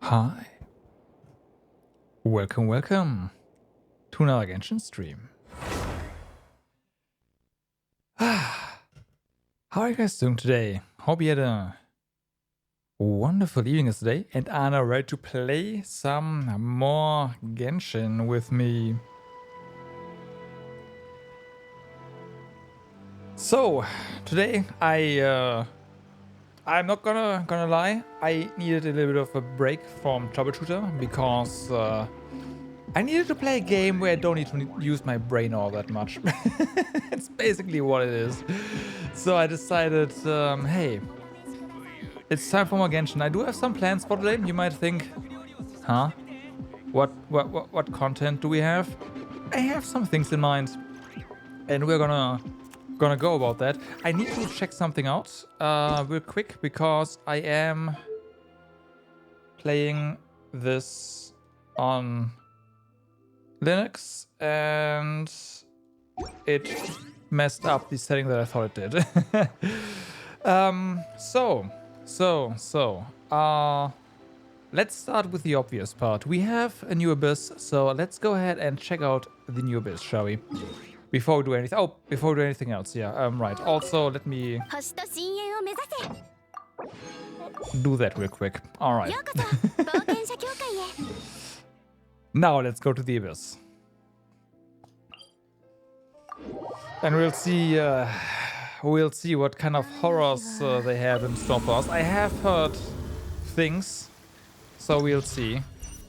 Hi. Welcome to another Genshin stream. How are you guys doing today? Hope you had a wonderful evening yesterday and are now ready to play some more Genshin with me. So, today I'm not gonna lie, I needed a little bit of a break from Troubleshooter because I needed to play a game where I don't need to use my brain all that much. It's basically what it is. So I decided, hey, it's time for more Genshin. I do have some plans for today. You might think, huh? What content do we have? I have some things in mind, and we're gonna go about that. I need to check something out real quick because I am playing this on Linux and it messed up the setting that I thought it did. Let's start with the obvious part. We have a new abyss, so let's go ahead and check out the new abyss, shall we? Before we do anything. Oh, before we do anything else, yeah. Right. Also, let me do that real quick. All right. Now let's go to the abyss, and we'll see what kind of horrors they have in store for us. I have heard things, so we'll see.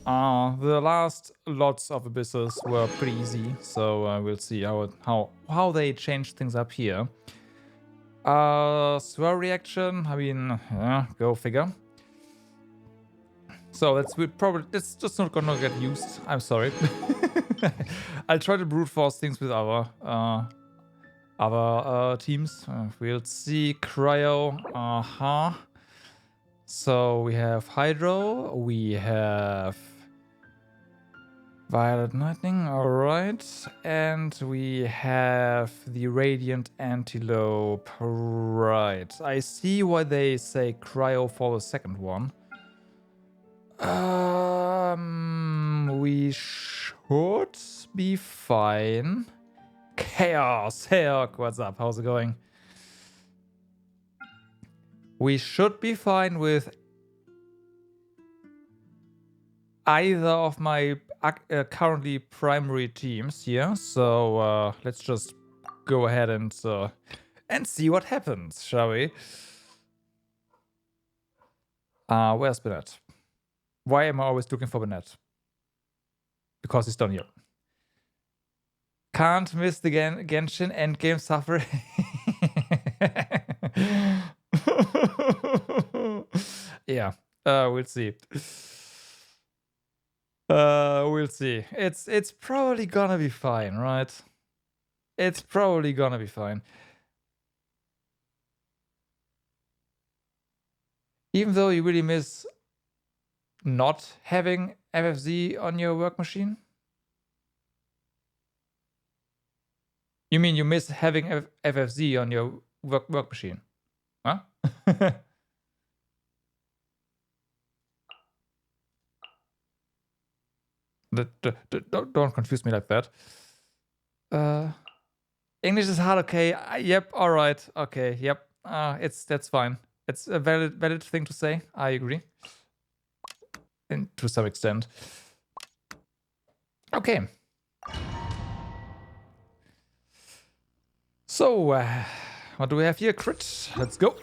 The last lots of abysses were pretty easy, so we'll see how they change things up here. Swirl reaction. I mean, go figure. So it's just not gonna get used. I'm sorry. I'll try to brute force things with other teams. We'll see. Cryo. So we have Hydro. We have Violet Lightning. All right, and we have the Radiant Antelope. Right. I see why they say Cryo for the second one. We should be fine. Chaos. Hey, what's up? How's it going? We should be fine with either of my currently primary teams here. So let's just go ahead and see what happens, shall we? Where's Bennett? Why am I always looking for Bennett? Because he's down here. Can't miss the Genshin endgame suffering. Yeah, we'll see. We'll see. It's probably gonna be fine, right? It's probably gonna be fine. Even though you really miss not having FFZ on your work machine? You mean you miss having FFZ on your work machine? Huh? Don't confuse me like that. English is hard, okay. Yep, alright. Okay, yep. That's fine. It's a valid thing to say. I agree. And to some extent. Okay. So, what do we have here? Crit. Let's go.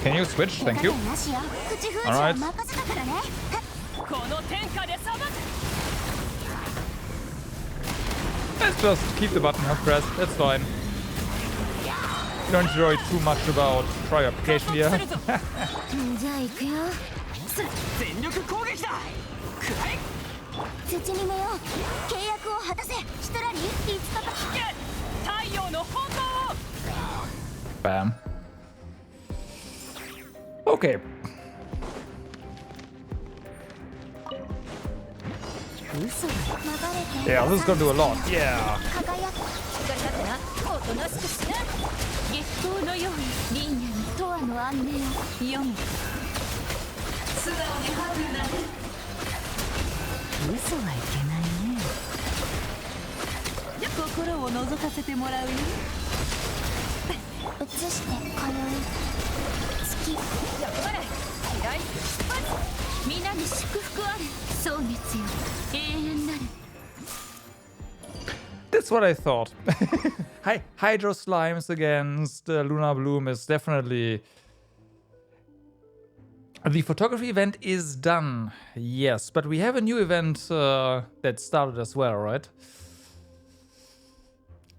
Can you switch? Thank you. Alright. Let's just keep the button pressed. That's fine. You don't worry too much about try application here. Bam. Okay. Yeah, this is gonna do a lot. Yeah. That's what I thought. Hydro Slimes against Lunar Bloom is definitely... The photography event is done, yes, but we have a new event that started as well, right?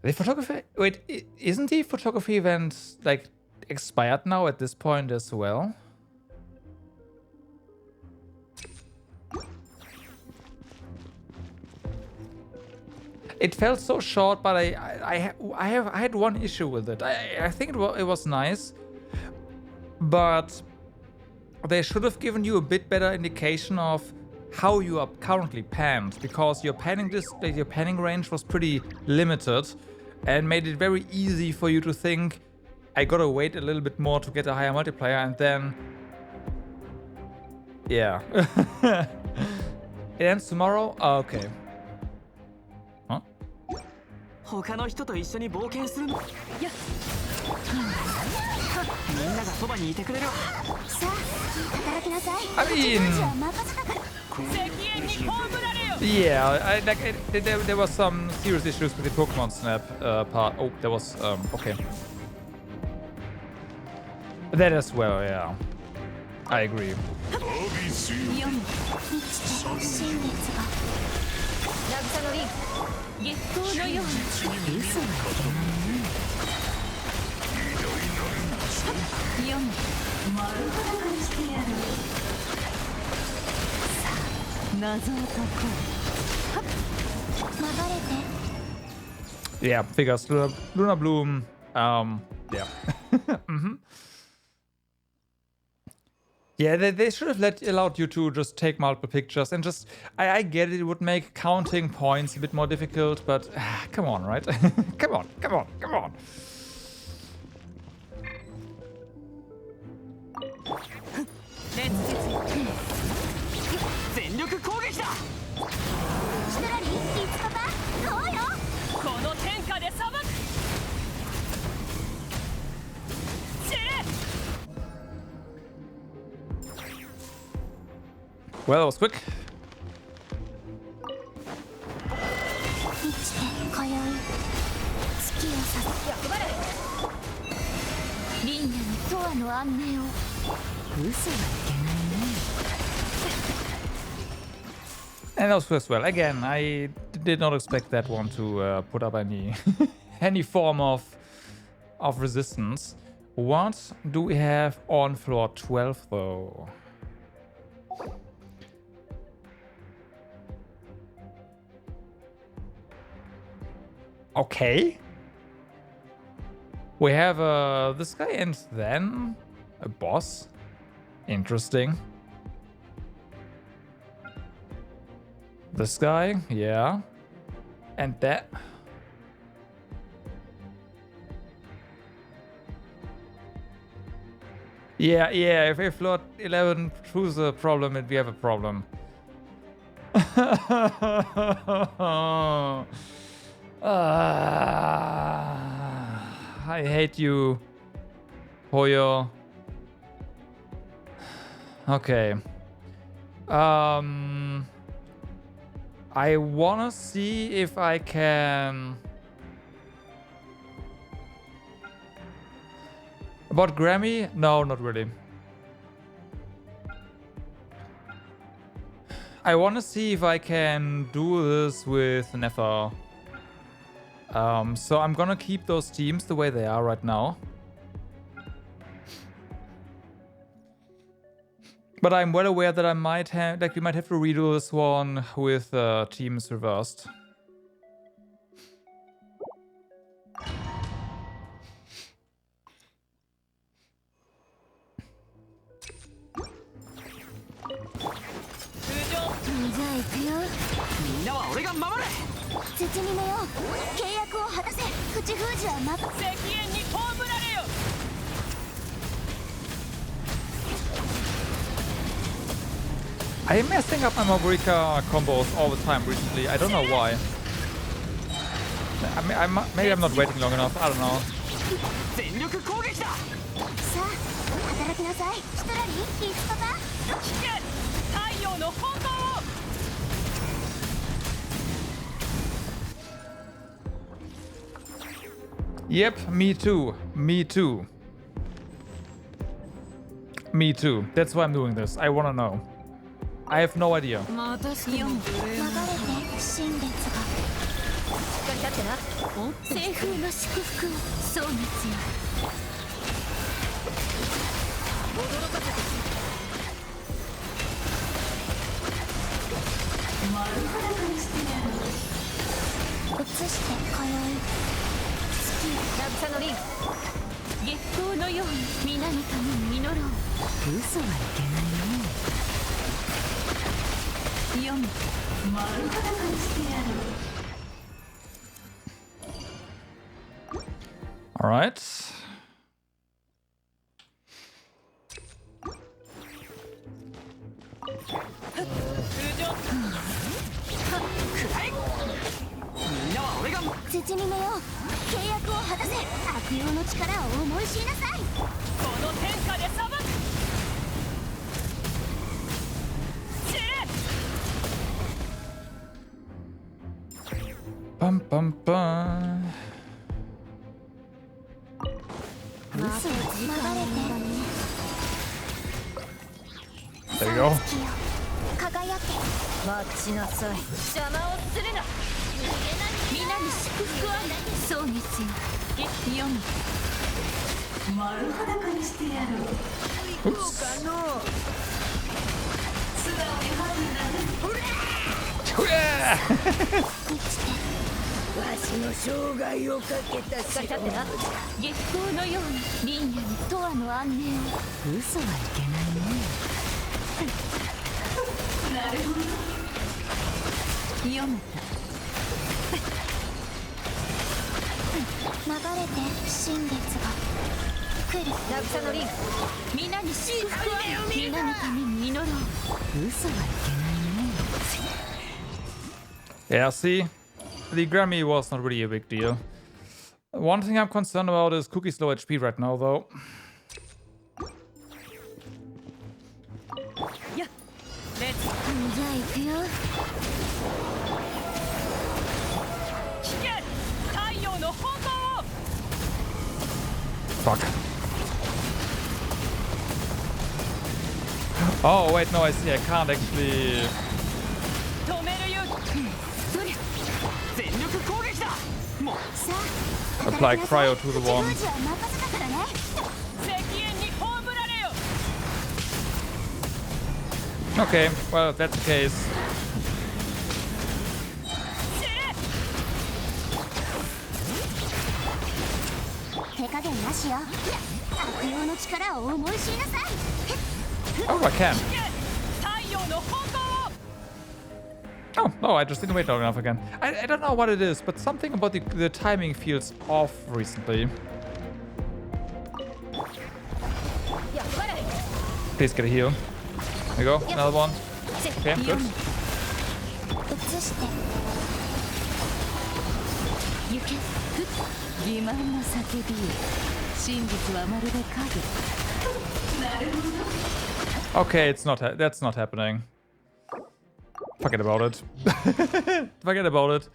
The photography... Wait, isn't the photography event, like, expired now at this point as well? It felt so short, but I had one issue with it. I think it was nice, but they should have given you a bit better indication of how you are currently panned, because your panning range was pretty limited and made it very easy for you to think, I gotta wait a little bit more to get a higher multiplier, and then yeah. It ends tomorrow? Oh, okay. Huh? I mean, yeah, there was some serious issues with the Pokemon Snap part. Oh, there was, okay. That as well, yeah. I agree. Yeah, figures. Lunar Bloom. Yeah. Yeah, they should have allowed you to just take multiple pictures and just... I get it, it would make counting points a bit more difficult, but come on, right? Come on. Well, that was quick. And that was first well. Again, I did not expect that one to put up any any form of resistance. What do we have on floor 12 though? Okay. We have this guy and then a boss. Interesting. This guy, yeah. And that. Yeah, if floor 11 proves a problem, we have a problem. I hate you, Hoyo. Okay. I wanna see if I can... About Grammy? No, not really. I wanna see if I can do this with Nefer. So I'm gonna keep those teams the way they are right now. But I'm well aware that I might have, we might have to redo this one with teams reversed. I'm messing up my Magrica combos all the time recently. I don't know why. Maybe I'm not waiting long enough. I don't know. Yep, me too. Me too. Me too. That's why I'm doing this. I wanna know. I have no idea. All right. Bum bum bum. There you go. Oops. Yeah, see, the Grammy was not really a big deal. One thing I'm concerned about is Cookie's low HP right now, though. Fuck. Oh, wait, no, I see. I can't actually... apply cryo to the one. Okay, well, if that's the case. Oh, I can. Oh, no, I just didn't wait long enough again. I don't know what it is, but something about the timing feels off recently. Please get a heal. There you go, another one. Okay, good. Okay, it's not. That's not happening. Forget about it. Forget about it.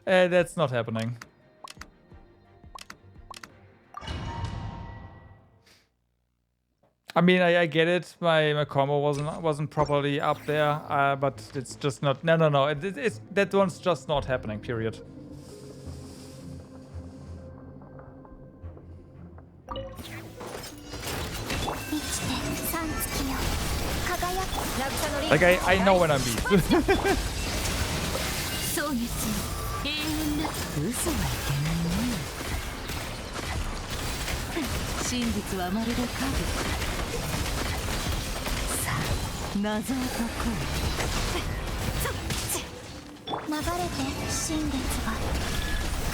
That's not happening. I mean, I get it. My combo wasn't properly up there, but it's just not. No. It's that one's just not happening. Period. Like I know when I'm beat.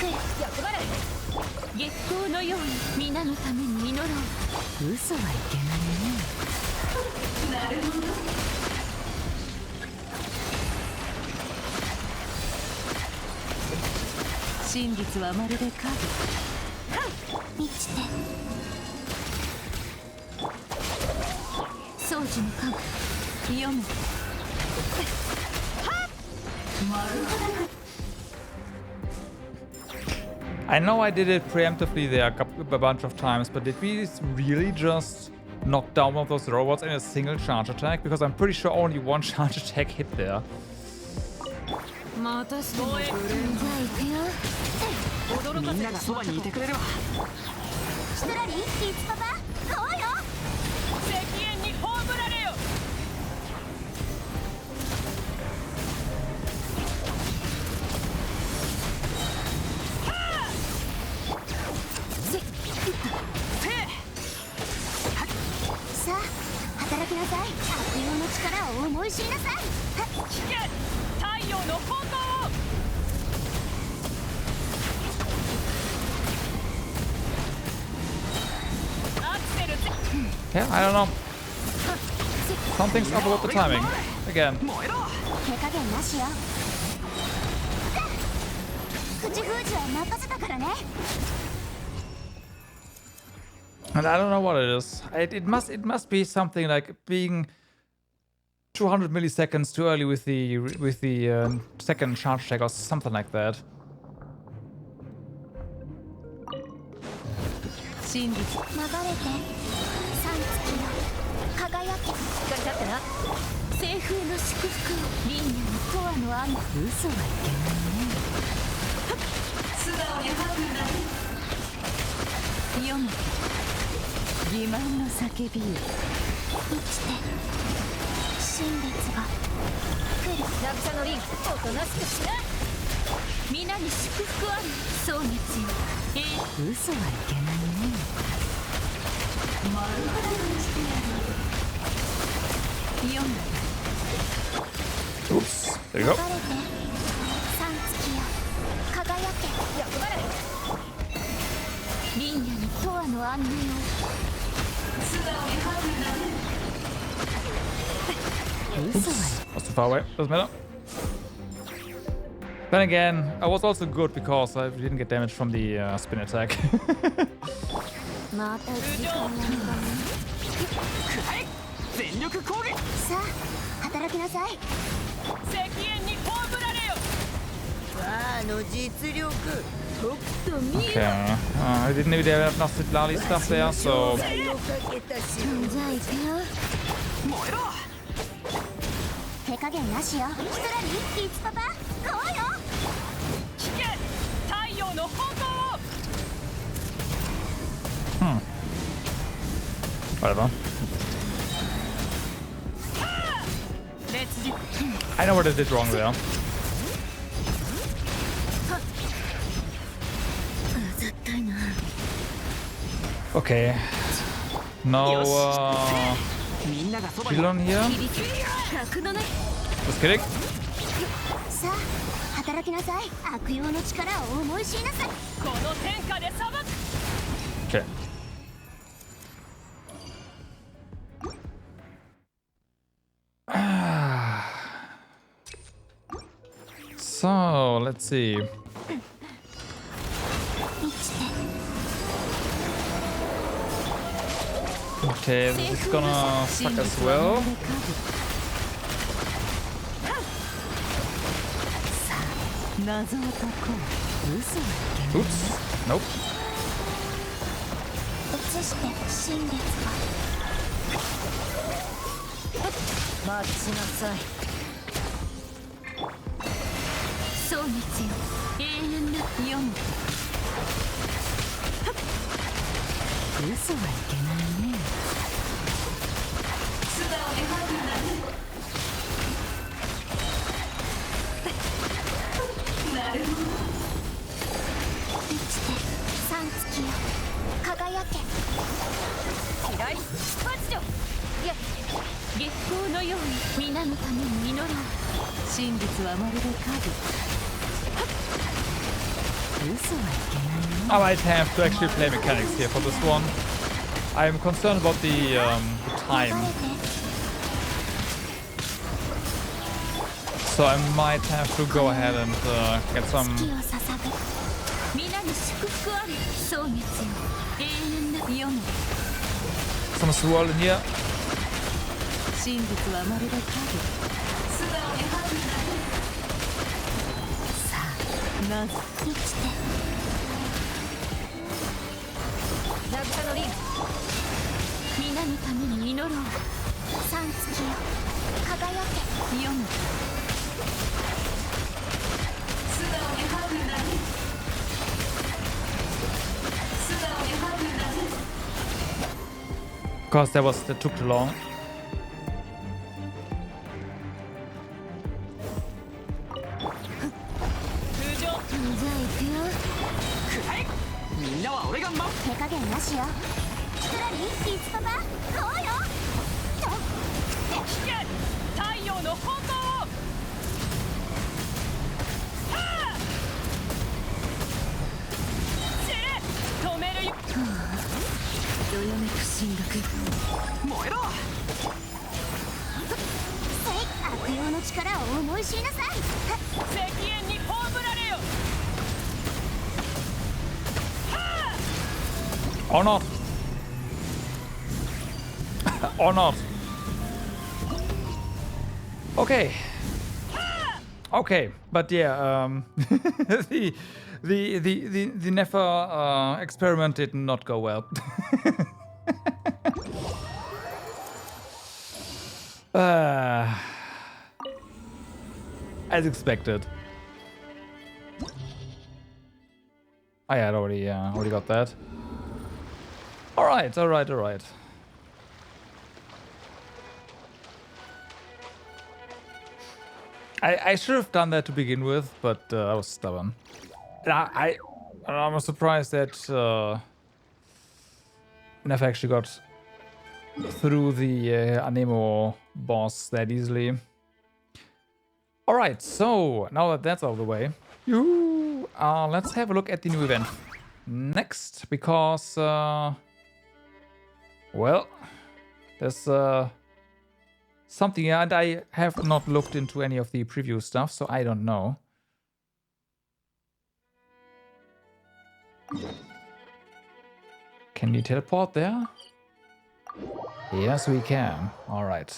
欲張れ。月光のように皆のために祈ろう。嘘はいけないね。なるほど。真実はまるで影。満ちて。掃除の影。読め。I know I did it preemptively there a bunch of times, but did we really just knock down one of those robots in a single charge attack? Because I'm pretty sure only one charge attack hit there. Yeah, I don't know. Something's up about the timing. Again. And I don't know what it is. It must be something like being 200 milliseconds too early with the second charge attack or something like that. Oops, there you go. Oops, was too far away, doesn't matter. Then again, I was also good because I didn't get damage from the spin attack. Okay, I didn't even have enough Sitlali stuff there, so... Whatever. I know what I did wrong there. Okay. No, shield on here. Just kidding. Okay. So, let's see. Okay, this is gonna suck as well. Oops. Nope. I might have to actually play mechanics here for this one. I'm concerned about the time. So I might have to go ahead and get some swirl in here. Of course, that took too long. Or not. Or not. Okay. Okay, but yeah, the Nefer experiment did not go well. As expected. I had already got that. All right. I should have done that to begin with, but I was stubborn. I'm surprised that Never actually got through the Anemo boss that easily. All right, so now that that's out of the way, let's have a look at the new event next, because well, there's something, and I have not looked into any of the preview stuff, so I don't know. Can you teleport there? Yes, we can. All right.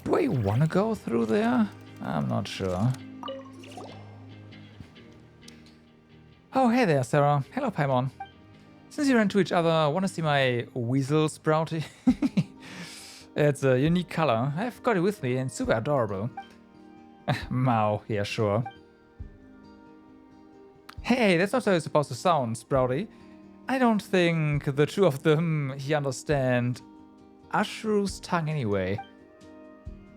Do I want to go through there? I'm not sure. Oh, hey there, Sarah. Hello, Paimon. Since you ran into each other, want to see my weasel sprouty? It's a unique color. I've got it with me and super adorable. Mao, yeah, sure. Hey, that's not how it's supposed to sound, Sprouty. I don't think the two of them understand Ashru's tongue anyway.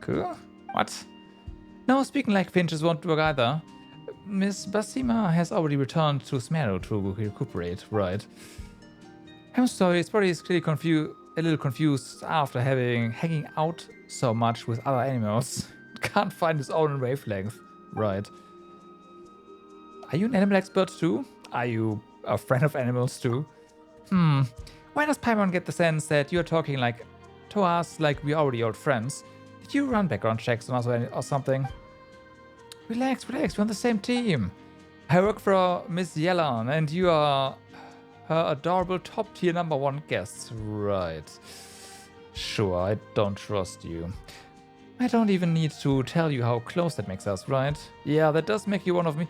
Cool. What? No, speaking like finches won't work either. Miss Basima has already returned to Smeru to recuperate, right? I'm sorry, Sprouty is clearly a little confused after hanging out so much with other animals. Can't find his own wavelength, right? Are you an animal expert too? Are you a friend of animals too? Why does Paimon get the sense that you're talking to us like we're already old friends? Did you run background checks on us or something? Relax, we're on the same team. I work for Miss Yellan and you are her adorable top tier #1 guest. Right. Sure, I don't trust you. I don't even need to tell you how close that makes us, right? Yeah, that does make you one of me.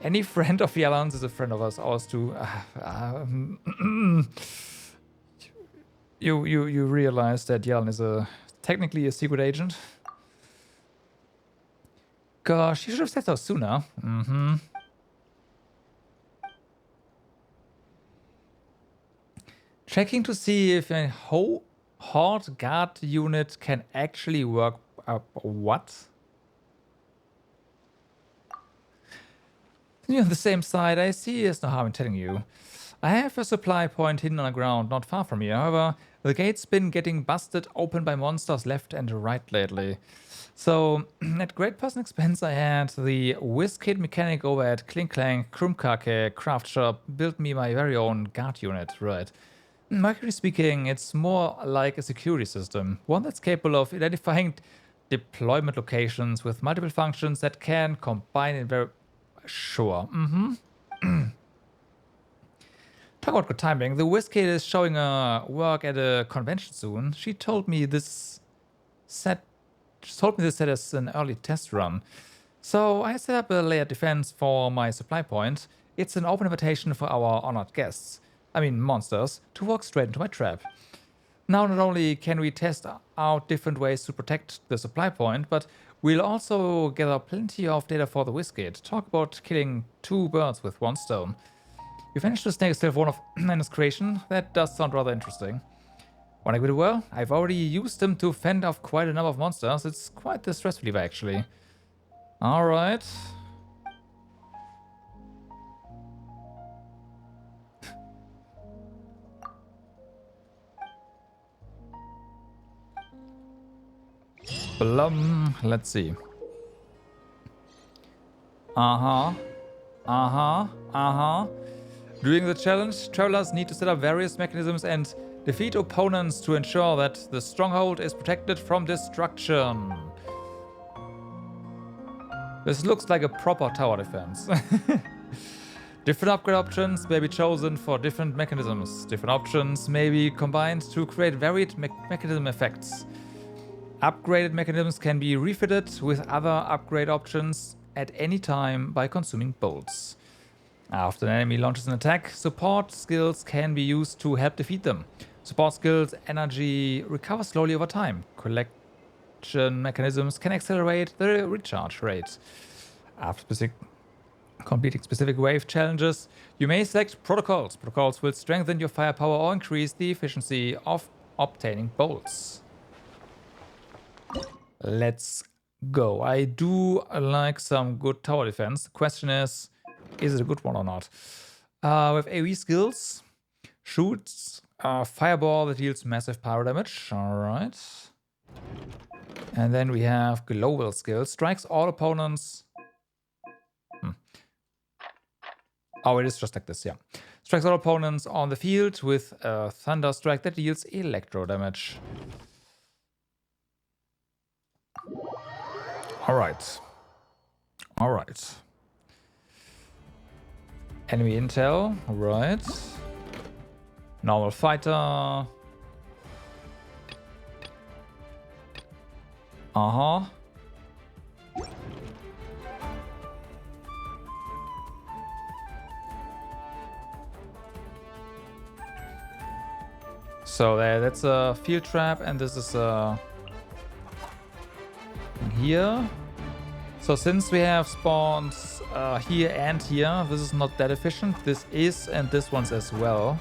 Any friend of Yellan's is a friend of ours too. You realize that Yellan is technically a secret agent? Gosh, you should have said so sooner. Checking to see if a Horde guard unit can actually work. What? You're on the same side. I see. There's no harm in telling you. I have a supply point hidden on the ground not far from here. However, the gate's been getting busted open by monsters left and right lately. So, at great personal expense, I had the WizKid mechanic over at Clink Clank Krumkake craft shop build me my very own guard unit, right? Mercury speaking, it's more like a security system, one that's capable of identifying deployment locations with multiple functions that can combine in very... Sure. Talk about good timing. The WizKid is showing work at a convention soon. She told me this set as an early test run. So I set up a layered defense for my supply point. It's an open invitation for our honored guests, I mean monsters, to walk straight into my trap. Now not only can we test out different ways to protect the supply point, but we'll also gather plenty of data for the WizKid. Talk about killing 2 birds with 1 stone. You managed to snake yourself one of Nana's creation. That does sound rather interesting. Wanna give it a whirl? I've already used them to fend off quite a number of monsters. It's quite the stress reliever, actually. Alright. Blum. Let's see. During the challenge, travelers need to set up various mechanisms and defeat opponents to ensure that the stronghold is protected from destruction. This looks like a proper tower defense. Different upgrade options may be chosen for different mechanisms. Different options may be combined to create varied mechanism effects. Upgraded mechanisms can be refitted with other upgrade options at any time by consuming bolts. After an enemy launches an attack, support skills can be used to help defeat them. Support skills energy recover slowly over time. Collection mechanisms can accelerate the recharge rate. After completing specific wave challenges, you may select protocols. Protocols will strengthen your firepower or increase the efficiency of obtaining bolts. Let's go. I do like some good tower defense. The question is it a good one or not? We have AoE skills. Shoots. Fireball that deals massive pyro damage. Alright. And then we have global skills. Strikes all opponents. Oh, it is just like this, yeah. Strikes all opponents on the field with a thunder strike that deals electro damage. Alright. Alright. Enemy intel, right. Normal fighter. So that's a field trap, and this is here. So since we have spawns here and here, this is not that efficient. This is, and this one's as well.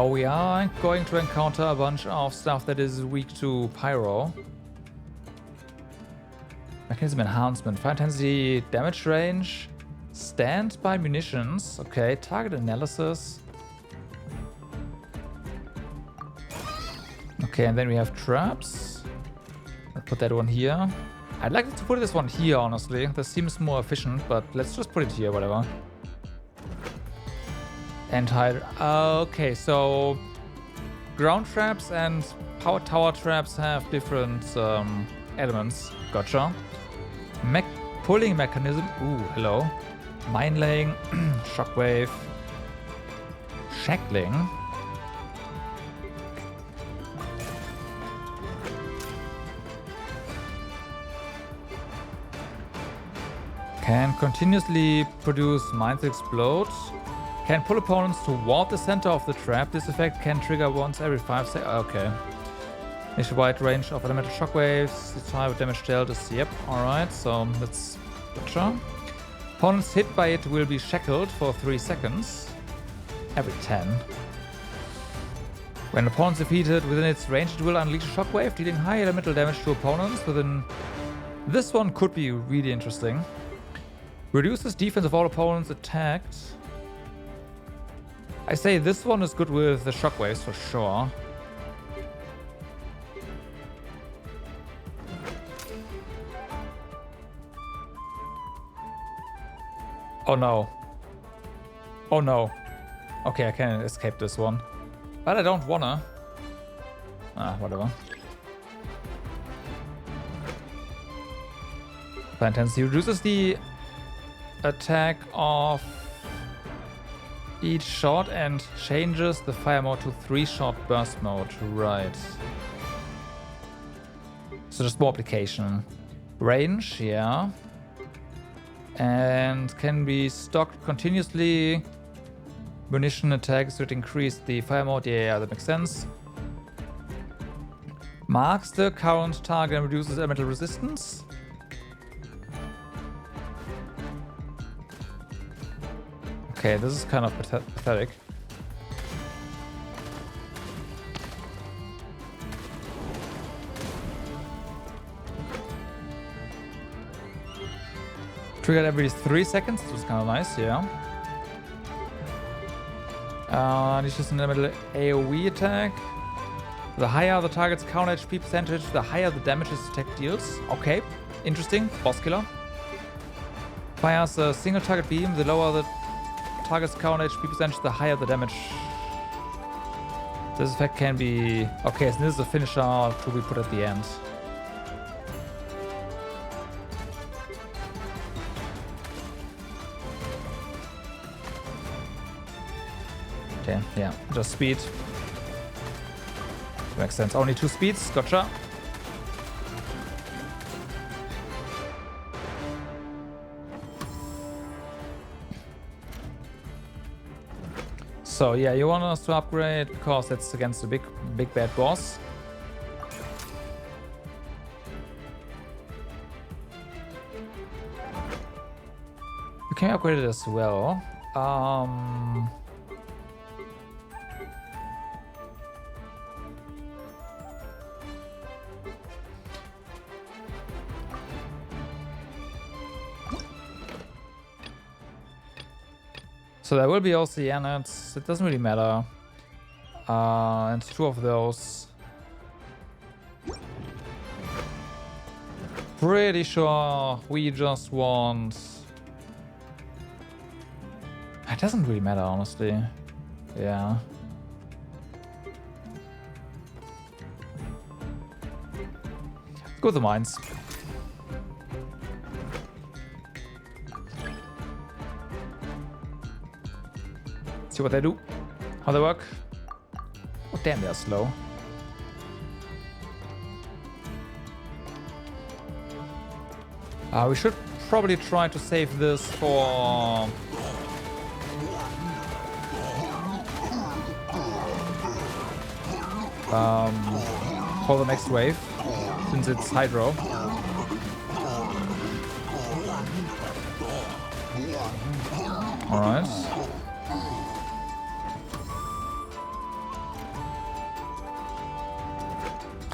We are going to encounter a bunch of stuff that is weak to pyro. Mechanism enhancement, fire intensity, damage range, standby munitions. Okay, target analysis. Okay, and then we have traps. I'll put that one here. I'd like to put this one here, honestly. This seems more efficient, but let's just put it here, whatever. And hide. Okay, so ground traps and power tower traps have different elements. Gotcha. Pulling mechanism. Ooh, hello. Mine laying. Shockwave. Shackling. Can continuously produce mines explode. Can pull opponents toward the center of the trap. This effect can trigger once every 5 seconds. Okay. Nationwide range of elemental shockwaves. The type of damage dealt is, yep, alright. So that's gotcha. Opponents hit by it will be shackled for 3 seconds. Every 10. When opponents defeated within its range, it will unleash a shockwave, dealing high elemental damage to opponents within. This one could be really interesting. Reduces defense of all opponents attacked. I say this one is good with the shockwaves for sure. Oh no. Oh no. Okay, I can escape this one. But I don't wanna. Ah, whatever. Fire intensity reduces the attack of each shot and changes the fire mode to 3-shot burst mode. Right. So just more application. Range, yeah. And can be stocked continuously. Munition attacks would increase the fire mode. Yeah, that makes sense. Marks the current target and reduces elemental resistance. Okay, this is kind of pathetic. Triggered every 3 seconds, which is kind of nice, yeah. This is an elemental AoE attack. The higher the target's counter HP percentage, the higher the damage its attack deals. Okay, interesting. Boss killer. Fires a single target beam. The lower the target's counter HP percentage, the higher the damage. This effect can be... Okay, so this is a finisher to be put at the end. Okay, yeah, just speed. Makes sense. Only 2 speeds. Gotcha. So yeah, you want us to upgrade because it's against the big bad boss. You can upgrade it as well. So there will be Oceanids. It doesn't really matter. And 2 of those. Pretty sure we just want... It doesn't really matter, honestly. Yeah. Let's go with the mines. See what they do, how they work. Oh damn, they're slow. We should probably try to save this for... for the next wave, since it's Hydro. Alright.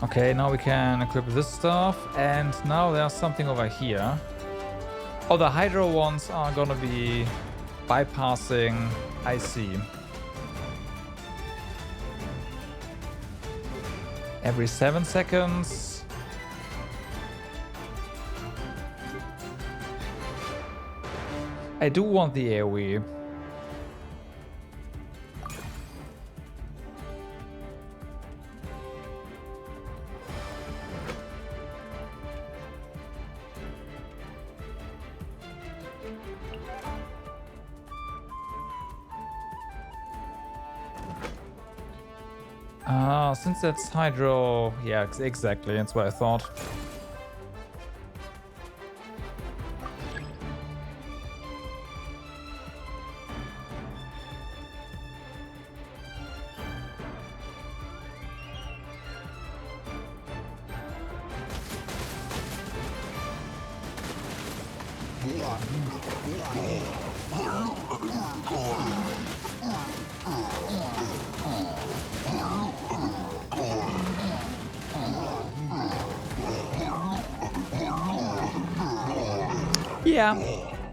Okay, now we can equip this stuff, and now there's something over here. Oh, the Hydro ones are gonna be bypassing. I see. Every 7 seconds. I do want the AoE. Since that's Hydro, yeah, exactly, that's what I thought.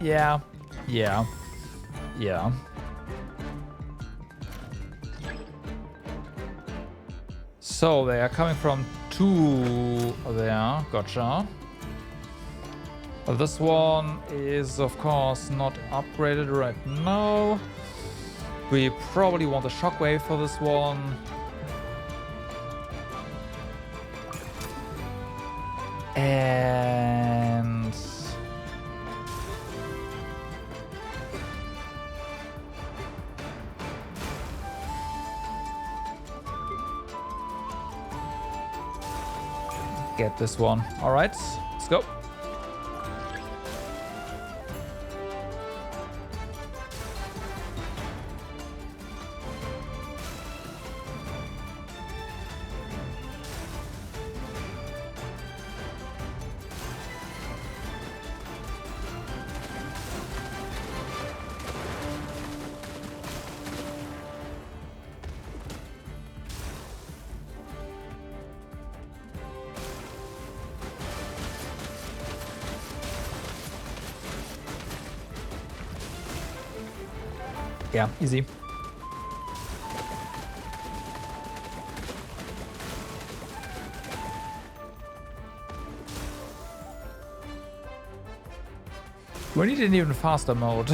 Yeah. Yeah. Yeah. So they are coming from 2 there. Gotcha. Well, this one is, of course, not upgraded right now. We probably want a shockwave for this one. And... get this one. All right, let's go. Yeah, easy. We need an even faster mode.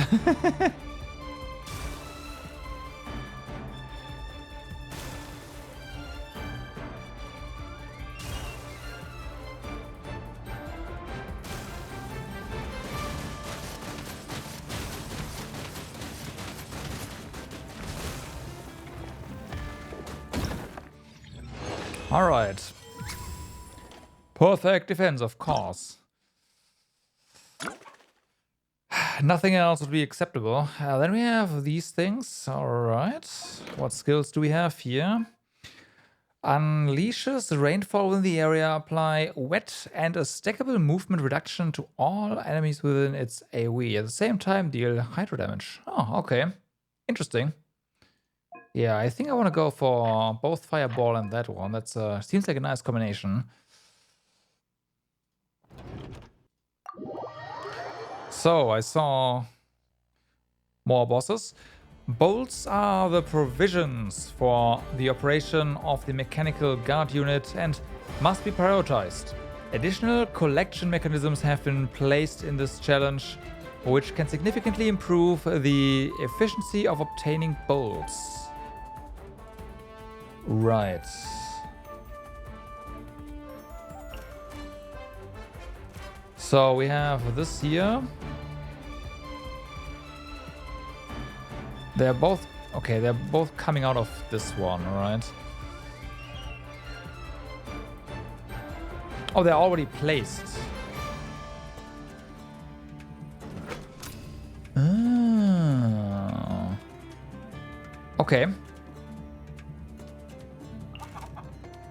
All right. Perfect defense, of course. Nothing else would be acceptable. Then we have these things. All right. What skills do we have here? Unleashes rainfall within the area. Apply wet and a stackable movement reduction to all enemies within its AoE. At the same time, deal hydro damage. Oh, okay. Interesting. Yeah, I think I want to go for both Fireball and that one. That's seems like a nice combination. So, I saw more bosses. Bolts are the provisions for the operation of the mechanical guard unit and must be prioritized. Additional collection mechanisms have been placed in this challenge, which can significantly improve the efficiency of obtaining bolts. Right. So we have this here. They're both... okay, they're both coming out of this one, right? Oh, they're already placed. Ah. Okay.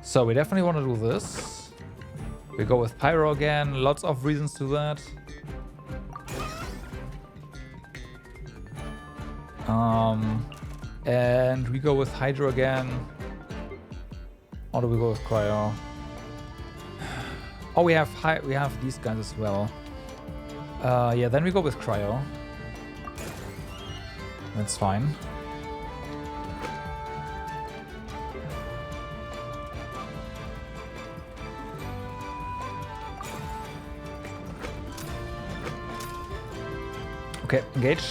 So we definitely want to do this. We go with Pyro again. Lots of reasons to that. And we go with Hydro again. Or do we go with Cryo? Oh, we have these guys as well. Yeah, then we go with Cryo. That's fine. Okay, engage.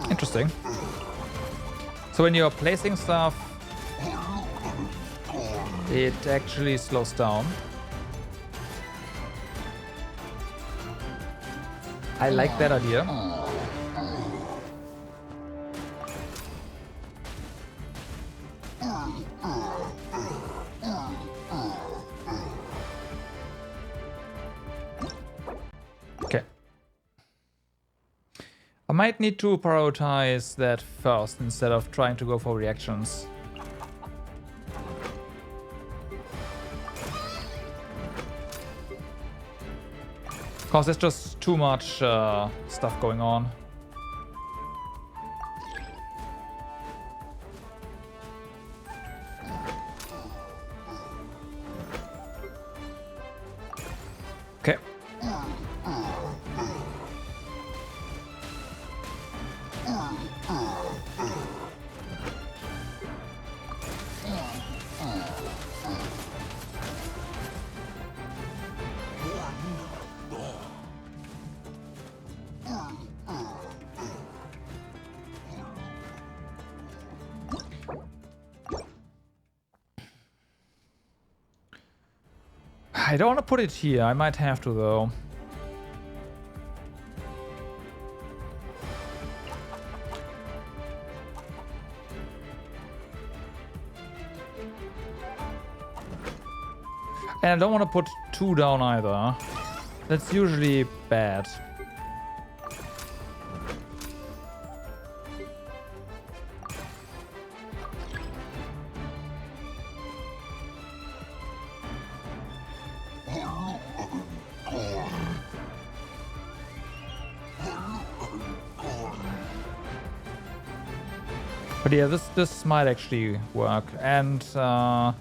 Interesting. So when you're placing stuff, it actually slows down. I like that idea. Okay. I might need to prioritize that first instead of trying to go for reactions. Because there's just too much stuff going on. Okay. I don't want to put it here. I might have to, though. And I don't want to put 2 down either. That's usually bad. But yeah, this might actually work. And soon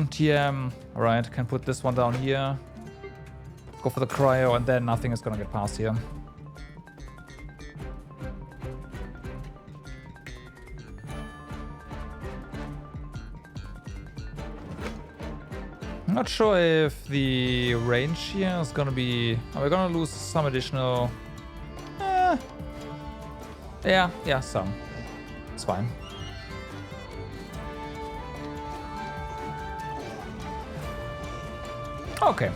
TM. Alright, can put this one down here. Go for the cryo, and then nothing is gonna get past here. I'm not sure if the range here is gonna be... Are we gonna lose some additional... Yeah, some. It's fine. Okay.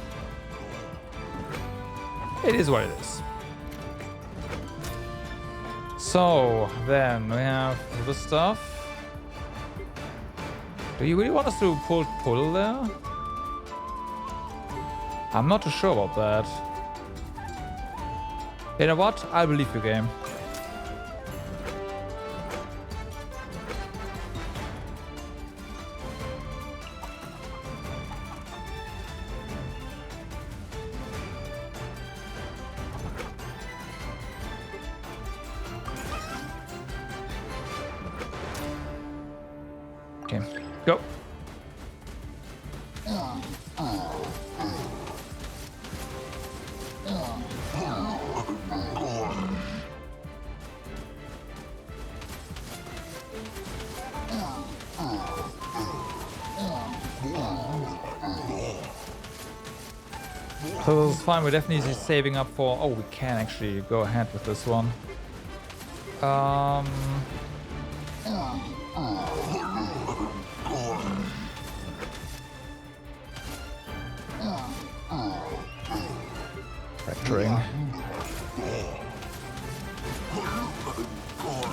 It is what it is. So, then we have this stuff. Do you really want us to pull there? I'm not too sure about that. You know what? I believe you, game. Okay, go. So this is fine, we're definitely saving up for... Oh, we can actually go ahead with this one. Fracturing.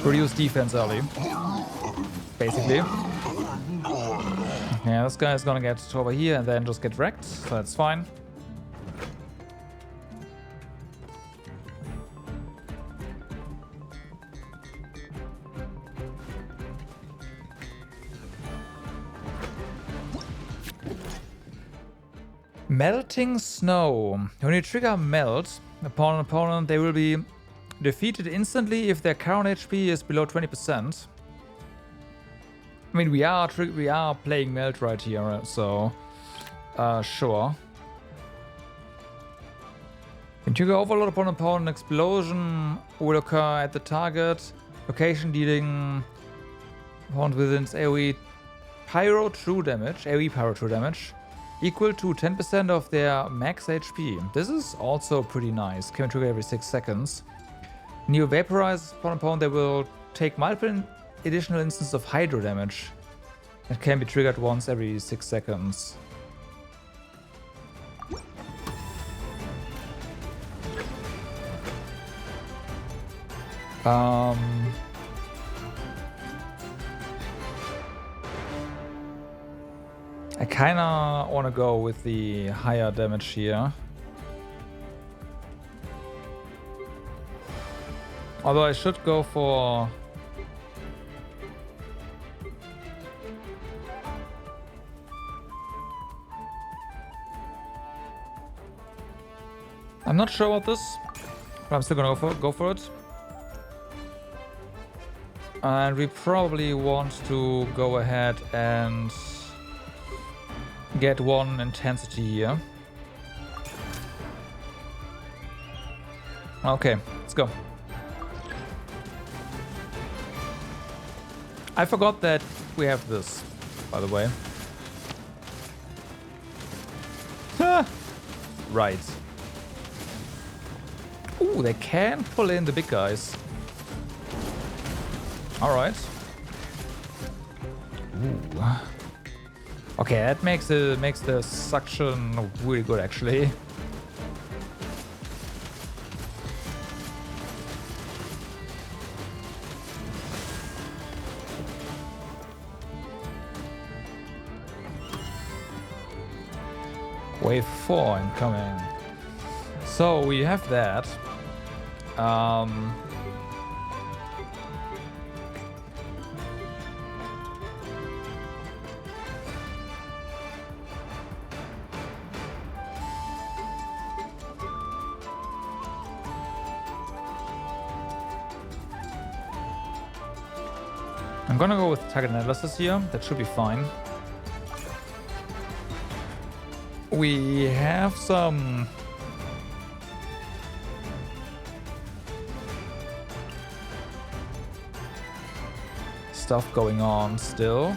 Reduce defense early. Basically. Yeah, this guy is gonna get over here and then just get wrecked, so that's fine. Melting snow. When you trigger melt upon an opponent, they will be defeated instantly if their current HP is below 20%. I mean, we are playing melt right here, so sure. When trigger overload upon an opponent, explosion will occur at the target location, dealing opponent within its AoE pyro true damage, equal to 10% of their max HP. This is also pretty nice. Can trigger every 6 seconds. When you vaporize upon an opponent, they will take multiple additional instances of hydro damage. It can be triggered once every 6 seconds. I kinda wanna go with the higher damage here. Although I should go for... not sure about this, but I'm still gonna go for it. And we probably want to go ahead and get one intensity here. Okay, let's go. I forgot that we have this, by the way. Right. Ooh, they can pull in the big guys. Alright. Ooh. Okay, that makes the suction really good, actually. Wave 4 incoming. So we have that. I'm gonna go with target analysis here. That should be fine. We have some stuff going on still.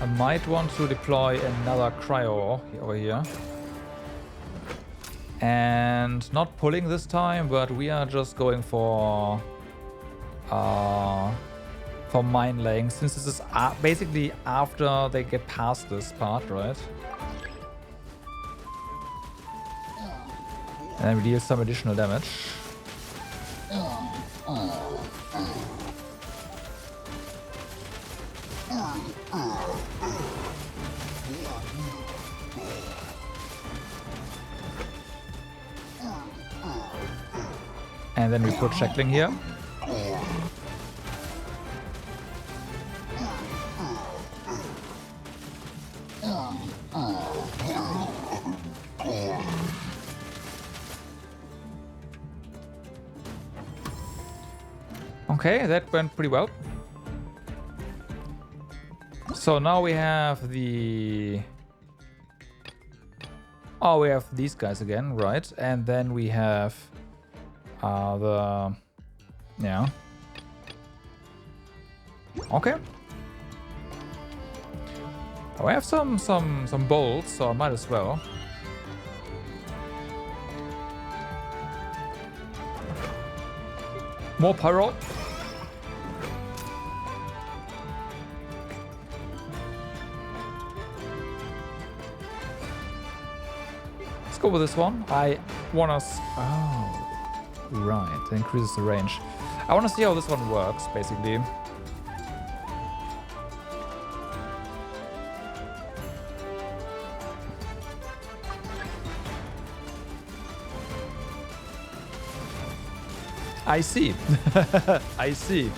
I might want to deploy another cryo over here. And not pulling this time, but we are just going for mine laying, since this is basically after they get past this part, right? And then we deal some additional damage. And then we put Shackling here. Okay, that went pretty well. So now we have the... Oh, we have these guys again, right? And then we have the... Yeah. Okay. Oh, I have some bolts, so I might as well. More pyro. Let's go with this one. I want to... Oh, right. That increases the range. I want to see how this one works, basically. I see. I see.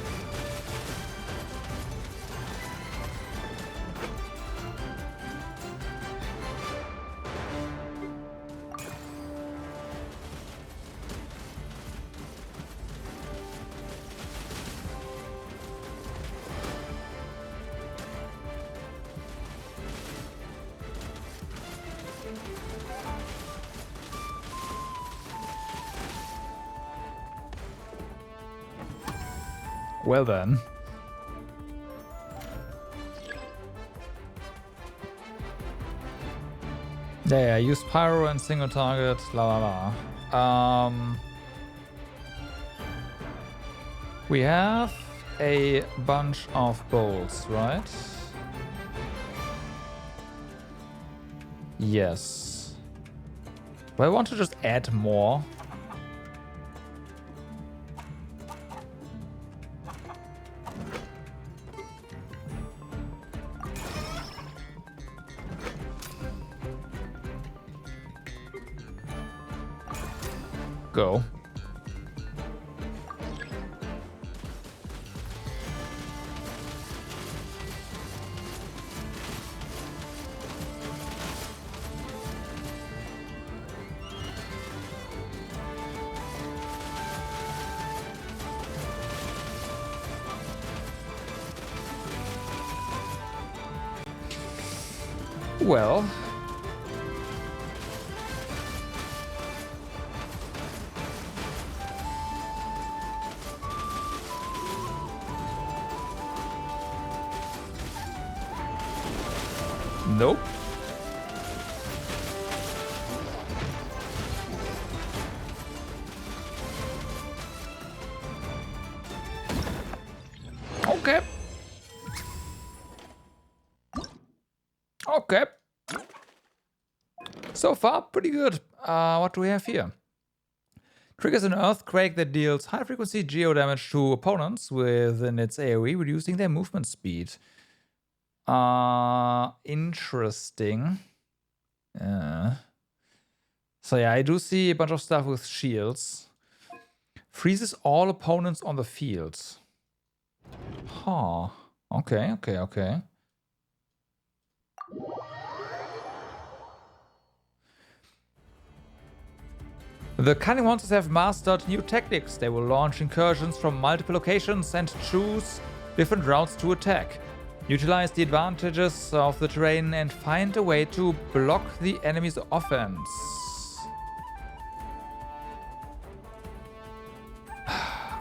Well then. Yeah, use pyro and single target, la la la. We have a bunch of bolts, right? Yes. But I want to just add more. Go. Well. Nope. Okay. Okay. So far, pretty good. What do we have here? Triggers an earthquake that deals high-frequency geo damage to opponents within its AoE, reducing their movement speed. Interesting. So yeah, I do see a bunch of stuff with shields. Freezes all opponents on the field. Huh. Okay, okay, okay. The cunning monsters have mastered new tactics. They will launch incursions from multiple locations and choose different routes to attack. Utilize the advantages of the terrain and find a way to block the enemy's offense.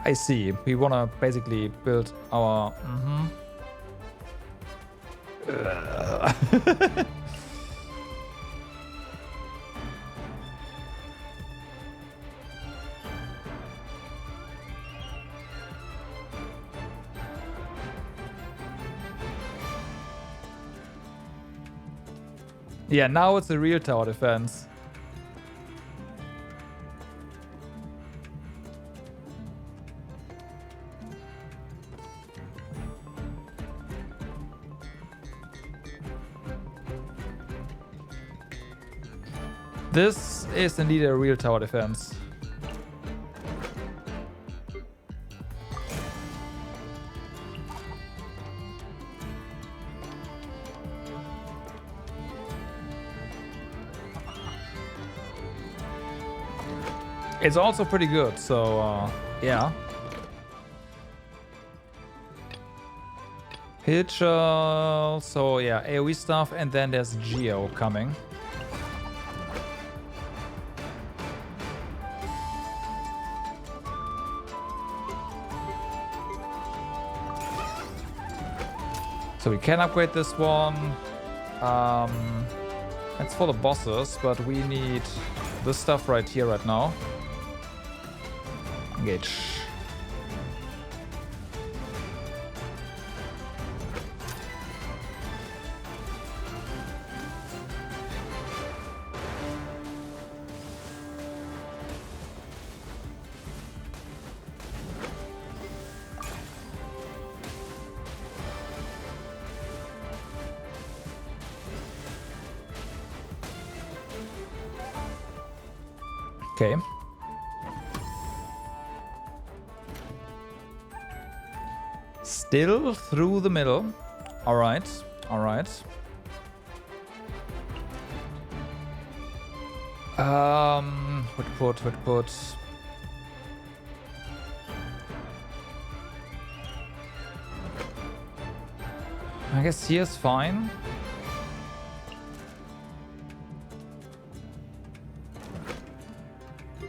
I see. We want to basically build our... Yeah, now it's a real tower defense. This is indeed a real tower defense. It's also pretty good, so yeah. Pitch, so yeah, AoE stuff, and then there's Geo coming. So we can upgrade this one. That's for the bosses, but we need this stuff right here, right now. Engage. Okay. Still through the middle. All right. All right. Would put. I guess here's fine.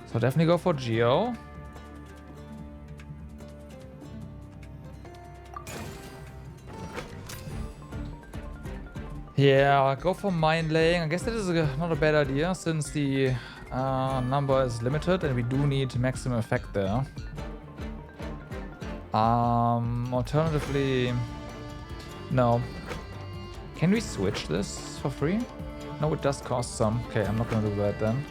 So definitely go for Geo. Yeah, go for mine laying. I guess that is not a bad idea since the number is limited and we do need maximum effect there. Alternatively, no. Can we switch this for free? No, it does cost some. Okay, I'm not gonna do that then.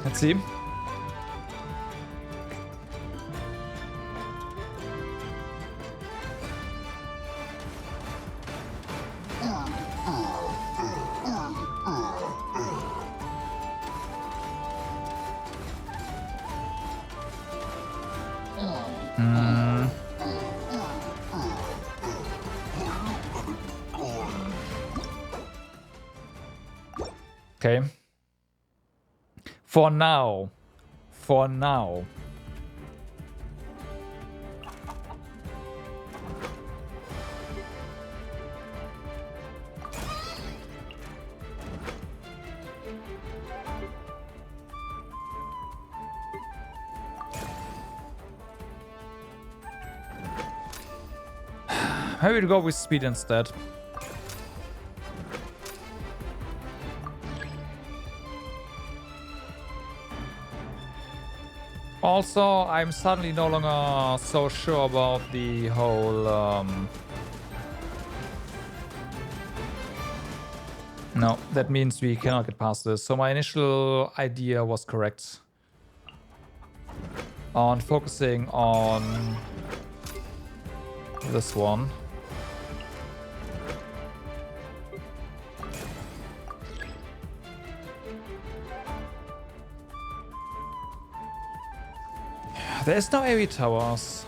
Let's see. Okay. For now. Maybe we'll go with speed instead. Also, I'm suddenly no longer so sure about the whole... No, that means we cannot get past this. So my initial idea was correct. On focusing on this one. There's no AoE towers.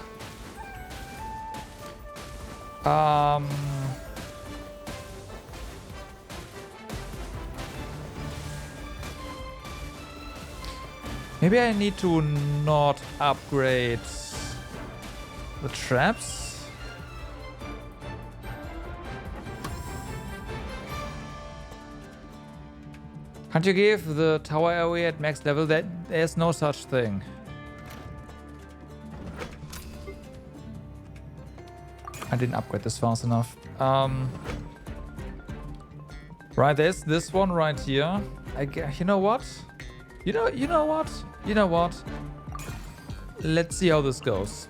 Maybe I need to not upgrade the traps. Can't you give the tower AoE at max level? There's no such thing. I didn't upgrade this fast enough. Right, there's this one right here. You know what? You know what? You know what? Let's see how this goes.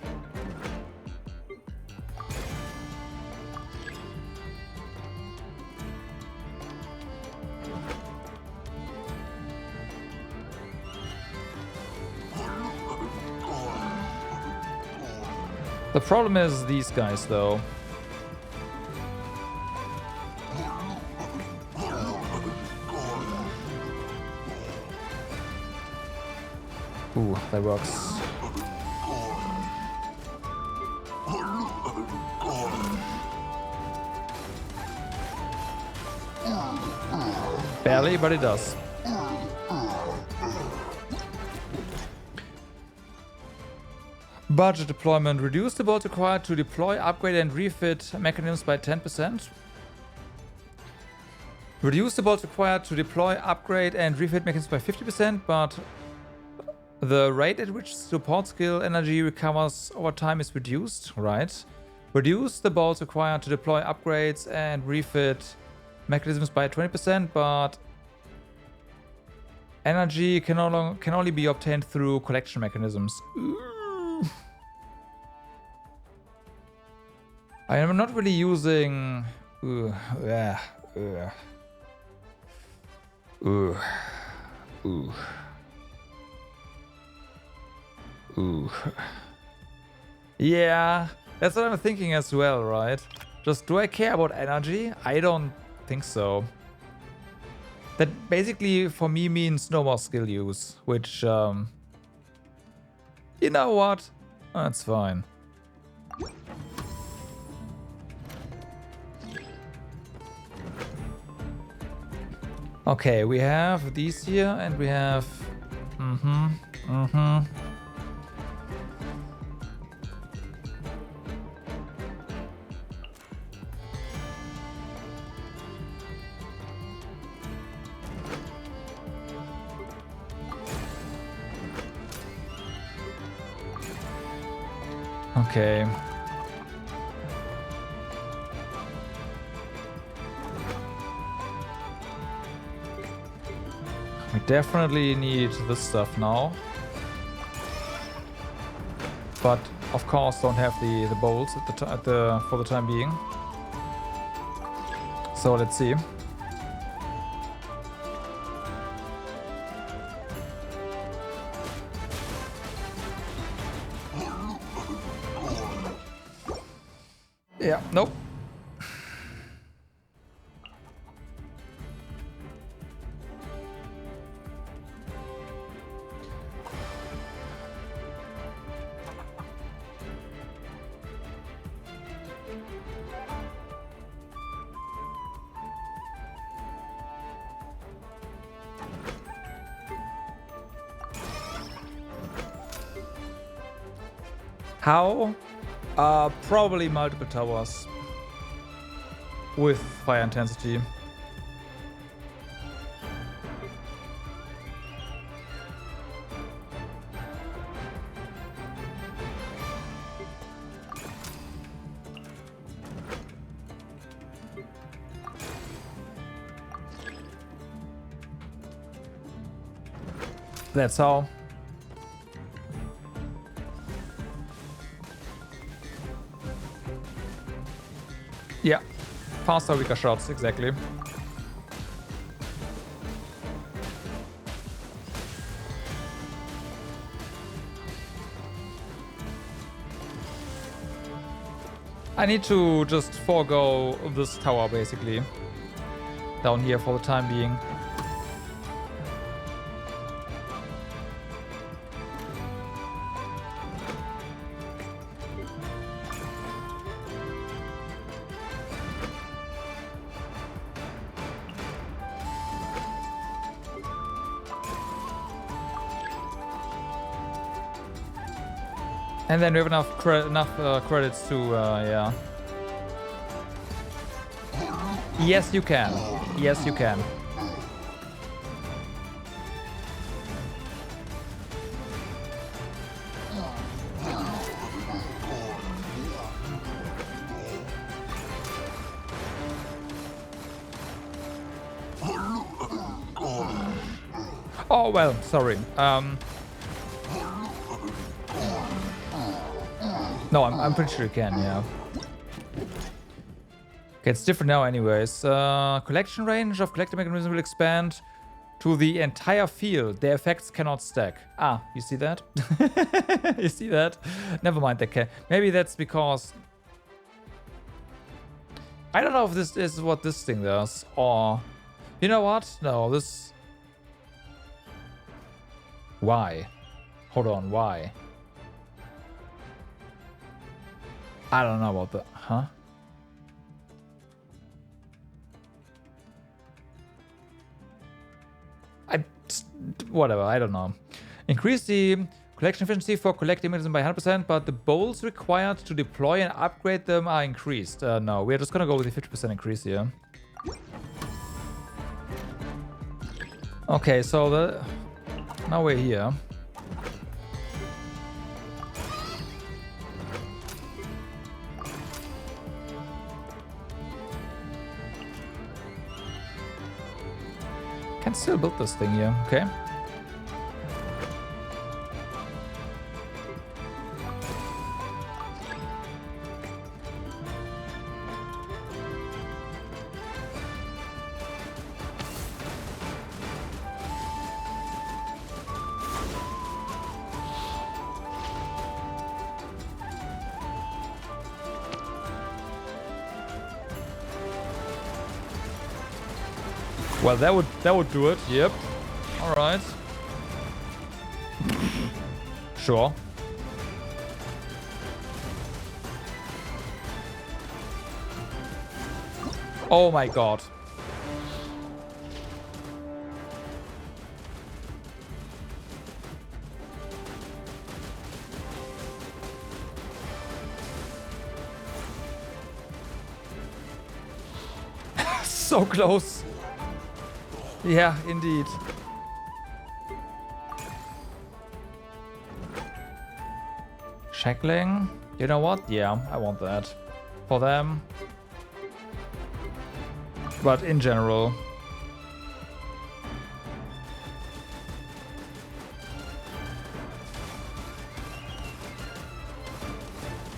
The problem is these guys, though. Ooh, that works. Barely, but it does. Budget deployment. Reduce the bolts required to deploy, upgrade, and refit mechanisms by 10%. Reduce the bolts required to deploy, upgrade, and refit mechanisms by 50%, but the rate at which support skill energy recovers over time is reduced. Right. Reduce the bolts required to deploy upgrades and refit mechanisms by 20%, but energy can only be obtained through collection mechanisms. I am not really using... Yeah, that's what I'm thinking as well, right? Just, do I care about energy? I don't think so. That basically, for me, means no more skill use, which, you know what? That's fine. Okay, we have these here, and we have... Okay. We definitely need this stuff now. But of course don't have the bolts for the time being. So let's see. Yeah, nope. How? Probably multiple towers with fire intensity. That's how. Yeah. Faster, weaker shots, exactly. I need to just forego this tower, basically. Down here for the time being. And then we have enough credits to, yeah. Yes, you can. Yes, you can. Oh, well, sorry. No, I'm pretty sure you can, yeah. Okay, it's different now anyways. Collection range of collector mechanism will expand to the entire field. Their effects cannot stack. Ah, you see that? You see that? Never mind, that can. Maybe that's because... I don't know if this is what this thing does, or... You know what? No, this... Why? Hold on, why? I don't know about that. Huh? Whatever, I don't know. Increase the collection efficiency for collecting mechanism by 100%, but the bowls required to deploy and upgrade them are increased. No, we're just gonna go with the 50% increase here. Okay, so now we're here. Can still build this thing here, okay? Well, that would do it. Yep. All right. Sure. Oh my god. So close. Yeah, indeed. Shackling. You know what? Yeah, I want that. For them. But in general.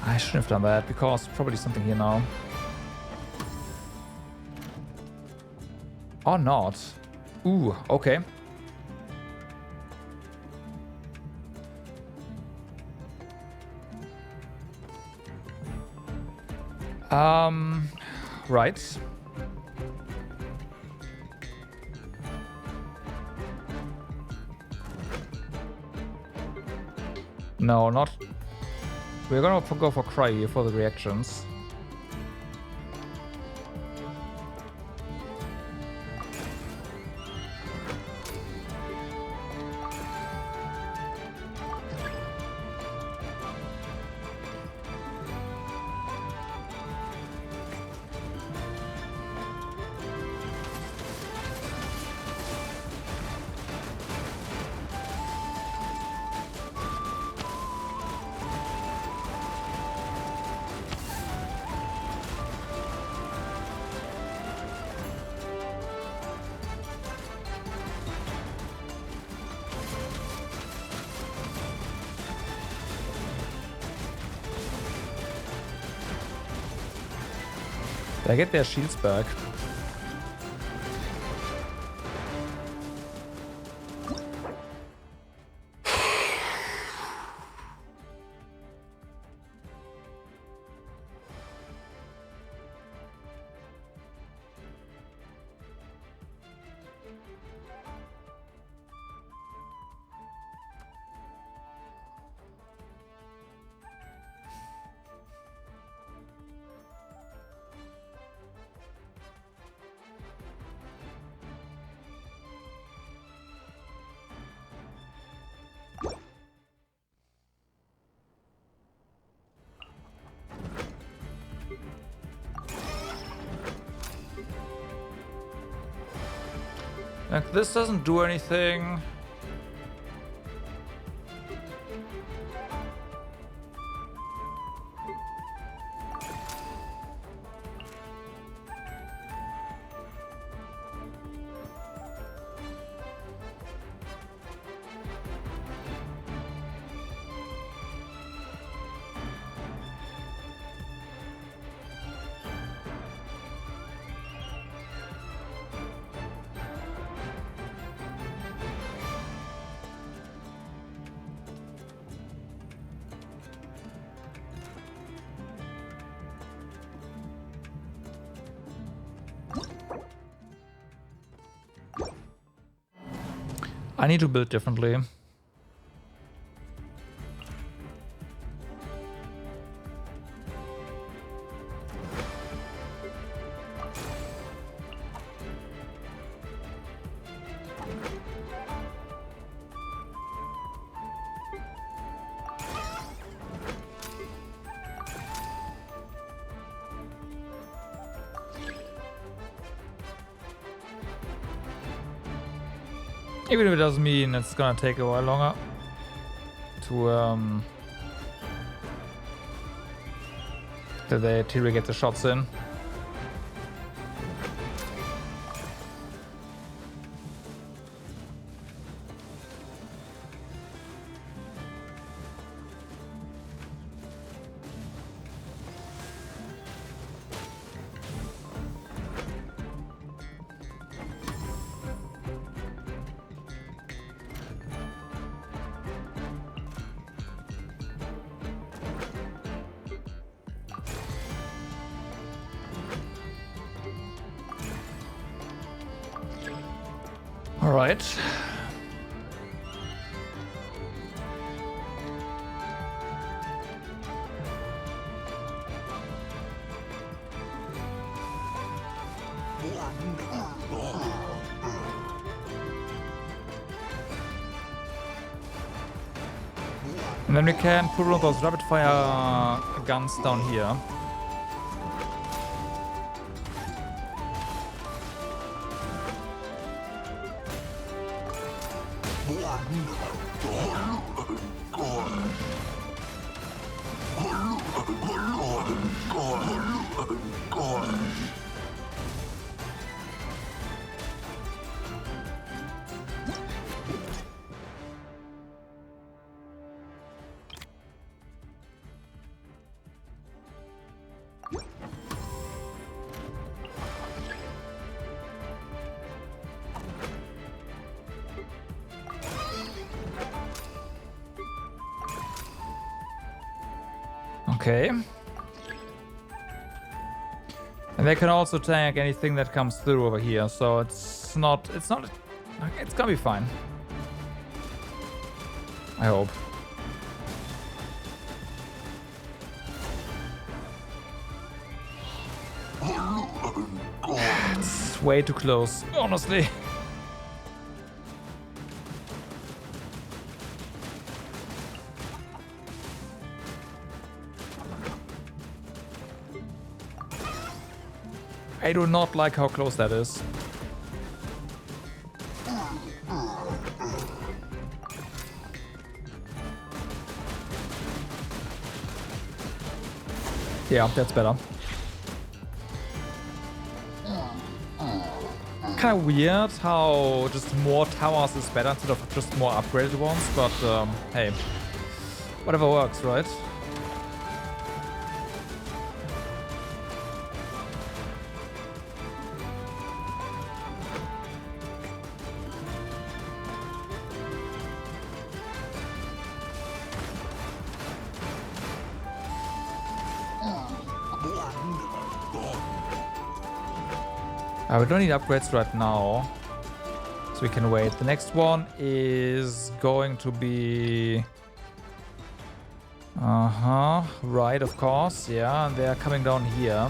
I shouldn't have done that because probably something here now. Or not. Ooh, okay. Right. No, not. We're gonna go for Cry here for the reactions. They get their shields back. Like, this doesn't do anything. I need to build differently. Even if it doesn't mean it's gonna take a while longer to till they get the shots in. All right. And then we can put one of those rapid fire guns down here. Okay. And they can also tank anything that comes through over here, so it's gonna be fine. I hope. It's way too close, honestly. I do not like how close that is. Yeah, that's better. Kind of weird how just more towers is better instead of just more upgraded ones, but hey, whatever works, right? We don't need upgrades right now, so we can wait. The next one is going to be... right, of course, yeah, and they're coming down here.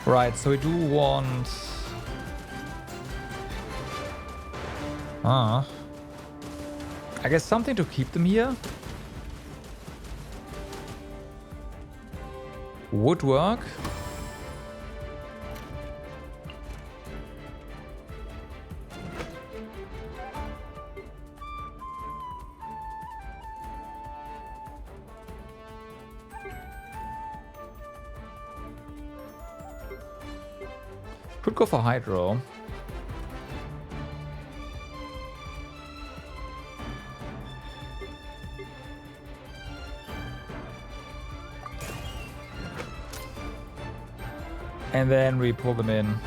Right, so we do want... I guess something to keep them here. Would work. Could go for Hydro. And then we pull them in.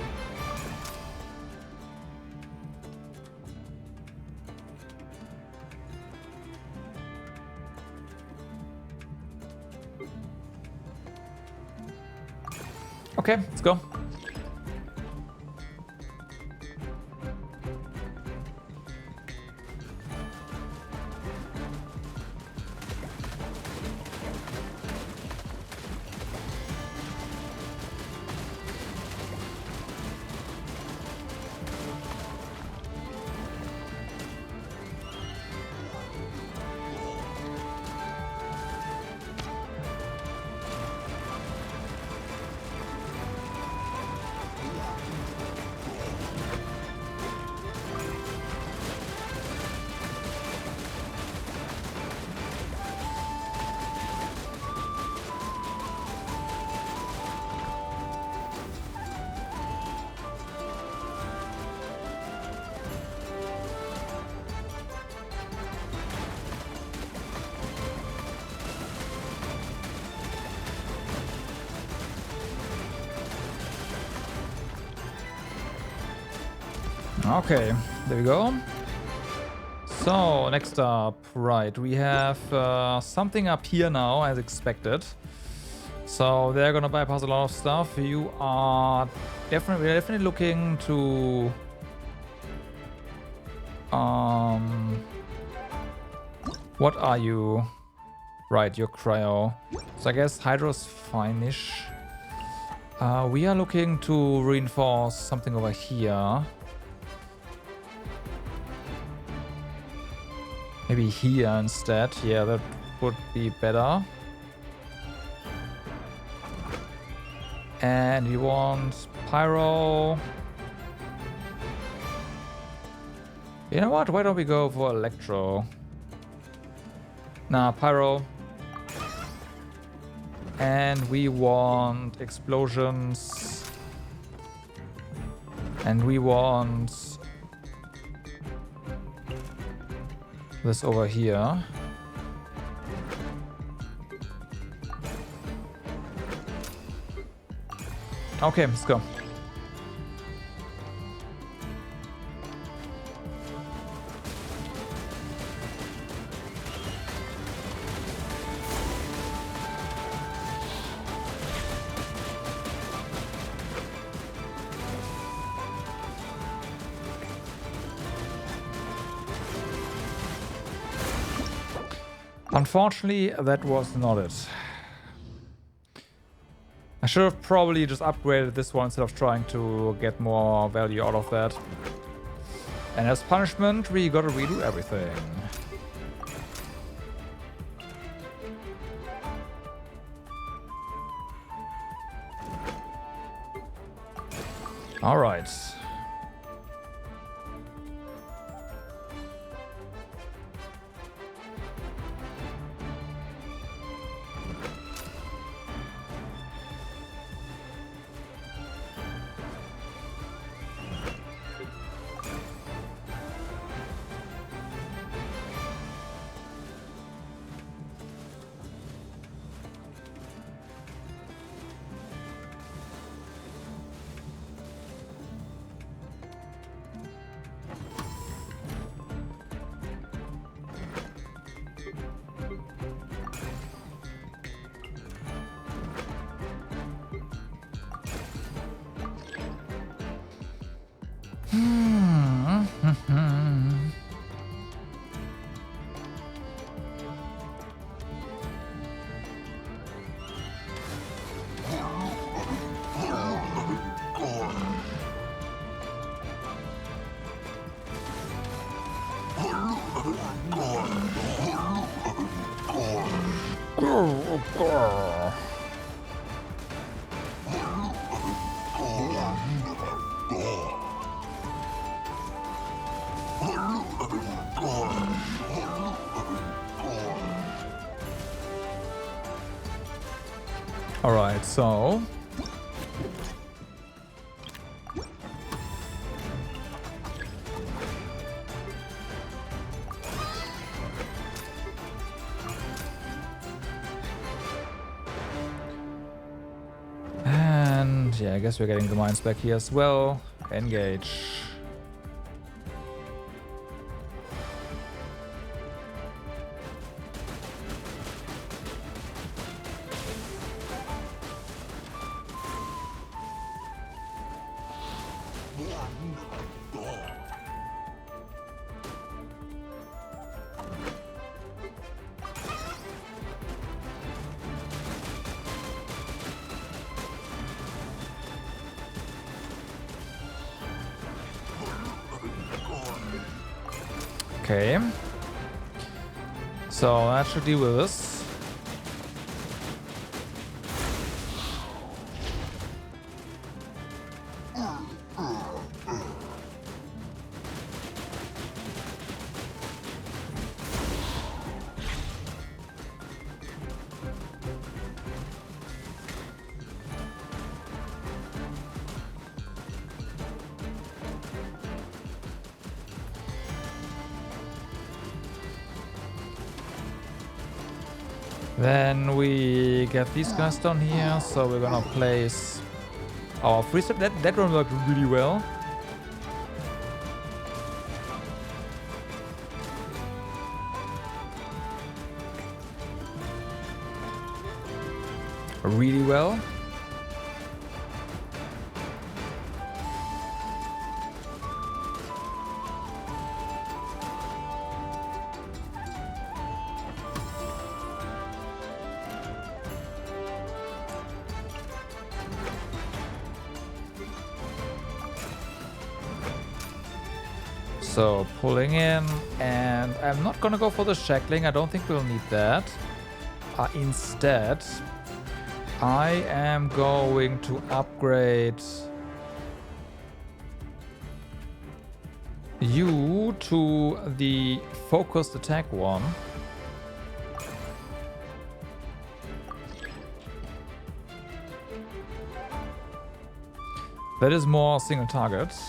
Okay, let's go. Okay, there we go. So, next up, right, we have something up here now, as expected. So, they're gonna bypass a lot of stuff. You are definitely looking to... What are you? Right, you're Cryo. So, I guess Hydro's fine-ish. We are looking to reinforce something over here. Maybe here instead. Yeah, that would be better. And we want Pyro. You know what? Why don't we go for Electro? Nah, Pyro. And we want Explosions. And we want... this over here. Okay, let's go. Unfortunately, that was not it. I should have probably just upgraded this one instead of trying to get more value out of that. And as punishment, we gotta redo everything. All right. All right, so and yeah, I guess we're getting the mines back here as well. Engage. Okay. So that should deal with this. Then we get these guys down here, so we're gonna place our freezer. That one worked really well. Really well. So pulling in, and I'm not gonna go for the shackling. I don't think we'll need that. Instead, I am going to upgrade you to the focused attack one. That is more single targets.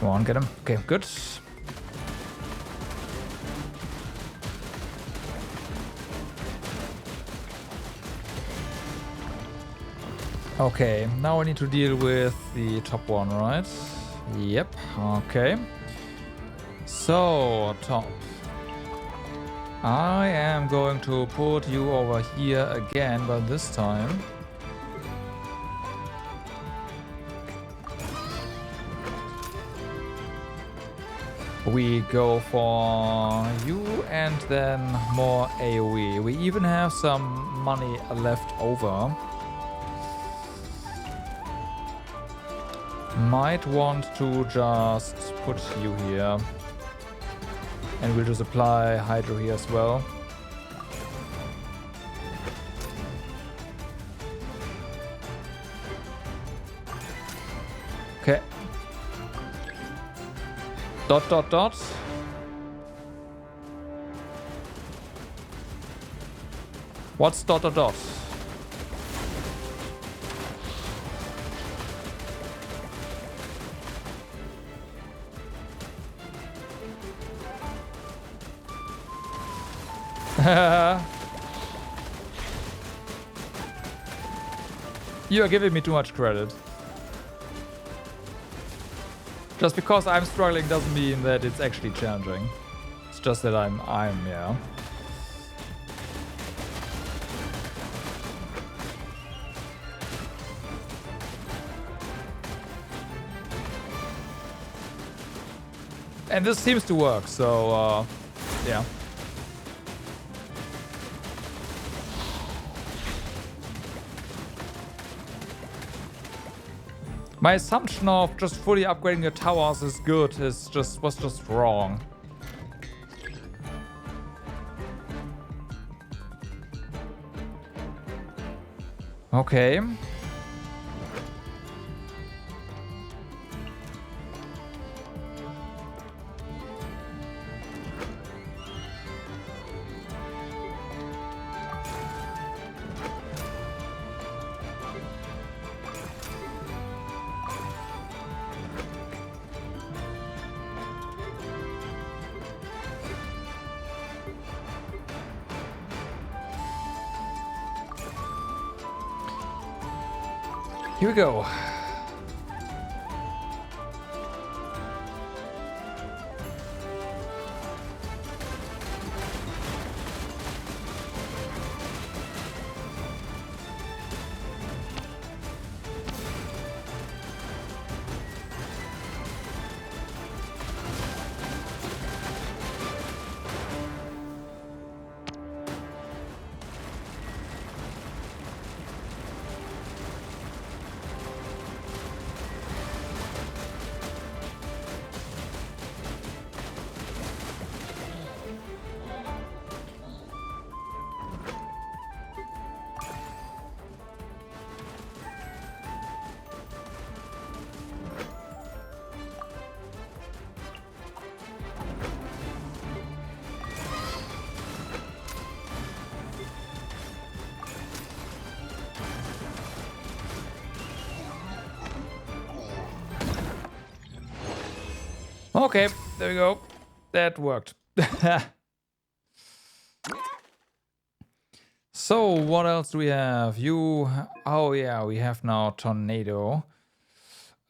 Come on, get him. Okay, good. Okay, now I need to deal with the top one, right? Yep, okay. So, top. I am going to put you over here again, but this time we go for you and then more AoE. We even have some money left over. Might want to just put you here. And we'll just apply Hydro here as well. Okay. Dot, dot, dot. What's dot dot dot? You are giving me too much credit. Just because I'm struggling doesn't mean that it's actually challenging. It's just that I'm yeah. And this seems to work, so yeah. My assumption of just fully upgrading your towers is good was just wrong. Okay. Here we go. Okay, there we go. That worked. So, what else do we have? Oh yeah, we have now Tornado.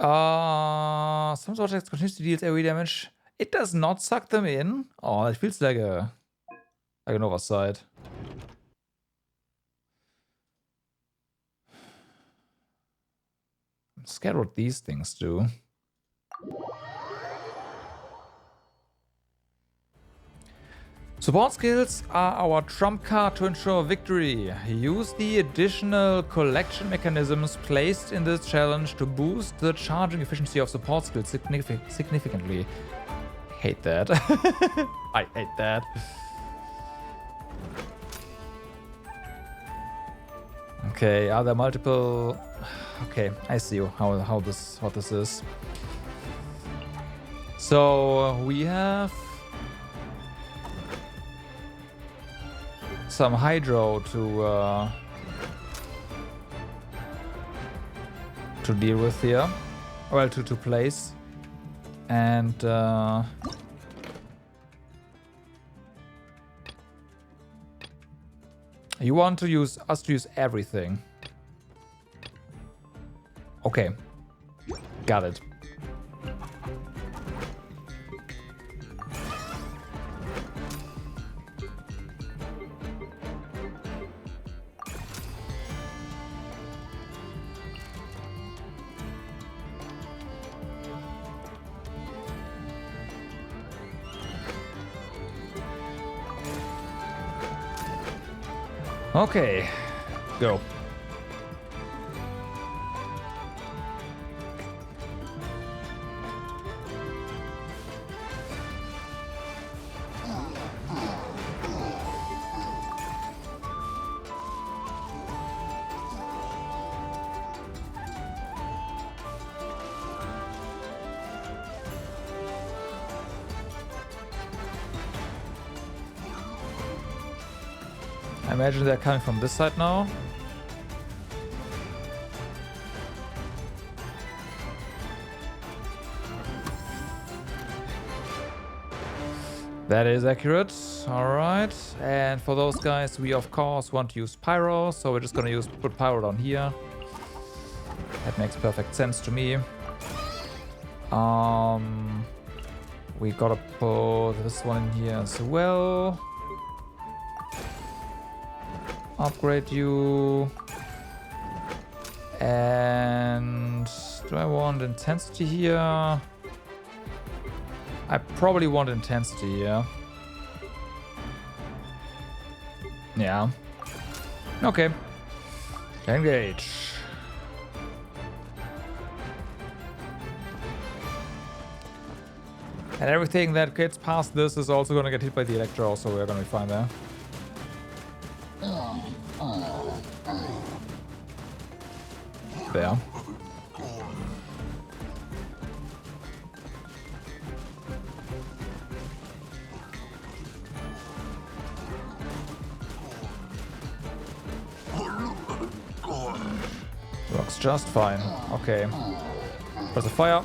Some sort of continues to deal AoE damage. It does not suck them in. Oh, it feels like an oversight. I'm scared what these things do. Support skills are our trump card to ensure victory. Use the additional collection mechanisms placed in this challenge to boost the charging efficiency of support skills significantly. Hate that. I hate that. Okay, are there multiple? Okay, I see what this is. So we have some hydro to deal with here, well, to place, and you want to use us to use everything. Okay, got it. Okay, go. I imagine they're coming from this side now. That is accurate. Alright. And for those guys, we of course want to use Pyro, so we're just gonna put Pyro down here. That makes perfect sense to me. We gotta put this one in here as well. Upgrade you. And do I want intensity here? I probably want intensity here. Yeah. Okay. Engage. And everything that gets past this is also gonna get hit by the Electro, so we're gonna be fine there. There. Works just fine. Okay. Press the fire.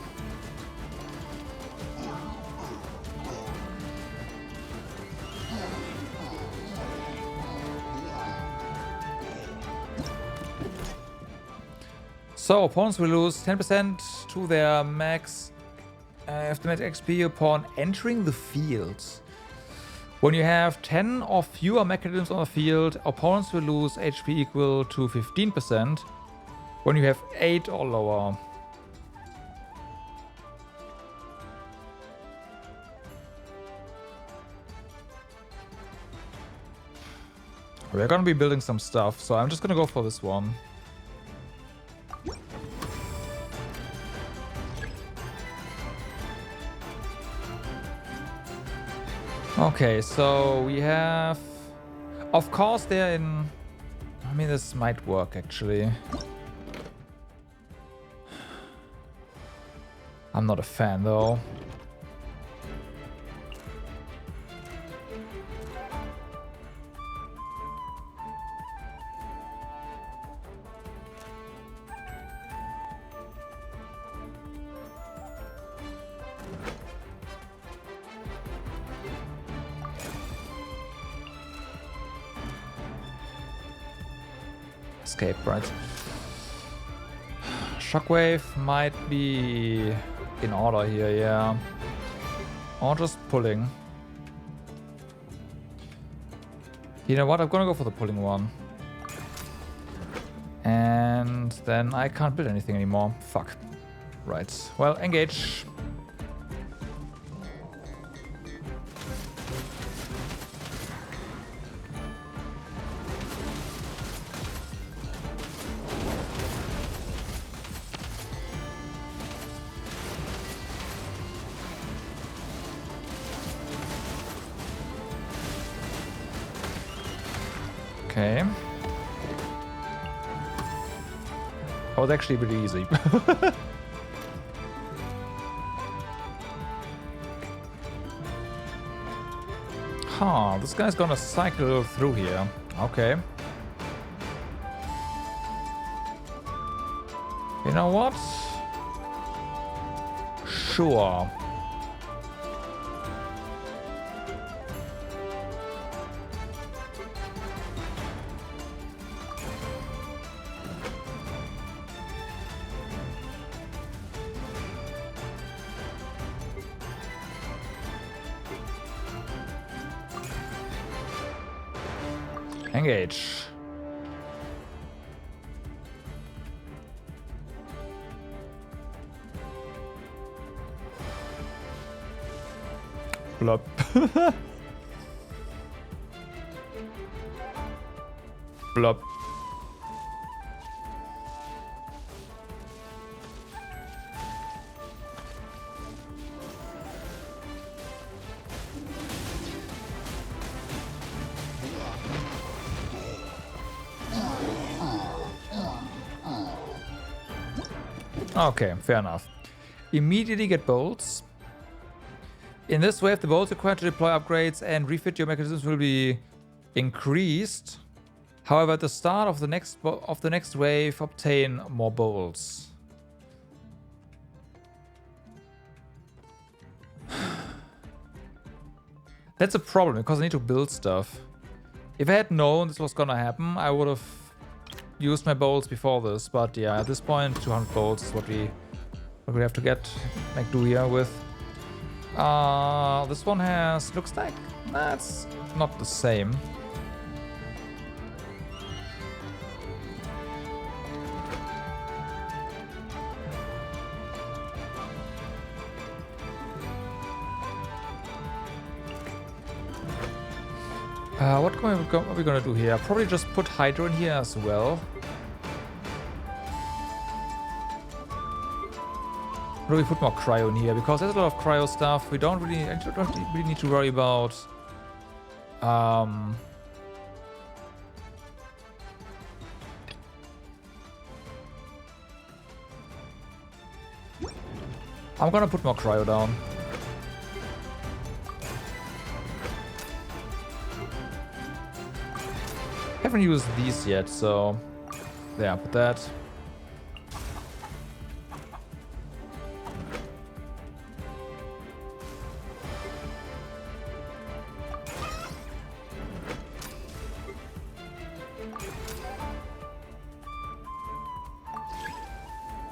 So opponents will lose 10% to their max XP upon entering the field. When you have 10 or fewer mechanisms on the field, opponents will lose HP equal to 15%. When you have 8 or lower. We're gonna be building some stuff, so I'm just gonna go for this one. Okay, so we have... Of course they're in... I mean, this might work actually. I'm not a fan though. Escape, right? Shockwave might be in order here, yeah. Or just pulling. You know what? I'm gonna go for the pulling one. And then I can't build anything anymore. Fuck. Right. Well, engage. Okay. That was actually really easy. Huh, this guy's gonna cycle through here. Okay. You know what? Sure. Engage. Blop. Blop. Okay, fair enough. Immediately get bolts. In this wave, the bolts required to deploy upgrades and refit your mechanisms will be increased However, at the start of the next wave, obtain more bolts. That's a problem because I need to build stuff. If I had known this was gonna happen, I would have used my bolts before this. But yeah, at this point, 200 bolts is what we have to make do here with. This one looks like that's not the same. What are we gonna do here? Probably just put Hydro in here as well. Or do we put more Cryo in here? Because there's a lot of Cryo stuff. I don't really need to worry about. I'm gonna put more Cryo down. Haven't used these yet, so yeah, put that.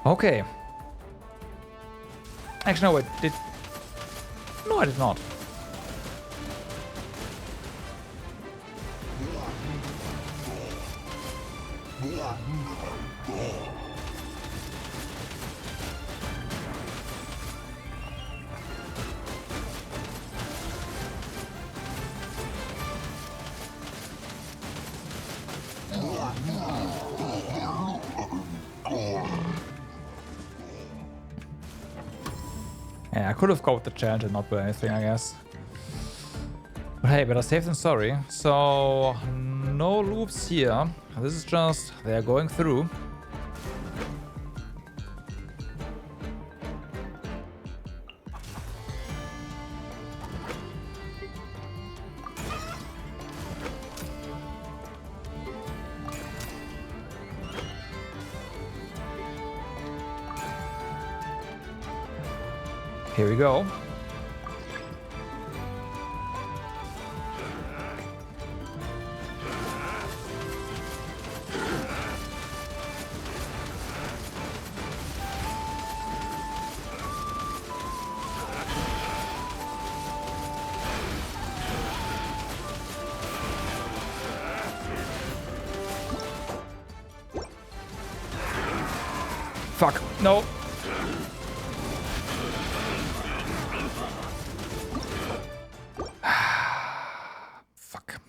Okay. Actually, no, no, I did not. Yeah, I could have got the challenge and not build anything, I guess. But hey, better safe than sorry. So, no loops here. This is just, they're going through. Here we go. Fuck, no. Fuck.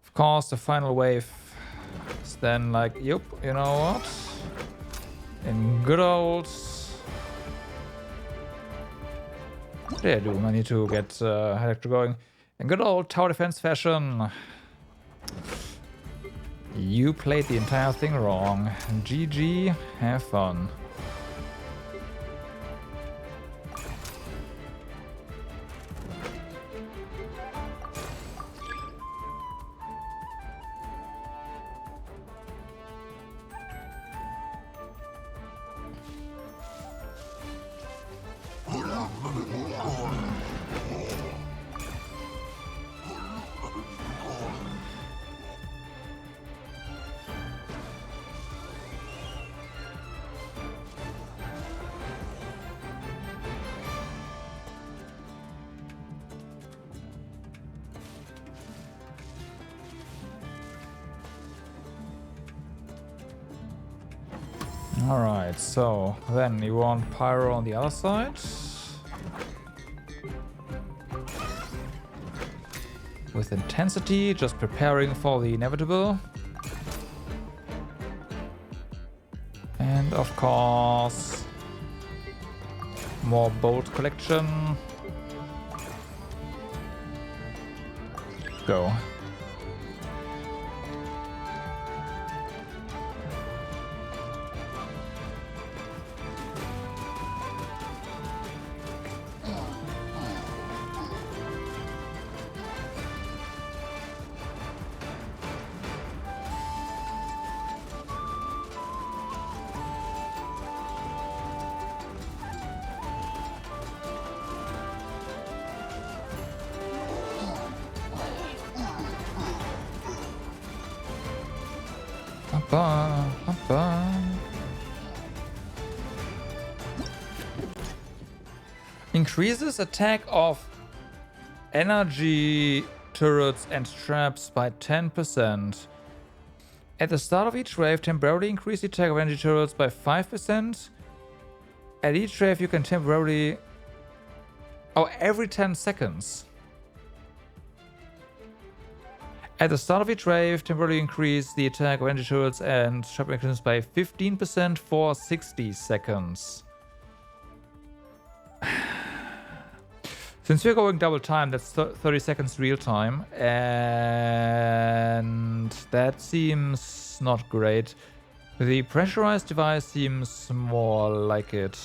Of course, the final wave is then like, yep, you know what? In good old... There, do I need to get Electro going. In good old tower defense fashion. You played the entire thing wrong. GG, have fun. Alright, so then you want Pyro on the other side. With intensity, just preparing for the inevitable. And of course, more bolt collection. go. Increases attack of energy turrets and traps by 10%. At the start of each wave, temporarily increase the attack of energy turrets by 5%. At each wave, you can temporarily... Oh, every 10 seconds. At the start of each wave, temporarily increase the attack of energy turrets and trap mechanisms by 15% for 60 seconds. Since we're going double time, that's 30 seconds real time, and that seems not great. The pressurized device seems more like it.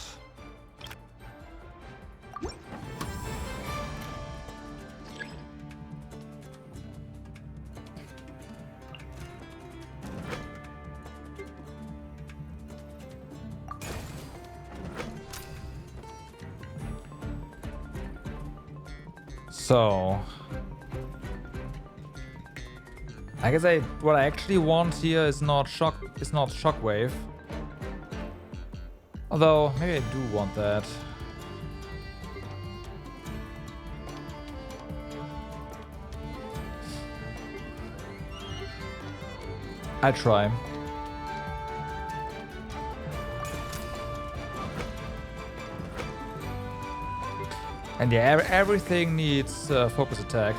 So, I guess what I actually want here is not shockwave. Although maybe I do want that. I'll try. And yeah, everything needs focus attack.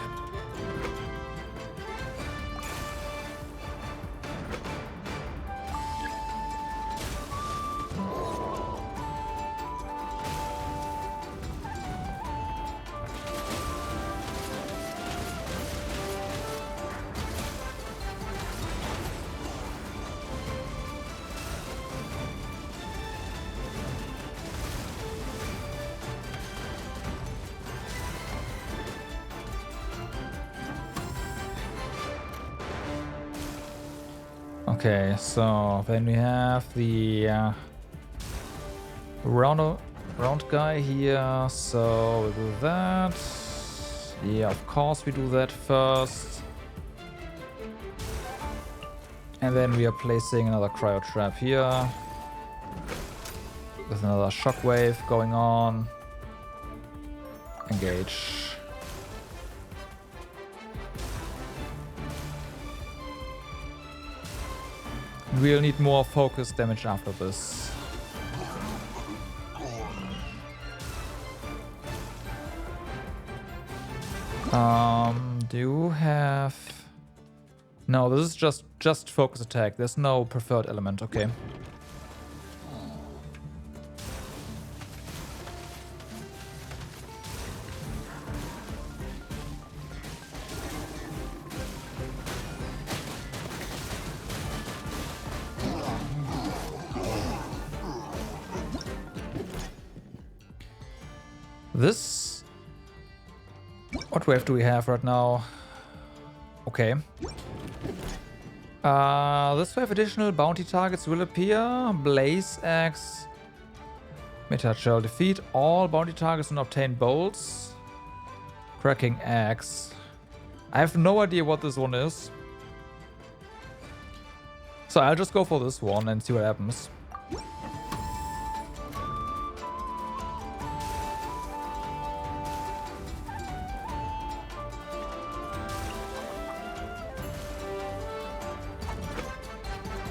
Okay, so then we have the round guy here, so we'll do that. Yeah, of course we do that first. And then we are placing another cryo trap here. With another shockwave going on. Engage. We'll need more focus damage after this. Do you have... No, this is just focus attack. There's no preferred element, okay. This... What wave do we have right now? Okay. This wave additional bounty targets will appear. Blaze Axe. Meta shall defeat all bounty targets and obtain bolts. Cracking Axe. I have no idea what this one is. So I'll just go for this one and see what happens.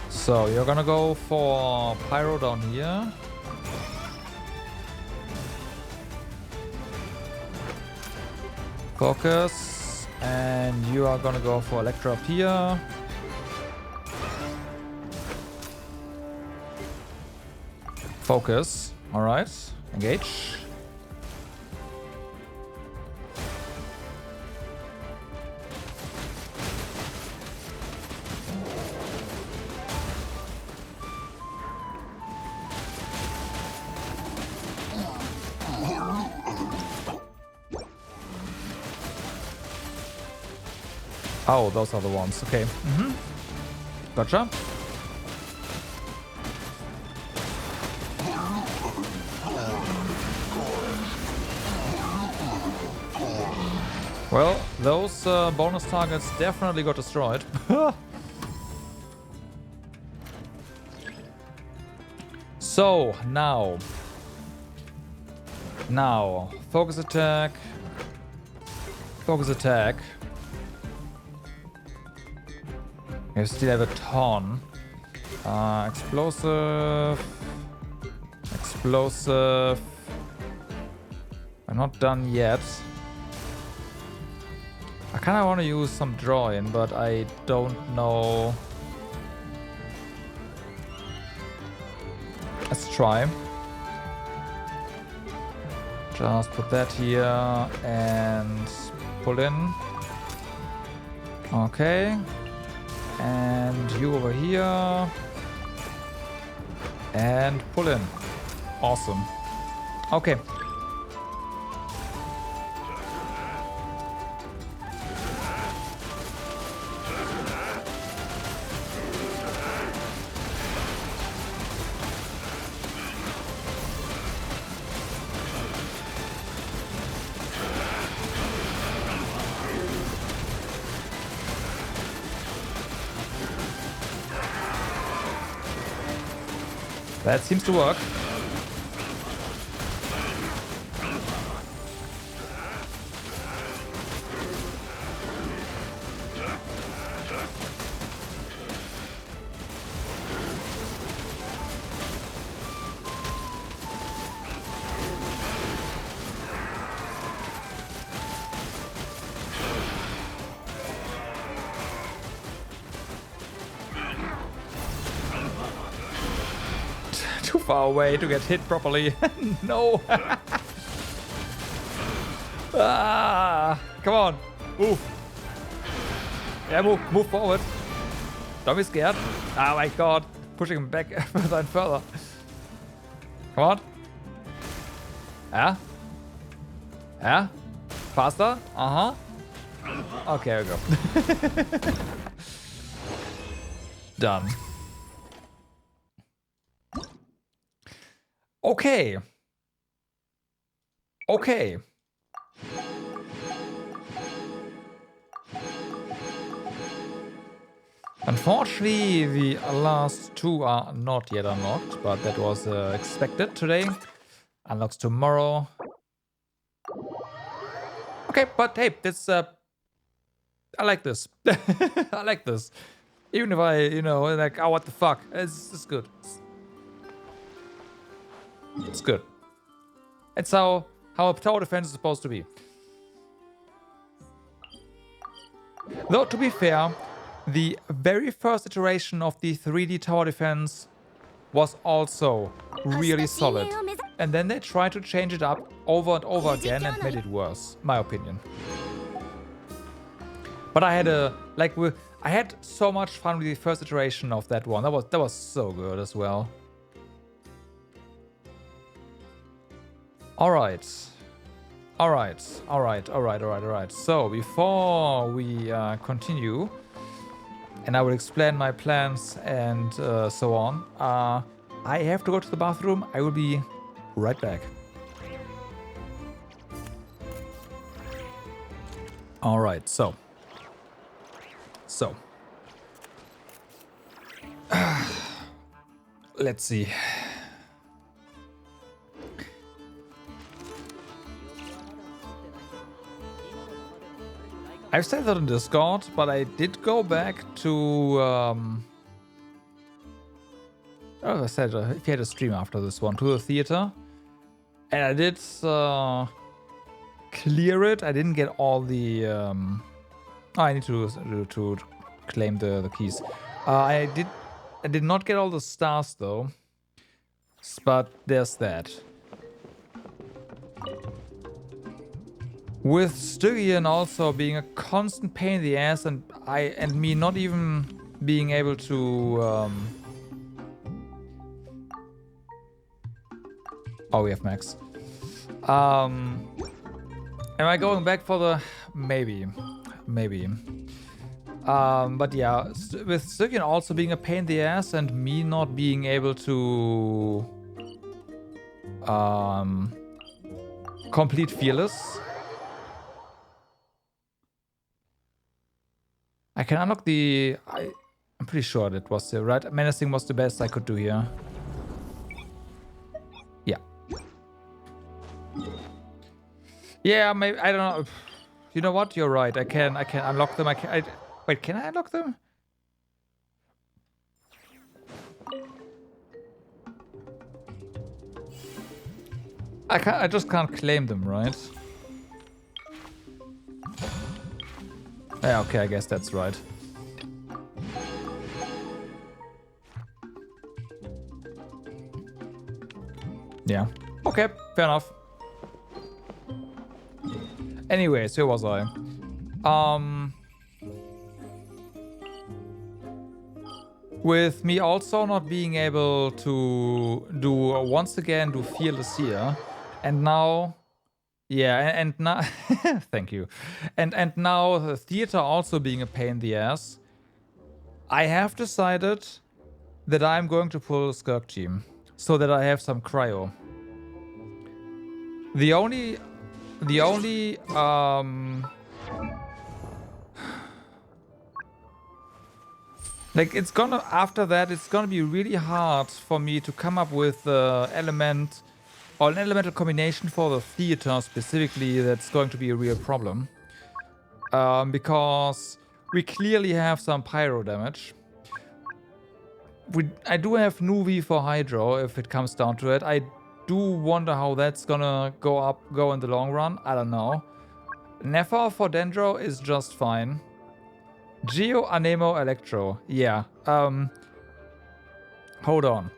So you're gonna go for Pyro down here. Focus. And you are gonna go for Electro up here. Focus. Alright. Engage. Oh, those are the ones. Okay. Gotcha. Well, those bonus targets definitely got destroyed. So, now, focus attack, You still have a ton. Explosive. I'm not done yet. I kind of want to use some drawing, but I don't know. Let's try. Just put that here and pull in. Okay. And you over here. And pull in. Awesome. Okay. That seems to work. Too far away to get hit properly. No. Come on. Move. Yeah, move forward. Don't be scared. Oh my god. Pushing him back further and further. Come on. Yeah. Yeah. Faster. Uh-huh. Okay, there we go. Done. Okay. Okay. Unfortunately, the last two are not yet unlocked, but that was expected today. Unlocks tomorrow. Okay, but hey, this I like this. I like this. Even if I, you know, like, oh, what the fuck? It's good. It's good. It's how a tower defense is supposed to be. Though, to be fair, the very first iteration of the 3D tower defense was also really solid. And then they tried to change it up over and over again and made it worse, my opinion. But I had so much fun with the first iteration of that one. That was so good as well. Alright. So, before we continue, and I will explain my plans and so on, I have to go to the bathroom. I will be right back. Alright, so. Let's see. I've said that on Discord, but I did go back to... I said if you had a stream after this one, to the theater. And I did clear it. I didn't get all the... I need to claim the keys. I did not get all the stars, though. But there's that. With Stygian also being a constant pain in the ass, and me not even being able to oh, we have max. Am I going back for the maybe? But yeah, with Stygian also being a pain in the ass and me not being able to complete Fearless. I can unlock the... I'm pretty sure that was the right. Menacing was the best I could do here. Yeah. Yeah, maybe, I don't know. You know what? You're right. I can unlock them. Wait, can I unlock them? I just can't claim them, right? Yeah, okay, I guess that's right. Yeah. Okay, fair enough. Anyways, where was I? With me also not being able to once again do Fearless here, and now, yeah, and now, thank you, and now the theater also being a pain in the ass. I have decided that I'm going to pull Skirk team so that I have some cryo. The only like, it's gonna, after that, it's gonna be really hard for me to come up with element or an elemental combination for the theater specifically that's going to be a real problem. Because we clearly have some pyro damage. I do have Nuvi for Hydro if it comes down to it. I do wonder how that's gonna go in the long run. I don't know. Nefer for Dendro is just fine. Geo, Anemo, Electro. Yeah. Hold on.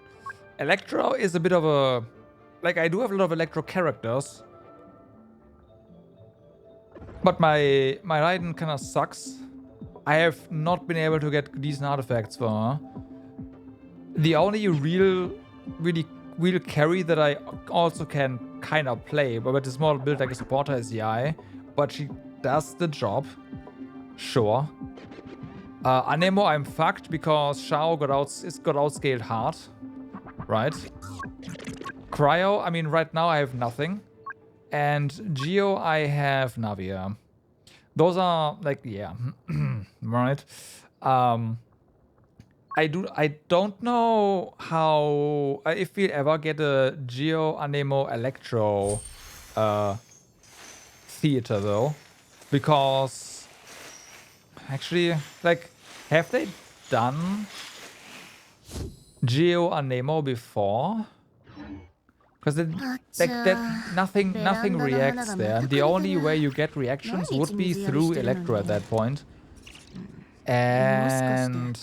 Electro is a bit of a... Like, I do have a lot of Electro characters. But my Raiden kinda sucks. I have not been able to get decent artifacts for her. The only really carry that I also can kind of play, but with a small build like a supporter is Yai. But she does the job. Sure. Anemo, I'm fucked because Shao got outscaled hard. Right? Cryo, I mean, right now I have nothing. And Geo, I have Navia. Those are, like, yeah. Right? I don't know how... if we ever get a Geo, Anemo, Electro theater, though. Because... Actually, like, have they done Geo, Anemo before? Because nothing reacts there. And the only way you get reactions would be through Electro at that point. And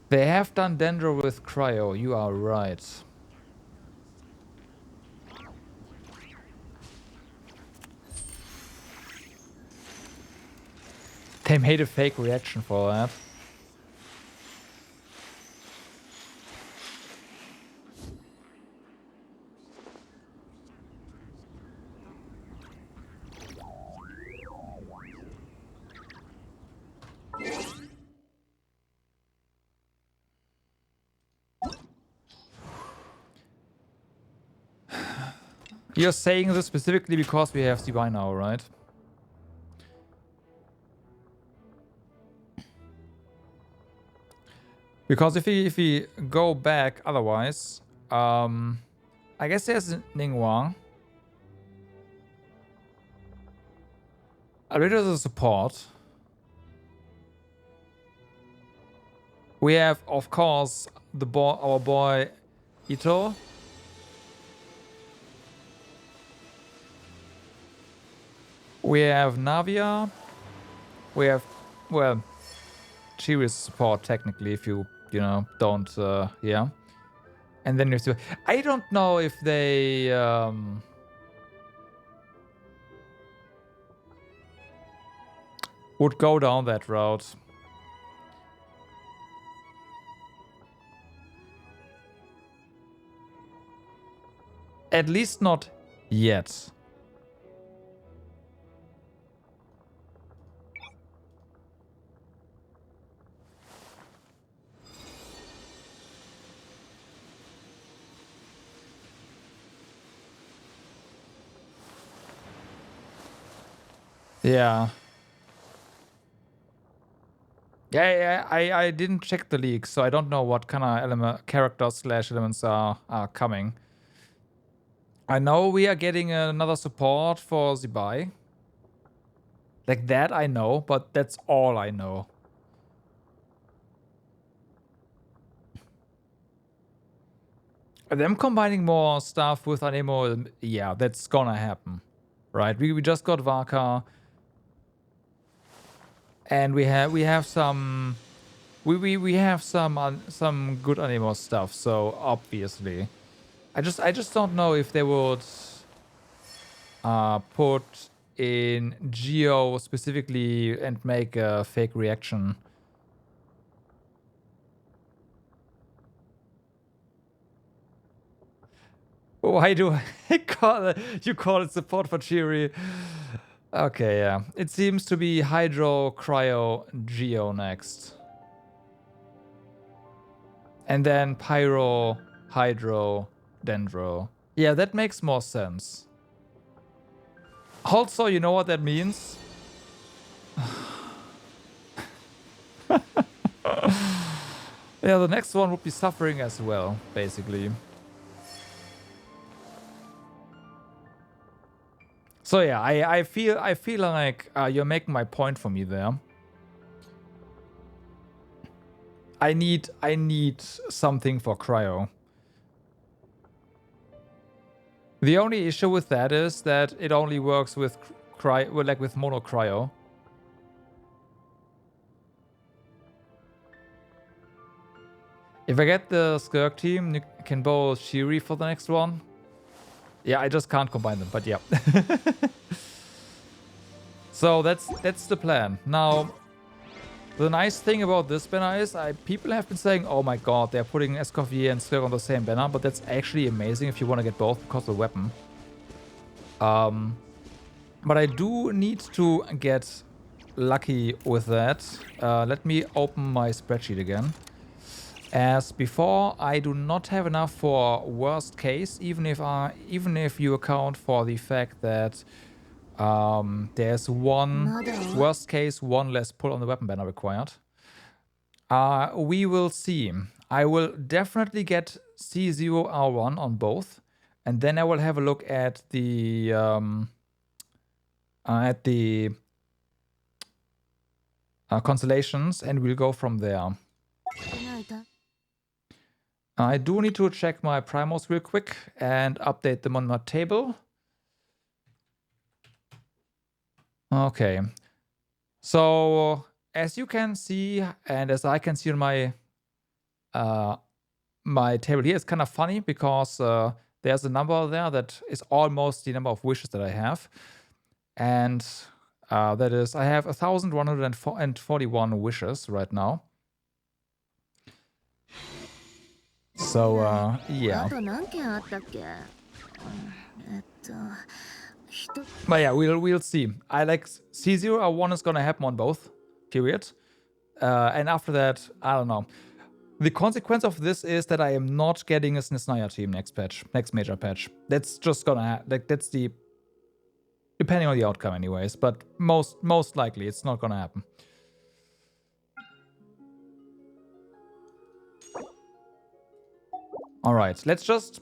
they have done Dendro with Cryo, you are right. They made a fake reaction for that. You're saying this specifically because we have CY now, right? Because if we go back otherwise, I guess there's Ningguang. Already as a support. We have, of course, our boy Ito. We have Navia. We have, well, she is support technically if you know, don't, yeah. And then you have to... I don't know if they... would go down that route. At least not yet. Yeah. Yeah, I didn't check the leaks, so I don't know what kind of characters / elements are coming. I know we are getting another support for Zibai. Like that I know, but that's all I know. Them combining more stuff with Anemo, yeah, that's gonna happen. Right? We just got Vaka. And we have some we have some good Anemo stuff, so obviously. I just don't know if they would put in Geo specifically and make a fake reaction. Why do I call it, you call it support for Chiri? Okay, yeah. It seems to be Hydro, Cryo, Geo next. And then Pyro, Hydro, Dendro. Yeah, that makes more sense. Also, you know what that means? Yeah, the next one would be suffering as well, basically. So yeah, I feel like you're making my point for me there. I need something for Cryo. The only issue with that is that it only works with Cryo, like with Mono Cryo. If I get the Skirk team, you can both Shiri for the next one. Yeah, I just can't combine them, but yeah. So that's the plan. Now, the nice thing about this banner is people have been saying, oh my god, they're putting Escoffier and Skirk on the same banner, but that's actually amazing if you want to get both because of the weapon. But I do need to get lucky with that. Let me open my spreadsheet again. As before, I do not have enough for worst case, even if you account for the fact that there's one worst case, one less pull on the weapon banner required. We will see. I will definitely get C0 R1 on both, and then I will have a look at the constellations, and we'll go from there. I do need to check my primos real quick and update them on my table. Okay. So as you can see, and as I can see on my my table here, it's kind of funny because there's a number there that is almost the number of wishes that I have. And that is, I have 1,141 wishes right now. So, yeah. But yeah, we'll see. I like C0 R1 is gonna happen on both, period. And after that, I don't know. The consequence of this is that I am not getting a Snisnaya team next major patch. That's just gonna that's the, depending on the outcome anyways, but most likely it's not gonna happen. All right, let's just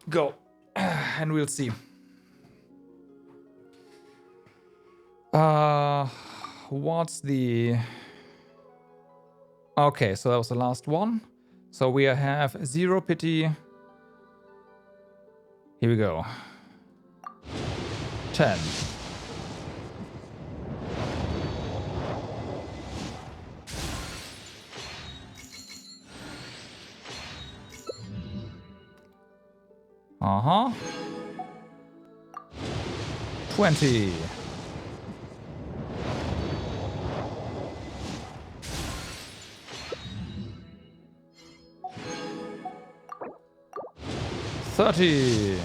go and we'll see. What's the... Okay, so that was the last one. So we have 0 pity. Here we go. 10. Uh-huh. 20. $30.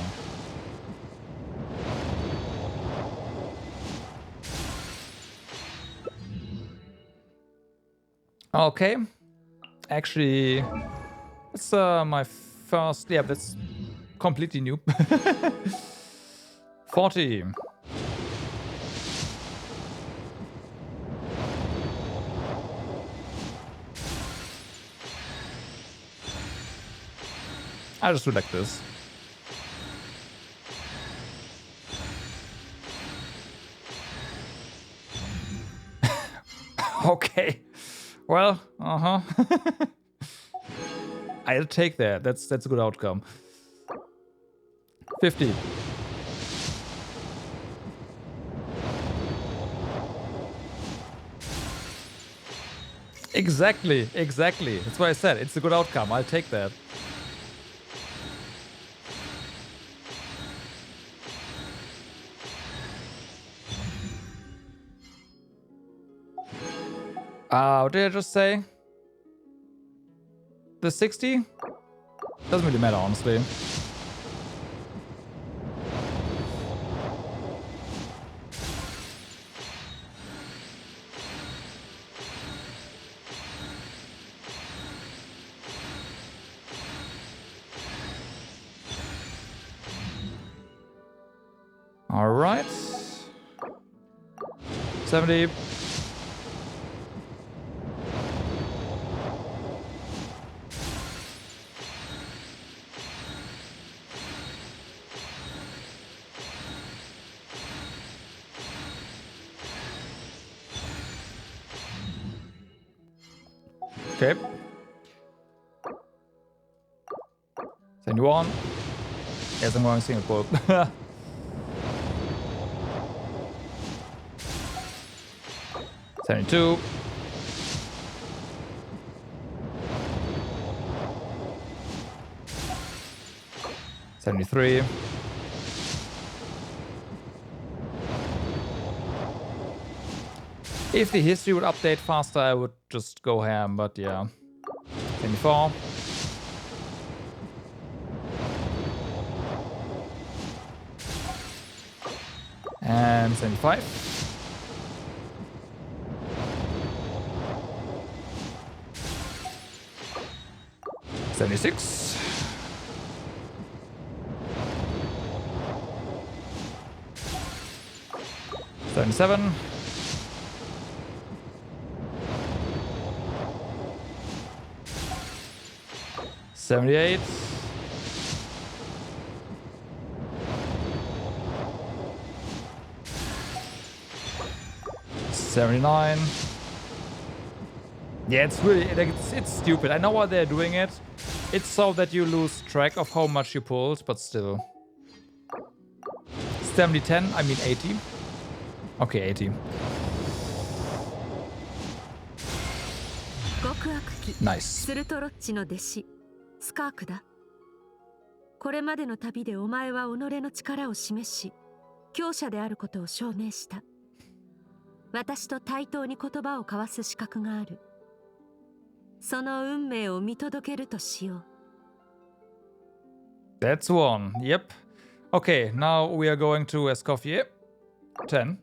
Okay. Actually, it's my first... Yeah, that's completely new. 40. I just do like this. Okay. Well, I'll take that. That's a good outcome. 50. Exactly. That's why I said it's a good outcome. I'll take that. What did I just say? The 60? Doesn't really matter, honestly. All right. 70. Okay. 71. Yes, I'm going single pull. 72. 73. If the history would update faster, I would just go ham, but yeah. 74. And 75. 76. 77. 78. 79. Yeah, it's really, it's stupid. I know why they're doing it. It's so that you lose track of how much you pulled, but still. 70, 10, I mean 80. Okay, 80. Nice. スルトロッチの弟子スカークだ。これまでの旅でお前は己の力を示し、強者であることを証明した。私と対等に言葉を交わす資格がある。その運命を見届けるとしよう。That's one. Yep. Okay, now we are going to Escoffier. 10.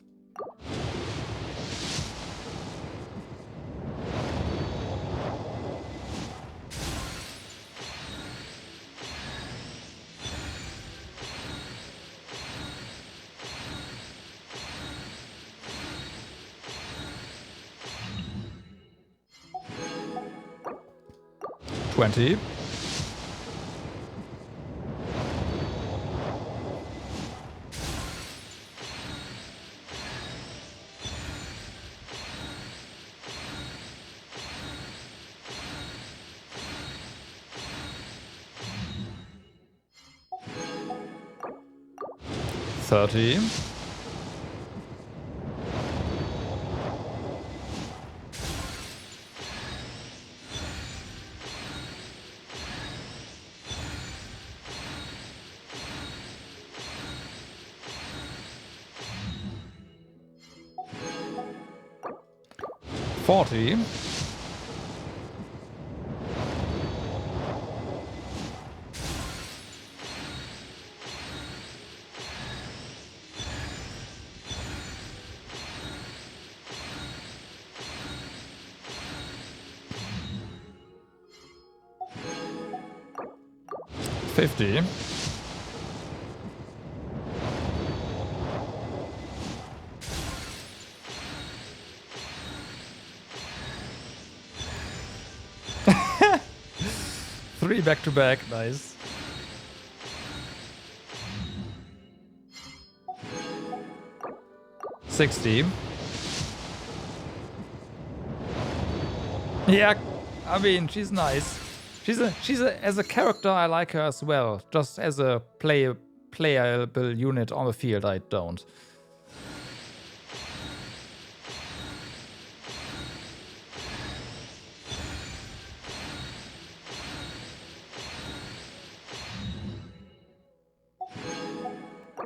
$20. 30. 40. 50. 3 back to back, nice. 60. Yeah, I mean, she's nice. As a character, I like her as well. Just as a playable unit on the field, I don't.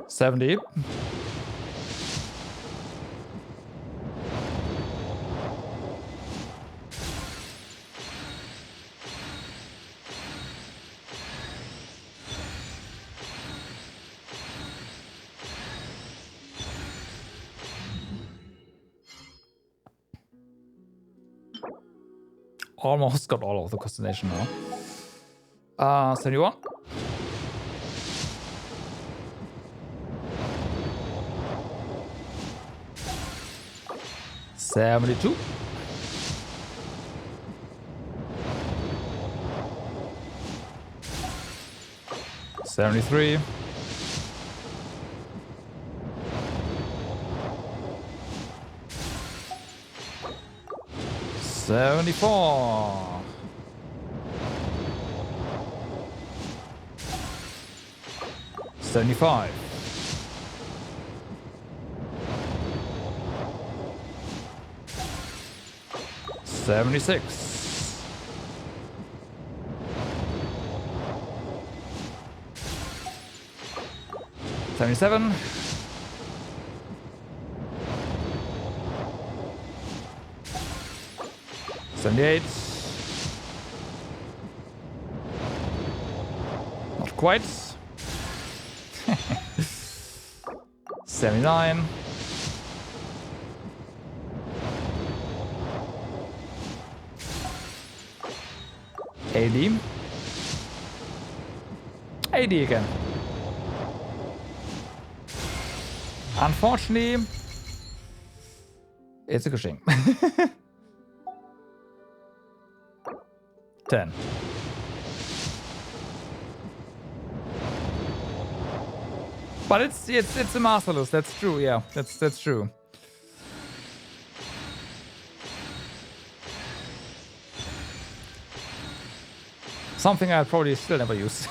$70. Almost got all of the constellation now. 71. $72. 73. 74. 75. 76. 77. 78. Not quite. 79. 80. 80 again. Unfortunately, it's a Cushing. 10. But it's a masterless. That's true. Yeah, that's true. Something I'll probably still never use.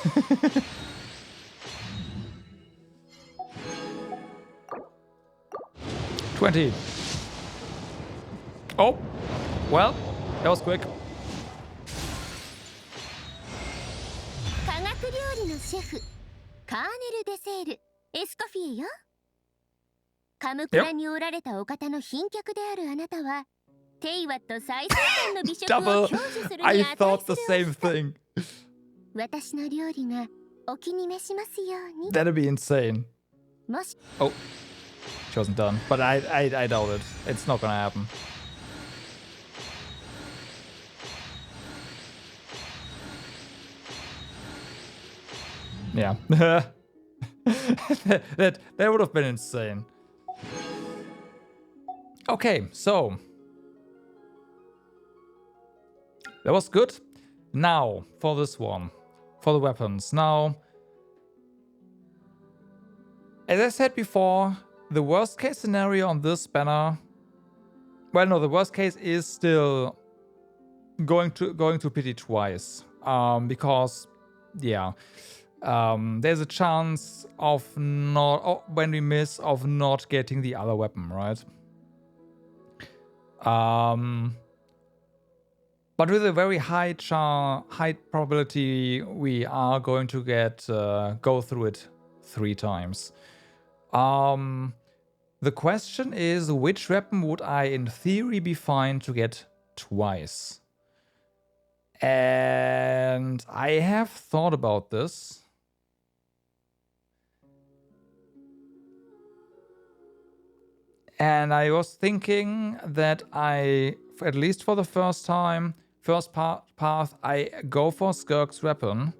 $20. Oh, well, that was quick. 科学料理のシェフカーネル・デセールエスコフィエよ。カムクラにおられたお方の賓客であるあなたはテイワット最先端の美食を享受するに値する。私の料理がお気に召しますように。That'd be insane. もし Oh, she wasn't done, but I doubt it. It's not gonna happen. Yeah. that would have been insane. Okay, so that was good. Now for this one, for the weapons. Now, as I said before, the worst case scenario on this banner. Well, no, the worst case is still going to pity twice. Because, yeah. There's a chance of when we miss, of not getting the other weapon, right? But with a very high probability, we are going to go through it 3 times. The question is, which weapon would I in theory be fine to get twice? And I have thought about this. And I was thinking that at least for the first path, I go for Skirk's weapon.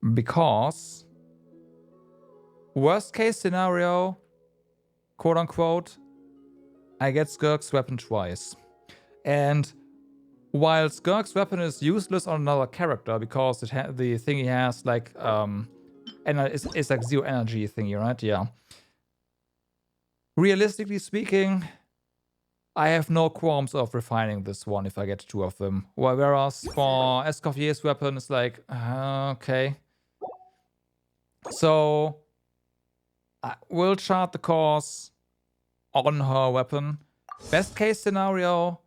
Because worst case scenario, quote unquote, I get Skirk's weapon twice. And while Skirk's weapon is useless on another character because the thing he has like, it's like 0 energy thingy, right? Yeah. かがく料理のシェフカーネル・デセールエスコフィエよ。カムクラにおられたお方の賓客であるあなたはテイワット最先端の美食を享受するに値するわ。Realistically speaking, I have no qualms of refining this one if I get 2 of them. Whereas for Escoffier's weapon, it's like, okay. So, I will chart the course on her weapon. Best case scenario,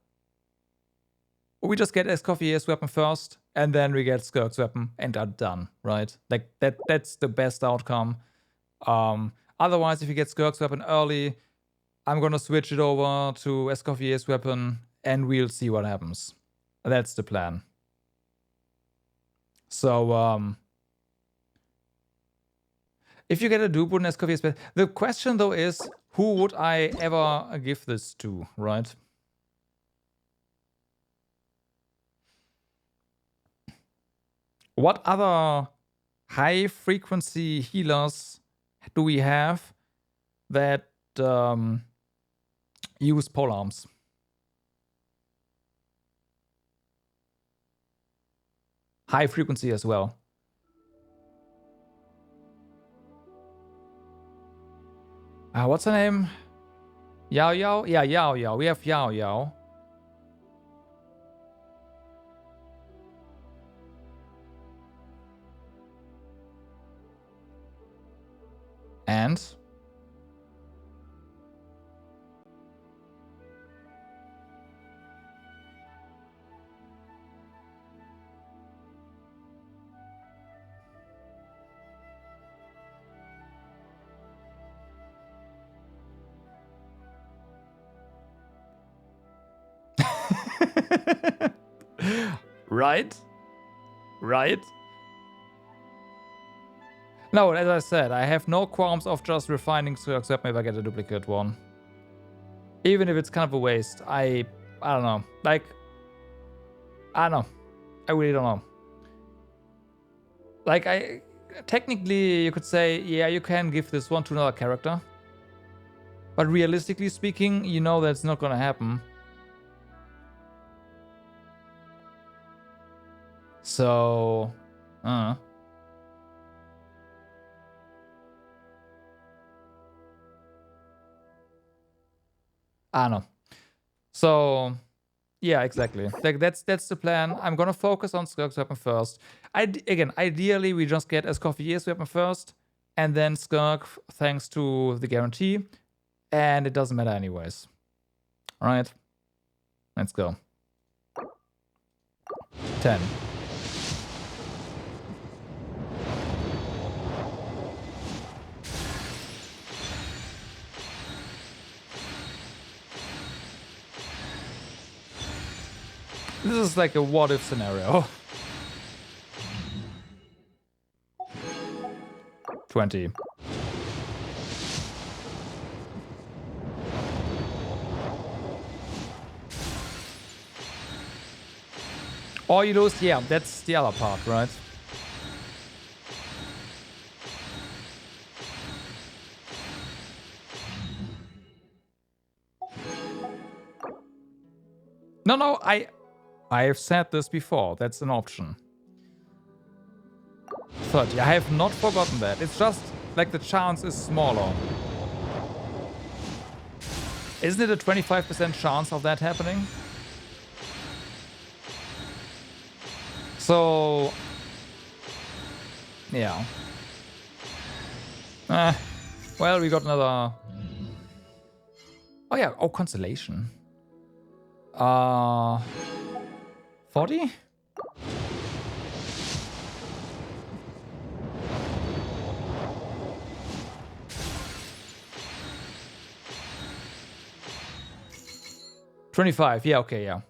we just get Escoffier's weapon first, and then we get Skirk's weapon, and are done, right? Like, that's the best outcome. Otherwise, if you get Skirk's weapon early, I'm gonna switch it over to Escoffier's weapon, and we'll see what happens. That's the plan. So, if you get a dupe in Escoffier's weapon, the question though is, who would I ever give this to, right? What other high-frequency healers do we have that use polearms? High frequency as well. What's her name? Yao Yao? Yeah, Yao Yao. We have Yao Yao. And right? Right? No, as I said, I have no qualms of just refining Skirk's weapon if I get a duplicate one. Even if it's kind of a waste. I don't know. Like, I don't know. I really don't know. Like, technically, you could say, yeah, you can give this one to another character. But realistically speaking, you know that's not gonna happen. So, Oh I don't know. So, yeah, exactly. Like that's the plan. I'm gonna focus on Skirk's weapon first. Again, ideally we just get Escoffier's weapon first, and then Skirk, thanks to the guarantee, and it doesn't matter anyways. All right, let's go. 10. This is like a what-if scenario. 20. Or you lose, yeah, that's the other part, right? No, I have said this before. That's an option. 30. I have not forgotten that. It's just like the chance is smaller. Isn't it a 25% chance of that happening? So, yeah. Well, we got another... Oh yeah, oh, constellation. 40? $25, yeah, okay, yeah.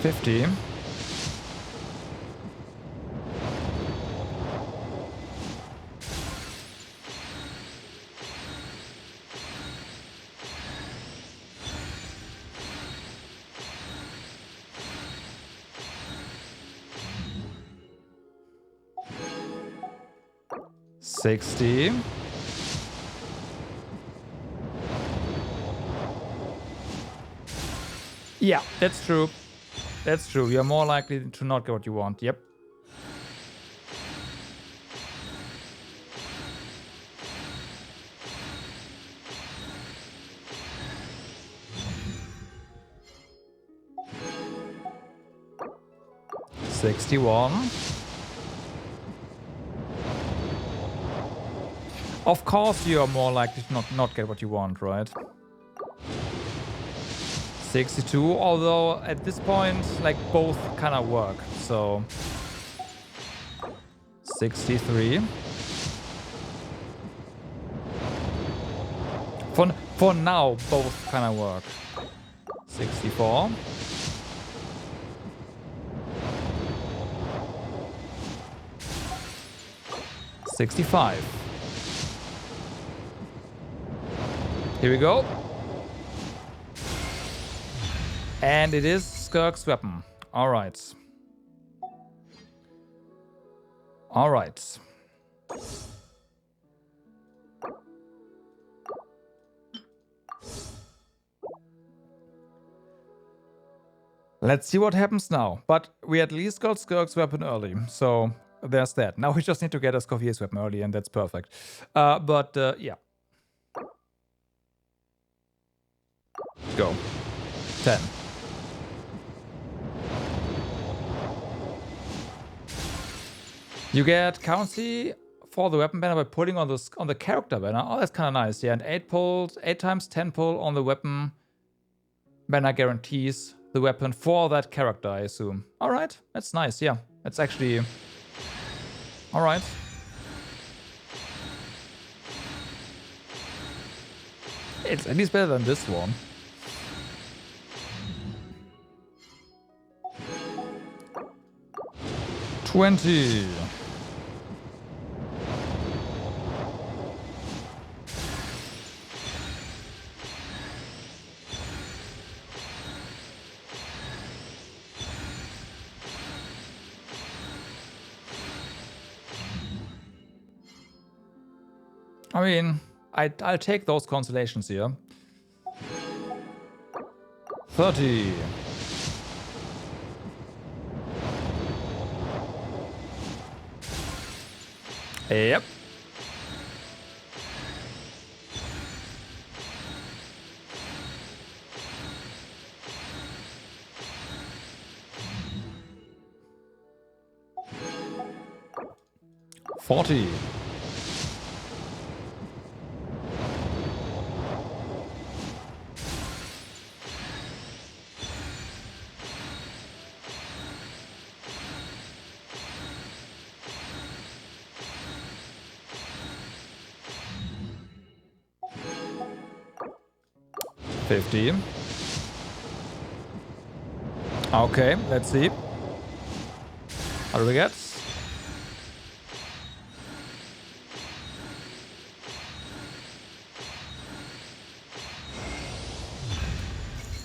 $50. $60. Yeah, that's true. That's true. You're more likely to not get what you want. Yep. $61. Of course you're more likely to not get what you want, right? 62, although at this point, like, both kind of work, so 63. For now, both kind of work. 64. 65. Here we go. And it is Skirk's weapon. All right. All right. Let's see what happens now. But we at least got Skirk's weapon early, so there's that. Now we just need to get Escoffier's weapon early, and that's perfect. Yeah. Go. 10. You get currency for the weapon banner by pulling on the character banner. Oh, that's kind of nice. Yeah, and 8 times 10 pull on the weapon banner guarantees the weapon for that character, I assume. All right, that's nice. Yeah, that's actually all right. It's at least better than this one. $20. I mean, I'll take those consolations here. 30. Yep. $40. $50. Okay, let's see. How do we get?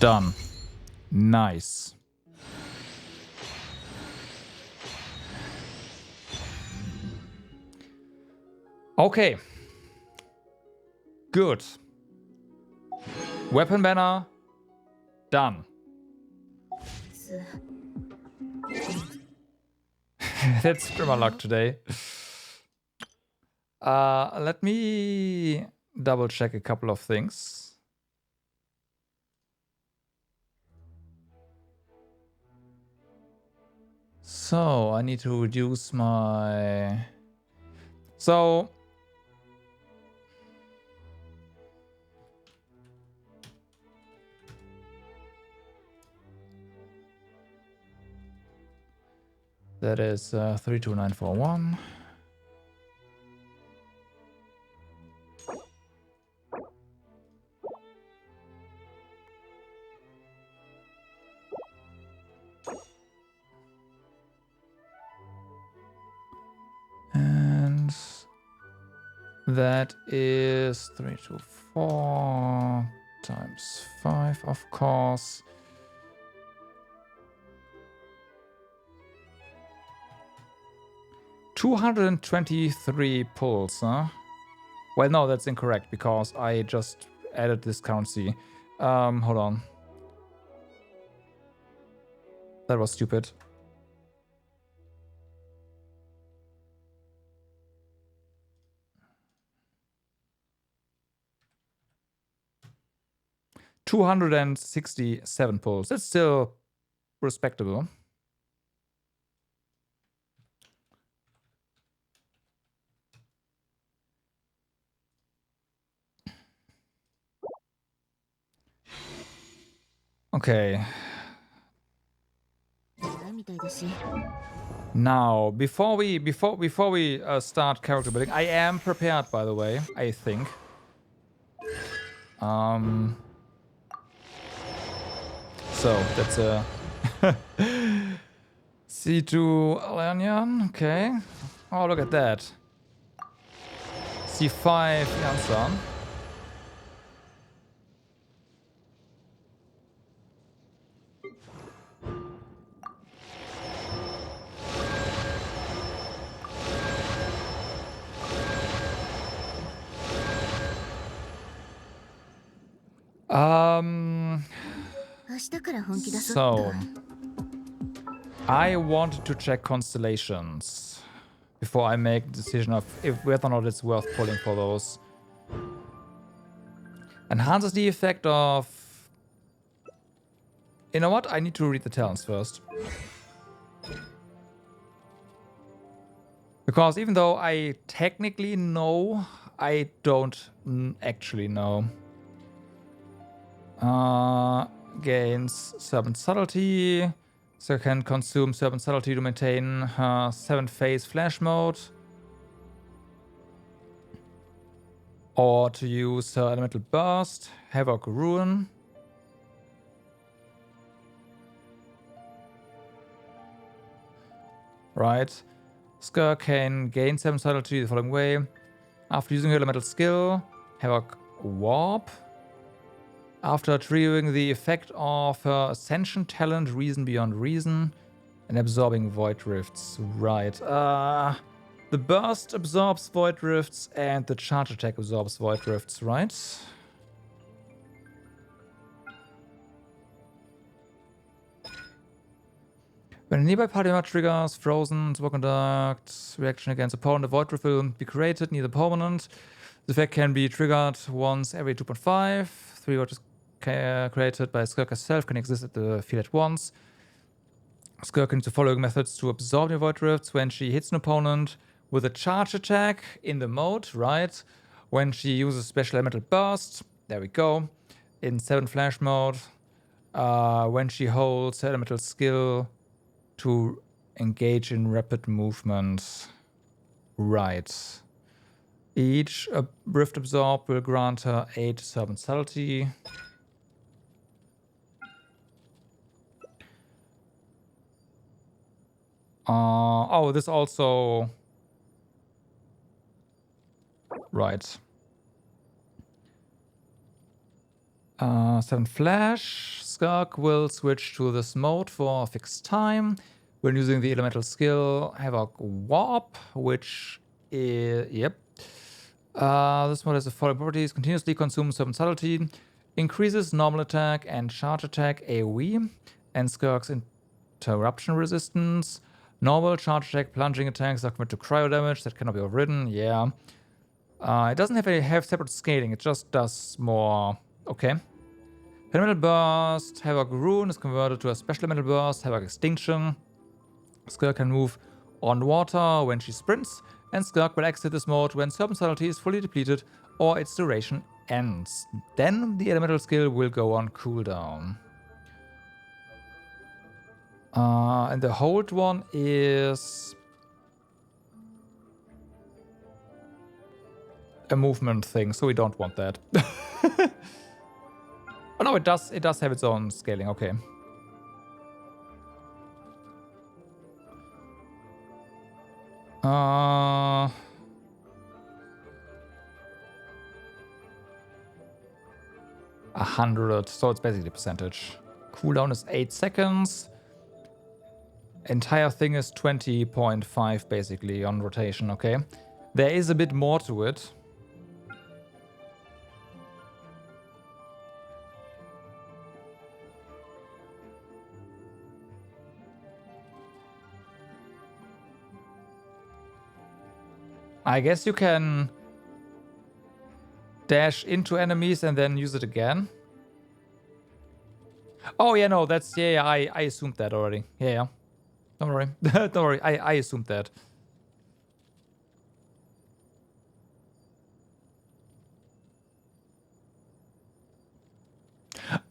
Done. Nice. Okay. Good. Weapon banner. Done. That's streamer luck today. Let me double check a couple of things. So I need to reduce my... So... That is 32941. And that is 324 times 5, of course. $223 pulls, huh? Well, no, that's incorrect because I just added this currency. Hold on. That was stupid. $267 pulls. That's still respectable. Okay. Now, before we start character building, I am prepared, by the way. I think. So that's a C2 Alanian. Okay. Oh, look at that. C5 Jansan. So I wanted to check constellations before I make the decision of whether or not it's worth pulling for those. Enhances the effect of... You know what? I need to read the talents first. Because even though I technically know, I don't actually know. Gains Serpent Subtlety. So can consume Serpent Subtlety to maintain her 7-phase flash mode. Or to use her Elemental Burst, Havoc Ruin. Right. Skirk can gain 7 subtlety the following way. After using her elemental skill, Havoc Warp. After triggering the effect of her Ascension talent, Reason Beyond Reason, and absorbing Void Rifts. Right. The burst absorbs Void Rifts and the charge attack absorbs Void Rifts, right? When a nearby party member triggers Frozen, Smoke Conduct, reaction against opponent, a Void Rift will be created near the opponent. The effect can be triggered once every 2.5. 3 Void is created by Skirk herself, can exist at the field at once. Skirk can use the following methods to absorb the Void Rifts when she hits an opponent with a charge attack in the mode, right? When she uses special elemental burst, there we go, in 7 flash mode. When she holds her elemental skill to engage in rapid movement. Right. Each Rift Absorb will grant her 8 Serpent Subtlety. Oh, this also... Right. 7 Flash. Skirk will switch to this mode for a fixed time when using the elemental skill Havoc Warp, which is... Yep. This mode has the following properties. Continuously consumes Serpent Subtlety, increases normal attack and charge attack AoE, and Skirk's interruption resistance. Normal, charge attack, plunging attacks are committed to cryo damage that cannot be overridden. Yeah. It doesn't have separate scaling, it just does more... Okay. Elemental Burst, Havoc Rune is converted to a special Elemental Burst, Havoc Extinction. Skirk can move on water when she sprints, and Skirk will exit this mode when Serpent Subtlety is fully depleted or its duration ends. Then the elemental skill will go on cooldown. And the hold one is a movement thing, so we don't want that. Oh no, it does have its own scaling, okay. Uh 100, so it's basically a percentage. Cooldown is 8 seconds. Entire thing is 20.5 basically on rotation, okay. There is a bit more to it. I guess you can dash into enemies and then use it again. Oh, yeah, no, that's... Yeah, I assumed that already. Yeah. Don't worry. Don't worry, I assumed that.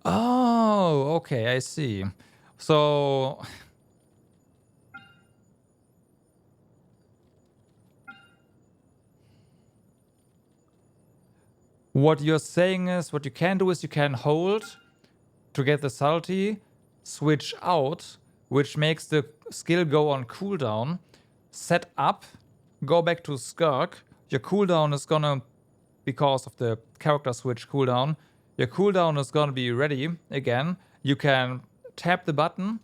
Oh, okay, I see. So... What you're saying is, what you can do is you can hold to get the subtlety, switch out, which makes the skill go on cooldown, set up, go back to Skirk. Your cooldown is gonna, because of the character switch cooldown, your cooldown is gonna be ready again. You can tap the button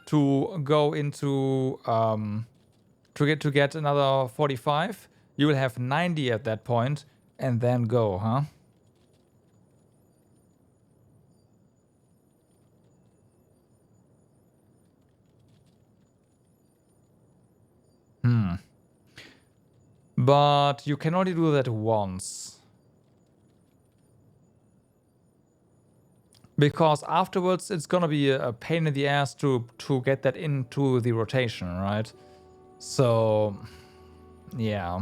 to go into, to get another 45. You will have 90 at that point, and then go, huh? But you can only do that once. Because afterwards it's gonna be a pain in the ass to get that into the rotation, right? So, yeah.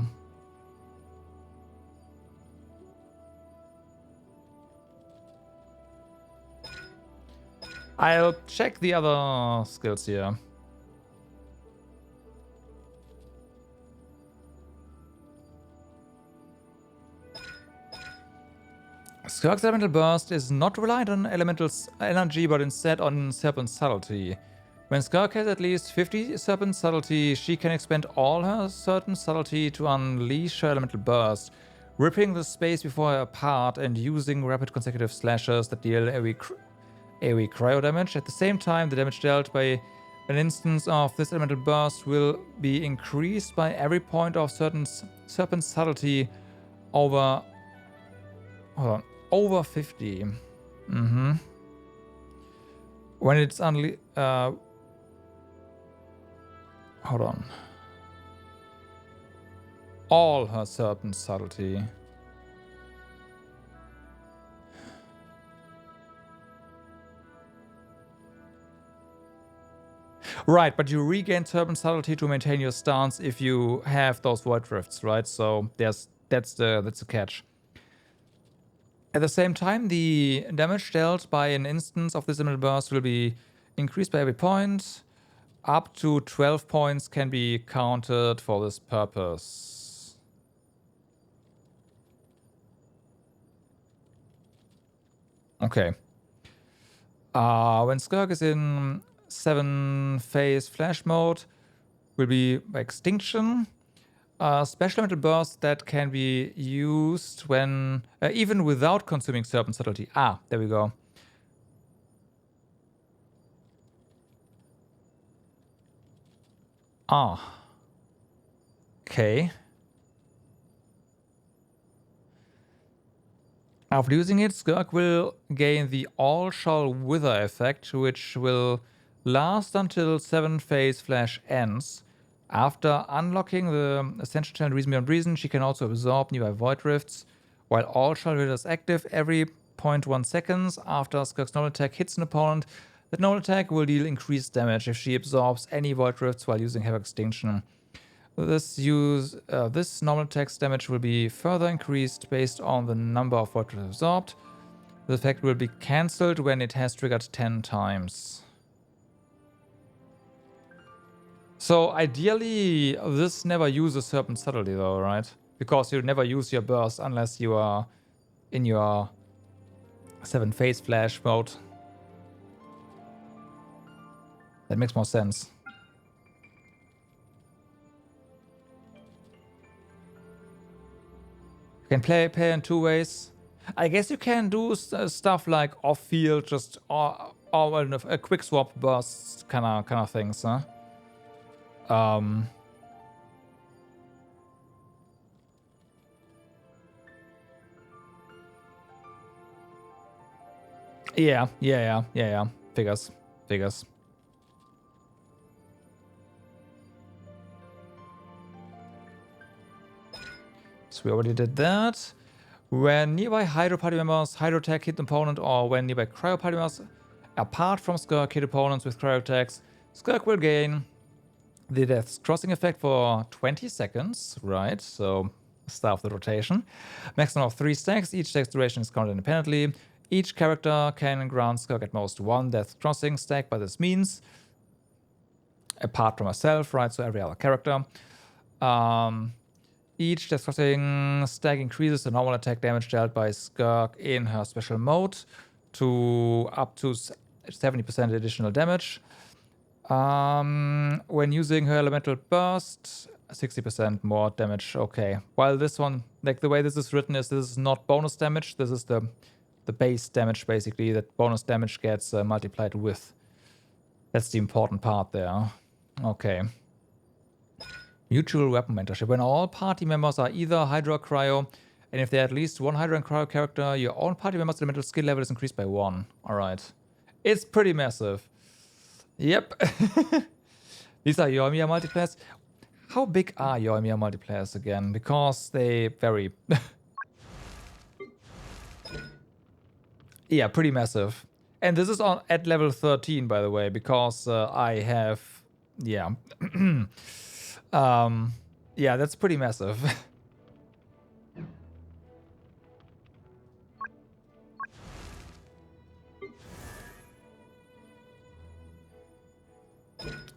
I'll check the other skills here. Skirk's elemental burst is not reliant on elemental energy, but instead on serpent subtlety. When Skirk has at least 50 serpent subtlety, she can expend all her certain subtlety to unleash her elemental burst, ripping the space before her apart and using rapid consecutive slashes that deal AoE cryo damage. At the same time, the damage dealt by an instance of this elemental burst will be increased by every point of certain serpent subtlety over... Hold on. Over 50. When it's hold on. All her serpent subtlety. Right, but you regain serpent subtlety to maintain your stance if you have those void rifts, right? So that's the catch. At the same time, the damage dealt by an instance of this elemental burst will be increased by every point. Up to 12 points can be counted for this purpose. Okay. When Skirk is in 7-phase flash mode, will be extinction. Special elemental burst that can be used when even without consuming serpent subtlety. Ah, there we go. Ah. Okay. After using it, Skirk will gain the All Shall Wither effect, which will last until 7-phase flash ends. After unlocking the Ascension Channel Reason Beyond Reason, she can also absorb nearby Void Rifts. While All Shall Wither is active every 0.1 seconds after Skirk's normal attack hits an opponent, that normal attack will deal increased damage if she absorbs any Void Rifts while using Havoc Extinction. This normal attack's damage will be further increased based on the number of Void Rifts absorbed. The effect will be cancelled when it has triggered 10 times. So ideally, this never uses Serpent Subtlety though, right? Because you never use your burst unless you are in your 7-phase flash mode. That makes more sense. You can play in two ways. I guess you can do stuff like off-field, just or a quick swap burst kind of things, huh? Yeah. Figures. So we already did that. When nearby Hydro party members Hydro attack hit opponent, or when nearby Cryo party members apart from Skirk hit opponents with Cryo attacks, Skirk will gain the Death's Crossing effect for 20 seconds, right? So start of the rotation. Maximum of 3 stacks. Each stack's duration is counted independently. Each character can grant Skirk at most 1 Death Crossing stack by this means. Apart from herself, right? So every other character. Each Death Crossing stack increases the normal attack damage dealt by Skirk in her special mode to up to 70% additional damage. When using her elemental burst, 60% more damage. Okay. While this one, like the way this is written is this is not bonus damage. This is the base damage, basically, that bonus damage gets multiplied with. That's the important part there. Okay. Mutual weapon mentorship. When all party members are either Hydro or Cryo, and if there are at least one Hydro and Cryo character, your own party member's elemental skill level is increased by 1. Alright. It's pretty massive. Yep. These are Yoimiya multiplayers. How big are Yoimiya multiplayers again? Because they vary. Yeah, pretty massive. And this is on at level 13, by the way, because I have... Yeah. Yeah, that's pretty massive.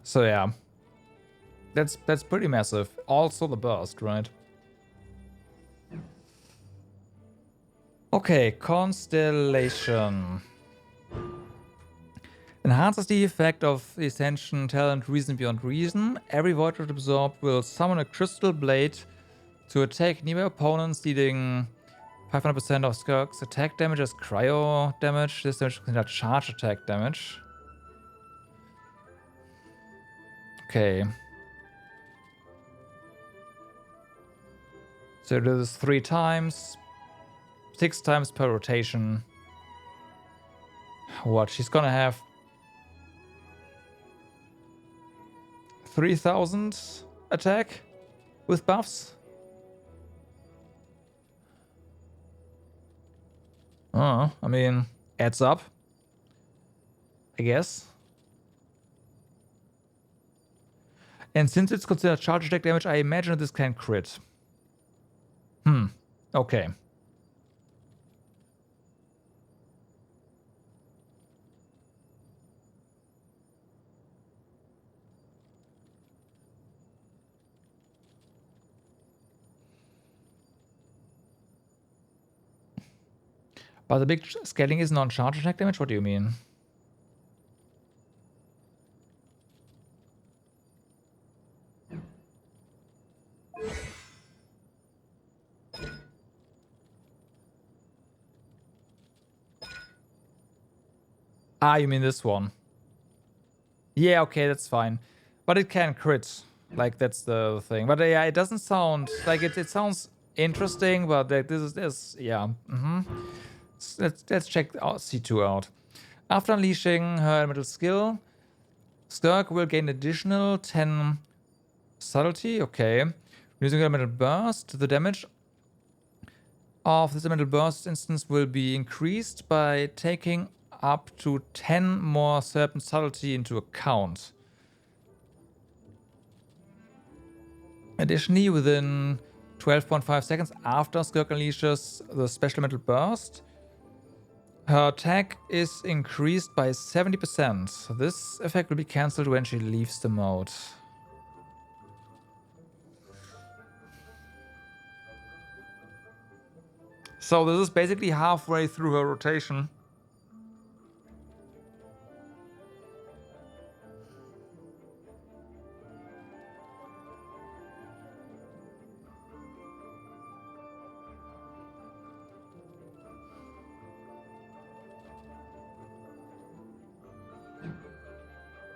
So yeah, that's pretty massive. Also the burst, right? Okay, Constellation. Enhances the effect of the Ascension talent Reason Beyond Reason. Every Void Rod absorbed will summon a Crystal Blade to attack nearby opponents, dealing 500% of Skirk's attack damage as cryo damage. This damage is considered charge attack damage. Okay. So this is 3 times. 6 times per rotation. What? She's gonna have 3000 attack with buffs? I mean, adds up, I guess. And since it's considered charge attack damage, I imagine this can crit. Okay. But the big scaling is non-charge attack damage? What do you mean? Ah, you mean this one? Yeah, okay, that's fine. But it can crit. Like, that's the thing. But yeah, it doesn't sound... Like, it sounds interesting, but like, this is... Yeah. Let's check C2 out. After unleashing her elemental skill, Skirk will gain additional 10 subtlety. Okay. Using her elemental burst, the damage of this elemental burst instance will be increased by taking up to 10 more serpent subtlety into account. Additionally, within 12.5 seconds after Skirk unleashes the special elemental burst, her attack is increased by 70%. This effect will be cancelled when she leaves the mode. So this is basically halfway through her rotation.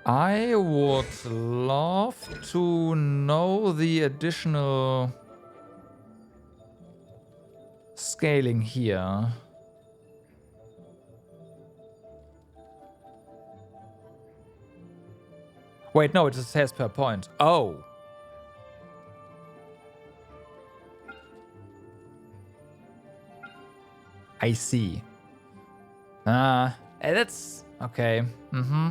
I would love to know the additional scaling here. Wait, no, it just says per point. Oh. I see. That's okay. Mm-hmm.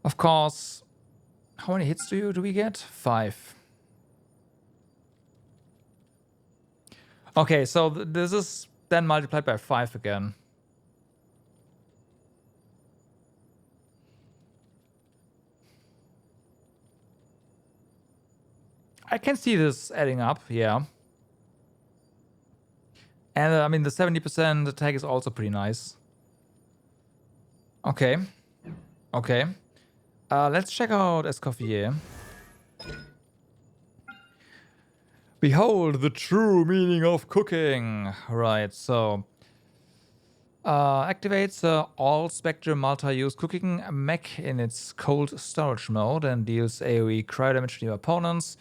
Of course, how many hits do we get? 5. Okay, so this is then multiplied by 5 again. I can see this adding up, yeah. And I mean, the 70% attack is also pretty nice. Okay. Okay. Let's check out Escoffier. Behold the true meaning of cooking. Right, so activates all spectrum multi-use cooking mech in its cold storage mode and deals AoE cryo damage to your opponents.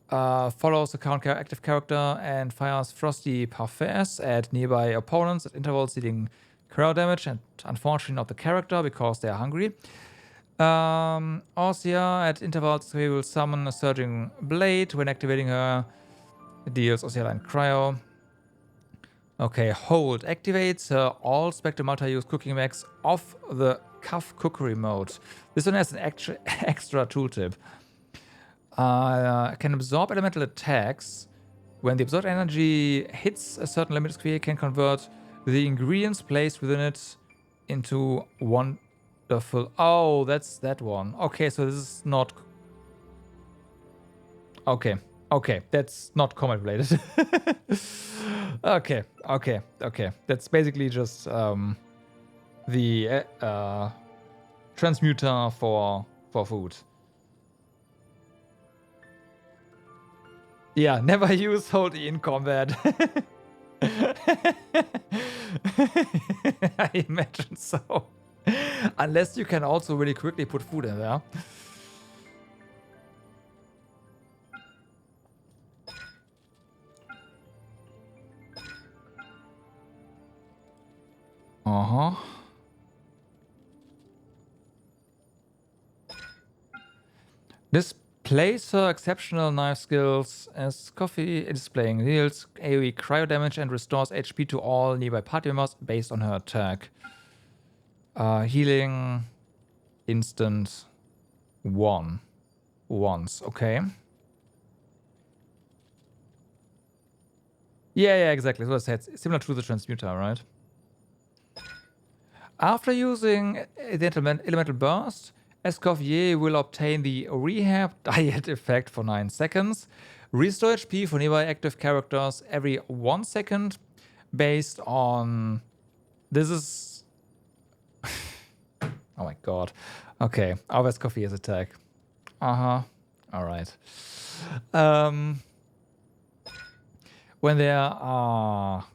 Follows the current active character and fires frosty parfaits at nearby opponents at intervals, dealing cryo damage, and unfortunately not the character because they are hungry. Ossia at intervals we will summon a surging blade. When activating her, it deals Ossia and cryo. Okay, hold activates all spectrum multi-use cooking mechs off the cuff cookery mode. This one has an extra tooltip. Can absorb elemental attacks. When the absorbed energy hits a certain limit, Square can convert the ingredients placed within it into wonderful. Oh, that's that one. Okay, so this is not. Okay, okay, that's not combat related. Okay. That's basically just the transmuter for food. Yeah, never use hold E in combat. I imagine so. Unless you can also really quickly put food in there. Uh-huh. Displays her exceptional knife skills as coffee displaying deals AoE cryo damage and restores HP to all nearby party members based on her attack. Healing instant 1 once, okay. Yeah, exactly. So I said, similar to the transmuter, right? After using the elemental burst, Escoffier will obtain the rehab diet effect for 9 seconds, restore HP for nearby active characters every 1 second, based on. This is. Oh my god. Okay, our Escoffier's attack. Alright. When there are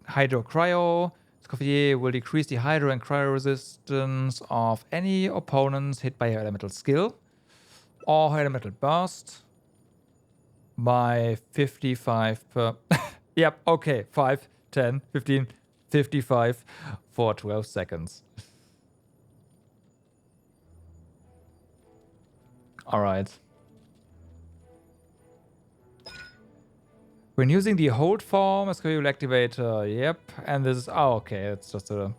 Hydro Cryo, Escoffier will decrease the Hydro and Cryo resistance of any opponents hit by her elemental skill or her elemental burst by 55 per. Yep, okay. 5, 10, 15, 55 for 12 seconds. Alright. When using the hold form, Escoffier will activate, yep, and this is, oh, okay, it's just a,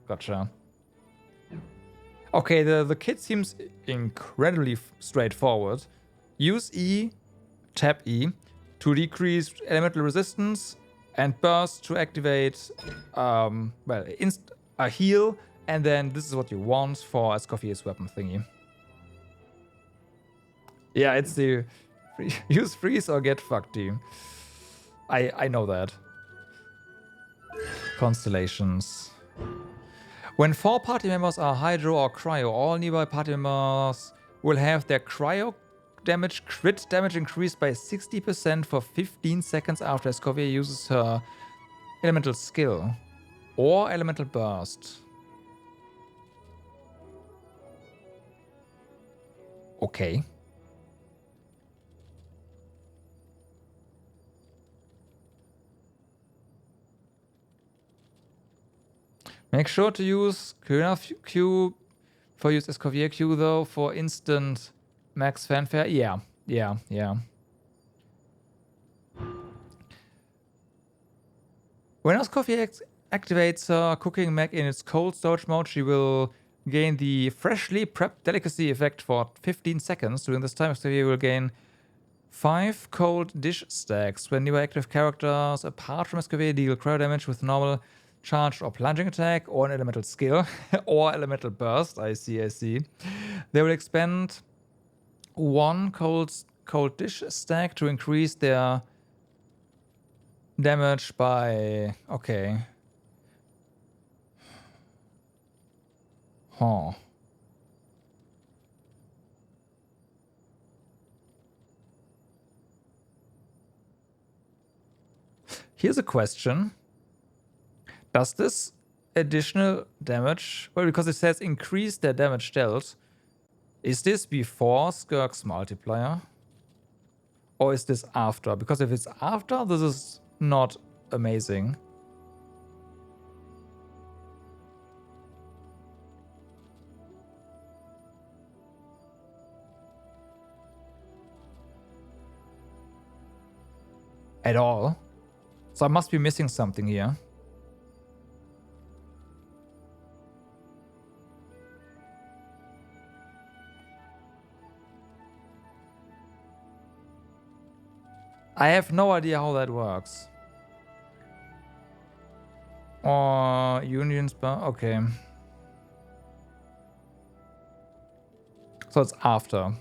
gotcha. Okay, the kit seems incredibly straightforward. Use E, tap E, to decrease elemental resistance, and burst to activate, well, a heal, and then this is what you want for Escoffier's weapon thingy. Yeah, it's the use freeze or get fucked team. I know that. Constellations. When 4 party members are Hydro or Cryo, all nearby party members will have their Cryo damage, crit damage increased by 60% for 15 seconds after Escoffier uses her elemental skill or elemental burst. Okay. Make sure to use Q for use Escoffier Q though for instant max fanfare. Yeah. When Escoffier activates her cooking mech in its cold storage mode, she will gain the freshly prepped delicacy effect for 15 seconds. During this time, Escoffier will gain 5 cold dish stacks. When newer active characters, apart from Escoffier, deal cryo damage with normal charged or plunging attack, or an elemental skill, or elemental burst. I see. They will expend 1 cold dish stack to increase their damage by... Okay. Huh. Here's a question. Does this additional damage... Well, because it says increase their damage dealt. Is this before Skirk's multiplier? Or is this after? Because if it's after, this is not amazing. At all. So I must be missing something here. I have no idea how that works. Or unions, but okay. So it's after.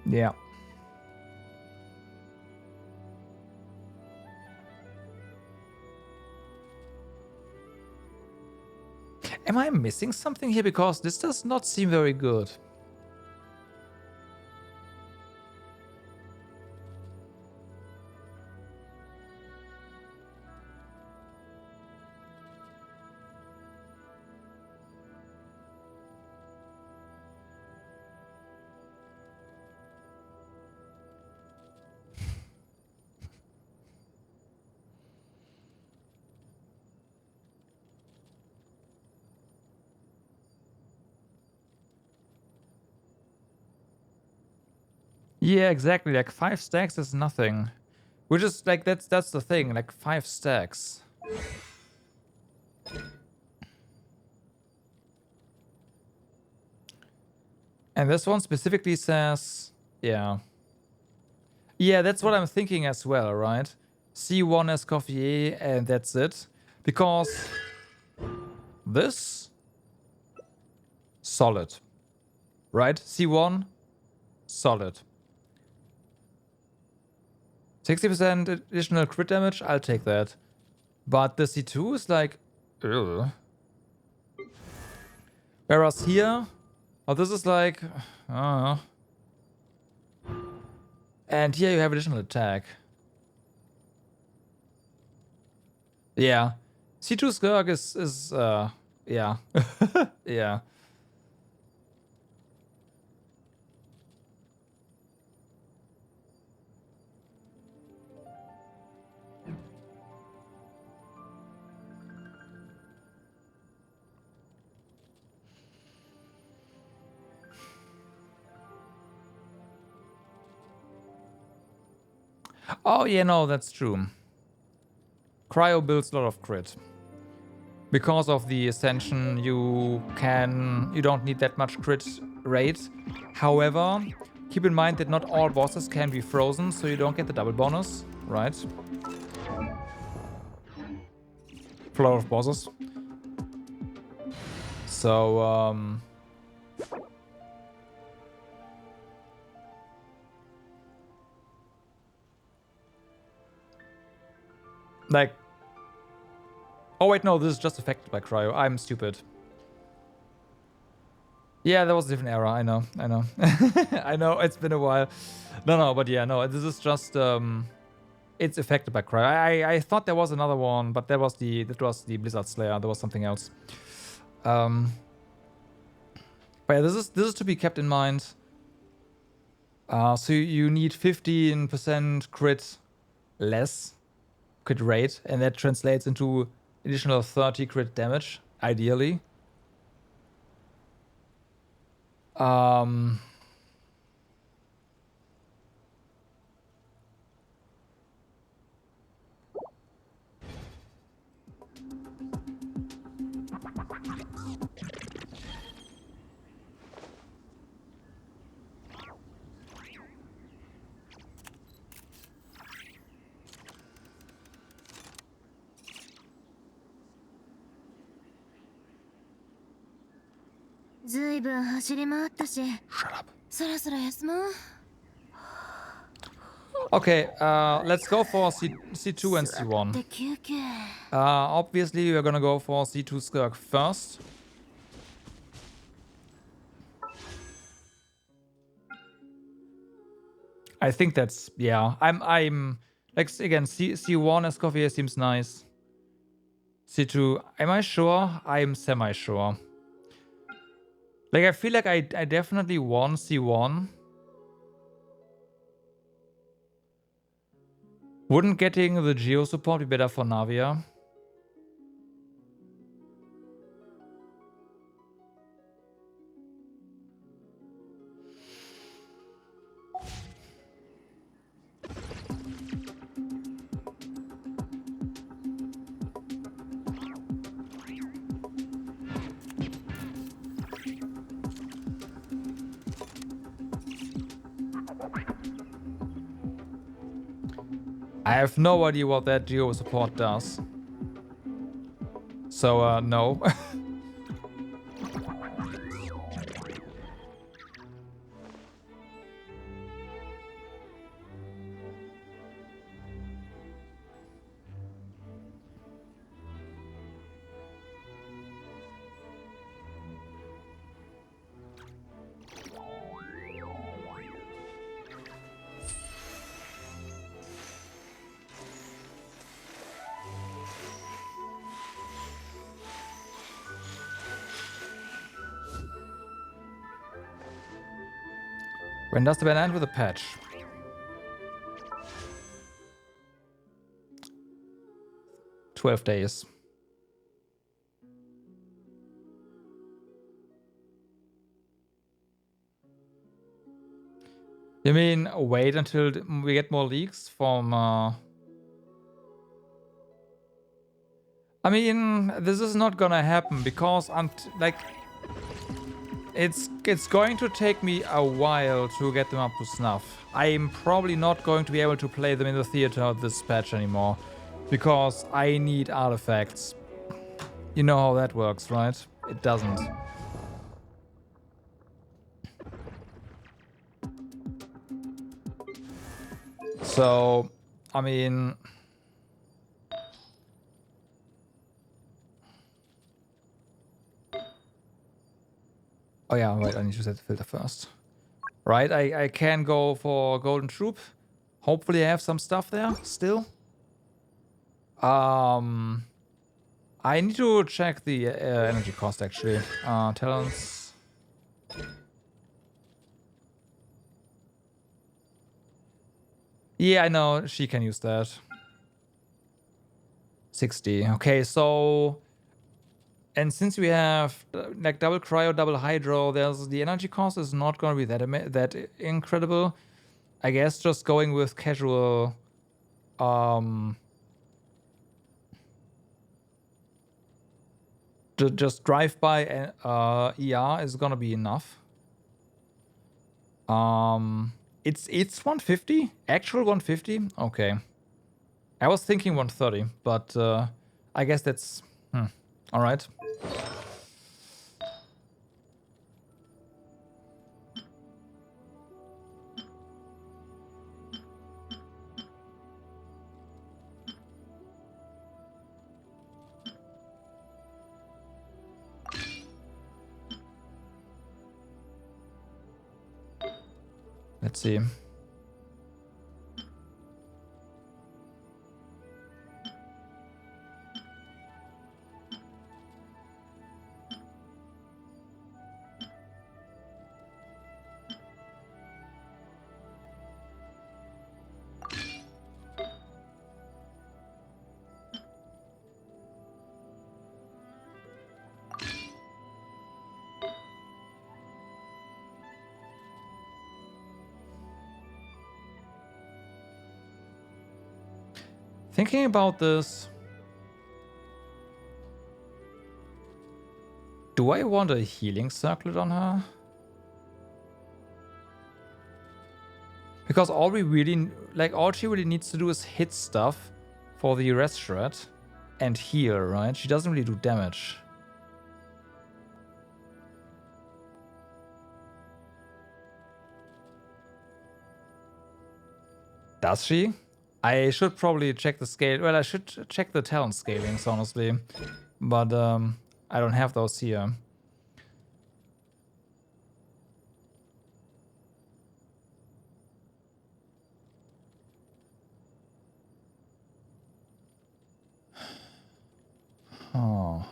Yeah. Am I missing something here? Because this does not seem very good. Yeah, exactly. Like 5 stacks is nothing. Which is like that's the thing, like 5 stacks. And this one specifically says, yeah. Yeah, that's what I'm thinking as well, right? C1 Escoffier and that's it. Because this solid. Right? C1 solid. 60% additional crit damage, I'll take that. But the C2 is like... Ugh. Whereas here... Oh, this is like... And here you have additional attack. Yeah. C2 Skirk is yeah. Yeah. Oh, yeah, no, that's true. Cryo builds a lot of crit. Because of the Ascension, you don't need that much crit rate. However, keep in mind that not all bosses can be frozen, so you don't get the double bonus, right? For a lot of bosses. So, like... Oh wait, no, this is just affected by cryo. I'm stupid. Yeah, that was a different era. I know. I know, it's been a while. No, but yeah, no, this is just... it's affected by cryo. I thought there was another one, but that was the Blizzard Slayer. There was something else. But yeah, this is to be kept in mind. So you need 15% crit less crit rate, and that translates into additional 30 crit damage, ideally. Shut up. Okay, let's go for C2 and C1. Obviously, we're gonna go for C2 Skirk first. I think that's, yeah. I'm like, again, C1 Escoffier seems nice. C2, am I sure? I'm semi-sure. Like, I feel like I definitely won C1. Wouldn't getting the Geo support be better for Navia? I have no idea what that Geo support does. So, no. When does the ban end with a patch? "12 days. You mean wait until we get more leaks from... I mean, this is not gonna happen because like it's going to take me a while to get them up to snuff. I'm probably not going to be able to play them in the theater this patch anymore because I need artifacts. You know how that works, right? It doesn't. So, I mean... Oh yeah, right, I need to set the filter first. Right, I can go for Golden Troop. Hopefully I have some stuff there still. I need to check the energy cost actually. Talents. Yeah, I know, she can use that. 60. Okay, so... And since we have like double cryo, double hydro, there's the energy cost is not going to be that incredible. I guess just going with casual, just drive by ER is gonna be enough. It's 150, actual 150. Okay, I was thinking 130, but I guess that's all right. Let's see. Thinking about this. Do I want a healing circlet on her? Because all we really, like, all she really needs to do is hit stuff for the rest shred and heal, right? She doesn't really do damage. Does she? I should probably check the scale. Well, I should check the talent scalings, honestly. But I don't have those here. Oh.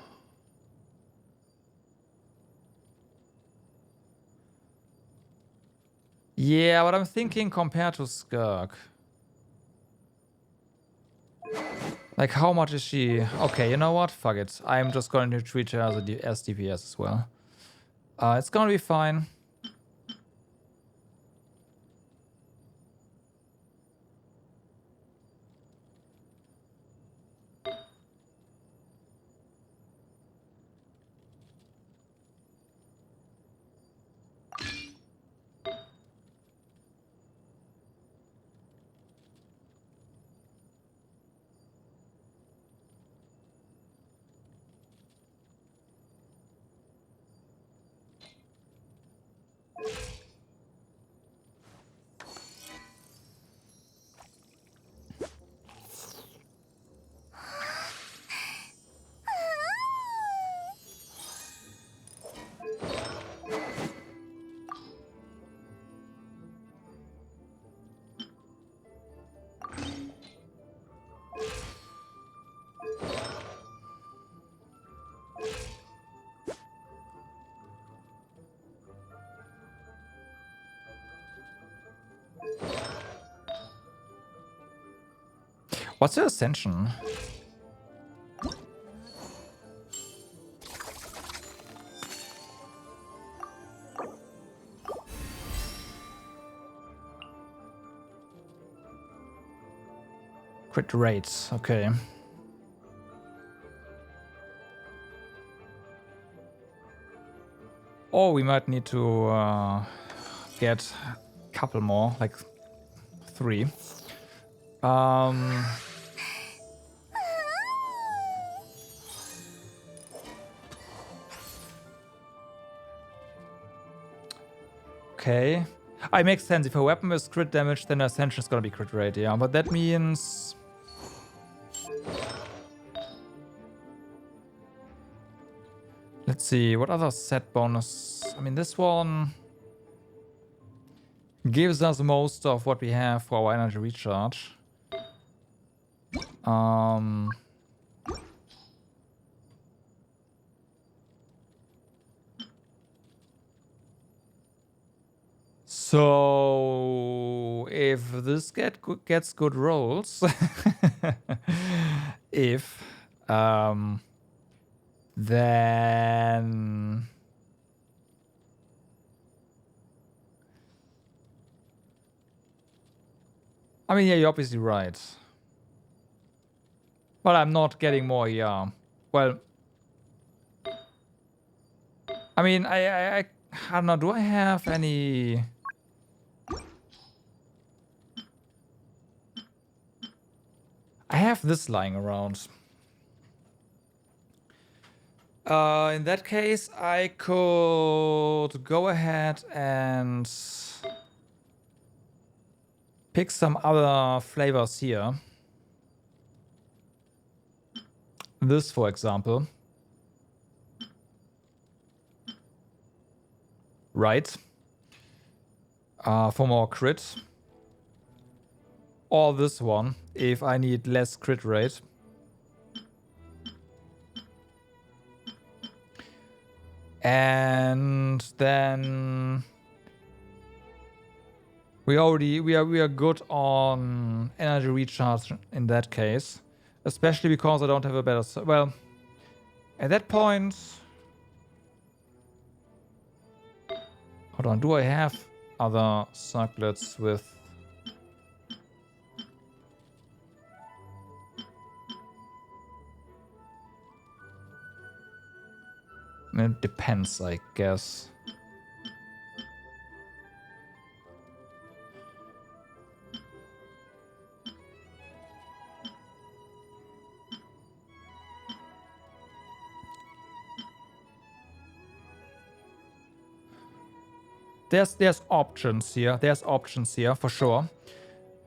Yeah, but I'm thinking compared to Skirk. Like, how much is she? Okay, you know what? Fuck it. I'm just going to treat her as DPS as well. It's gonna be fine. What's her ascension? Crit rates, okay. Or we might need to get a couple more, like 3. Okay. It makes sense. If a weapon is crit damage, then ascension is gonna be crit rate, yeah. But that means... Let's see, what other set bonus? I mean, this one gives us most of what we have for our energy recharge. So if this gets good rolls, then I mean, yeah, you're obviously right. But I'm not getting more, yeah. Well, I mean, I don't know. Do I have any? I have this lying around. In that case, I could go ahead and pick some other flavors here. This, for example. Right. For more crit. Or this one, if I need less crit rate. And then we are good on energy recharge in that case, especially because I don't have a better. Well, at that point, hold on. Do I have other circlets with? It depends, I guess. There's options here. There's options here for sure.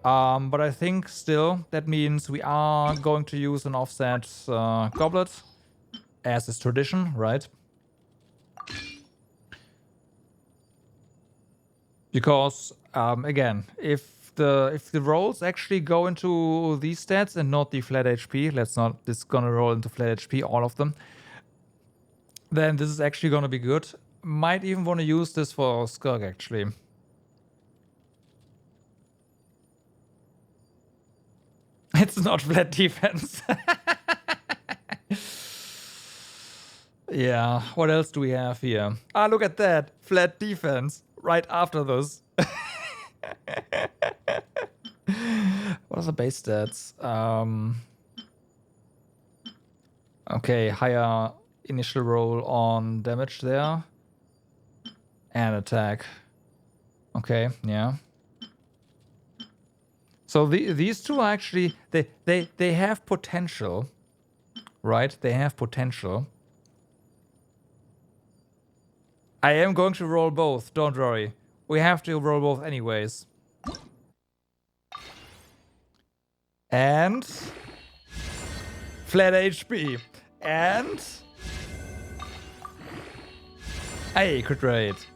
But I think still that means we are going to use an offset goblet, as is tradition, right? Because again, if the rolls actually go into these stats and not the flat HP, this is gonna roll into flat HP, all of them, then this is actually gonna be good. Might even want to use this for Skirk actually. It's not flat defense. Yeah, what else do we have here? Ah, look at that. Flat defense right after this. What are the base stats? Okay, higher initial roll on damage there. And attack. Okay, yeah. So these two are actually, they have potential, right? They have potential. I am going to roll both, don't worry. We have to roll both anyways. And flat HP. And hey, crit rate.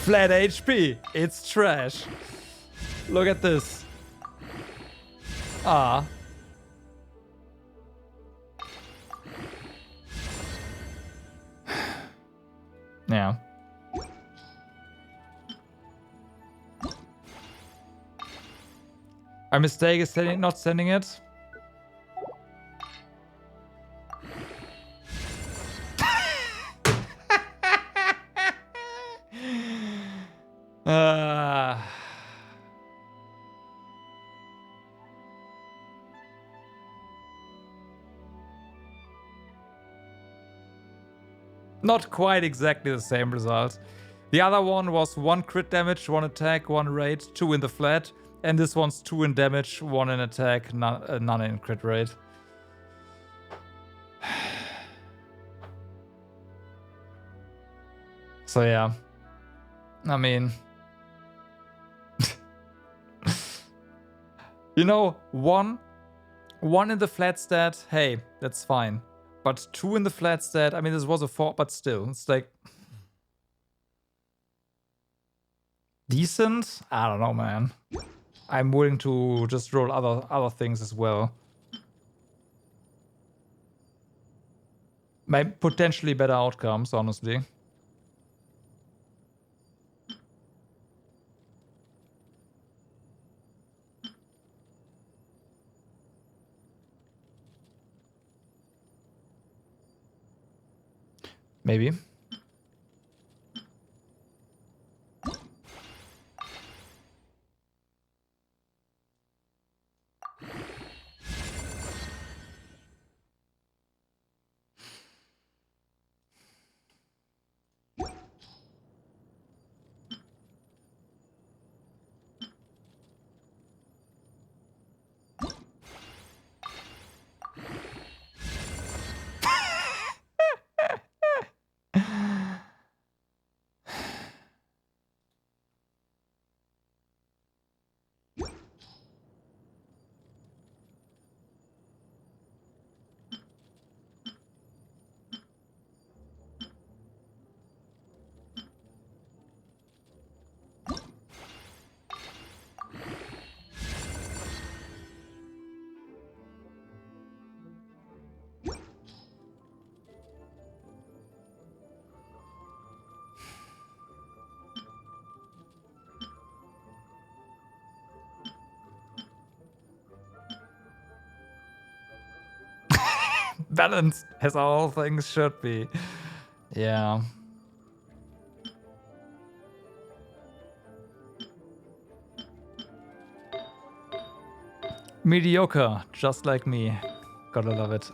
Flat HP. It's trash. Look at this. Ah. Yeah. Our mistake is not sending it. Not quite exactly the same result. The other one was 1 crit damage, 1 attack, 1 rate, 2 in the flat. And this one's 2 in damage, 1 in attack, none in crit rate. So yeah. I mean... you know, 1 in the flat stat, hey, that's fine. But 2 in the flat stat, I mean, this was a 4, but still, it's like... decent? I don't know, man. I'm willing to just roll other things as well. Potentially better outcomes, honestly. Maybe. Balanced, as all things should be. Yeah. Mediocre, just like me. Gotta love it.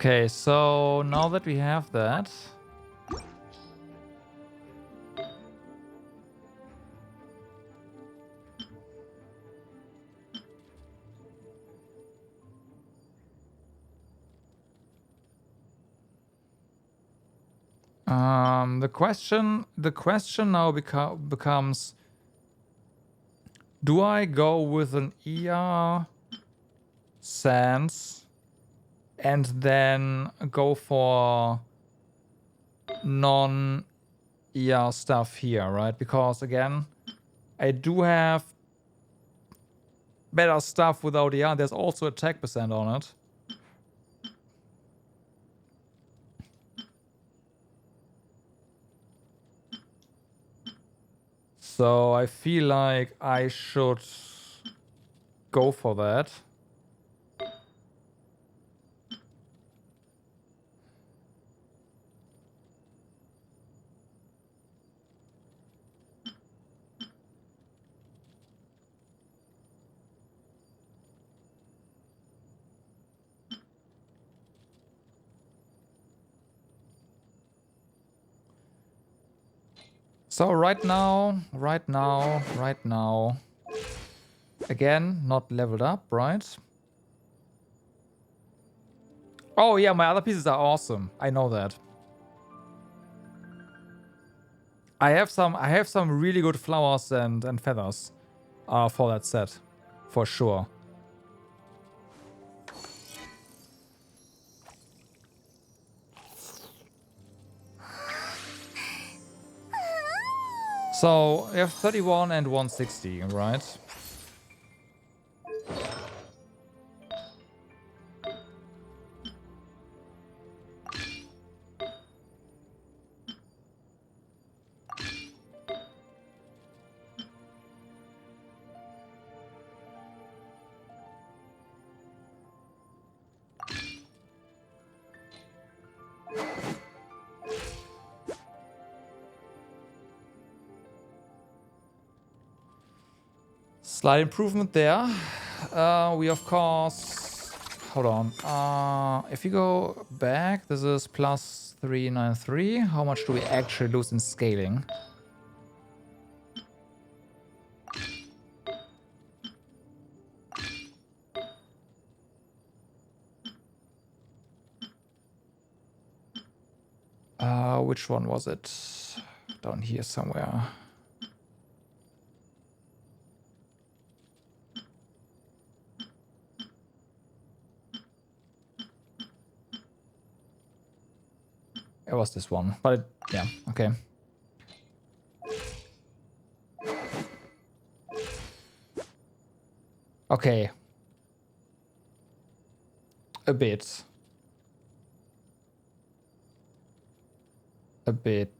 Okay, so now that we have that, the question now becomes, do I go with an ER Sans and then go for non-ER stuff here, right? Because again, I do have better stuff without ER. There's also attack percent on it. So I feel like I should go for that. So right now, again, not leveled up, right? Oh yeah, my other pieces are awesome. I know that. I have some really good flowers and feathers for that set, for sure. So we have 31 and 160, right? Slight improvement there. We of course, hold on. If you go back, this is plus 393. How much do we actually lose in scaling? Which one was it? Down here somewhere. It was this one, but it, yeah, okay. Okay. A bit. A bit.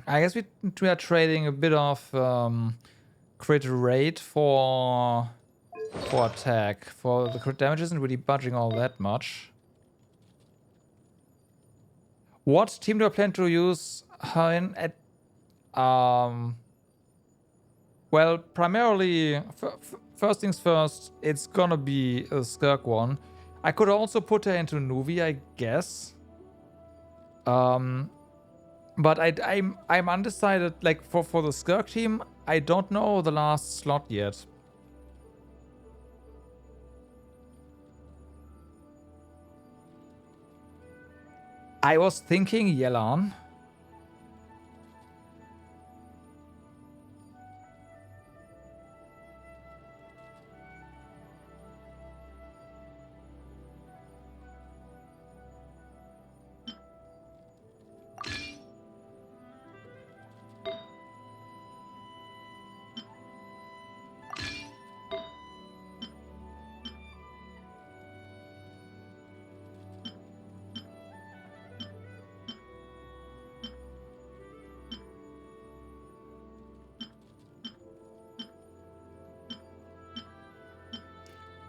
I guess we are trading a bit of crit rate for attack. For the crit damage isn't really budging all that much. What team do I plan to use her in at? Well, primarily, first things first, it's gonna be a Skirk one. I could also put her into Nuvi, I guess. But I'm undecided. Like for the Skirk team, I don't know the last slot yet. I was thinking Yelan.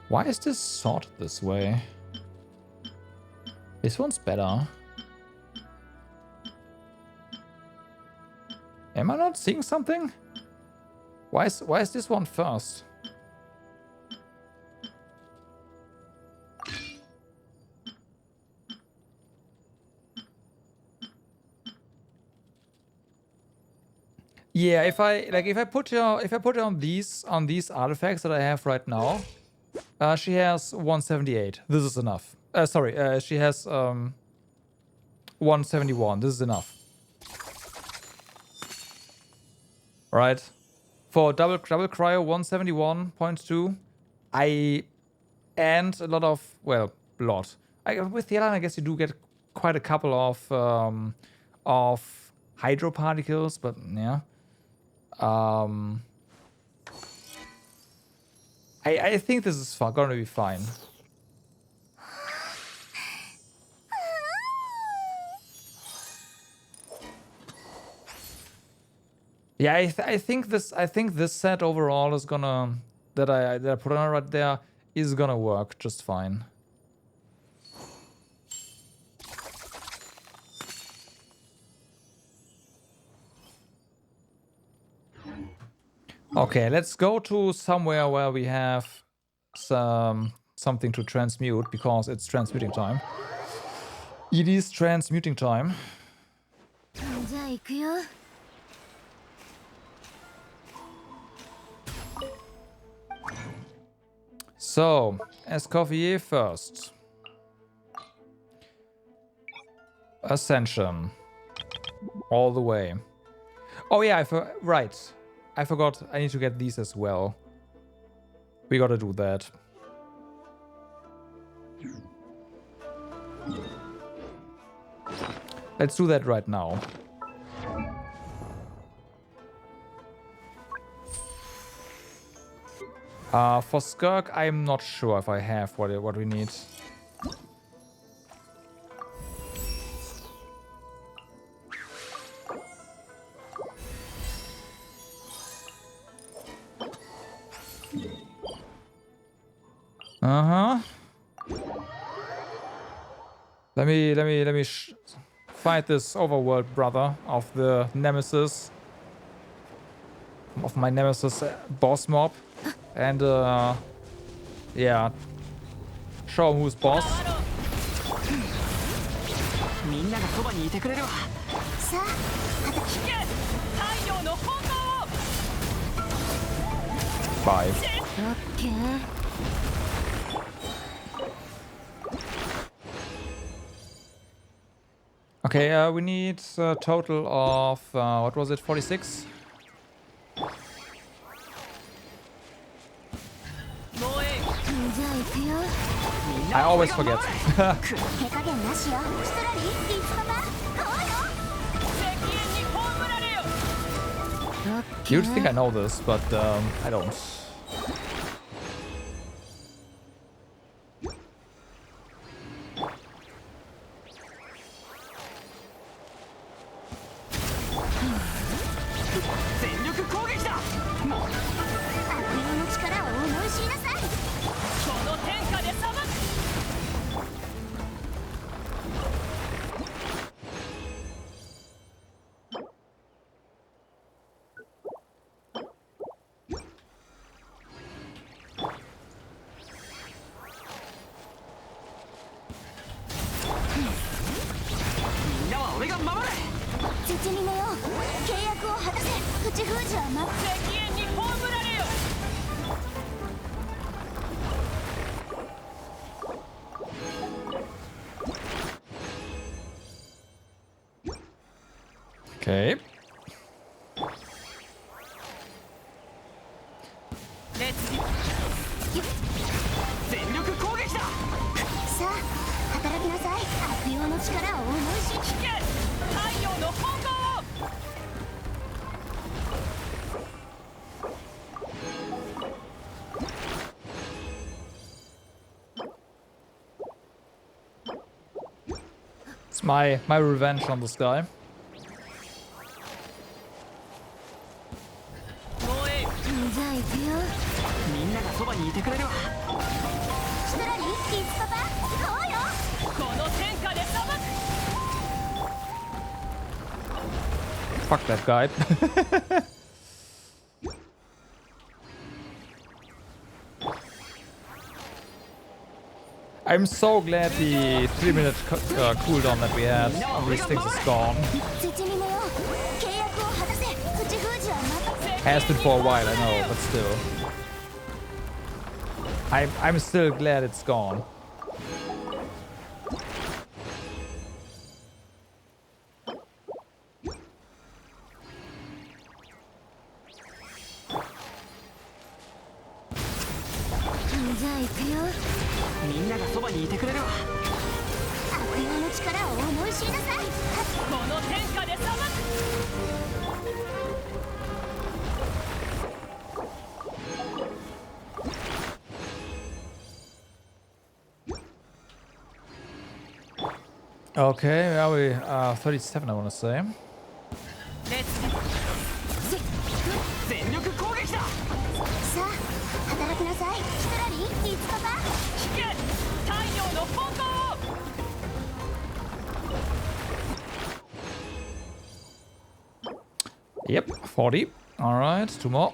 Why is this sorted this way? This one's better. Am I not seeing something? Why is this one first? Yeah, if I put her on these artifacts that I have right now, she has 178. This is enough. Sorry, she has 171. This is enough. Right. For double cryo 171.2. And a lot of, well, with the airline, I guess you do get quite a couple of hydro particles, but yeah. I think this is gonna be fine. Yeah, I think this set overall is gonna that I put on right there is gonna work just fine. Okay, let's go to somewhere where we have something to transmute because it's transmuting time. It is transmuting time. So, Escoffier first. Ascension. All the way. Oh yeah, right. I forgot. I need to get these as well. We gotta do that. Let's do that right now. For Skirk, I'm not sure if I have what we need. Let me fight this overworld brother of the nemesis. Of my nemesis boss mob. And yeah. Show him who's boss. Bye. Okay, we need a total of, what was it, 46? I always forget. You'd think I know this, but I don't. Okay. It's my revenge on this guy. Fuck that guy. I'm so glad the 3-minute cooldown that we had on these things is gone. Has been for a while, I know, but still. I'm still glad it's gone. Okay, where are we? 37, I want to say. Yep, 40. All right, 2 more.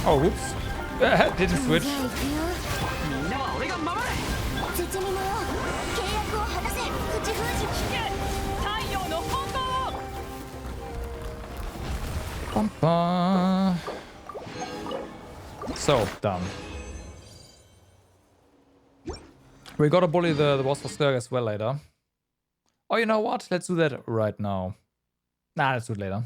Oh, whoops. Didn't switch. So, done. We gotta bully the boss for Skirk as well later. Oh, you know what? Let's do that right now. Nah, let's do it later.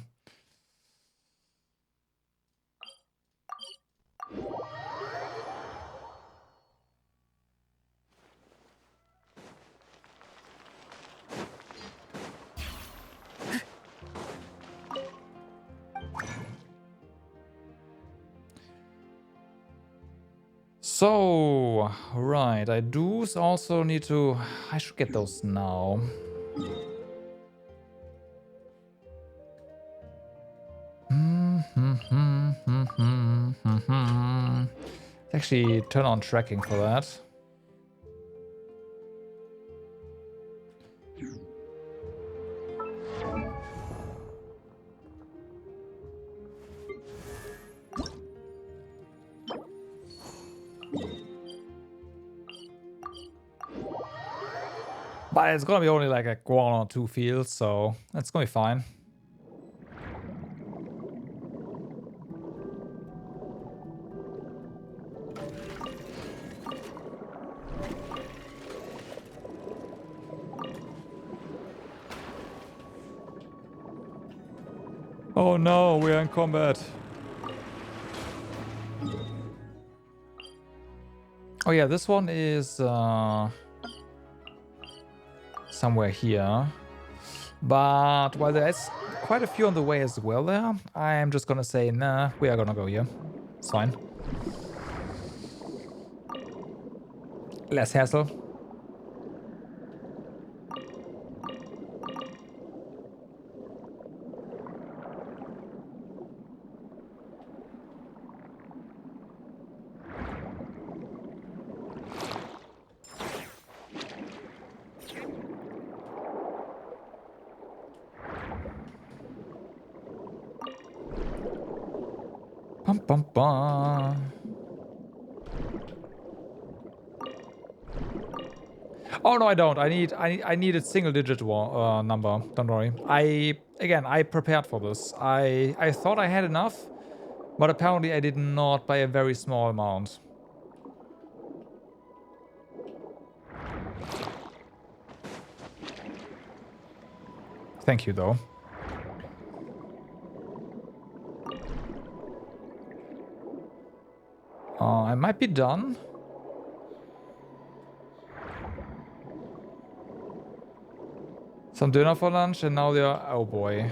So, right, I do also need to... I should get those now. Actually, turn on tracking for that. But it's gonna be only like 1 or 2 fields, so that's gonna be fine. Oh no, we are in combat. Oh yeah, this one is somewhere here. But while there's quite a few on the way as well there, I am just gonna say, nah, we are gonna go here. It's fine. Less hassle. Bum, bum, bum. Oh no, I don't. I need a single-digit number. Don't worry. I prepared for this. I thought I had enough, but apparently I did not by a very small amount. Thank you, though. I might be done. Some dinner for lunch, and now they're... Oh boy.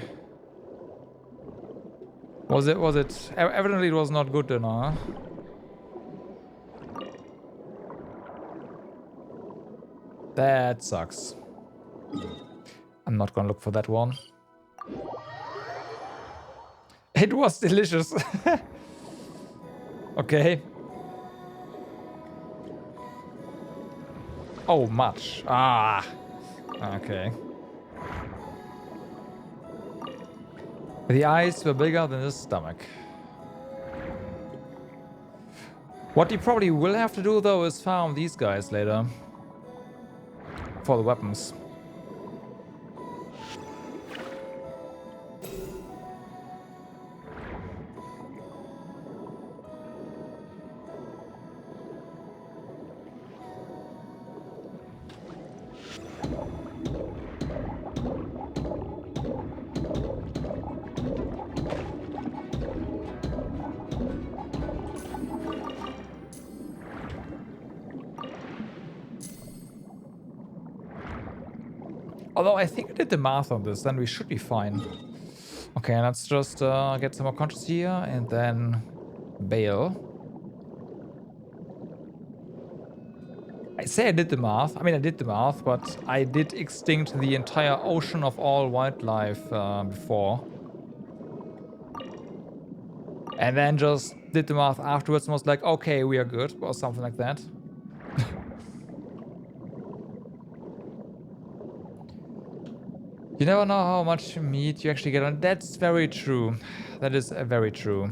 Was it... Evidently it was not good dinner, huh? That sucks. I'm not gonna look for that one. It was delicious. Okay. Oh, much. Ah. Okay. The eyes were bigger than the stomach. What you probably will have to do, though, is farm these guys later. For the weapons. Although I think I did the math on this, then we should be fine. Okay, let's just get some more conscious here and then bail. I say I did the math. I mean, I did the math, but I did extinct the entire ocean of all wildlife before. And then just did the math afterwards and was like, okay, we are good, or something like that. You never know how much meat you actually get on. That's very true. That is very true.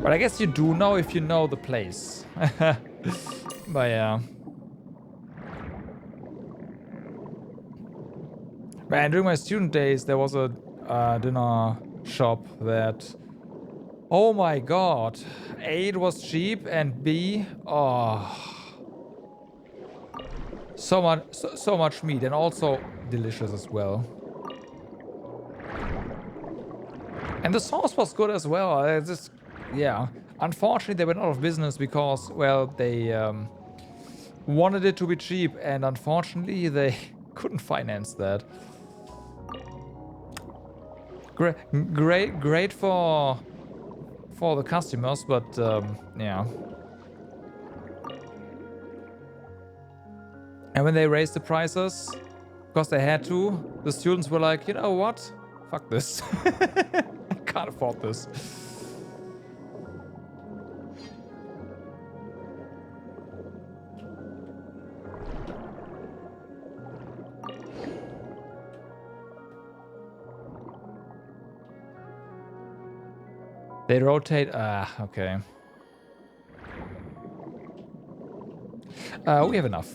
But I guess you do know if you know the place. But yeah. Man, during my student days, there was a dinner shop that, oh my god, A, it was cheap, and B, oh, so much meat, and also delicious as well. And the sauce was good as well. It's just, yeah, unfortunately they went out of business because, well, they wanted it to be cheap, and unfortunately they couldn't finance that. Great for the customers, but yeah. And when they raised the prices, because they had to, the students were like, you know what? Fuck this. I can't afford this. They rotate. Okay. We have enough.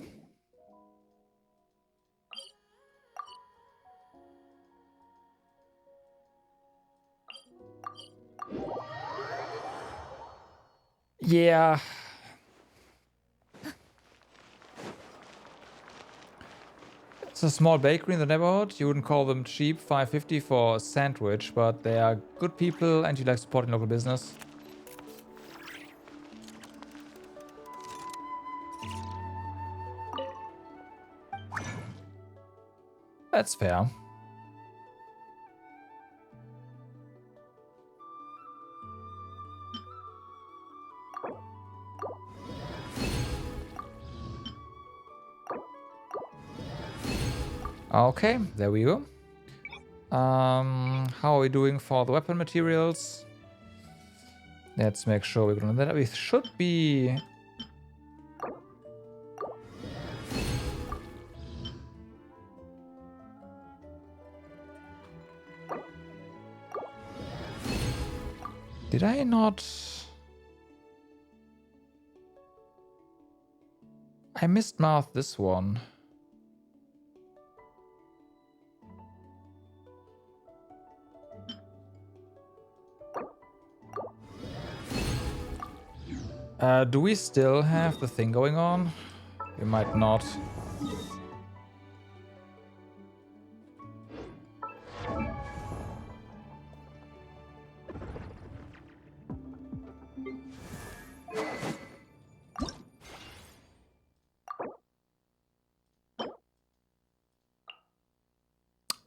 Yeah. It's a small bakery in the neighborhood. You wouldn't call them cheap, $5.50 for a sandwich, but they are good people and you like supporting local business. That's fair. Okay, there we go. How are we doing for the weapon materials? Let's make sure we're gonna that. We should be. Did I not? I missed math this one. Do we still have the thing going on? We might not.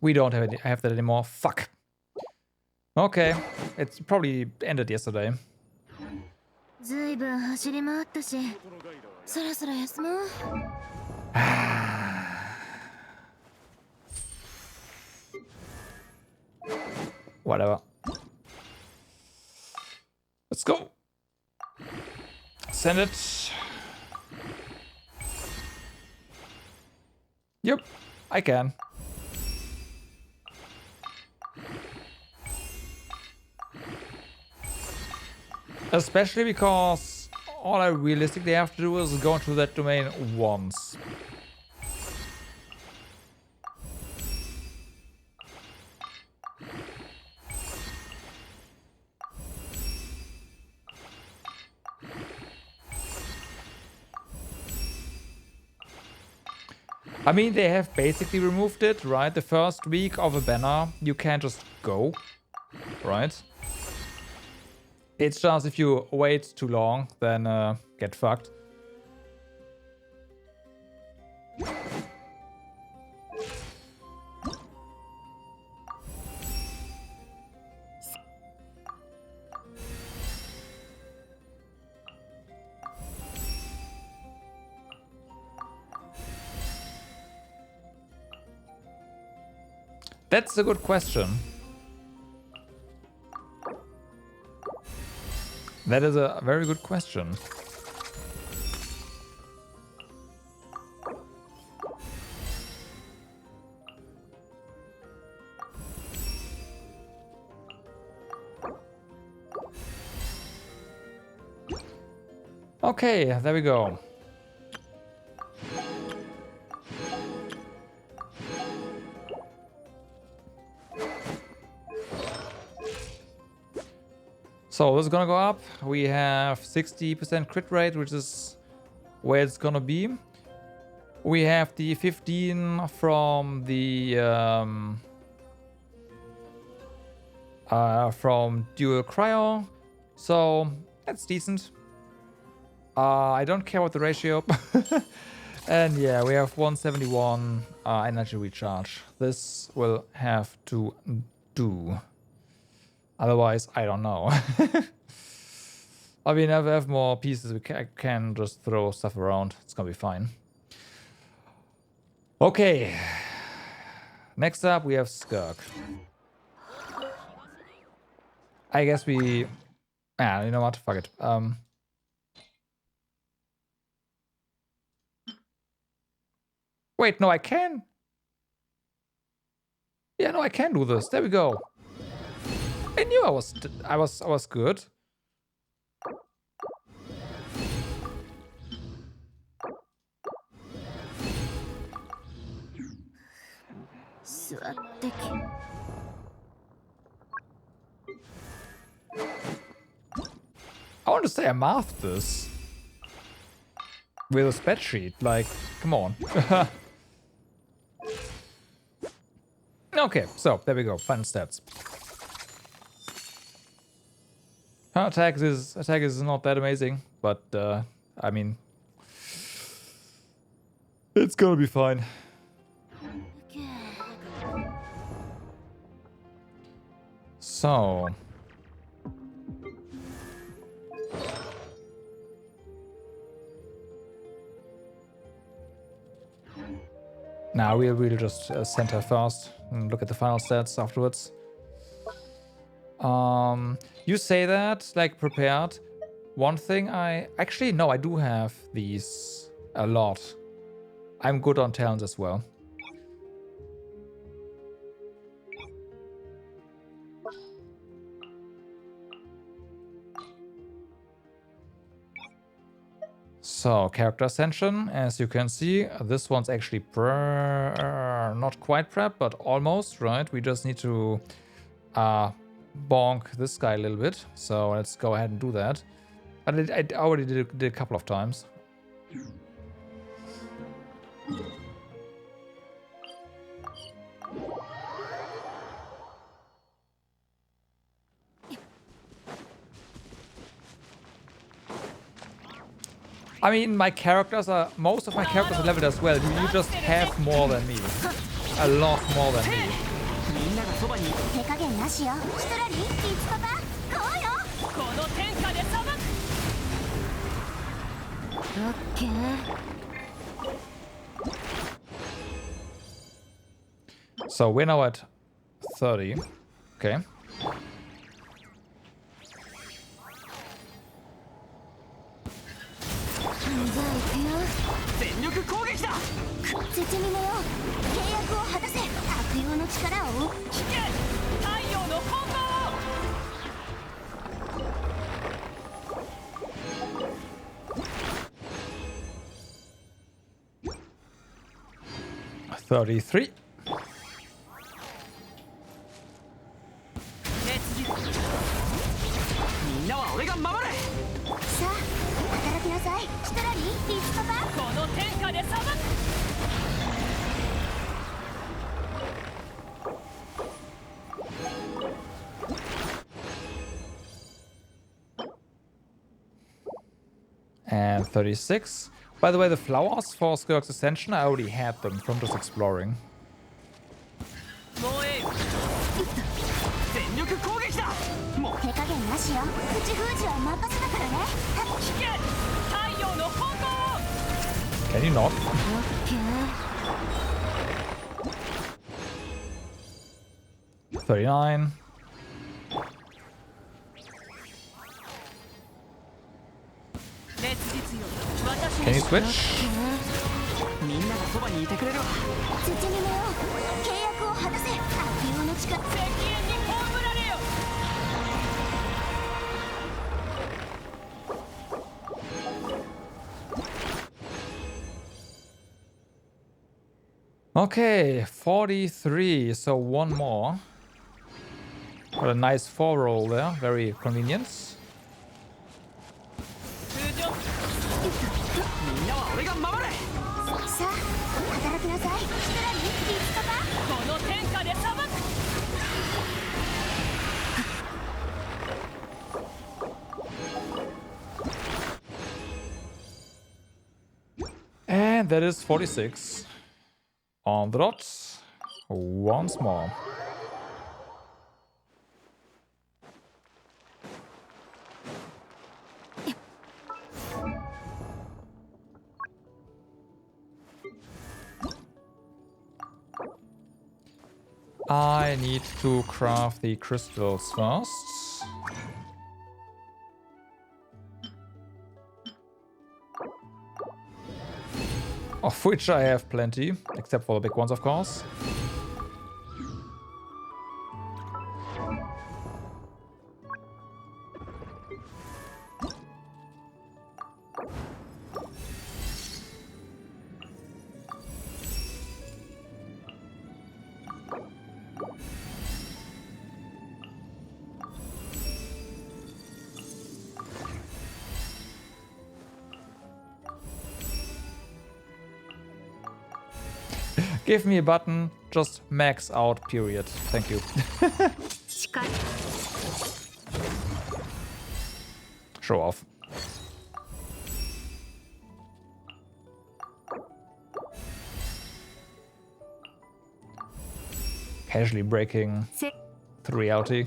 We don't have that anymore. Fuck. Okay. It's probably ended yesterday. ずいぶん走り回ったし、そろそろ休もう。Whatever. Let's go. Send it. Yep, I can. Especially because all I realistically have to do is go into that domain once. I mean, they have basically removed it, right? The first week of a banner, you can't just go, right? It's just if you wait too long, then get fucked. That's a good question. That is a very good question. Okay, there we go. So this is gonna go up. We have 60% crit rate, which is where it's gonna be. We have the 15 from the from dual cryo, so that's decent. I don't care what the ratio. And yeah, we have 171 energy recharge. This will have to do. Otherwise, I don't know. I mean, if we have more pieces, we can just throw stuff around. It's gonna be fine. Okay. Next up, we have Skirk. I guess we... Ah, you know what? Fuck it. Wait, no, I can. Yeah, no, I can do this. There we go. I knew I was good. I want to say I mathed this with a spreadsheet. Like, come on. Okay, so there we go. Final stats. Her attack is not that amazing, but I mean, it's gonna be fine. So now we'll just send her first and look at the final stats afterwards. You say that, like, prepared. One thing I do have these a lot. I'm good on talents as well. So, character ascension, as you can see, this one's actually not quite prep, but almost, right? We just need to bonk this guy a little bit. So let's go ahead and do that. But I already did a couple of times. I mean, most of my characters are leveled as well. You just have more than me. A lot more than me. 手加減なしよ。シトラリー、いつパパ、こうよ。この天下で裁く。オッケー。So we're now at 30. Okay. $33. And 36. By the way, the flowers for Skirk's Ascension, I already had them from just exploring. Can you not? Okay. 39. Can you switch? Okay, 43, so one more. Got a nice 4 roll there, very convenient. And that is 46. On the dot. Once more. I need to craft the crystals first. Of which I have plenty, except for the big ones, of course. Give me a button, just max out, period. Thank you. Show off. Casually breaking the reality.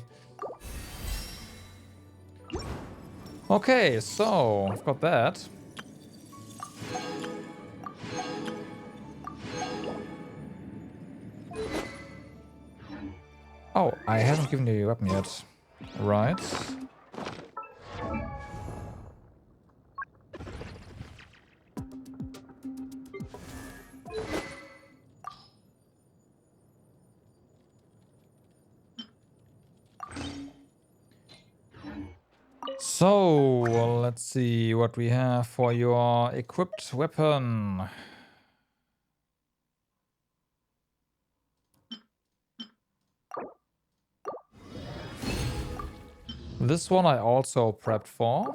Okay, so I've got that. Oh, I haven't given you a weapon yet. Right. So, let's see what we have for your equipped weapon. This one I also prepped for.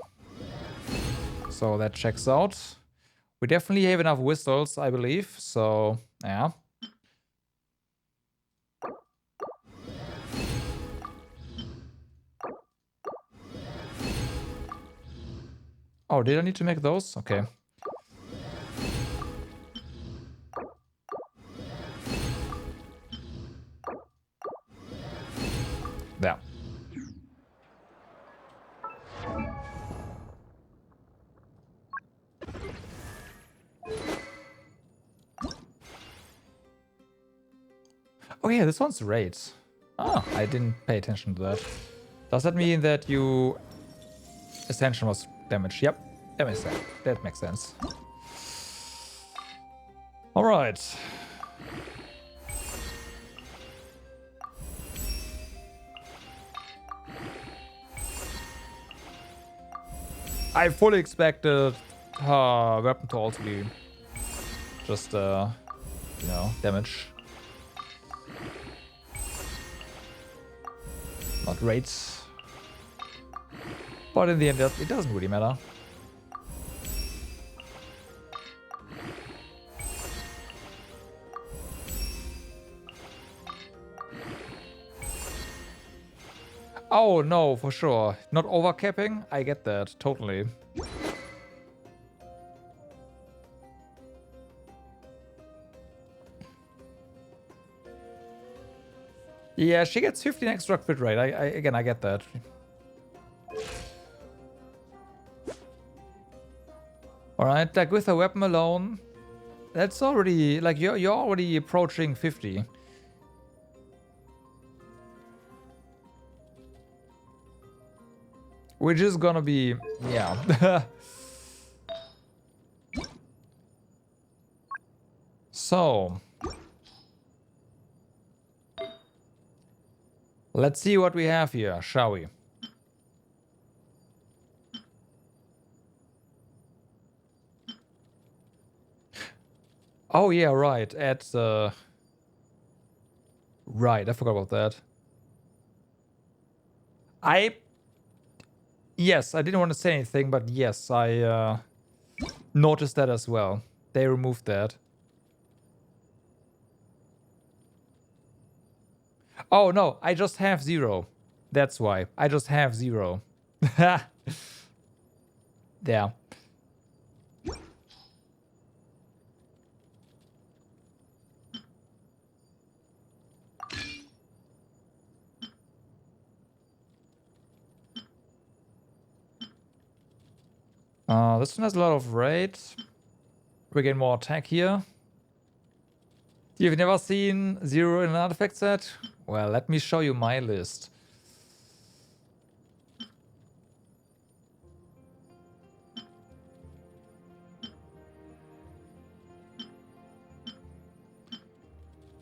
So that checks out. We definitely have enough whistles, I believe. So, yeah. Oh, did I need to make those? Okay. Yeah. Oh yeah, this one's raids. Ah, I didn't pay attention to that. Does that mean that you... Ascension was damaged? Yep, that makes sense. That makes sense. Alright. I fully expected her weapon to also be just, you know, damage. Not raids. But in the end, it doesn't really matter. Oh, no, for sure. Not overcapping? I get that, totally. Yeah, she gets 15 extra crit rate. Again, I get that. Alright, like with a weapon alone, that's already, like, you're already approaching 50. Which is gonna be, yeah. So. Let's see what we have here, shall we? Oh yeah, right, at right, I forgot about that. Yes, I didn't want to say anything, but yes, I noticed that as well. They removed that. Oh no, I just have 0. That's why. I just have 0. Yeah. This one has a lot of raid. We get more attack here. You've never seen 0 in an artifact set? Well, let me show you my list.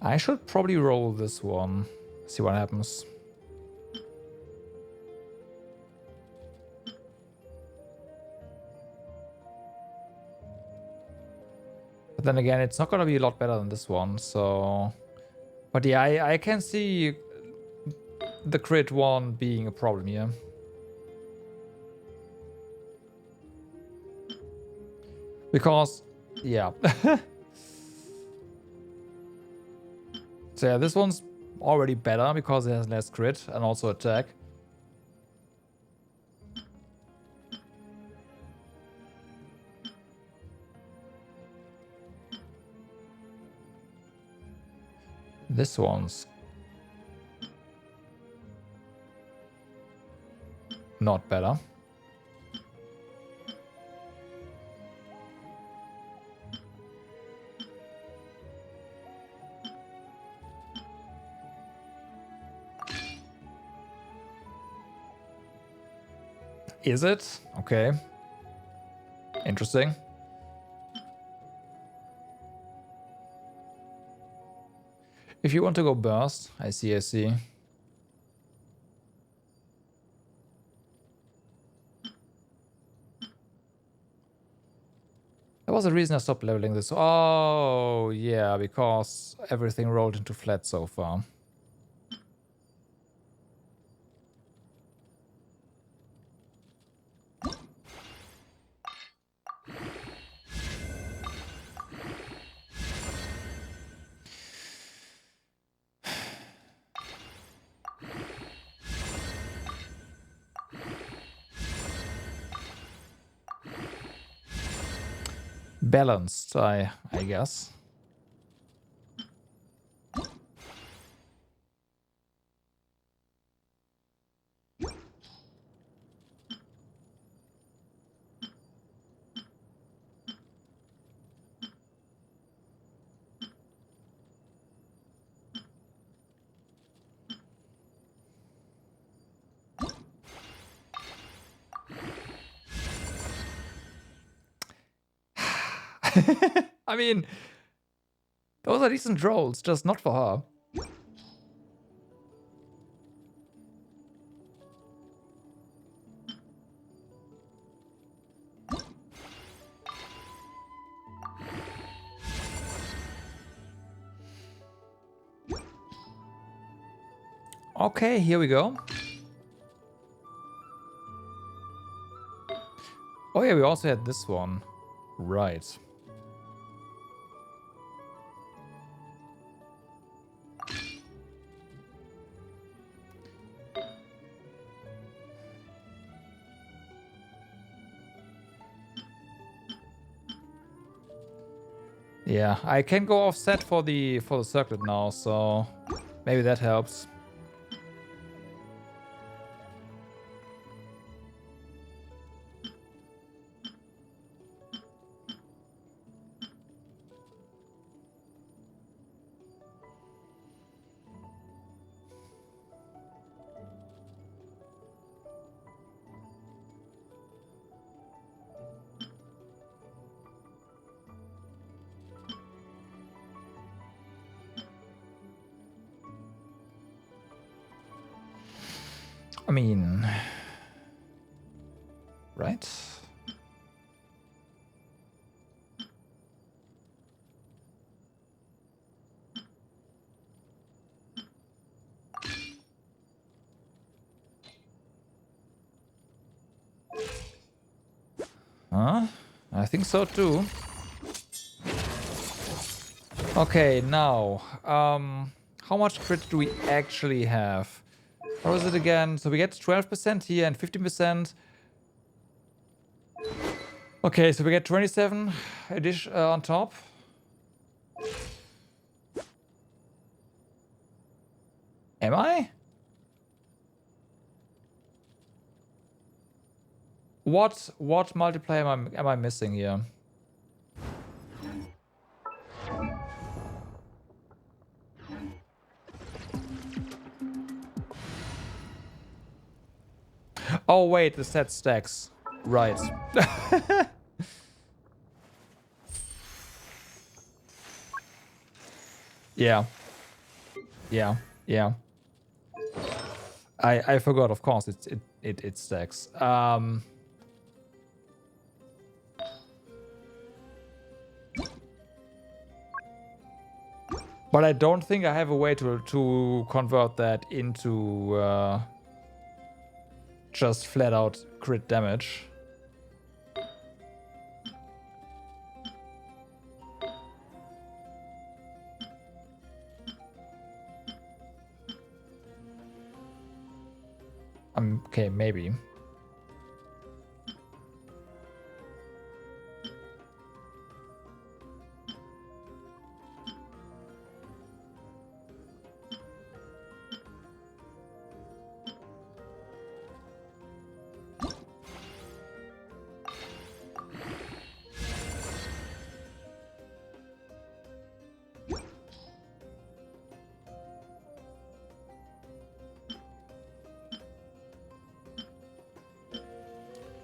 I should probably roll this one. See what happens. But then again, it's not gonna be a lot better than this one, so... But yeah, I can see the crit one being a problem here. Because, yeah. So yeah, this one's already better because it has less crit and also attack. This one's not better. Is it? Okay. Interesting. If you want to go burst, I see, I see. There was a reason I stopped leveling this. Oh, yeah, because everything rolled into flat so far. Balanced, I guess. I mean, those are decent rolls, just not for her. Okay, here we go. Oh yeah, we also had this one. Right. Yeah, I can go offset for the circlet now, so maybe that helps. I mean, right? Huh? I think so too. Okay, now, how much crit do we actually have? What was it again? So we get 12% here and 15%. Okay, so we get 27 addition on top. Am I? What multiplier am I missing here? Oh wait, the set stacks. Right. Yeah. Yeah. Yeah. I forgot, of course, it stacks. But I don't think I have a way to convert that into just flat out crit damage. Okay, maybe.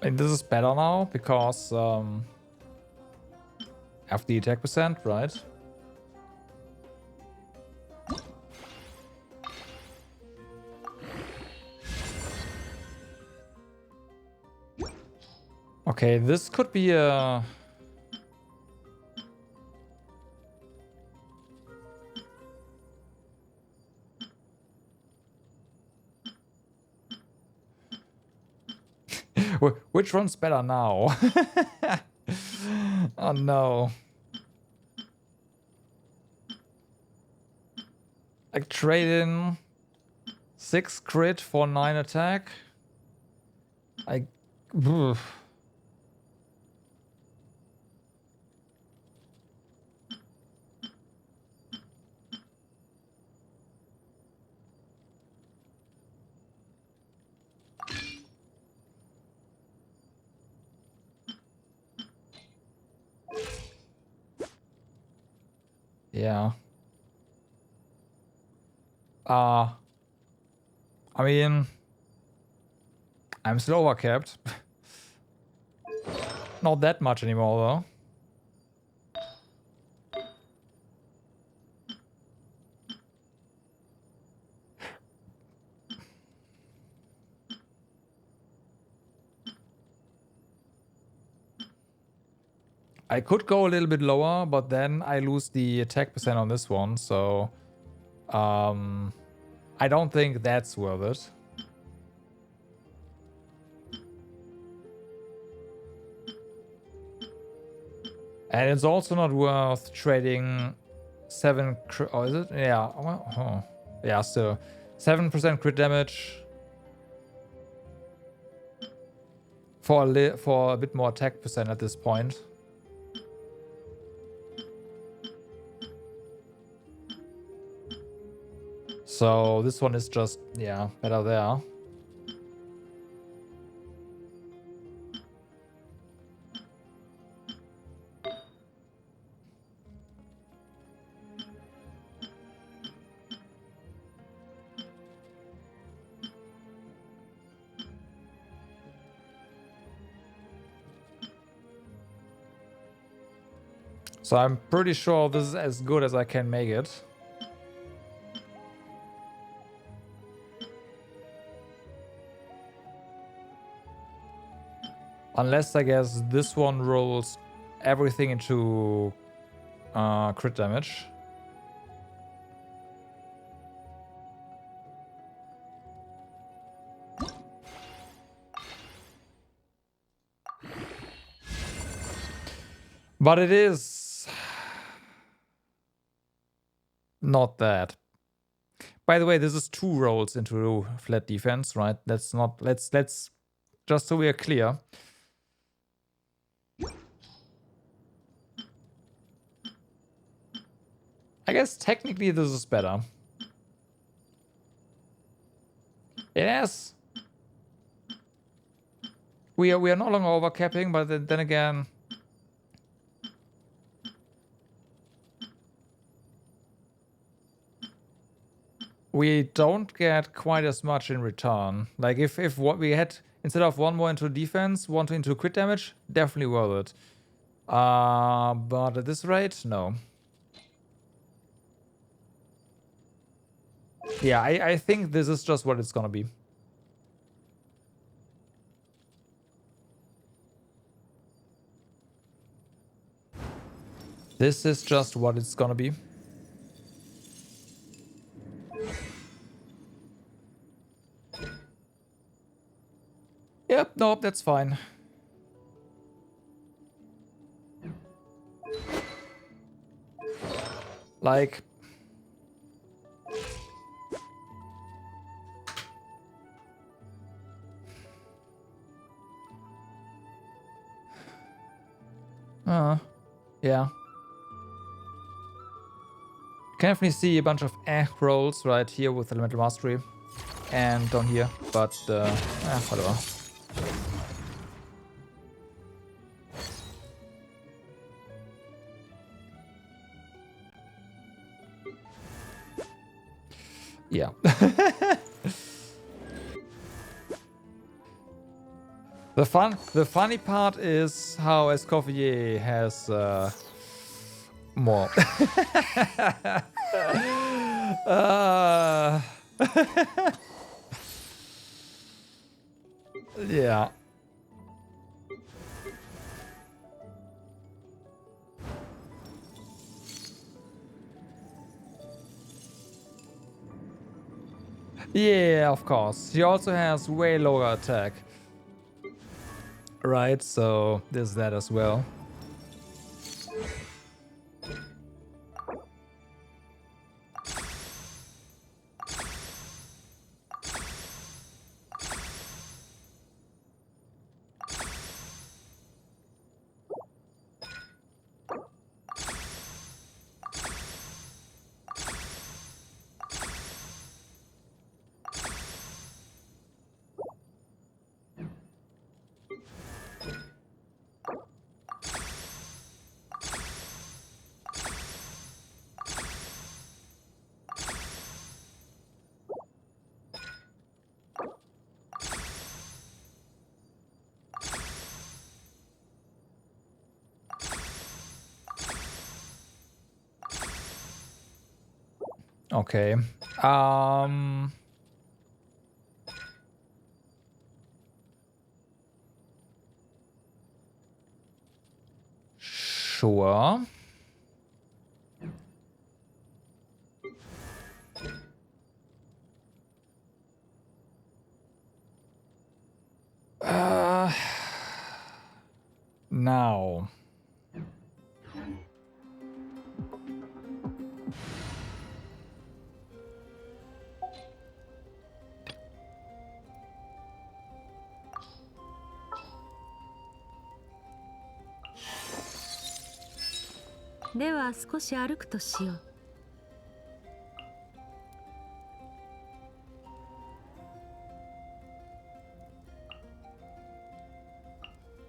And this is better now because of the attack percent, right? Okay, this could be a... Which one's better now? Oh no. Like trade in 6 crit for 9 attack. Oof. Yeah. I mean, I'm still overcapped. Not that much anymore, though. I could go a little bit lower, but then I lose the attack percent on this one, so I don't think that's worth it. And it's also not worth trading 7 crit, oh, is it? Yeah, well, oh. Yeah, so 7% crit damage for a bit more attack percent at this point. So this one is just, yeah, better there. So I'm pretty sure this is as good as I can make it. Unless, I guess, this one rolls everything into crit damage. But it is not that. By the way, this is 2 rolls into flat defense, right? That's not, let's just so we are clear. I guess technically this is better. Yes. We are no longer overcapping, but then again, we don't get quite as much in return. Like if what we had, instead of 1 more into defense, 1 into crit damage, definitely worth it. But at this rate, no. Yeah, I think this is just what it's gonna be. This is just what it's gonna be. Yep, nope, that's fine. Like... yeah. Can definitely see a bunch of rolls right here with Elemental Mastery. And down here, but whatever. Yeah. The funny part is how Escoffier has more. Yeah. Yeah, of course. He also has way lower attack. Right, so there's that as well. Okay. Sure. Now.では少し歩くとしよう。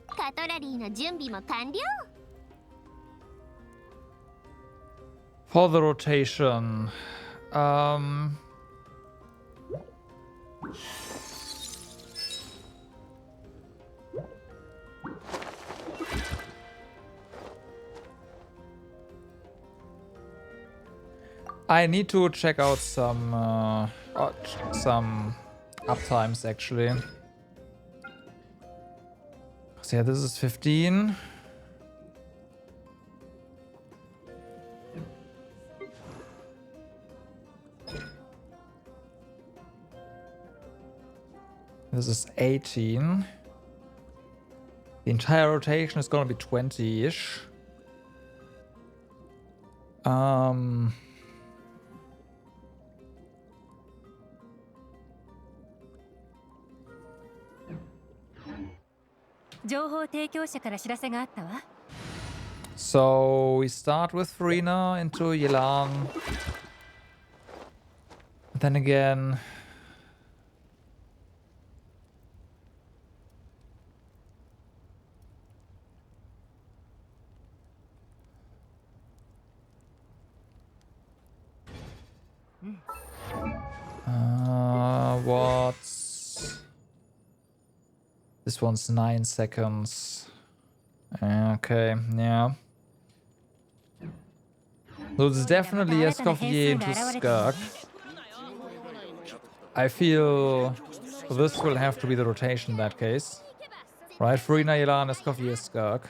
カトラリーの準備も完了。For the rotation, I need to check out some uptimes actually. So yeah, this is 15. This is 18. The entire rotation is gonna be 20-ish. So we start with Farina into Yelan. Then again, what's this one's 9 seconds. Okay, yeah. So it's definitely Escoffier into Skirk. I feel this will have to be the rotation in that case. Right, Farina, Yelan, Escoffier, Skirk.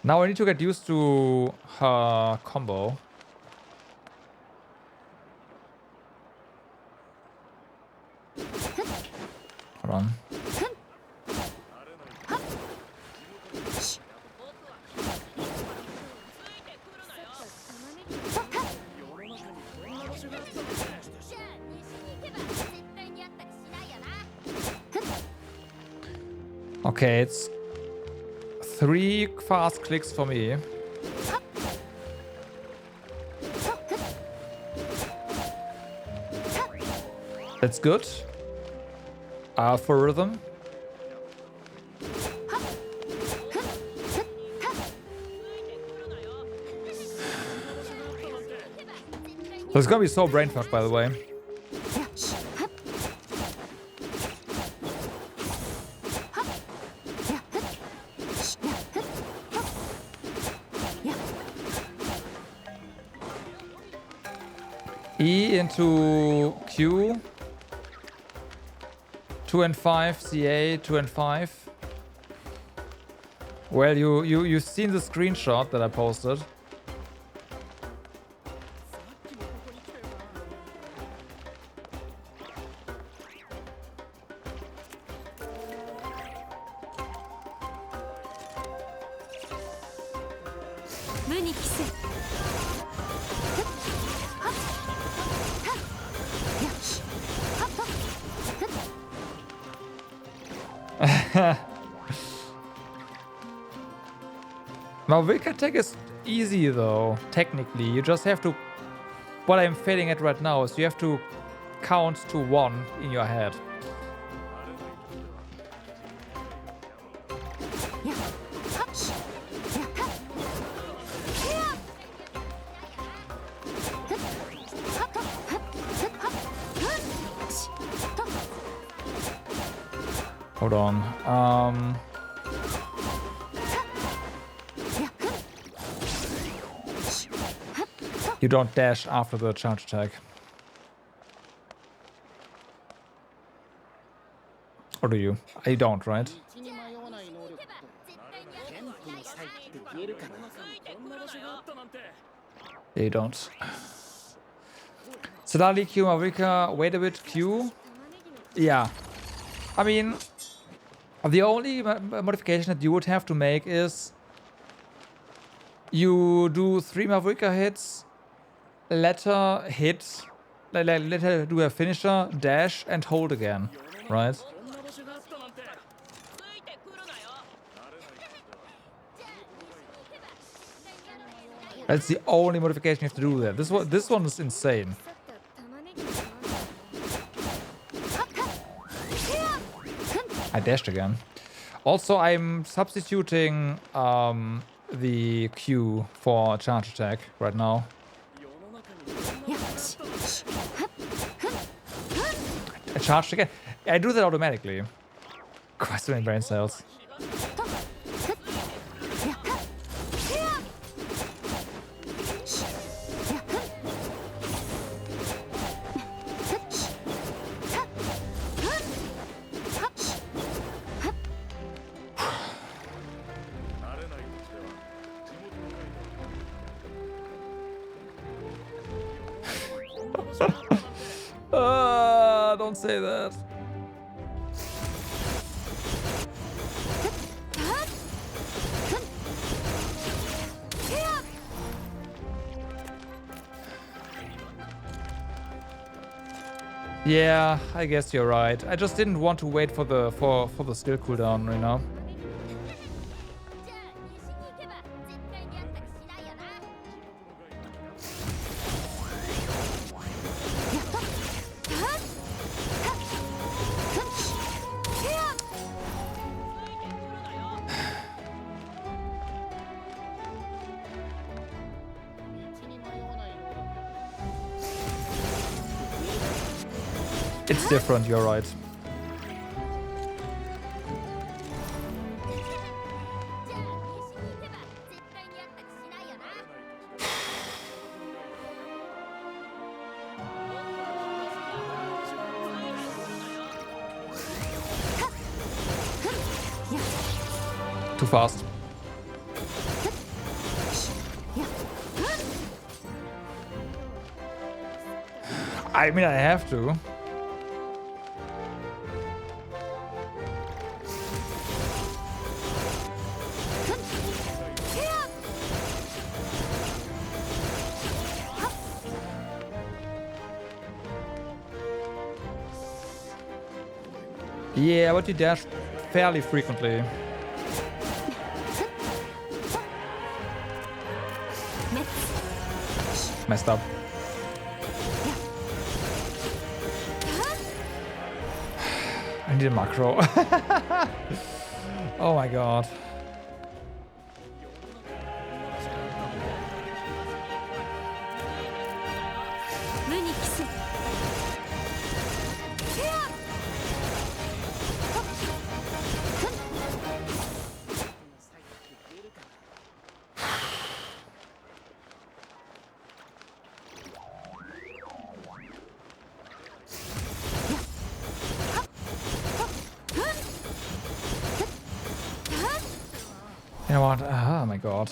Now I need to get used to her combo. Hold on. Okay, it's 3 fast clicks for me. That's good. For rhythm. So it's gonna be so brain fucked, by the way. E into Q. 2 and 5, CA, 2 and 5. Well, you've seen the screenshot that I posted. Now, Wilk attack is easy though, technically. You just have to... What I'm failing at right now is you have to count to 1 in your head. Hold on. You don't dash after the charge attack. Or do you? You don't, right? Yeah, you don't. Sadali, Q, Mavrika, wait a bit, Q. Yeah. I mean, the only modification that you would have to make is you do 3 Mavrika hits, let her hit, let her do a finisher, dash, and hold again, right? That's the only modification you have to do there. This one is insane. I dashed again. Also, I'm substituting the Q for charge attack right now. I charged again. I do that automatically. Quite so many brain cells. Don't say that. Yeah, I guess you're right. I just didn't want to wait for the skill cooldown, you know. It's different, you're right. Too fast. I mean, I have to. Yeah, but you dash fairly frequently. Messed up. I need a macro. Oh my god. You know what? Oh my god.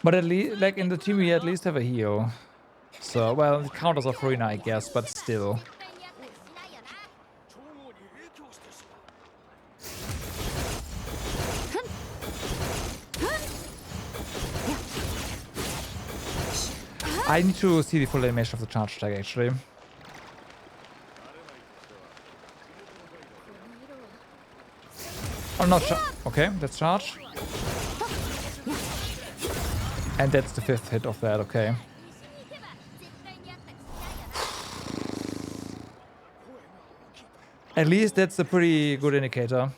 But at least, like in the team, we at least have a heal. So, well, it counters off Ruina, I guess, but still. I need to see the full animation of the charge attack, actually. Oh, not charge. Okay, that's charge. And that's the 5th hit of that, okay. At least that's a pretty good indicator.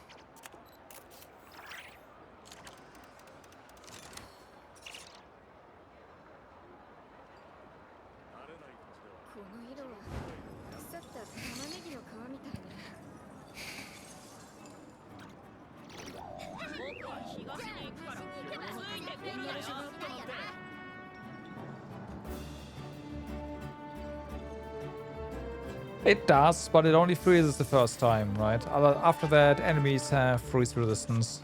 It does, but it only freezes the first time, right? After that, enemies have freeze resistance.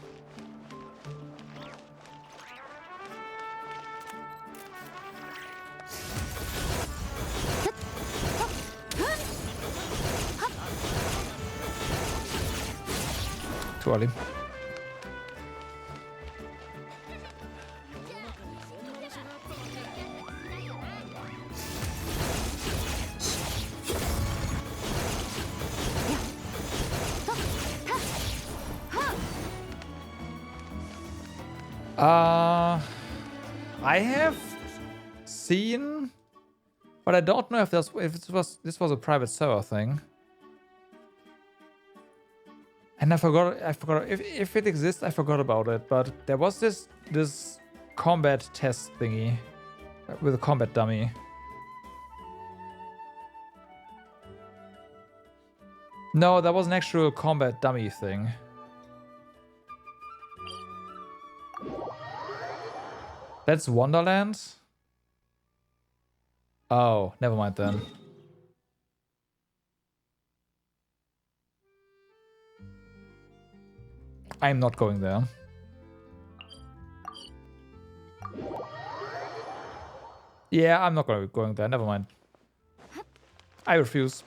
Too early. I have seen, but I don't know if this was a private server thing. And I forgot if it exists. I forgot about it. But there was this combat test thingy with a combat dummy. No, that was an actual combat dummy thing. That's Wonderland? Oh, never mind then. I'm not going there. Yeah, I'm not going there. Never mind. I refuse.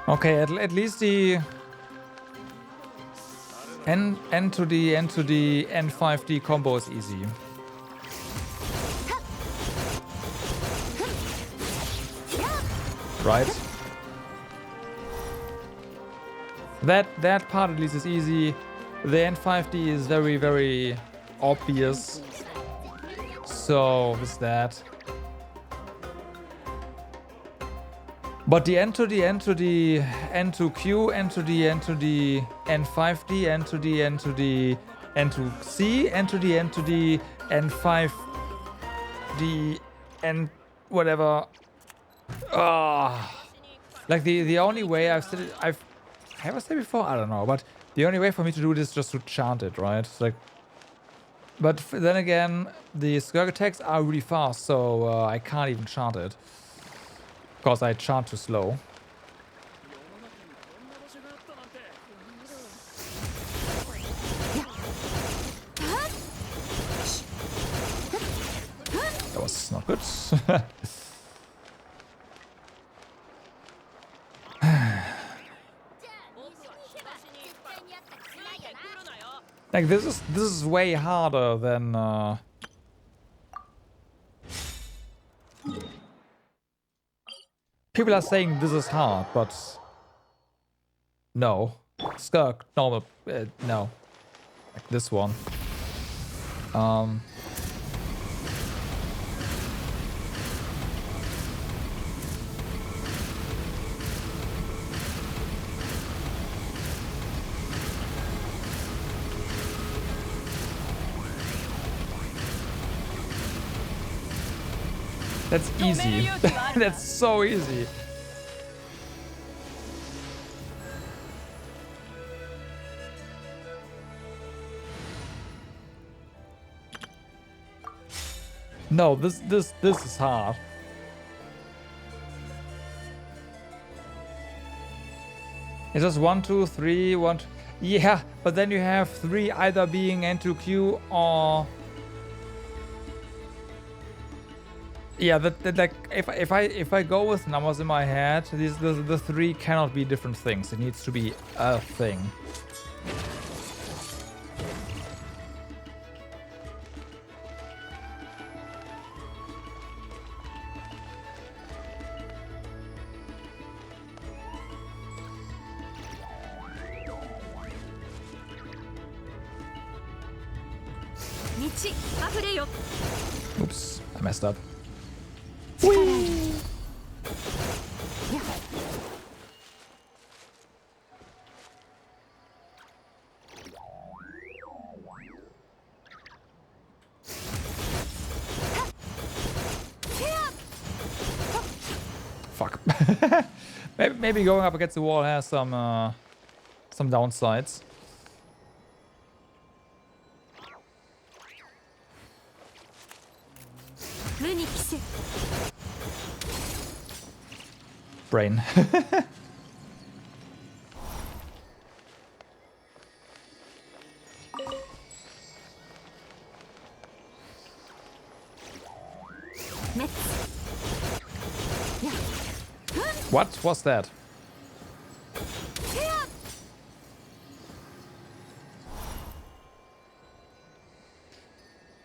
Okay, at least the N to the N5D combo is easy. Right? That part at least is easy. The N5D is very, very obvious. So is that. But the N to the N to the N to Q, N to the N to the N5D, N to the N to the N to C, N to the N to the N5D, N whatever. Like the only way have I said before? I don't know, but the only way for me to do this is just to chant it, right? It's like, but then again, the Skirk attacks are really fast, so I can't even chant it. Because I chant too slow. That was not good. Like this is way harder than people are saying this is hard, but no. Skirk, normal, no. Like this one. That's easy. That's so easy. No, this is hard. It's just 1, 2, 3, 1. Yeah, but then you have 3 either being N2Q or. Yeah, that like if I go with numbers in my head, the 3 cannot be different things. It needs to be a thing. Oops, I messed up. Fuck. maybe going up against the wall has some downsides. Brain. What was that?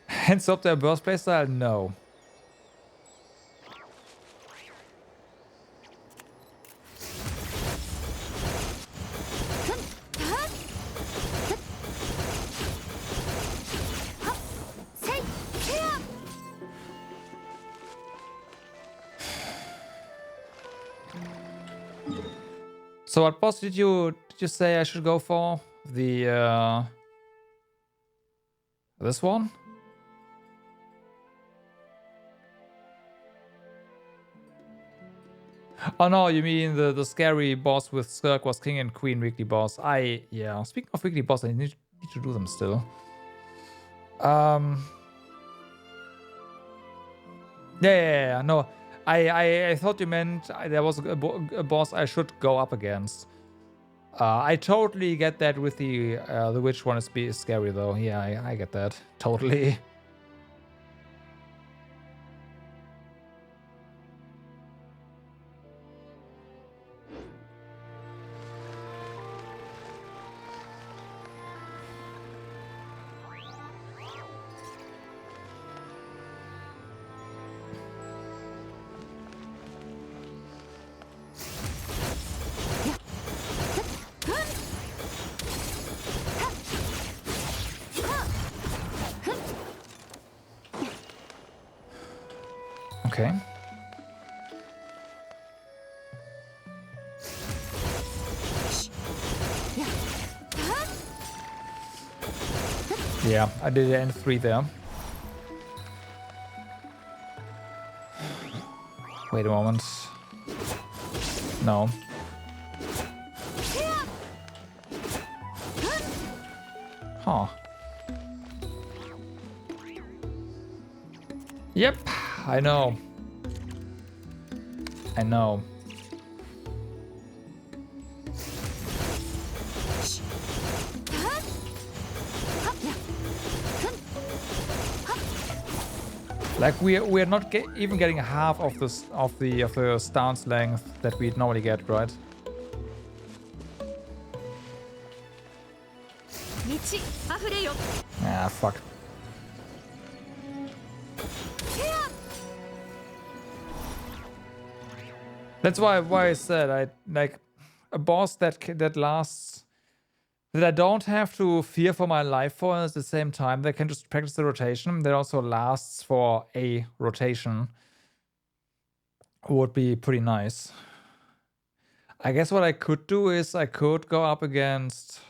Hands up their burst play style? No. So what boss did you say I should go for? The this one? Oh no, you mean the scary boss with Skirk was King and Queen weekly boss. Yeah, speaking of weekly boss, I need to do them still. Yeah, no. I thought you meant there was a boss I should go up against. I totally get that with the witch one is scary though. Yeah, I get that. Totally. Okay. Yeah, I did end 3 there. Wait a moment. No. Huh. Yep, I know. I know. Like we're not even getting half of this of the stance length that we normally get, right? Ah, fuck. That's why I said I like a boss that lasts, that I don't have to fear for my life for, and at the same time they can just practice the rotation that also lasts for a rotation would be pretty nice. I guess what I could do is I could go up against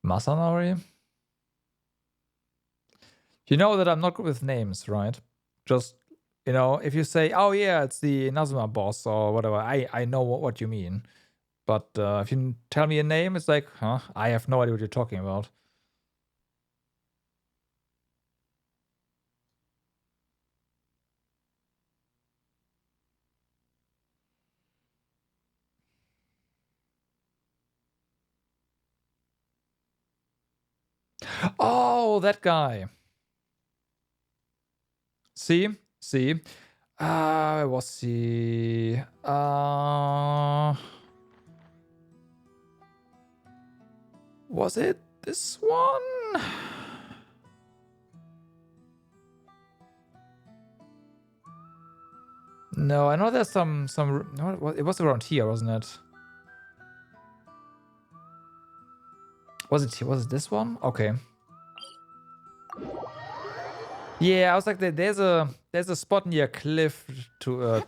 Masanori? You know that I'm not good with names, right? Just, you know, if you say, oh yeah, it's the Inazuma boss or whatever, I know what you mean. But if you tell me a name, it's like, huh? I have no idea what you're talking about. Oh, that guy. See? Where was he? Was it this one? No, I know there's some. No, it was around here, wasn't it? Was it here? Was it this one? Okay. Yeah, I was like, there's a spot near a cliff to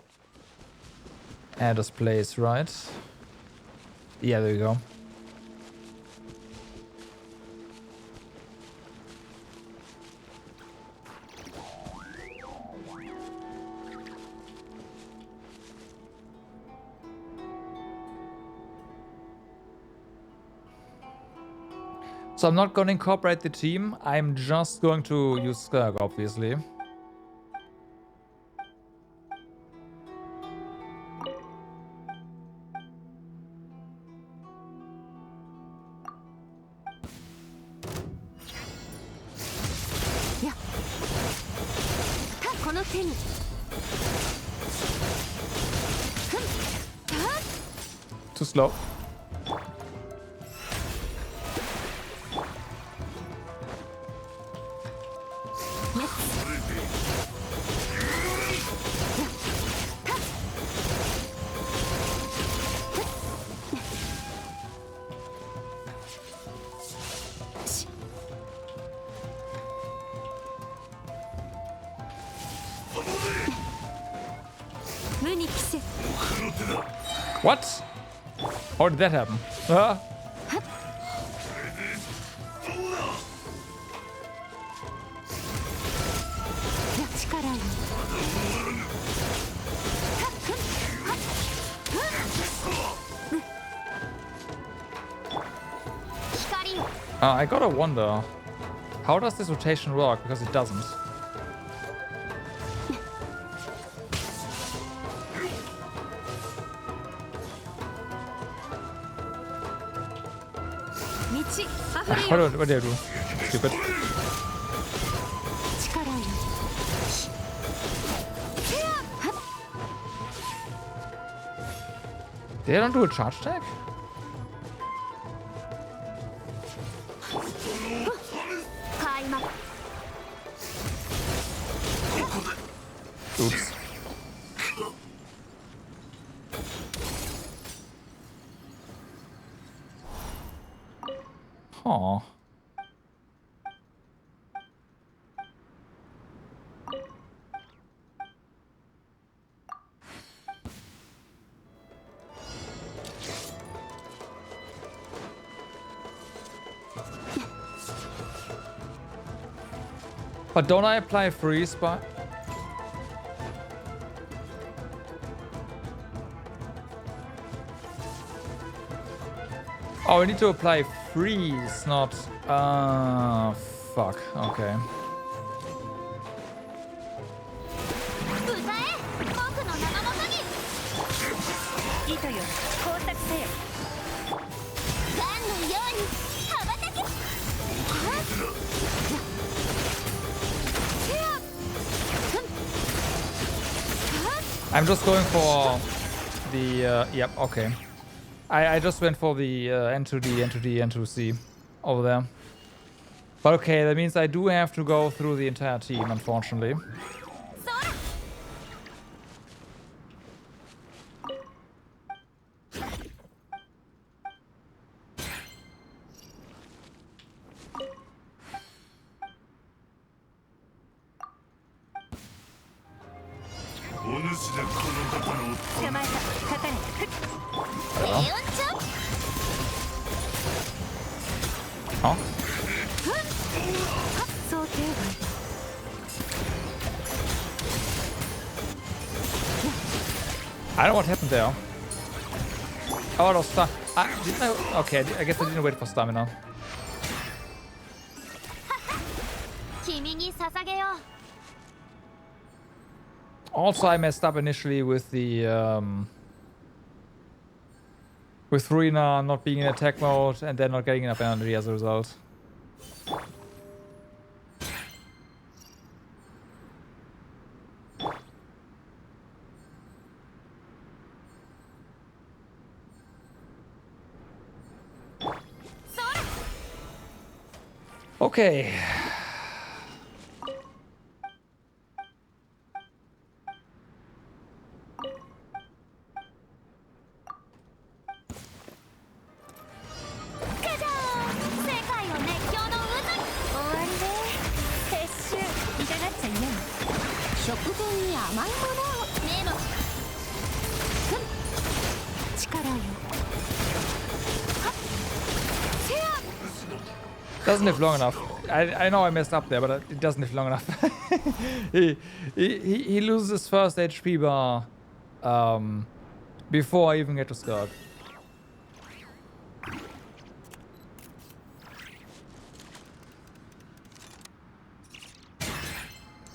Adder's place, right? Yeah, there you go. So I'm not going to incorporate the team. I'm just going to use Skirk, obviously. Yeah. Too slow. What? How did that happen? I gotta wonder, how does this rotation work? Because it doesn't. What do I do? Stupid. They don't do a charge tag? Oops. Huh. But don't I apply freeze by... Oh, I need to apply freeze, not... fuck. Okay. I'm just going for the... yep, okay. I just went for the N to D, N to D, N to C over there. But okay, that means I do have to go through the entire team, unfortunately. Huh? I don't know what happened there. Oh, it was stuck. Didn't I? Okay, I guess I didn't wait for stamina. Also, I messed up initially with the with Rina not being in attack mode and then not getting enough energy as a result. Okay. Doesn't live long enough. I know I messed up there, but it doesn't live long enough. he loses his first HP bar before I even get to Skirk.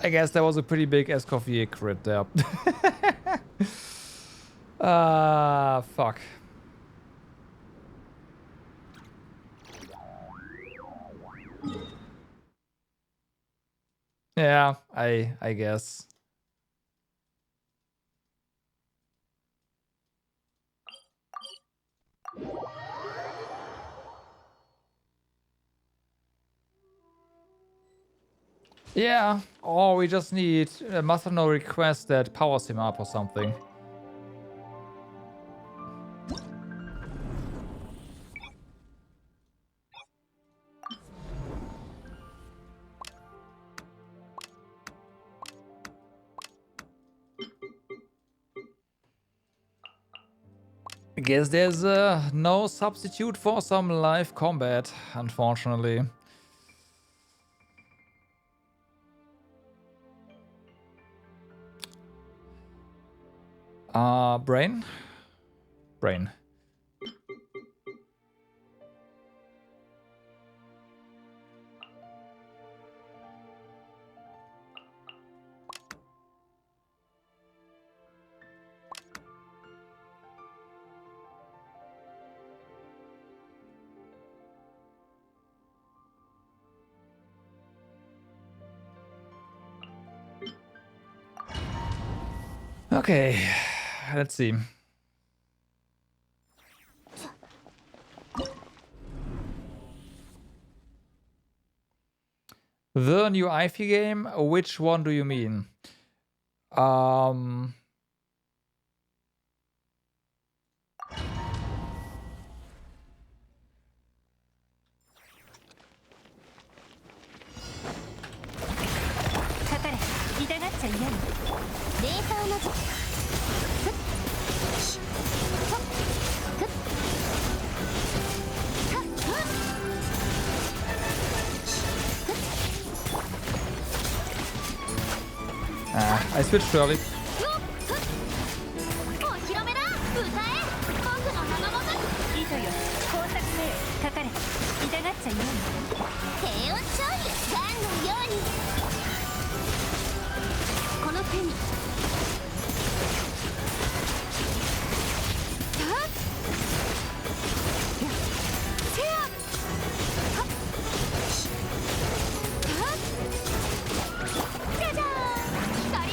I guess that was a pretty big Escoffier crit there. Fuck. Yeah, I guess. Yeah, or we just need a must have no request that powers him up or something. I guess there's no substitute for some live combat, unfortunately. Brain? Brain. Okay, let's see. The new Ivy game? Which one do you mean? I switched too early.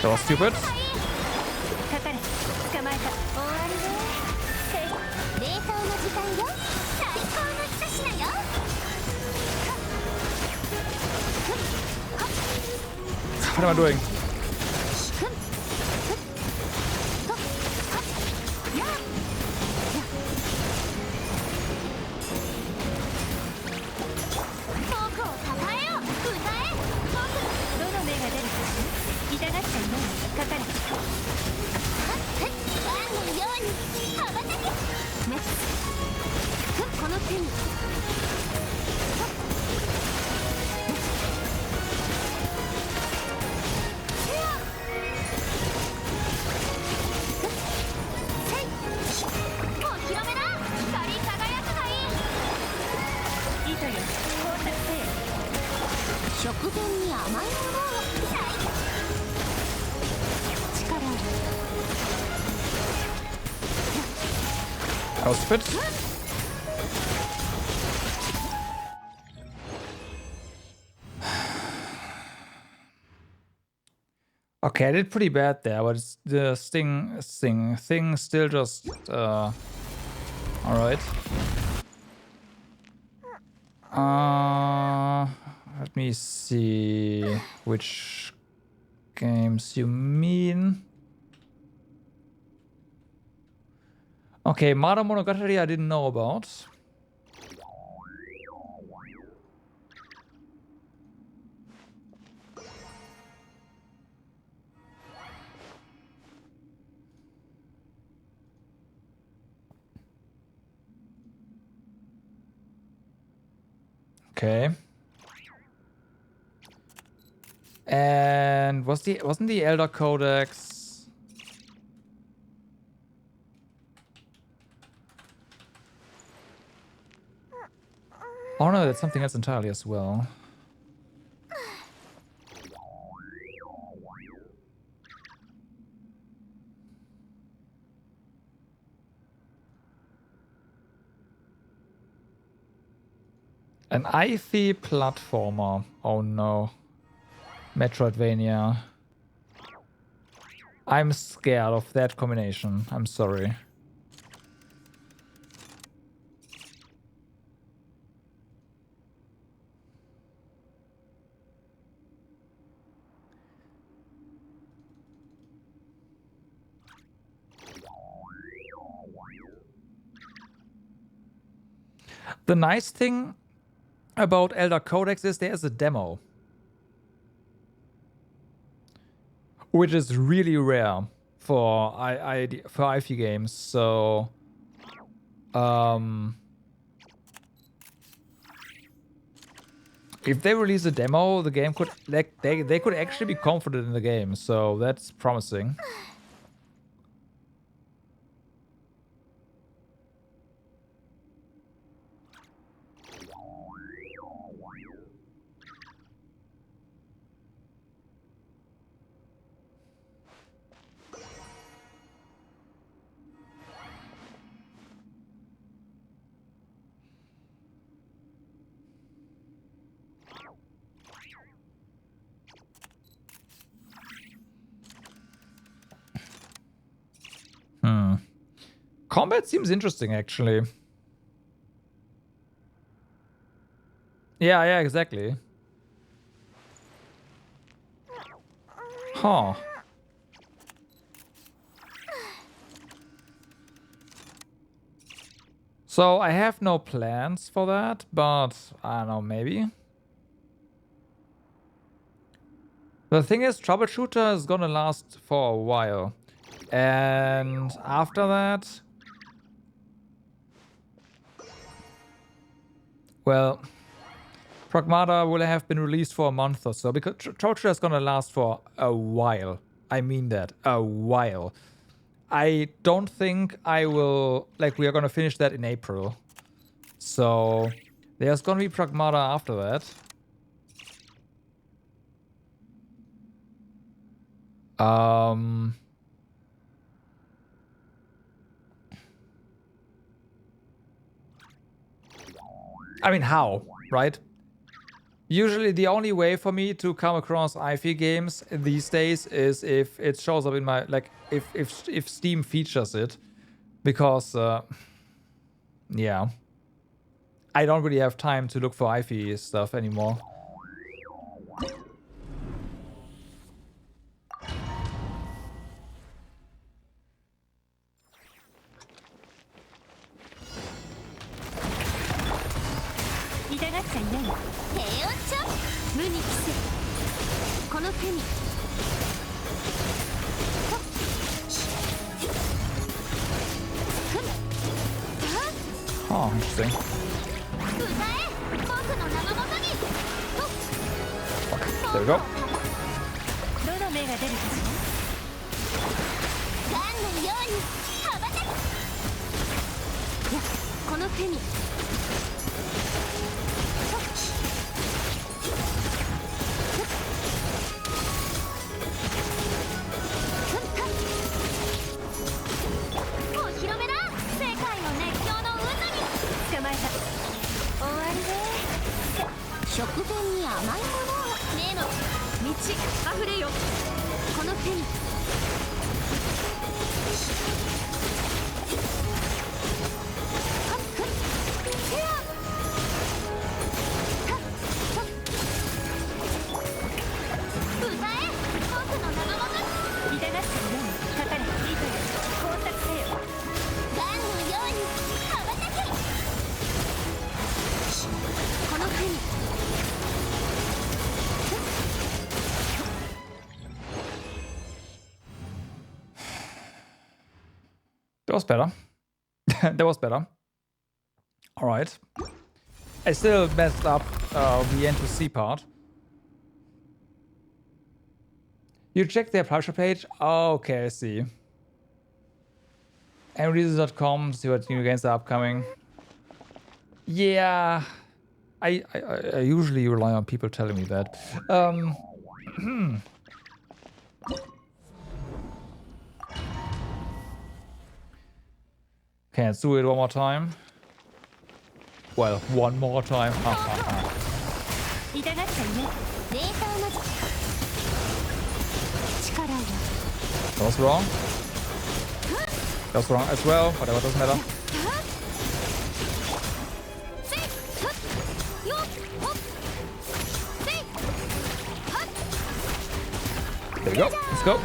That was stupid. What am I doing? That was stupid. Okay, I did pretty bad there, but it's the thing still just all right. Let me see which games you mean. Okay, Mada Monogatari I didn't know about. Okay. And wasn't the Elder Codex? Oh no, that's something else entirely as well. An iffy platformer. Oh no. Metroidvania. I'm scared of that combination. I'm sorry. The nice thing about Elder Codex is there's a demo. Which is really rare for iffy games, so if they release a demo, the game could they could actually be confident in the game, so that's promising. Combat seems interesting, actually. Yeah, exactly. Huh. So I have no plans for that, but I don't know, maybe. The thing is, Troubleshooter is gonna last for a while. And after that... Well, Pragmata will have been released for a month or so, because Troubleshooter is gonna last for a while. I mean that, a while. I don't think I will... Like, we are gonna finish that in April. So, there's gonna be Pragmata after that. I mean, how, right? Usually the only way for me to come across iffy games these days is if it shows up in my, like, if Steam features it. Because, yeah. I don't really have time to look for iffy stuff anymore. Oh, interesting. There we go. That was better. That was better. Alright. I still messed up the N to C part. You check their publisher page? Oh, okay, I see. Mreasons.com, see what new games are upcoming. Yeah, I usually rely on people telling me that. Okay, let's do it one more time. Well, one more time. Ha ha ha. That was wrong. That was wrong as well, whatever, doesn't matter. There we go. Let's go.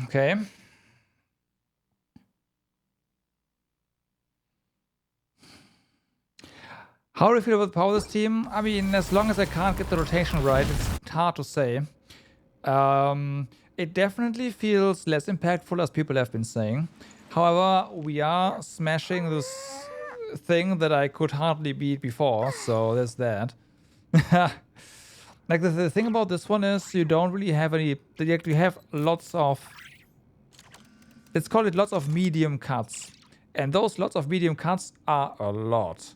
Okay. How do you feel about Powerless team? I mean, as long as I can't get the rotation right, it's hard to say. It definitely feels less impactful, as people have been saying. However, we are smashing this thing that I could hardly beat before, so there's that. Like, the thing about this one is you don't really have any... You actually have lots of... Let's call it lots of medium cuts. And those lots of medium cuts are a lot.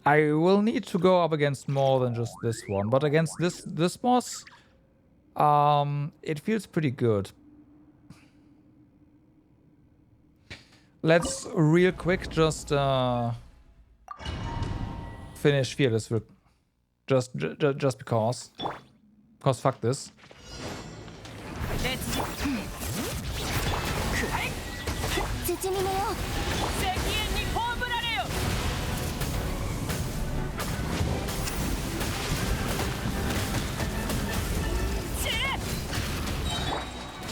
I will need to go up against more than just this one. But against this boss, it feels pretty good. Let's real quick just finish Fearless with just because. Because fuck this.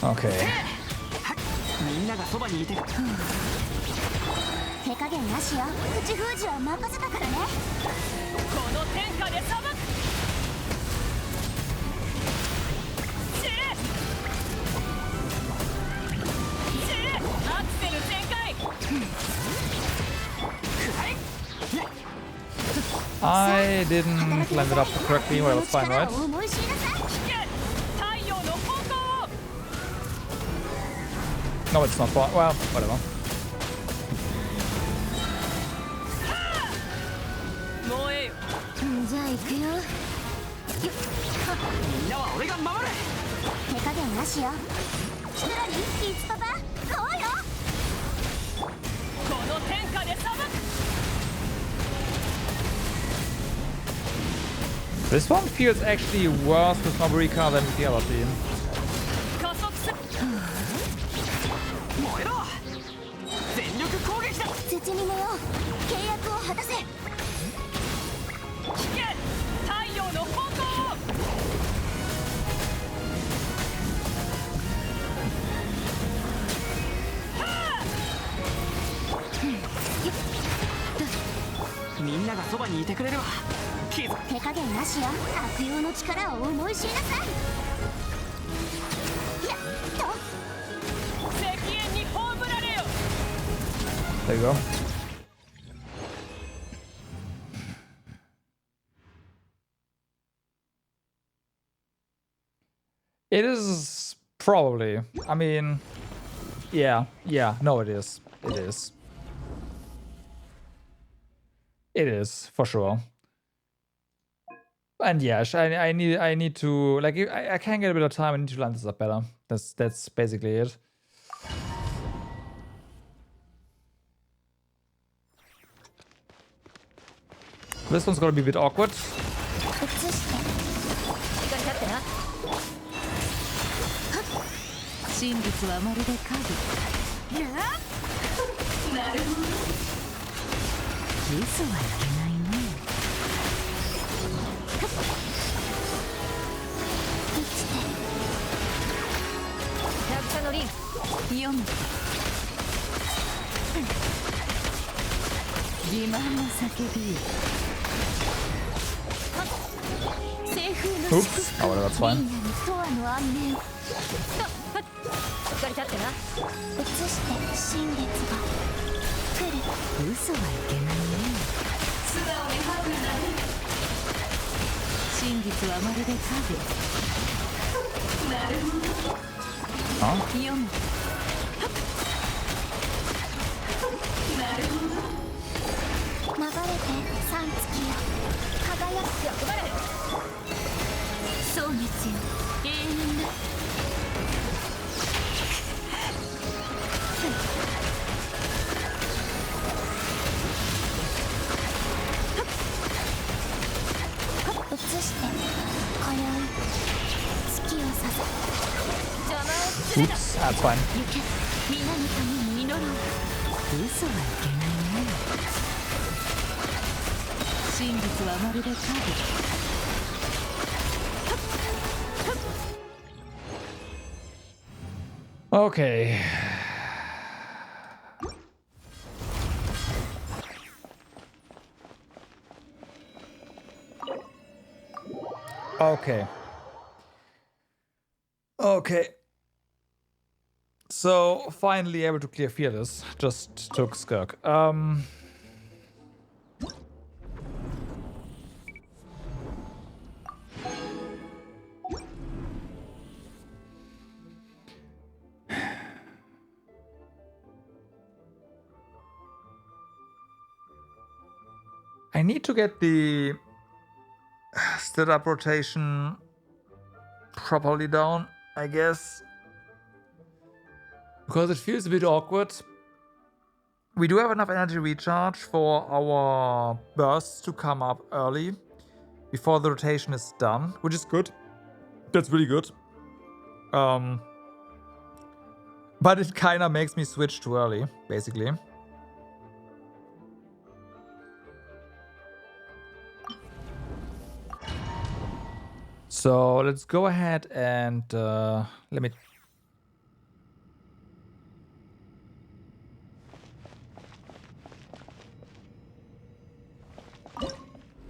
Okay. I didn't land it up correctly, well, it's fine, right? No, it's not fine. Well, whatever. This one feels actually worse with Maburika than with the other team. ばにいてくれるわ。手加減なしよ。悪用の力を思い知りなさい。やっと石煙に葬られよ。 There you go. It is probably. I mean, yeah. No, it is. It is. It is for sure. And yeah, I need to like I can get a bit of time. I need to line this up better. That's basically it. This one's gonna be a bit awkward. 移して光立ってな。真実はまるで影。なるほど。嘘はいけないね。生きて渚の輪読む。自慢の叫び。西風の Oops. 祝 Oh, well, that's 福み fine. んなに永遠の安眠。光立ってな。移して新月が来る。嘘はいけないね。素直に吐くな。真実はまるで影。なるほど。Huh? 読む。なるほど。流れて三月よ。輝くよ。配れ。蒼月よ。永遠だ。移して今宵月をさせ邪魔をするな。 Oops. That's fine. 行け。皆のために祈ろう。嘘はいけないね。真実はまるで影。Okay. Okay. Okay. So finally able to clear Fearless. Just took Skirk. I need to get the stood up rotation properly down, I guess. Because it feels a bit awkward. We do have enough energy recharge for our bursts to come up early before the rotation is done, which is good. That's really good. But it kind of makes me switch too early, basically. So let's go ahead and let me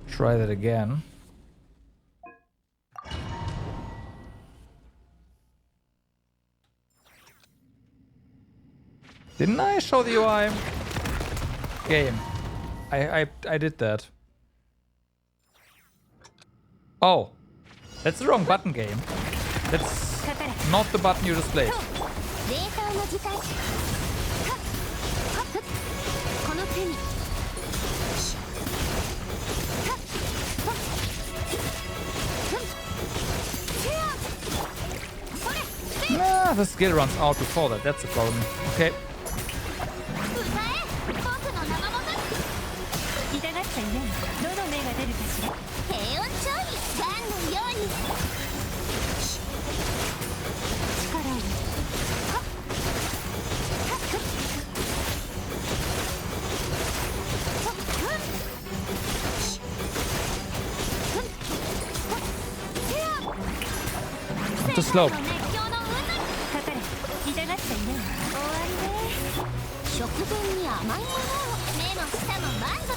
try that again. Didn't I show the UI? Game. I did that. Oh. That's the wrong button, game. That's not the button you displayed. 冷凍の時間。この手に。 Ah, the skill runs out before that. That's the problem. Okay. 僕の生もと。痛がっちゃいない。どの目が出るかしら。平穏調理。ガンのように。力を。Too slow. 熱狂の渦。かかれ。痛がっちゃいない。終わりね。食前に甘いものを。目も舌も満足。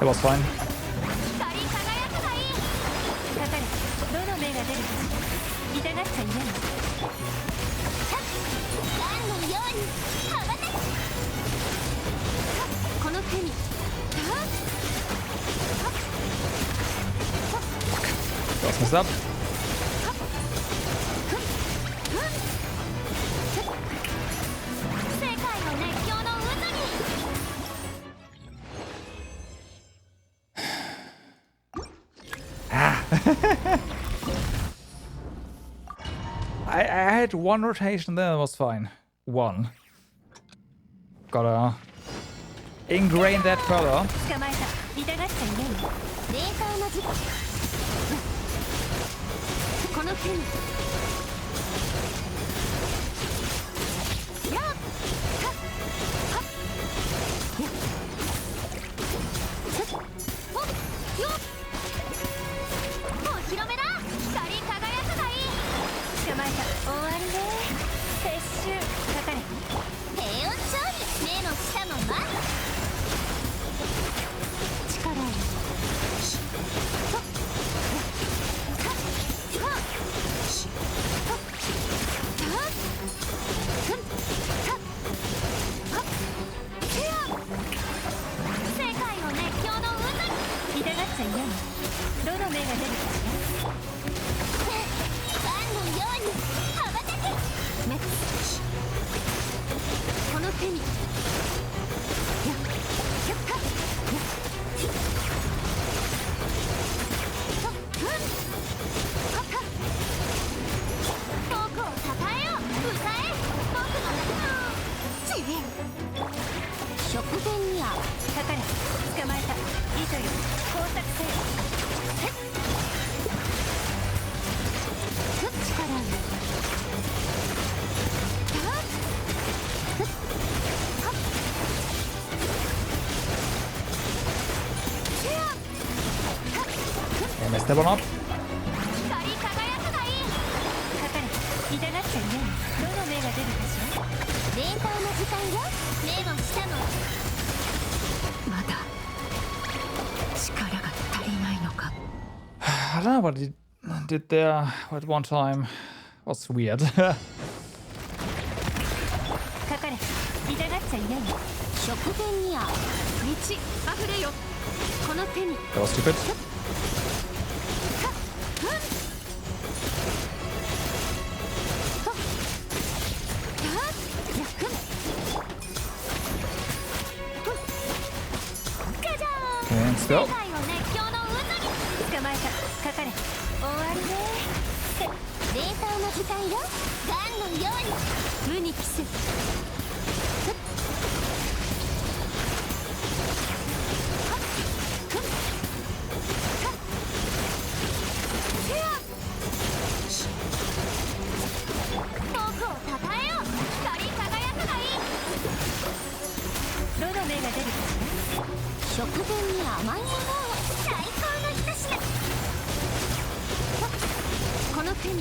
That was fine. 光り輝くがいい。かかれ。どの目が出るかしら。痛がっちゃいない。ガンのように羽ばたけ。この手に。That was messed up. 世界の熱狂の渦に。I had one rotation there, it was fine. One. Gotta ingrain that further. 捕まえた。痛がっちゃいない。レーターの時間。この手に。やっ。お披露目だ。光り輝くがいい。捕まえた。終わりね。撤収。かかれ。平穏勝利。目の下の前。力を。世界の熱狂の渦に。痛がっちゃいない。どの目が出るかしガンのように羽ばたけ。ら。メッツ。この手に。僕をたたえよ。歌え。僕の食前に合う。かかれ。捕まえた。糸よ。工作せよ。力を。And I step on up. 光り輝くがいい。かかれ。痛がっちゃいない。どの目が出るかしら。レーターの時間よ。目の下の。まだ力が足りないのか。I don't know what he did there at one time. Was weird. かかれ。痛がっちゃいない。食前に合う。道溢れよ。この手に。 That was stupid. ガジャーン。 And 世 still. 界の熱狂の渦に。捕まえた。かかれ。終わりね。レーターの時間よ。ガンのように。無に帰せ。僕をたたえよ。光り輝くがいい。どの目が出るかし食前に甘いものを。最高の一品。ら。この手に。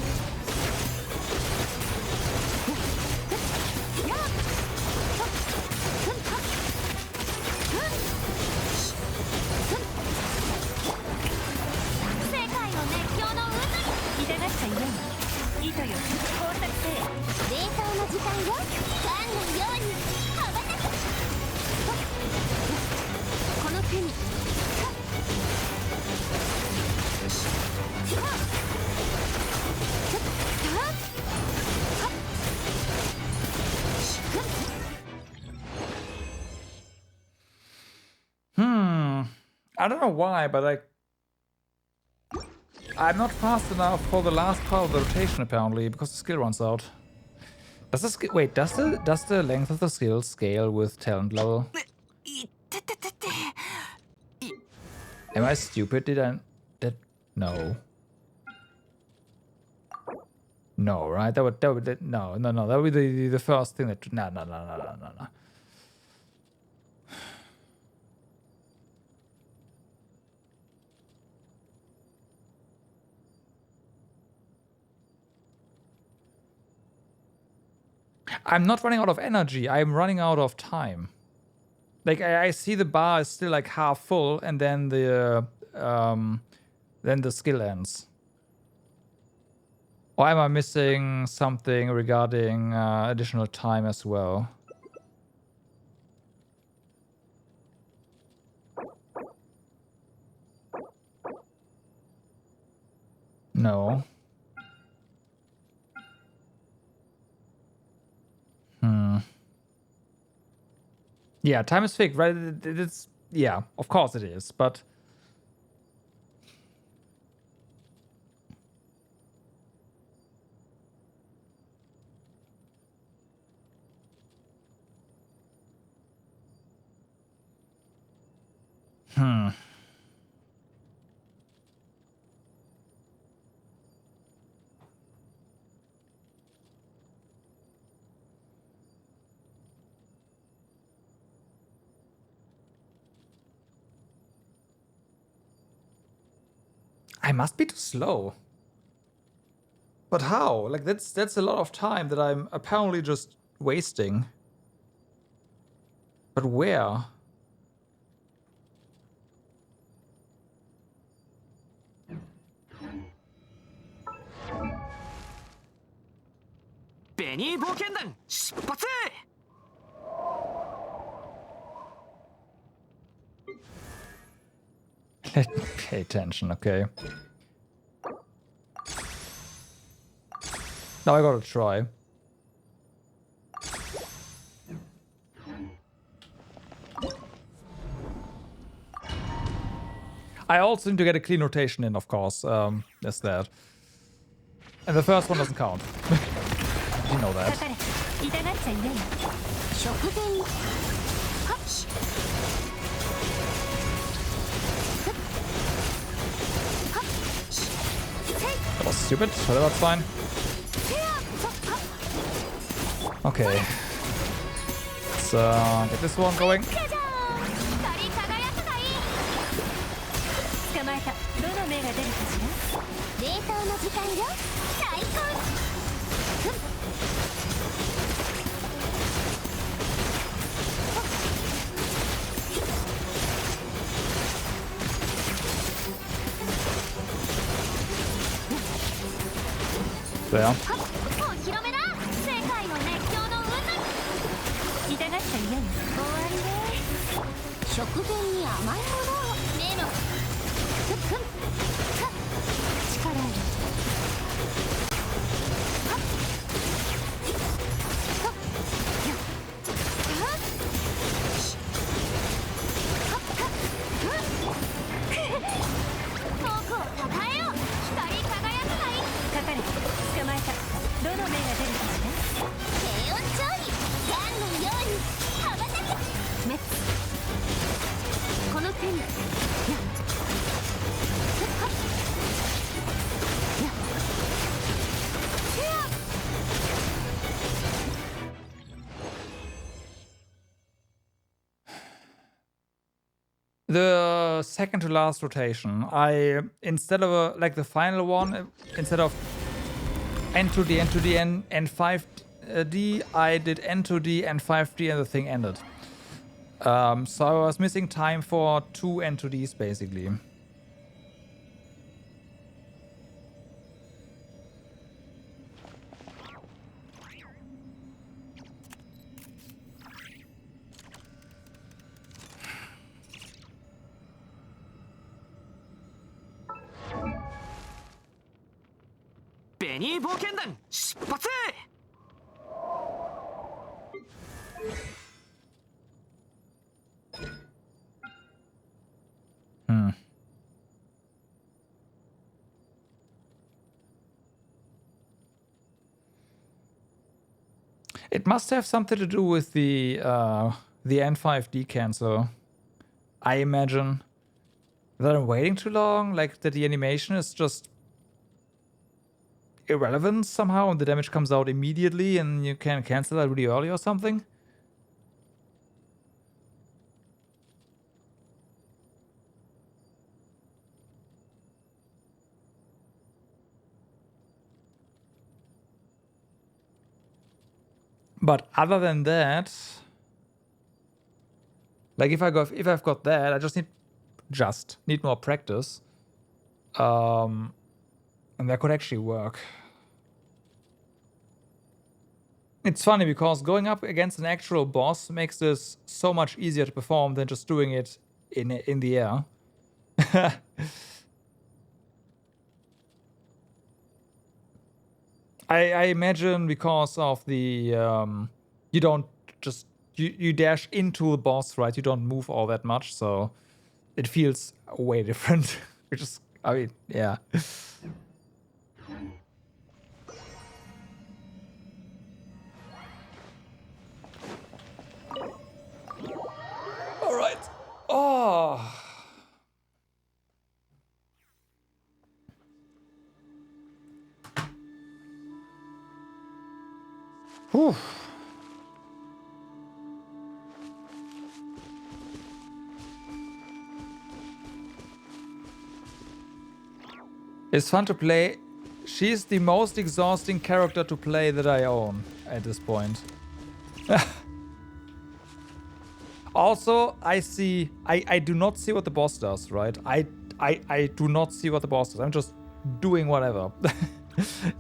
世界の熱狂の渦に。痛がっちゃいない。糸よ。工作せよ。レーターの時間よ。ガンのように羽ばたけ。この手に。I don't know why, but I'm not fast enough for the last part of the rotation apparently because the skill runs out. Does the skill wait? Does the length of the skill scale with talent level? Am I stupid? Did no. No, right? That would no. That would be the first thing that no. I'm not running out of energy. I'm running out of time. Like I see the bar is still like half full, and then the skill ends. Or am I missing something regarding additional time as well? No. Yeah, time is fixed, right? It's yeah, of course it is, but I must be too slow. But how? Like that's a lot of time that I'm apparently just wasting. But where? Pay attention, okay. Now I gotta try. I also need to get a clean rotation in, of course. There's that. And the first one doesn't count. You know that. That was stupid, but that's fine. Okay. Let's get this one going. There. The second to last rotation, I instead of like the final one, instead of N to D, N to D, N, and 5D, I did N to D and 5D, and the thing ended. So I was missing time for 2 N to Ds basically. It must have something to do with the N5D cancel. I imagine that I'm waiting too long, like that the animation is just irrelevant somehow and the damage comes out immediately and you can cancel that really early or something. But other than that, like if I've got that, I just need more practice. And that could actually work. It's funny because going up against an actual boss makes this so much easier to perform than just doing it in the air. I imagine because of the you don't just you dash into the boss, right? You don't move all that much, so it feels way different. Which is, I mean, yeah. All right. Oh. Whew. It's fun to play. She's the most exhausting character to play that I own at this point. Also, I do not see what the boss does, right? I do not see what the boss does. I'm just doing whatever.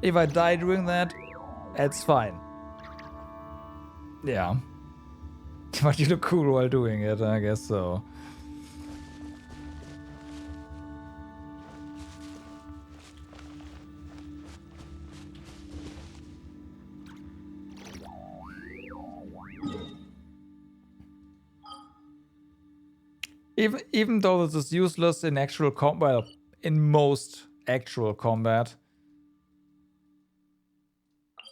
If I die doing that, it's fine. Yeah. But you look cool while doing it, I guess so. Even though this is useless in actual combat, well, in most actual combat,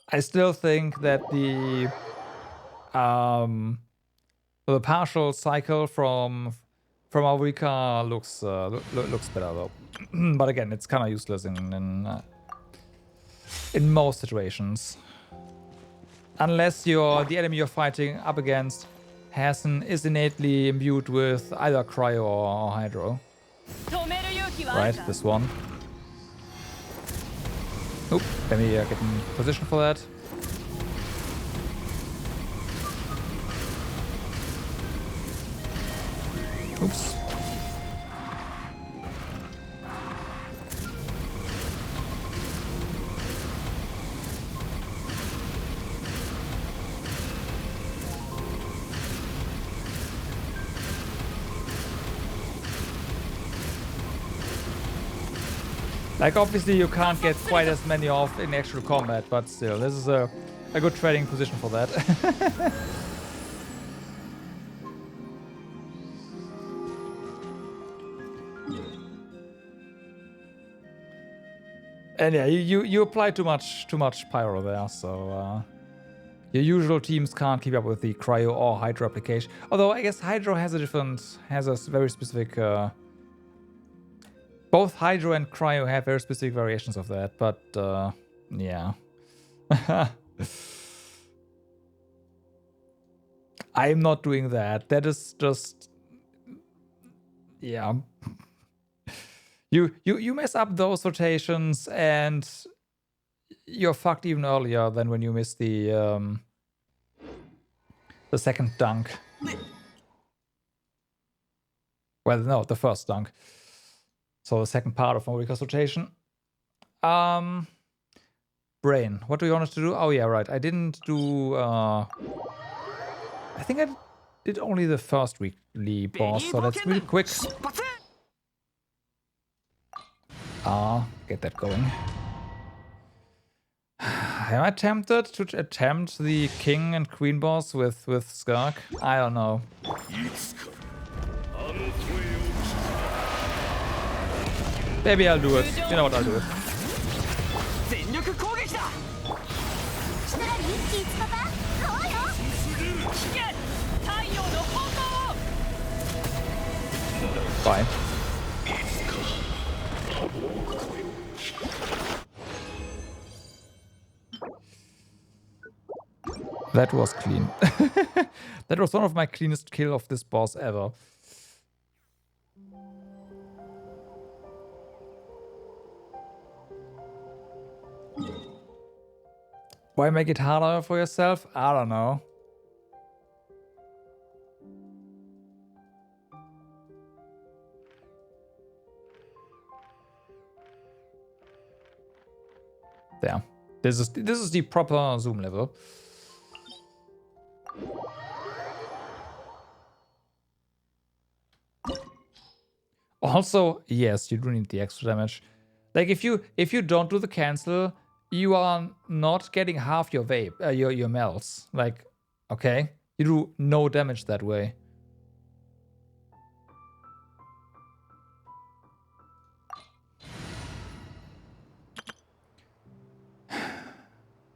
I still think that the partial cycle from Aurica looks better though. But again, it's kind of useless in most situations, unless the enemy you're fighting up against is innately imbued with either cryo or hydro. Right, this one. Oop, let me get in position for that. Oops. Like, obviously you can't get quite as many off in actual combat, but still, this is a good trading position for that. And yeah, you apply too much pyro there, so your usual teams can't keep up with the cryo or hydro application. Although I guess hydro has a very specific. Both hydro and cryo have very specific variations of that, but yeah. I'm not doing that. That is just, yeah. You mess up those rotations and you're fucked even earlier than when you miss the second dunk. Well, no, the first dunk. So the second part of Marika's rotation. Brain. What do you want us to do? Oh yeah, right. I didn't do I think I did only the first weekly boss, so let's really quick. Get that going. Am I tempted to attempt the king and queen boss with Skirk? I don't know. Maybe I'll do it. You know what, I'll do it. Fine. That was clean. That was one of my cleanest kills of this boss ever. Why make it harder for yourself? I don't know. There. This is the proper zoom level. Also, yes, you do need the extra damage. Like if you don't do the cancel, you are not getting half your vape, your melts. Like, okay, you do no damage that way.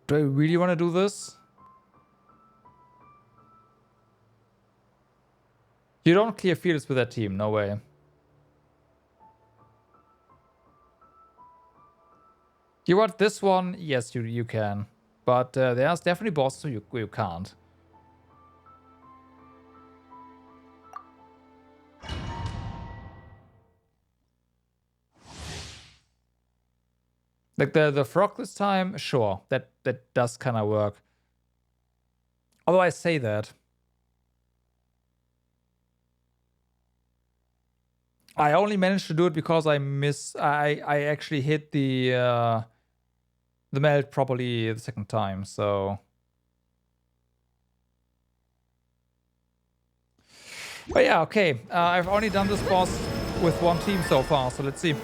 Do I really want to do this? You don't clear fields with that team, no way. You want this one? Yes, you can. But there's definitely bosses you can't. Like the frog this time, sure, that does kind of work. Although I say that, I only managed to do it because I actually hit the melt properly the second time. So, but yeah, okay. I've only done this boss with one team so far, so let's see.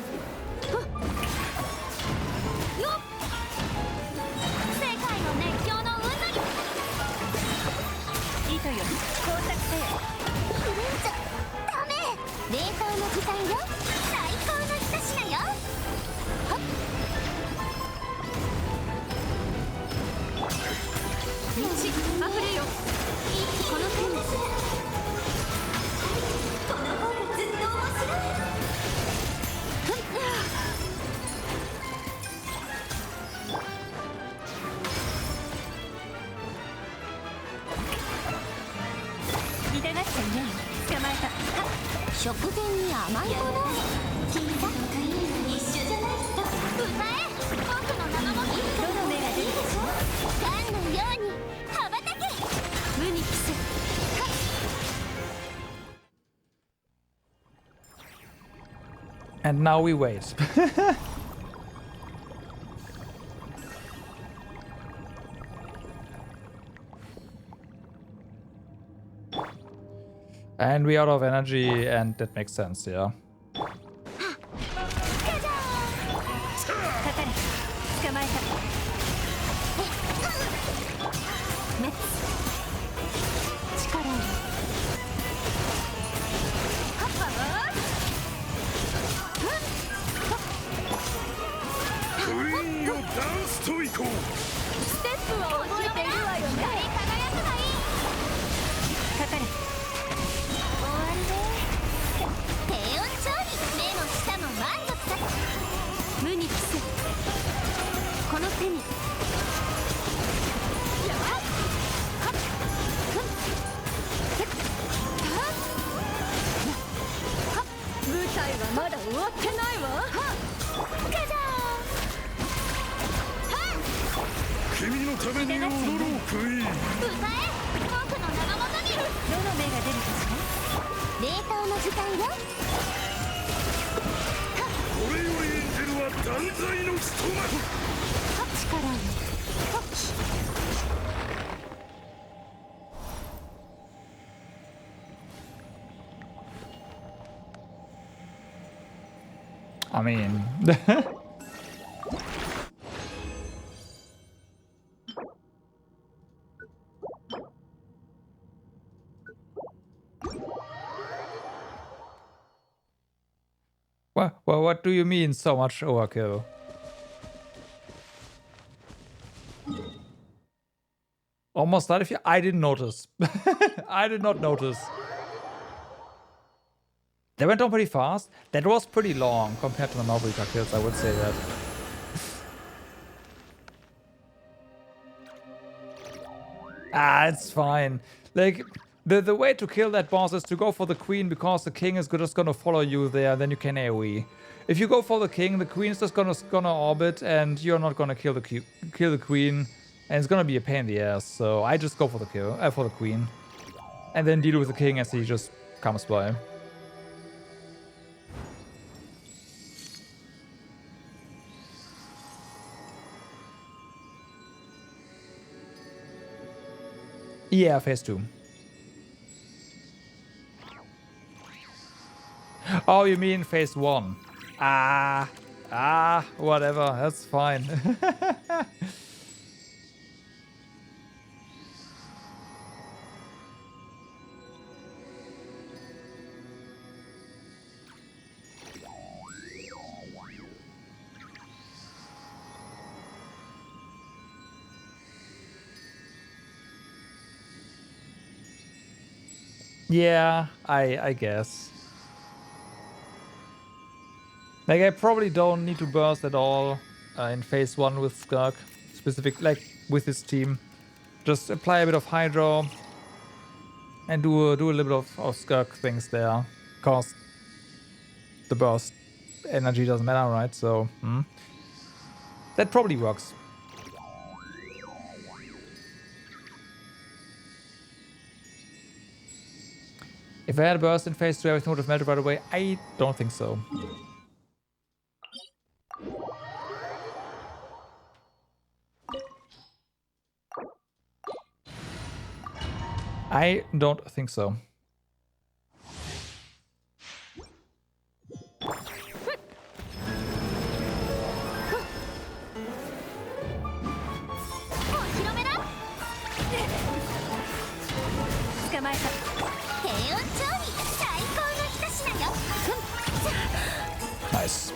And now we wait. And we're out of energy, and that makes sense, yeah. I mean... Well, what do you mean so much overkill? Almost not if you... I didn't notice. I did not notice. They went on pretty fast. That was pretty long compared to the Nobrika kills, I would say that. It's fine. Like, the way to kill that boss is to go for the queen, because the king is just gonna follow you there, then you can AoE. If you go for the king, the queen is just gonna orbit, and you're not gonna kill the queen. And it's gonna be a pain in the ass, so I just go for the kill, for the queen. And then deal with the king as he just comes by. Yeah, phase 2. Oh, you mean phase 1? Whatever, that's fine. Yeah, I guess. Like, I probably don't need to burst at all in phase 1 with Skirk, specific, like, with his team. Just apply a bit of Hydro and do a little bit of Skirk things there, cause the burst energy doesn't matter, right? So, that probably works. If I had a burst in phase 2, everything would have melted right away. I don't think so. I don't think so. Nice.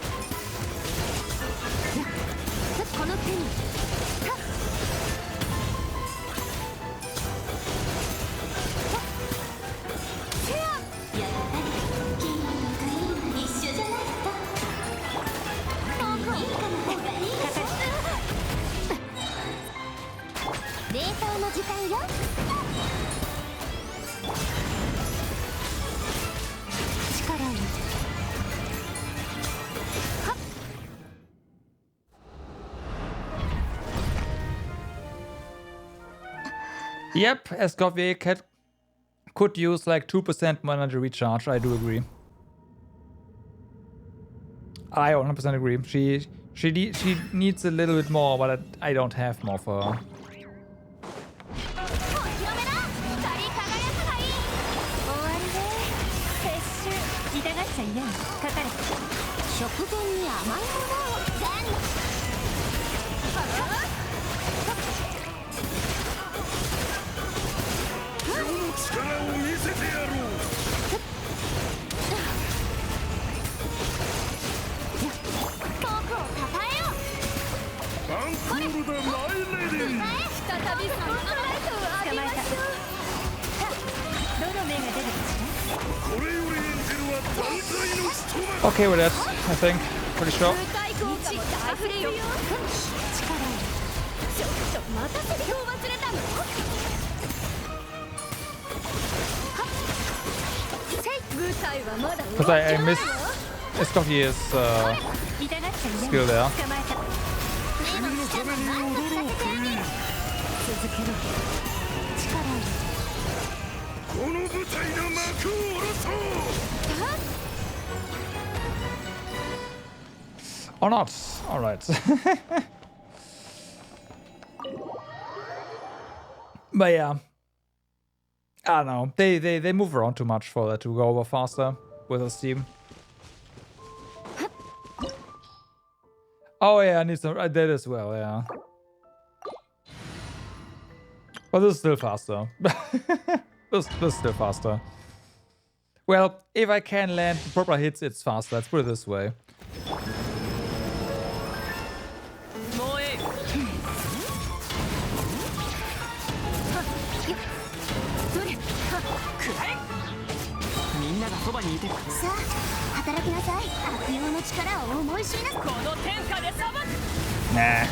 Yep, Escoffier could use like 2% more energy recharge. I do agree. I 100% agree. She needs a little bit more, but I don't have more for her. Okay with that, I think. Pretty sure. Because I missed Escoffier's skill there. Or not. Alright. But yeah. I don't know. They move around too much for that to go over faster with a team. Oh yeah, I need some. I did as well, yeah. But this is still faster. this is still faster. Well, if I can land proper hits, it's faster. Let's put it this way. Nah.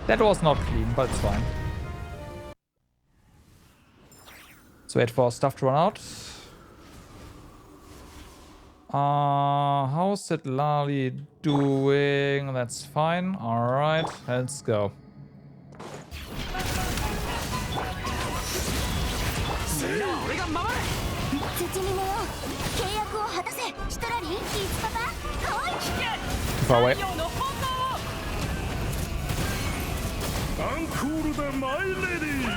That was not clean, but it's fine. Let's wait for stuff to run out. How's it Lali doing? That's fine. Alright, let's go. 土に寝よう。契約を果たせ。シトラリー、キーツパパ、来い。 Too far away. アンコールだマイレディー。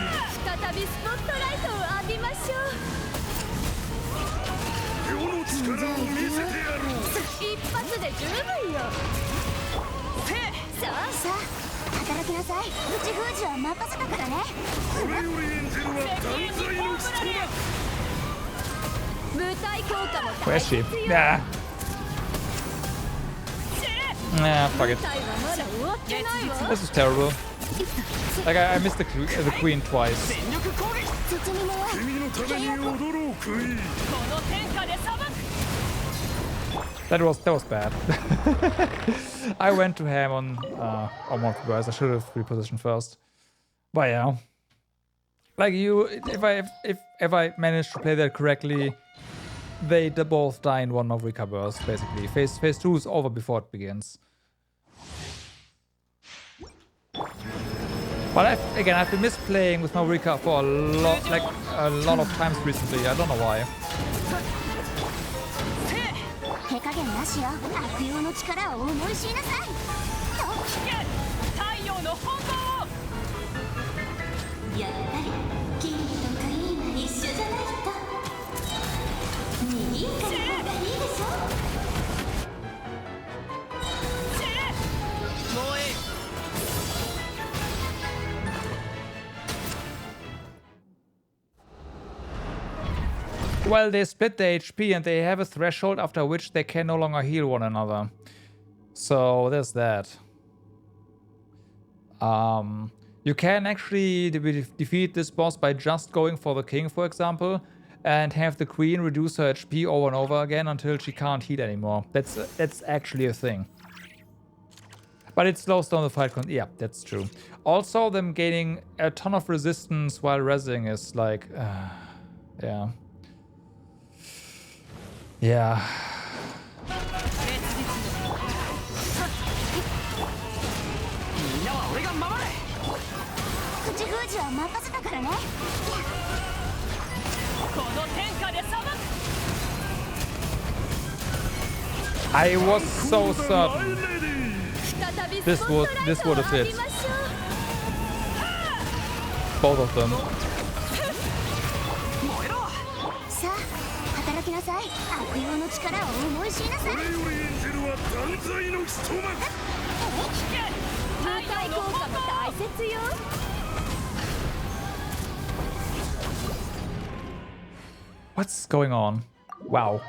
再びスポットライトを浴びましょう。世の力を見せてやろう。一発で十分よ。さあ働きなさい。口封じは任せたからね。これよりエンジェルは断罪の人だ。 舞台効果も Where 大 is 切 she? よ。 Nah. Nah, fuck it. 舞台はまだ終わってないわ。 This is terrible. Like, I missed the queen twice. 土に寝よう。君のために踊ろうクイーン。 That was bad. I went to ham on one of the guys. I should have repositioned first. But yeah. Like if I managed to play that correctly, they both die in one Mavrika burst, basically. Phase 2 is over before it begins. But I've been misplaying with Mavrika for a lot of times recently. I don't know why. 手加減なしよ。悪用の力を思い知りなさい。太陽の炎。やっぱりキングとクイーンは一緒じゃないと。賑やかな方がいいでしょ。 Well, they split the HP and they have a threshold after which they can no longer heal one another. So there's that. You can actually defeat this boss by just going for the king, for example, and have the queen reduce her HP over and over again until she can't heal anymore. That's actually a thing. But it slows down the fight. Yeah, that's true. Also, them gaining a ton of resistance while rezzing is like, yeah. Yeah. みんなは俺が守れ。口封じは任せたからね。この天下で裁く。 I was so certain 再び this スポッ would トライ this トを would 浴 have び hit ましょう。 both of them. 燃えろ。さあ働きなさい。悪用の力を思い知りなさい。これよりエンジェルは断罪の人だ。舞台効果も大切よ。 What's going on? Wow.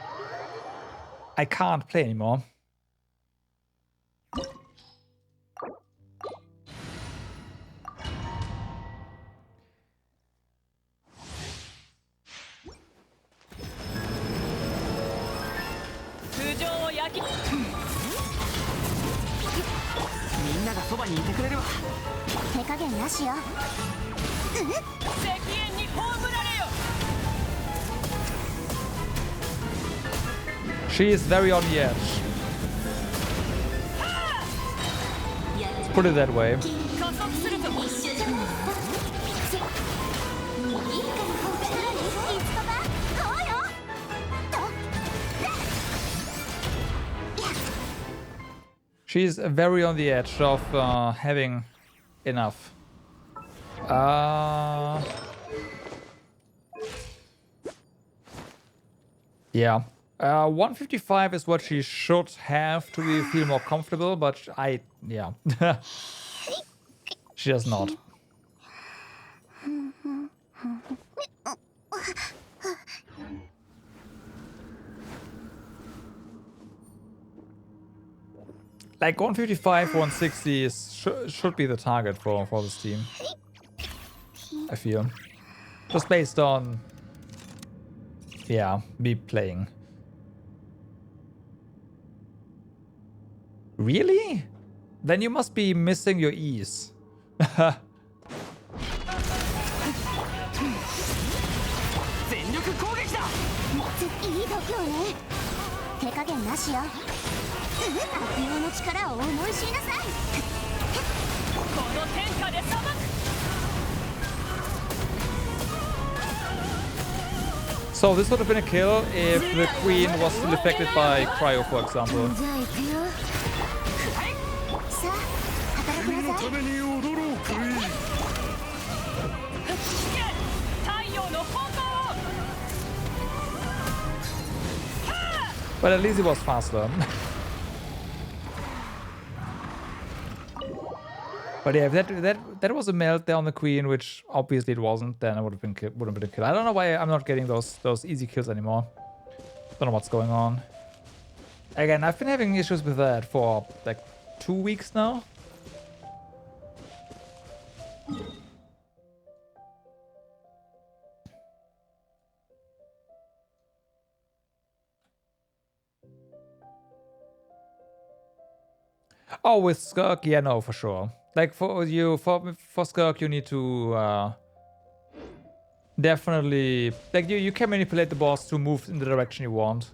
I can't play anymore. Mi んながそばにいてくれるわ。手加減なしよ。石煙に葬られよ。 She is very on the edge. Let's put it that way. 加速するぞ。 She's very on the edge of having enough. Yeah. 155 is what she should have to feel more comfortable, but yeah. She does not. Like 155, 160 should be the target for this team. I feel. Just based on, yeah, me playing. Really? Then you must be missing your E's. 全力攻撃だ。いい度胸ね。手加減なしよ。悪用の力を思い知りなさい。この天下で裁く。 So this would have been a kill if the queen was still affected by cryo, for example. じゃあ行くよ。さあ働きなさい。ために踊ろうクイーン。太陽の方向を。 But at least it was faster. But yeah, if that was a meltdown on the queen, which obviously it wasn't, then it would have been a kill. I don't know why I'm not getting those easy kills anymore. Don't know what's going on. Again, I've been having issues with that for like 2 weeks now. Oh, with Skirk, yeah, no, for sure. Like for Skirk, you need to definitely like you can manipulate the boss to move in the direction you want.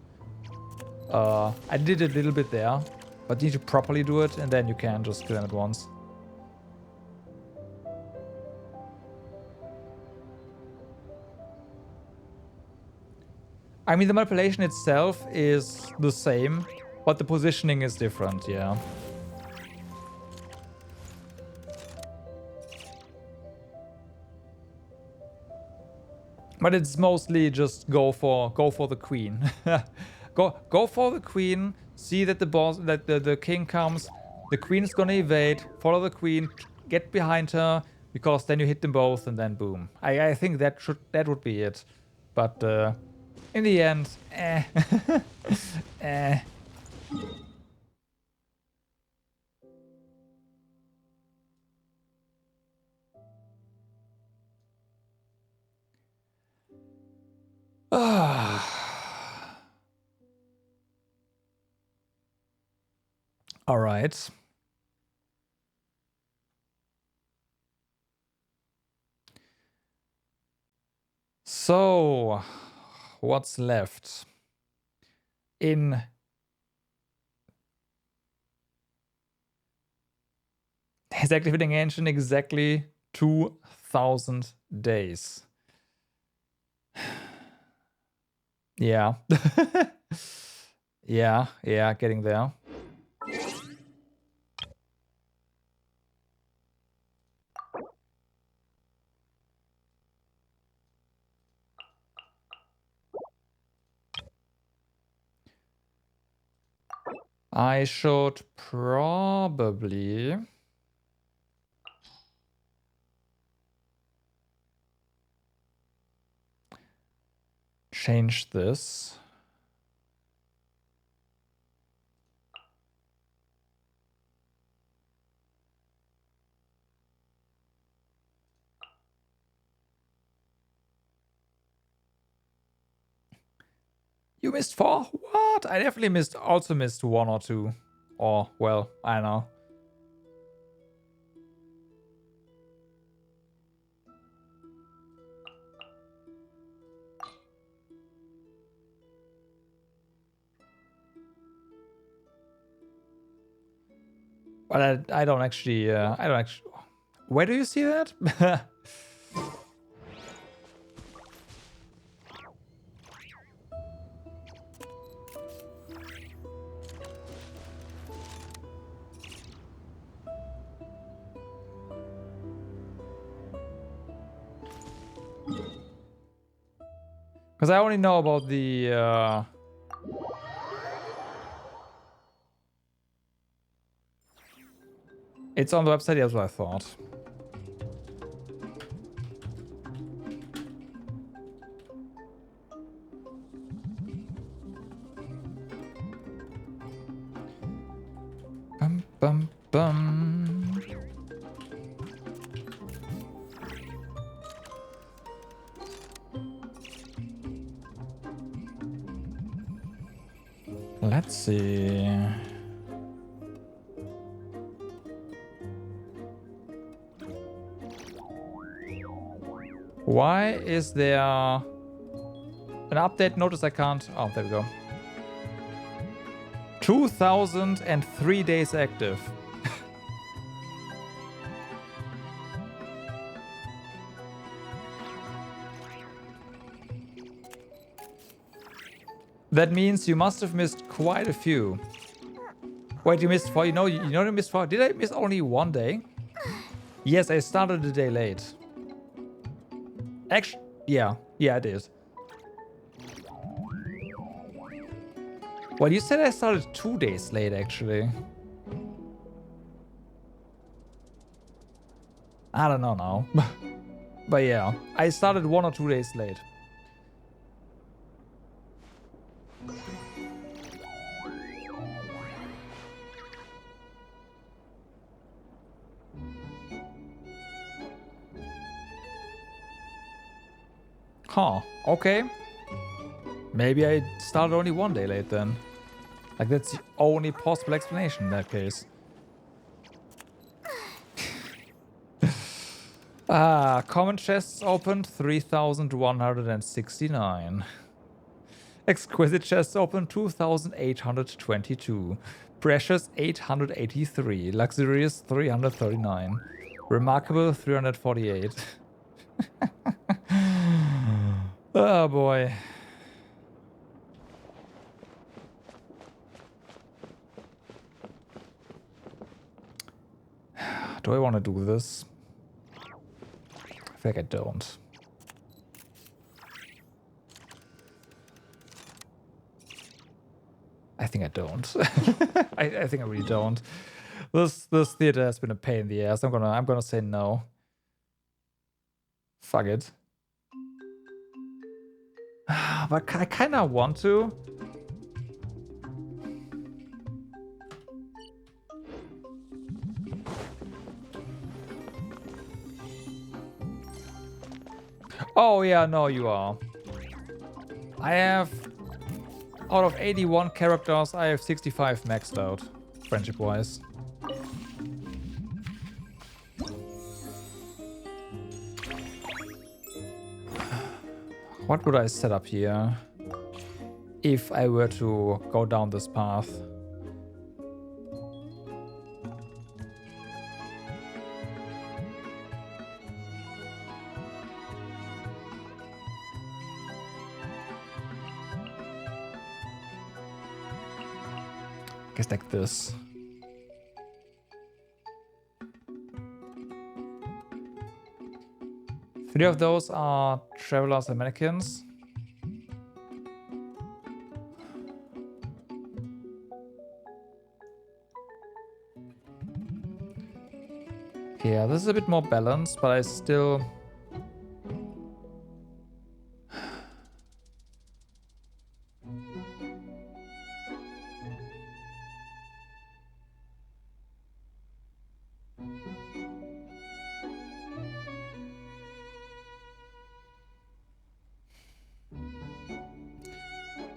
I did a little bit there, but you need to properly do it, and then you can just kill them at once. I mean, the manipulation itself is the same, but the positioning is different, yeah. But it's mostly just go for the queen. go for the queen. See that the king comes. The queen is gonna evade. Follow the queen. Get behind her, because then you hit them both and then boom. I think that would be it. But in the end, eh. All right. So, what's left? In is activating Genshin exactly 2,000 days. Yeah. yeah, getting there. I should probably change this. You missed 4? What? I definitely also missed 1 or 2. Or, well, I don't know. But I don't actually, where do you see that? Because I only know about the, it's on the website, that's what I thought. Bum, bum, bum. Let's see. Why is there an update notice I can't... Oh, there we go. 2003 days active. That means you must have missed quite a few. Wait, you missed 4? You know you missed 4. Did I miss only 1 day? Yes, I started a day late. Actually, yeah, I did. Well, you said I started 2 days late, actually. I don't know now. But yeah, I started 1 or 2 days late. Huh, okay. Maybe I started only 1 day late then. Like, that's the only possible explanation in that case. Common chests opened 3,169. Exquisite chests opened 2,822. Precious 883. Luxurious 339. Remarkable 348. Oh boy. Do I want to do this? I feel like I don't. I think I don't. I think I really don't. This theater has been a pain in the ass. I'm gonna say no. Fuck it. But I kinda want to. Oh yeah, no, you are. I have, out of 81 characters, I have 65 maxed out, friendship-wise. What would I set up here if I were to go down this path? Guess like this. Three of those are travelers and mannequins. Yeah, this is a bit more balanced, but I still...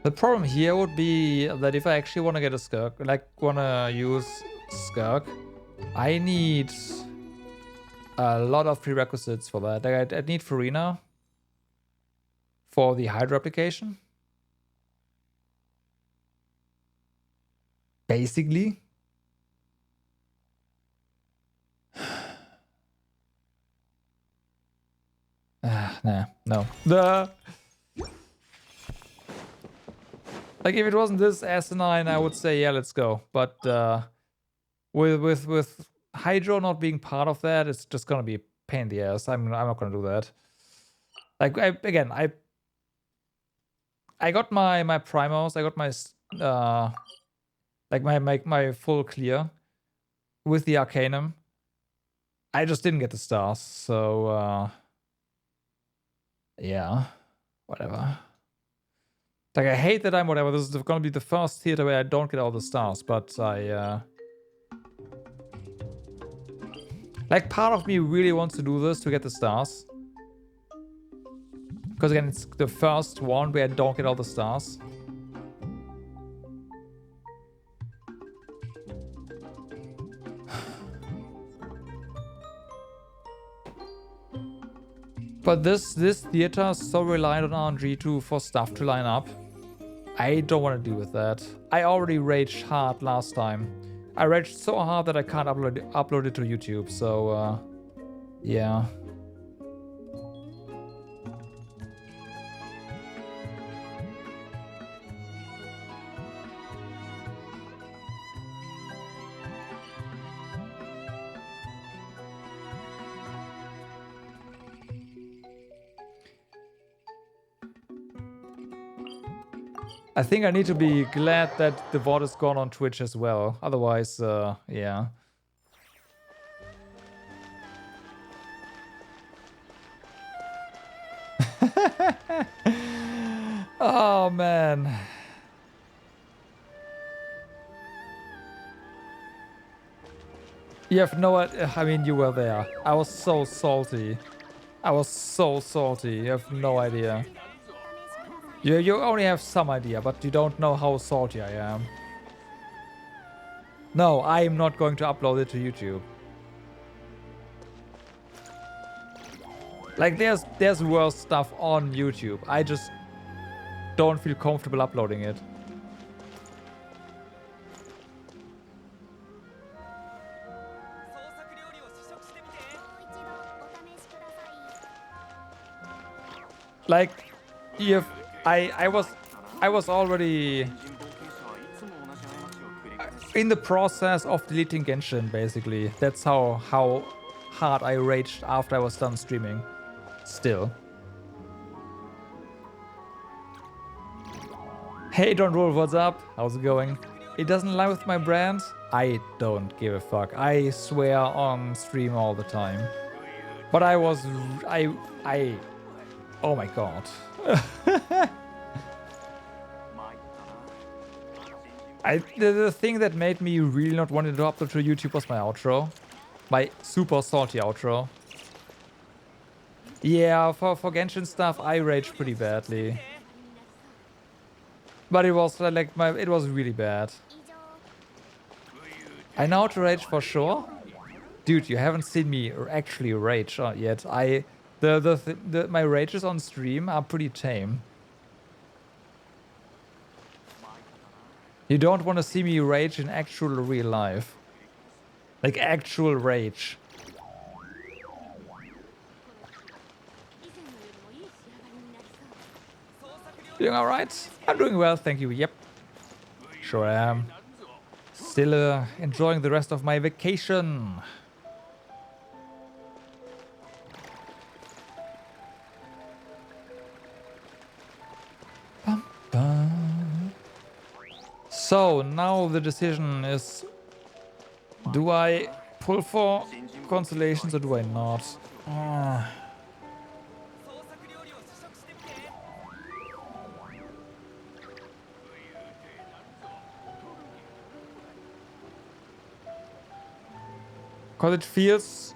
The problem here would be that if I actually want to get a Skirk, like want to use Skirk, I need a lot of prerequisites for that. Like I need Farina for the Hydra application. Basically. Nah, no. Like if it wasn't this asinine, I would say yeah, let's go. But with Hydro not being part of that, it's just gonna be a pain in the ass. I'm not gonna do that. Like I got my primos, I got my like my full clear with the Arcanum. I just didn't get the stars, so yeah, whatever. Like, I hate that I'm whatever. This is gonna be the first theater where I don't get all the stars, but like, part of me really wants to do this to get the stars. Because again, it's the first one where I don't get all the stars. But this theater is so reliant on RNG for stuff to line up. I don't want to deal with that. I already raged hard last time. I raged so hard that I can't upload it to YouTube, so yeah. I think I need to be glad that the VOD is gone on Twitch as well. Otherwise, yeah. Oh, man. You have no idea. I mean, you were there. I was so salty. I was so salty. You have no idea. You only have some idea, but you don't know how salty I am. No, I am not going to upload it to YouTube. Like, there's worse stuff on YouTube. I just don't feel comfortable uploading it. Like, if I was already in the process of deleting Genshin, basically. That's how hard I raged after I was done streaming. Still. Hey, Don't Roll, what's up? How's it going? It doesn't align with my brand? I don't give a fuck. I swear on stream all the time. But I was... Oh my god. The thing that made me really not want to upload to YouTube was my outro. My super salty outro. Yeah, for Genshin stuff, I raged pretty badly. But it was like it was really bad. I know how to rage for sure. Dude, you haven't seen me actually rage yet. My rages on stream are pretty tame. You don't want to see me rage in actual real life. Like actual rage. Doing alright? I'm doing well, thank you. Yep. Sure am. Still enjoying the rest of my vacation. Bum, bum. So now the decision is, do I pull for constellations or do I not? Because it feels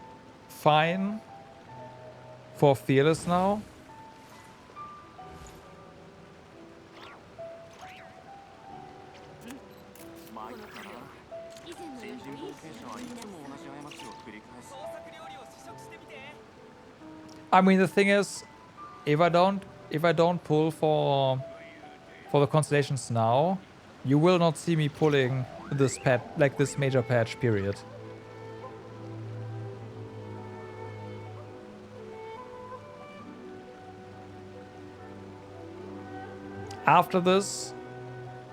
fine for Fearless now. I mean, the thing is, if I don't pull for the constellations now, you will not see me pulling this this major patch period. After this,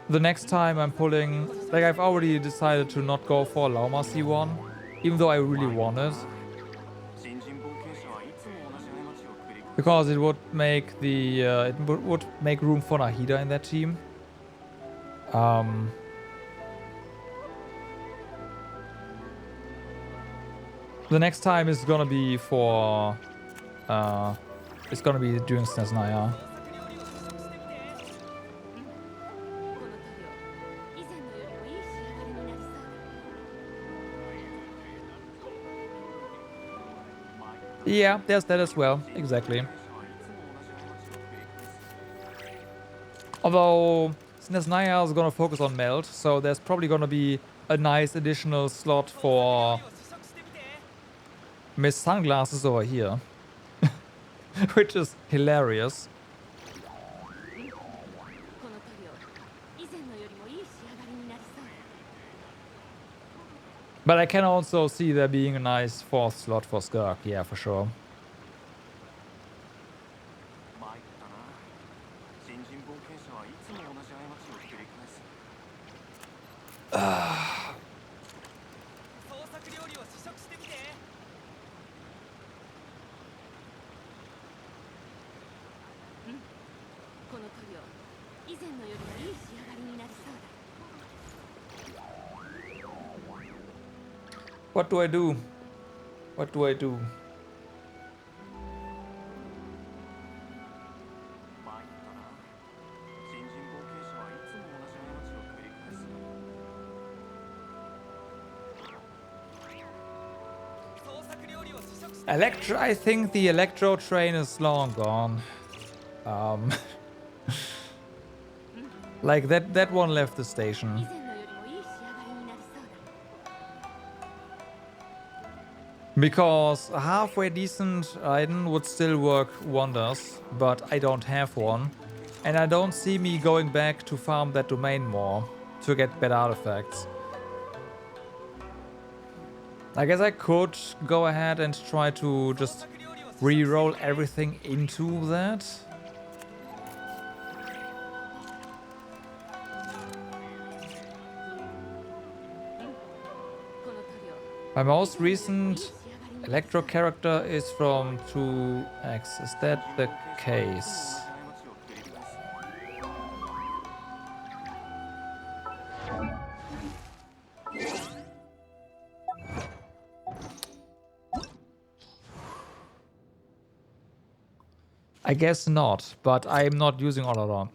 the next time I'm pulling, like I've already decided to not go for Lauma C1, even though I really want it. Because it would make the would make room for Nahida in that team. The next time is gonna be for it's gonna be during Snezhnaya. Yeah, there's that as well, exactly. Although Snezhnaya is gonna focus on melt, so there's probably gonna be a nice additional slot for Miss Sunglasses over here. which is hilarious. この塗料以前のよりもいい仕上がりになりそうだ。 But I can also see there being a nice fourth slot for Skirk, yeah, for sure. 参ったな。新人冒険者はいつも同じ過ちを繰り返す。創作料理を試食してみて。この塗料以前のよりもいい仕上がりになりそうだ。 What do I do? What do I do? 参ったな。新人冒険者はいつも同じ過ちを繰り返す。創作料理を試食して。 Electro, I think the Electro train is long gone. Like that one left the 以 station. 前のよりもいい仕上がりになりそうだ。 Because a halfway decent item would still work wonders, but I don't have one. And I don't see me going back to farm that domain more to get better artifacts. I guess I could go ahead and try to just re-roll everything into that. My most recent Electro character is from 2X. Is that the case? I guess not, but I'm not using all along.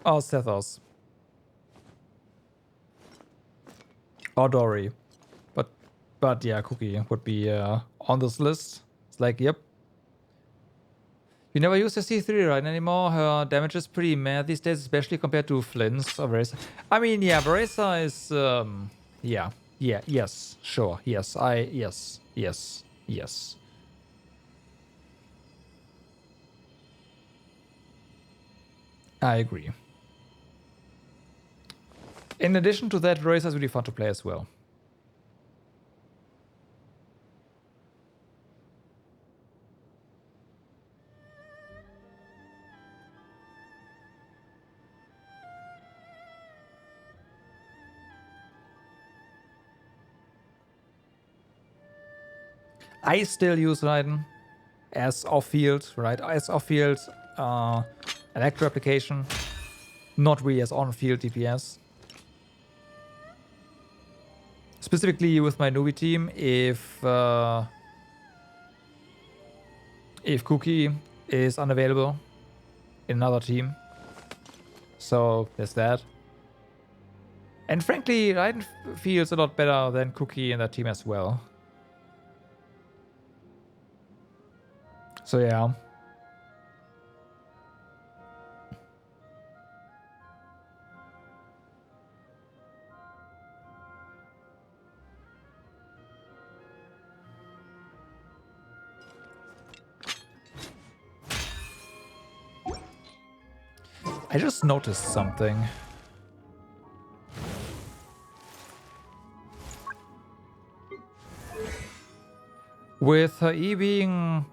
Oh, Sethos. Or Dory. But yeah, Cookie would be on this list. It's like, yep. You never use the C3 right anymore. Her damage is pretty mad these days, especially compared to Flynn's or Beresa. I mean, yeah, Beresa is yeah, yes, sure. Yes, yes. I agree. In addition to that, Beresa is really fun to play as well. I still use Raiden as off-field, right? As off-field Electro application, not really as on-field DPS. Specifically with my newbie team, if Cookie is unavailable in another team. So there's that. And frankly, Raiden feels a lot better than Cookie in that team as well. So yeah. I just noticed something. With her E being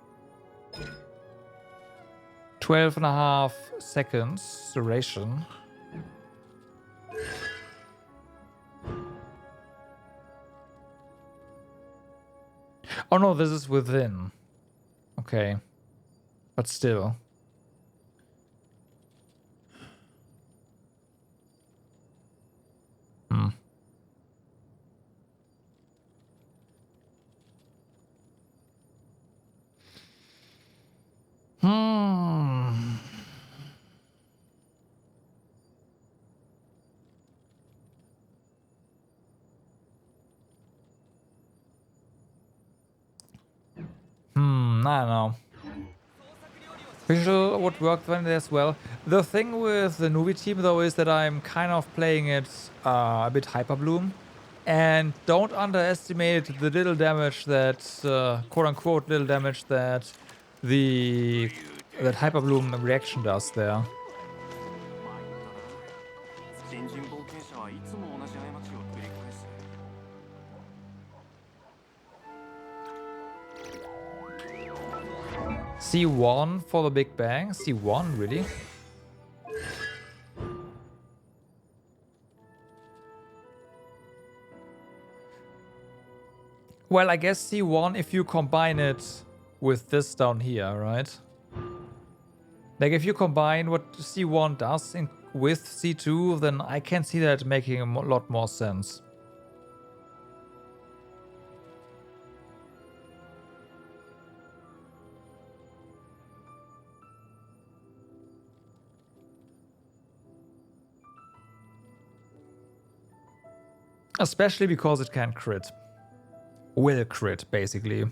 12.5 seconds duration. Oh no, this is within. Okay. But still. I don't know. Visual would work then as well. The thing with the newbie team though is that I'm kind of playing it a bit hyper bloom, And don't underestimate the little damage that, quote-unquote little damage that that Hyperbloom reaction does there. 新人冒険者はいつも同じ過ちを繰り返す。 C1 for the Big Bang? C1, really? Well, I guess C1 if you combine it with this down here, right? Like if you combine what C1 does with C2, then I can see that making a lot more sense. Especially because it can crit. Will crit, basically.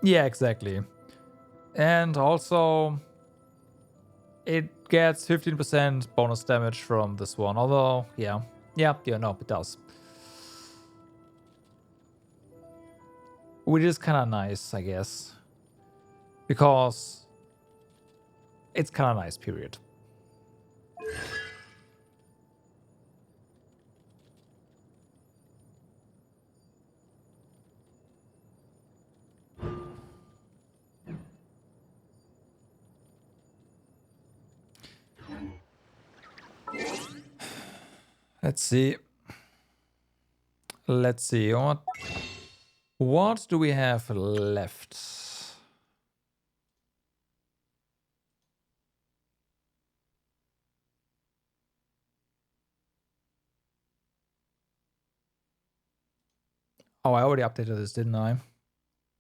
Yeah, exactly. And also, it gets 15% bonus damage from this one. Although, yeah, no, it does. Which is kind of nice, I guess. Because it's kind of nice, period. Let's see. Let's see. What do we have left? Oh, I already updated this, didn't I?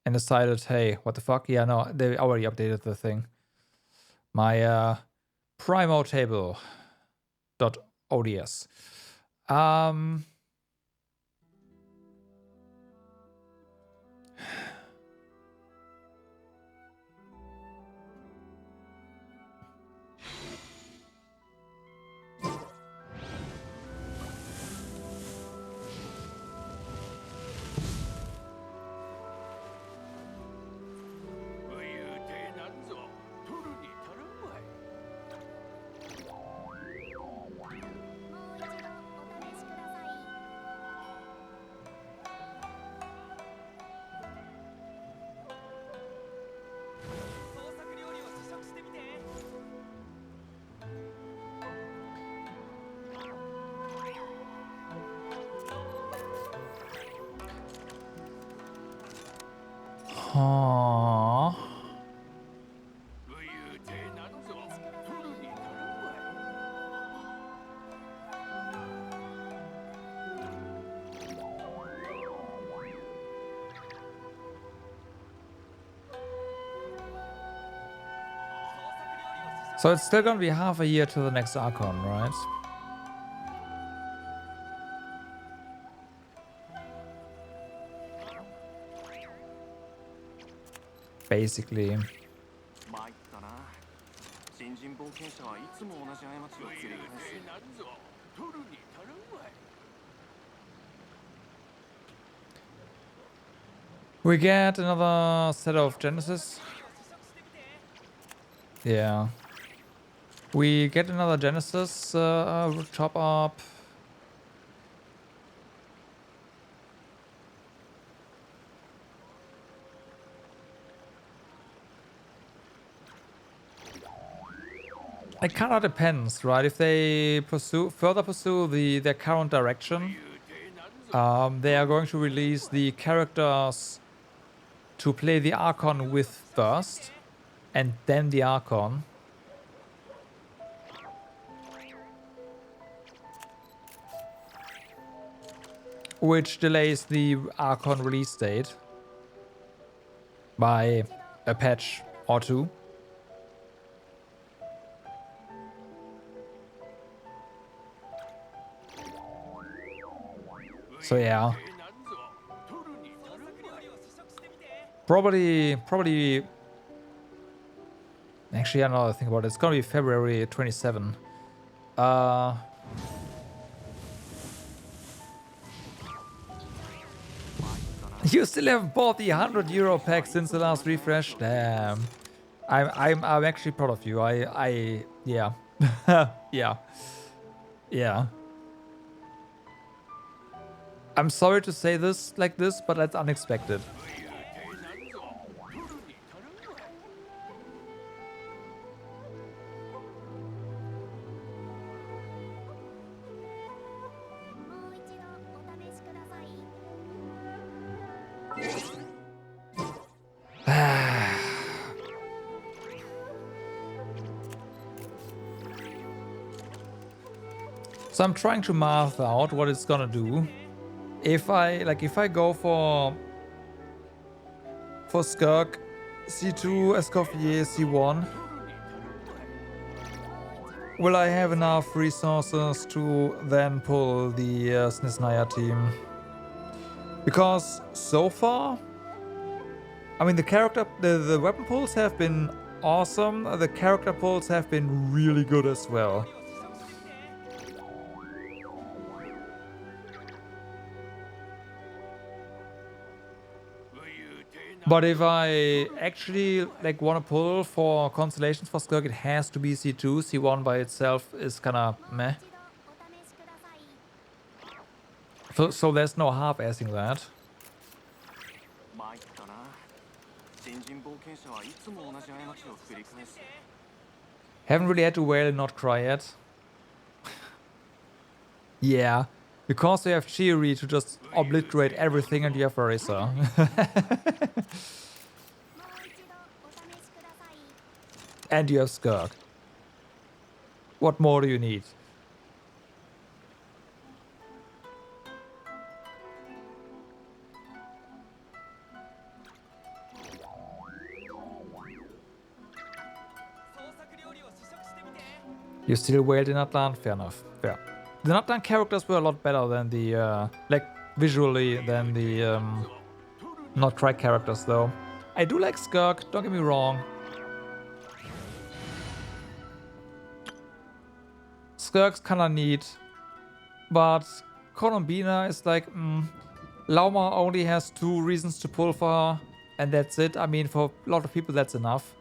And decided, hey, what the fuck? Yeah, no, they already updated the thing. My Primo table .ods. Aww. So it's still gonna be half a year to the next Archon, right? Basically. We get another set of Genesis. Yeah. We get another Genesis top up. It kind of depends, right? If they further pursue their current direction, they are going to release the characters to play the Archon with first, and then the Archon. which delays the Archon release date by a patch or two. So yeah. Probably actually I don't know, think about it. It's gonna be February 27. You still haven't bought the €100 pack since the last refresh? Damn. I'm actually proud of you. Yeah. Yeah. Yeah. I'm sorry to say this like this, but that's unexpected. So I'm trying to math out what it's gonna do. If I go for Skirk C2, Escoffier C1, will I have enough resources to then pull the Snisnaya team? Because so far, I mean, the weapon pulls have been awesome. The character pulls have been really good as well. But if I actually like want to pull for constellations for Skirk, it has to be C2. C1 by itself is kind of meh. So there's no half-assing that. Haven't really had to wail and not cry yet. Yeah, because you have Cheery to just obliterate everything and you have Orisa. And you have Skirk. What more do you need? You still wailed in Atlant? Fair enough. Fair. The Natlan characters were a lot better than the, like, visually than the, not Trike characters, though. I do like Skirk, don't get me wrong. Skirk's kinda neat, but Colombina is like, Lauma only has 2 reasons to pull for her, and that's it. I mean, for a lot of people, that's enough.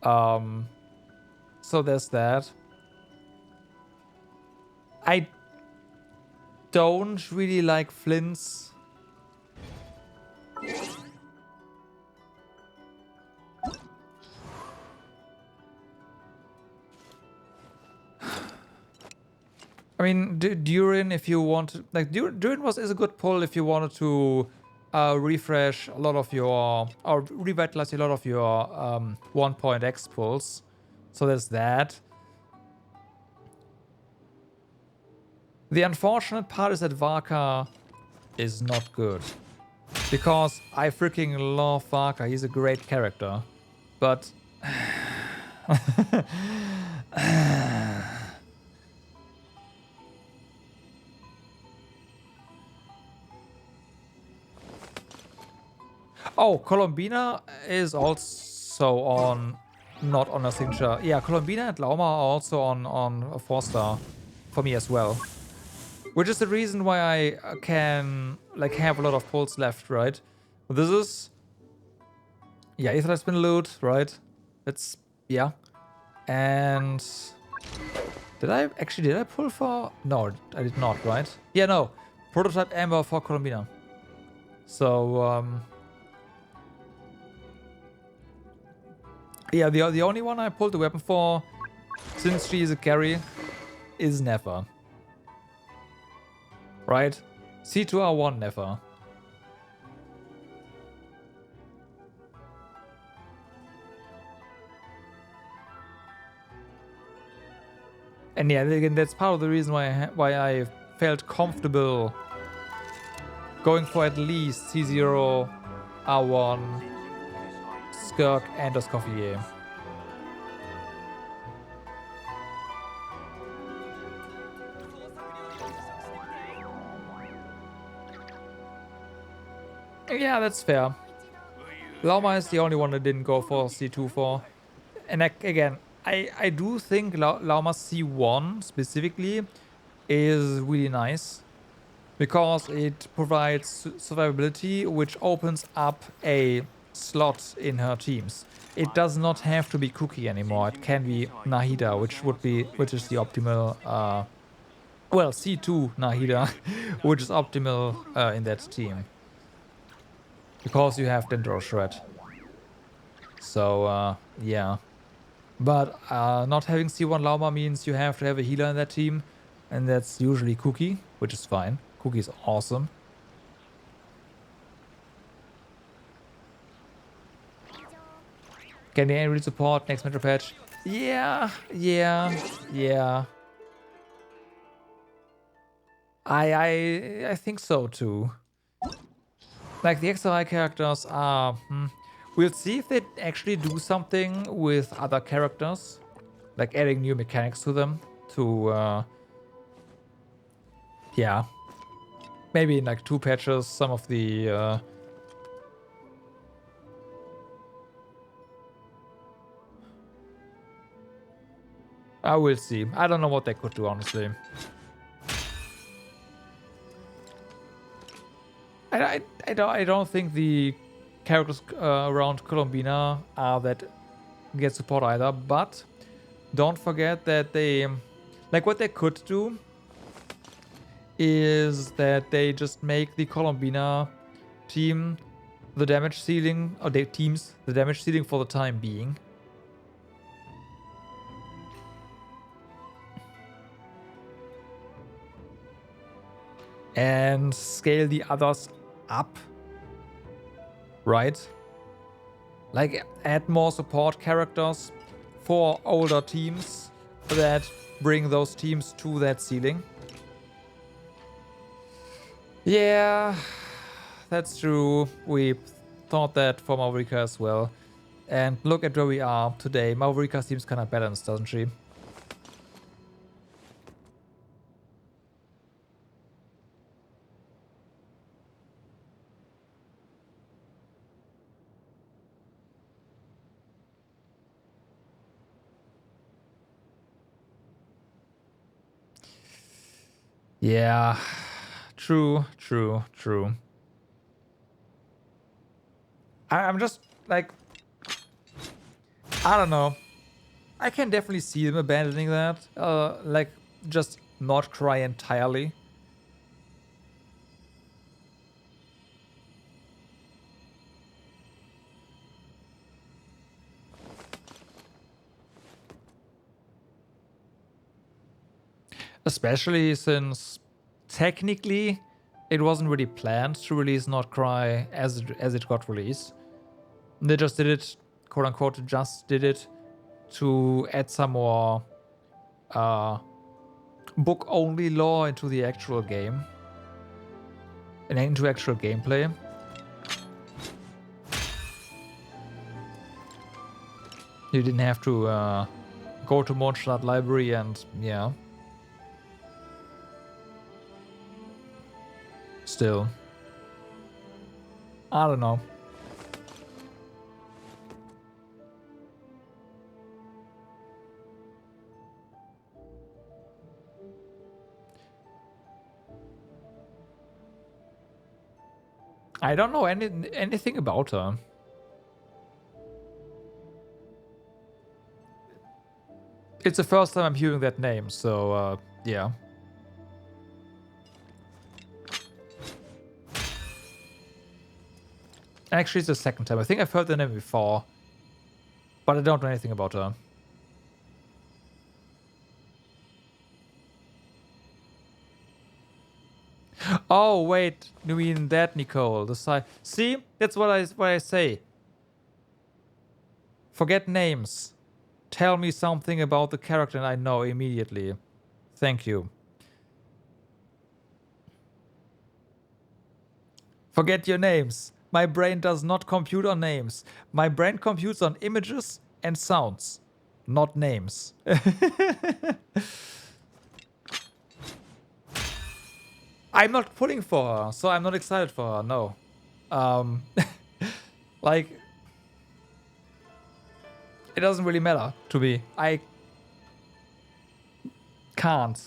So there's that. I don't really like Flints. I mean, Durin, if you want, like, Durin is a good pull if you wanted to refresh a lot of your, or revitalize a lot of your 1.x pulls. So there's that. The unfortunate part is that Varka is not good. Because I freaking love Varka. He's a great character. But... Oh, Colombina is also on... Not on a signature. Yeah, Colombina and Lauma are also on a 4-star for me as well. Which is the reason why I can, like, have a lot of pulls left, right? This is... Yeah, Aetherite Spin Loot, right? That's... Yeah. And... Did I pull for... No, I did not, right? Yeah, no. Prototype Amber for Colombina. So, yeah, the only one I pulled the weapon for, since she is a carry, is Nefer. Right? C2R1 Nefer. And yeah, again, that's part of the reason why I felt comfortable going for at least C0, R1, Skirk, and Escoffier. Yeah, that's fair. Lauma is the only one that didn't go for C2 for. And again, I do think Lauma C1 specifically is really nice because it provides survivability, which opens up a slot in her teams. It does not have to be Cookie anymore. It can be Nahida, which is the optimal well, C2 Nahida, which is optimal in that team. Because you have Dendro Shred. So, yeah. But not having C1 Lauma means you have to have a healer in that team. And that's usually Cookie, which is fine. Cookie is awesome. Can they really support next Metro patch? Yeah. I think so too. Like the XRI characters are... We'll see if they actually do something with other characters. Like adding new mechanics to them. To... yeah. Maybe in like 2 patches, some of the... I will see. I don't know what they could do, honestly. I don't think the characters around Colombina are that get support either, but don't forget that they... Like, what they could do is that they just make the Colombina team the damage ceiling, or their teams the damage ceiling for the time being. And scale the others up, right? Like add more support characters for older teams that bring those teams to that ceiling. Yeah, that's true. We thought that for Mavrika as well. And look at where we are today. Mavrika seems kind of balanced, doesn't she? Yeah, true. I'm just like, I don't know. I can definitely see them abandoning that. Like, just not cry entirely. Especially since technically it wasn't really planned to release Not Cry as it got released. They just did it, quote unquote, just did it to add some more book only lore into the actual game and into actual gameplay. You didn't have to go to Mondstadt Library and yeah. Still. I don't know. I don't know anything about her. It's the first time I'm hearing that name, so yeah. Actually, it's the second time. I think I've heard the name before, but I don't know anything about her. Oh wait, you mean that, Nicole? The side. See, that's what I say. Forget names. Tell me something about the character and I know immediately. Thank you. Forget your names. My brain does not compute on names. My brain computes on images and sounds, not names. I'm not pulling for her, so I'm not excited for her, no. Like, it doesn't really matter to me. I can't.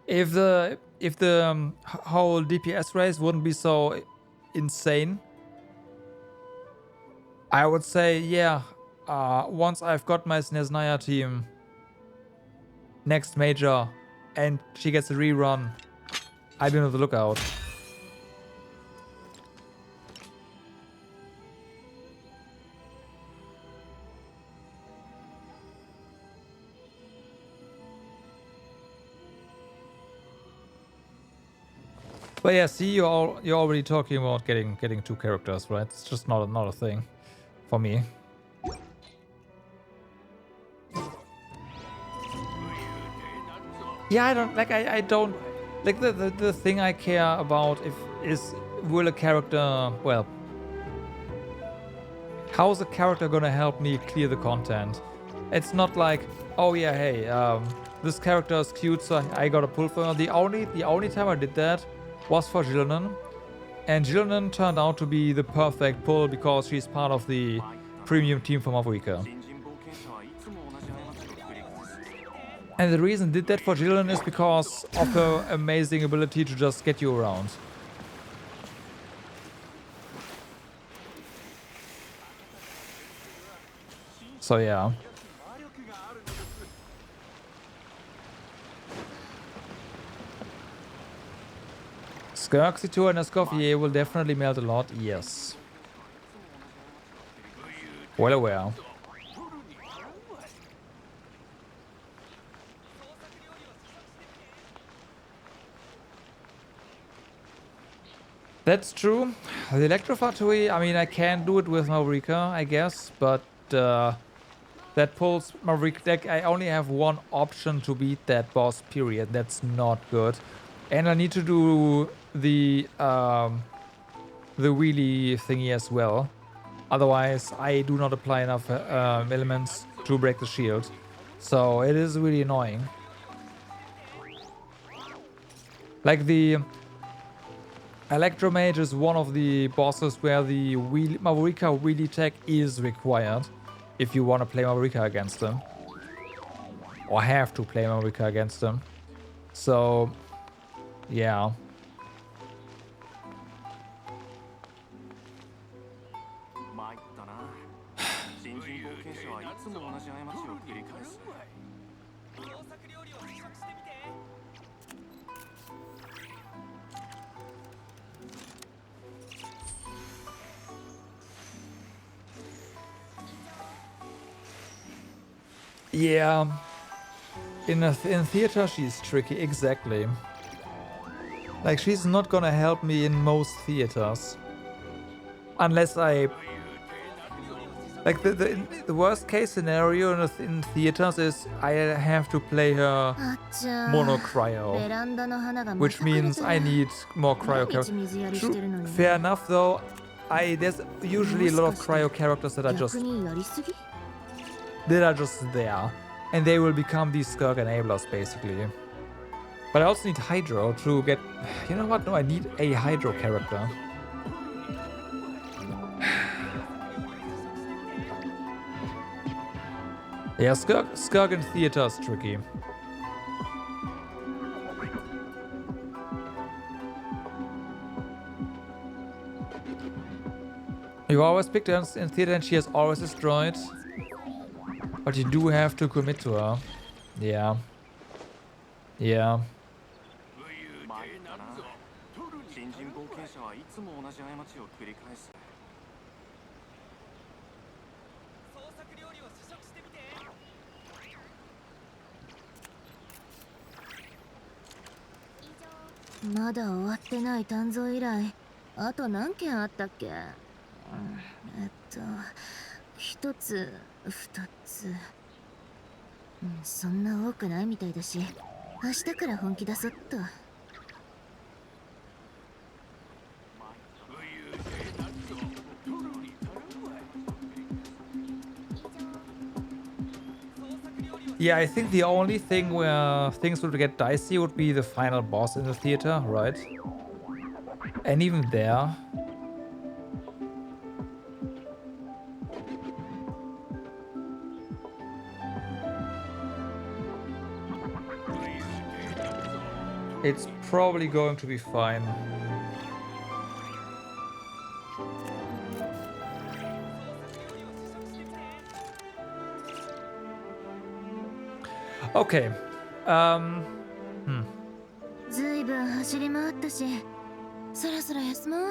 If the whole DPS race wouldn't be so insane, I would say, yeah, once I've got my Snesnaya team next major and she gets a rerun, I'll be on the lookout. But yeah, see, you're already talking about getting 2 characters, right? It's just not a thing for me. Yeah, I don't like the thing I care about is will a character, well, how's a character gonna help me clear the content? It's not like, oh yeah, hey, this character is cute, so I gotta pull for her. The only time I did that was for Jillinan, and Jillinan turned out to be the perfect pull because she's part of the premium team from Africa. And the reason I did that for Jillinan is because of her amazing ability to just get you around. So yeah. Skirk C2 and Escoffier will definitely melt a lot, yes. Well aware. That's true. The Electrofatui, I mean, I can do it with Mavrika, I guess, but that pulls Mavrika deck. I only have one option to beat that boss, period. That's not good. And I need to do the wheelie thingy as well. Otherwise, I do not apply enough elements to break the shield. So it is really annoying. Like the Electromage is one of the bosses where the Mavrika wheelie tech is required if you want to play Mavrika against them. Or have to play Mavrika against them. So, yeah. Yeah, in theater she's tricky, exactly. Like, she's not gonna help me in most theaters. Unless I... Like, the worst case scenario in theaters is I have to play her mono cryo. Which means I need more cryo characters. True, fair enough though, there's usually a lot of cryo characters that are just there, and they will become these Skirk enablers basically. But I also need Hydro to get... You know what? No, I need a Hydro character. Yeah, Skirk in theater is tricky. You always picked her in theater and she has always destroyed. But you do have to commit to her. Yeah. Yeah. 1つ2つ、そんな多くないみたいだし、明日から本気出そっと。Yeah, I think the only thing where things would get dicey would be the final boss in the theater, right? And even there... it's probably going to be fine. Okay. ずいぶん走り回ったし、そろそろ休もう。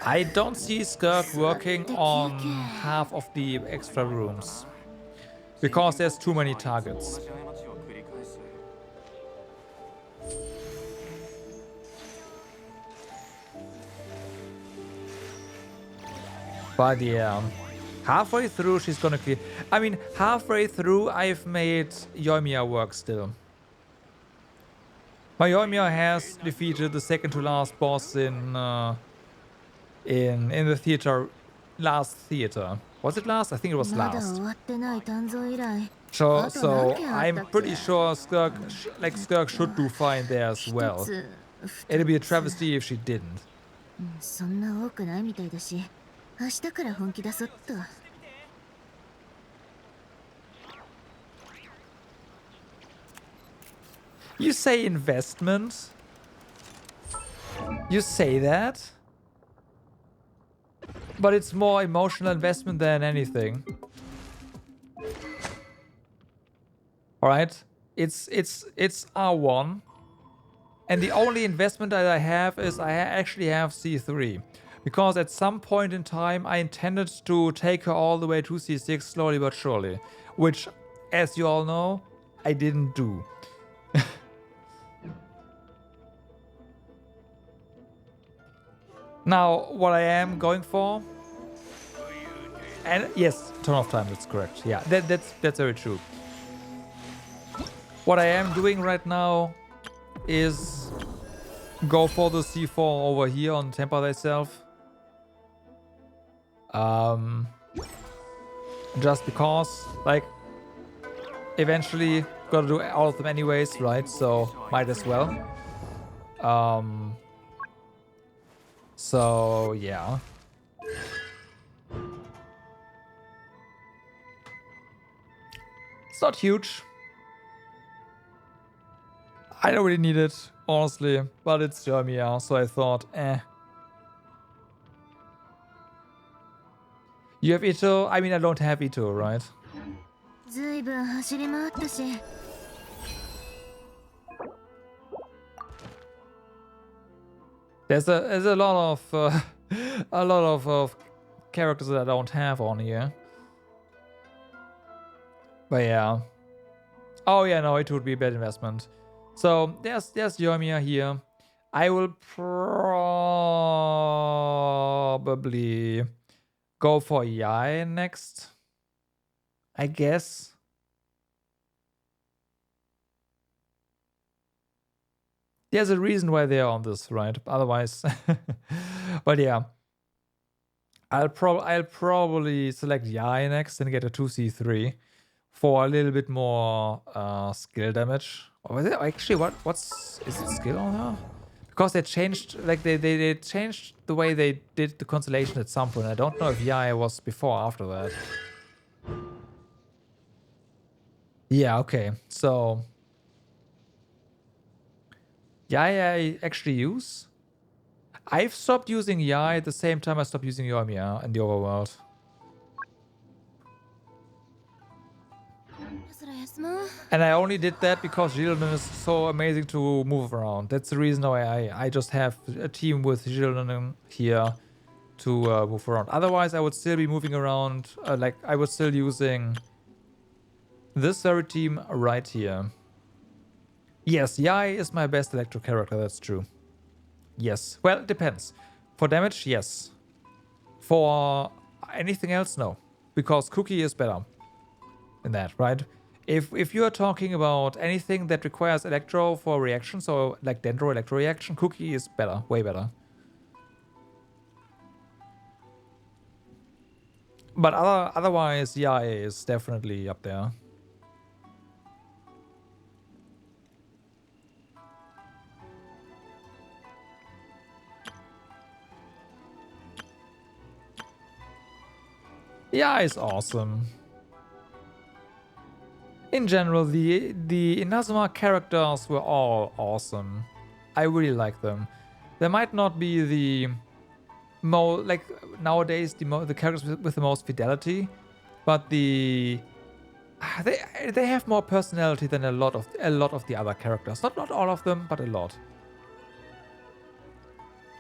I don't see Skirk working on half of the extra rooms. Because there's too many targets. But yeah, halfway through she's gonna clear. I mean, halfway through I've made Yoimiya work still. My Yoimiya has defeated the second to last boss in the theater, last theater. Was it last? I think it was last. So I'm pretty sure Skirk should do fine there as well. It'd be a travesty if she didn't. You say investment? You say that? But it's more emotional investment than anything. Alright? It's R1. And the only investment that I have is I actually have C3. Because at some point in time I intended to take her all the way to C6 slowly but surely. Which, as you all know, I didn't do. Now, what I am going for... And yes, turn off time, that's correct. Yeah, that's very true. What I am doing right now is go for the C4 over here on Temper Thyself. Just because, like, eventually gotta do all of them anyways, right? So might as well. So yeah. It's not huge. I don't really need it, honestly, but it's Yoimiya, so I thought, eh. You have Ito? I mean, I don't have Ito, right? There's a lot of characters that I don't have on here. But yeah. Oh yeah, no, it would be a bad investment. So there's Yoimiya here. I will probably go for Yai next, I guess. There's a reason why they're on this, right? Otherwise, but yeah, I'll probably select Yai next and get a 2C3 for a little bit more skill damage. Or is it actually is it skill on her? Because they changed, like they changed the way they did the constellation at some point. I don't know if Yai was before or after that. Yeah, okay, so Yai I actually use. I've stopped using Yai at the same time I stopped using Yoimiya in the overworld. And I only did that because Gildan is so amazing to move around. That's the reason why I just have a team with Gildan here to move around. Otherwise, I would still be moving around. Like, I was still using this very team right here. Yes, Yai is my best electro character, that's true. Yes. Well, it depends. For damage, yes. For anything else, no. Because Cookie is better in that, right? If you are talking about anything that requires Electro for reaction, so like Dendro Electro reaction, Cookie is better, way better. But otherwise, yeah, is definitely up there. Yeah, it's awesome. In general, the Inazuma characters were all awesome. I really like them. They might not be the like nowadays the characters with the most fidelity, but they have more personality than a lot of the other characters. Not all of them, but a lot.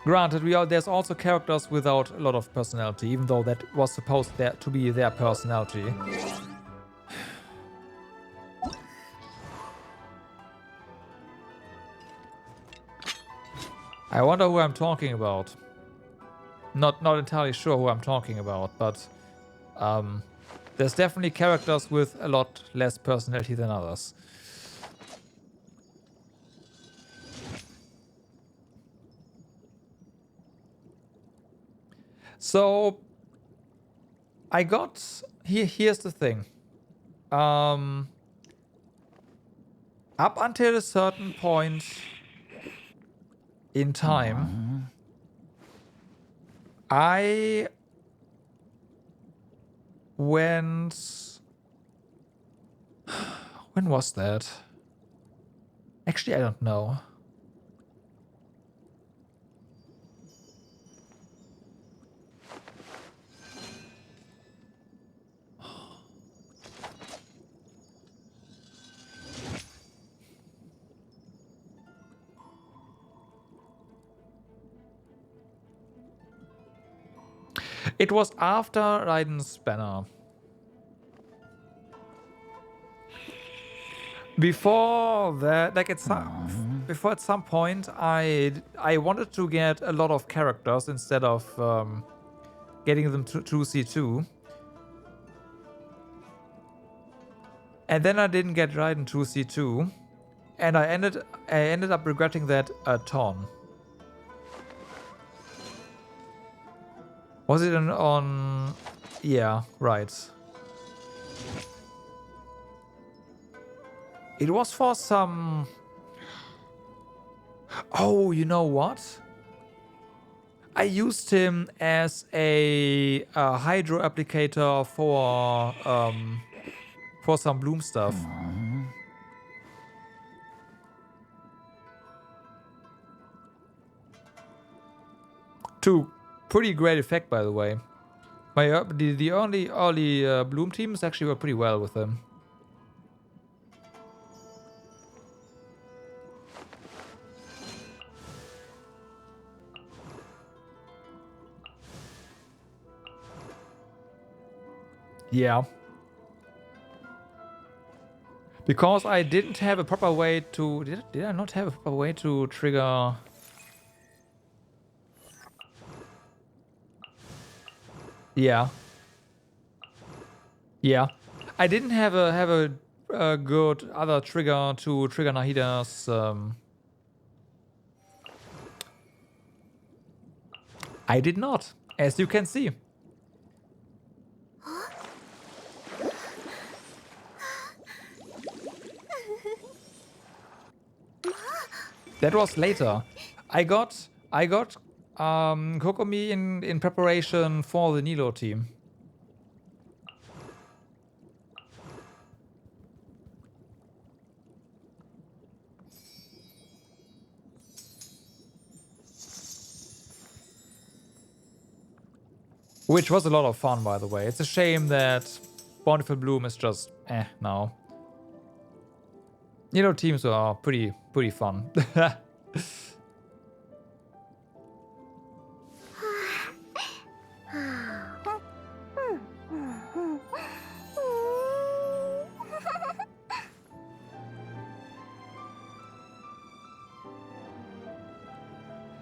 Granted, there's also characters without a lot of personality, even though that was supposed to be their personality. I wonder who I'm talking about. Not entirely sure who I'm talking about, but there's definitely characters with a lot less personality than others. So I got here's the thing. Up until a certain point in time, I went... When was that? Actually, I don't know. It was after Raiden's banner. Before that, like before at some point, I wanted to get a lot of characters instead of getting them to C2. And then I didn't get Raiden to C2, and I ended up regretting that a ton. Was it on? Yeah, right. It was for some... Oh, you know what? I used him as a hydro applicator for some bloom stuff. To pretty great effect, by the way. The early bloom teams actually worked pretty well with him. Yeah. Because I didn't have a proper way to... Did I not have a proper way to trigger... Yeah. Yeah. I didn't have a good other trigger to trigger Nahida's... I did not, as you can see. That was later. I got Kokomi in preparation for the Nilo team. Which was a lot of fun, by the way. It's a shame that Bountiful Bloom is just now. Nilo teams are pretty fun.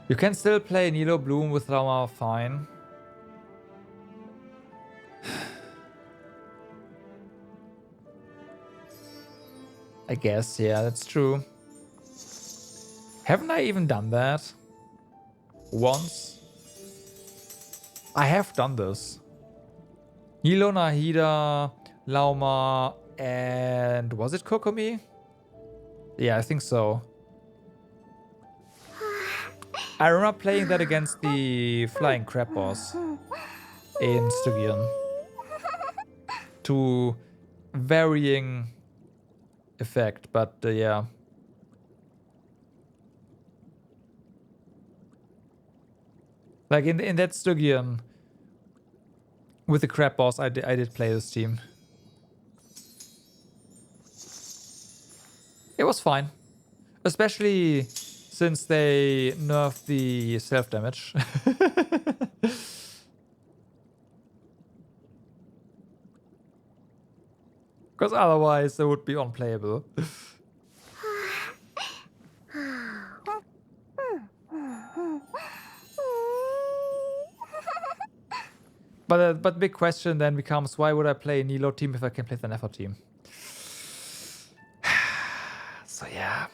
You can still play Nilo Bloom with Rama fine. I guess, yeah, that's true. Haven't I even done that? Once? I have done this. Hilo, Nahida, Lauma, and was it Kokomi? Yeah, I think so. I remember playing that against the flying crab boss in Stygian. To varying effect, but yeah. Like in that Stygian with the crab boss, I did play this team. It was fine. Especially since they nerfed the self-damage. Because otherwise it would be unplayable. But big question then becomes, why would I play a Nilo team if I can play the Nefer team? So yeah.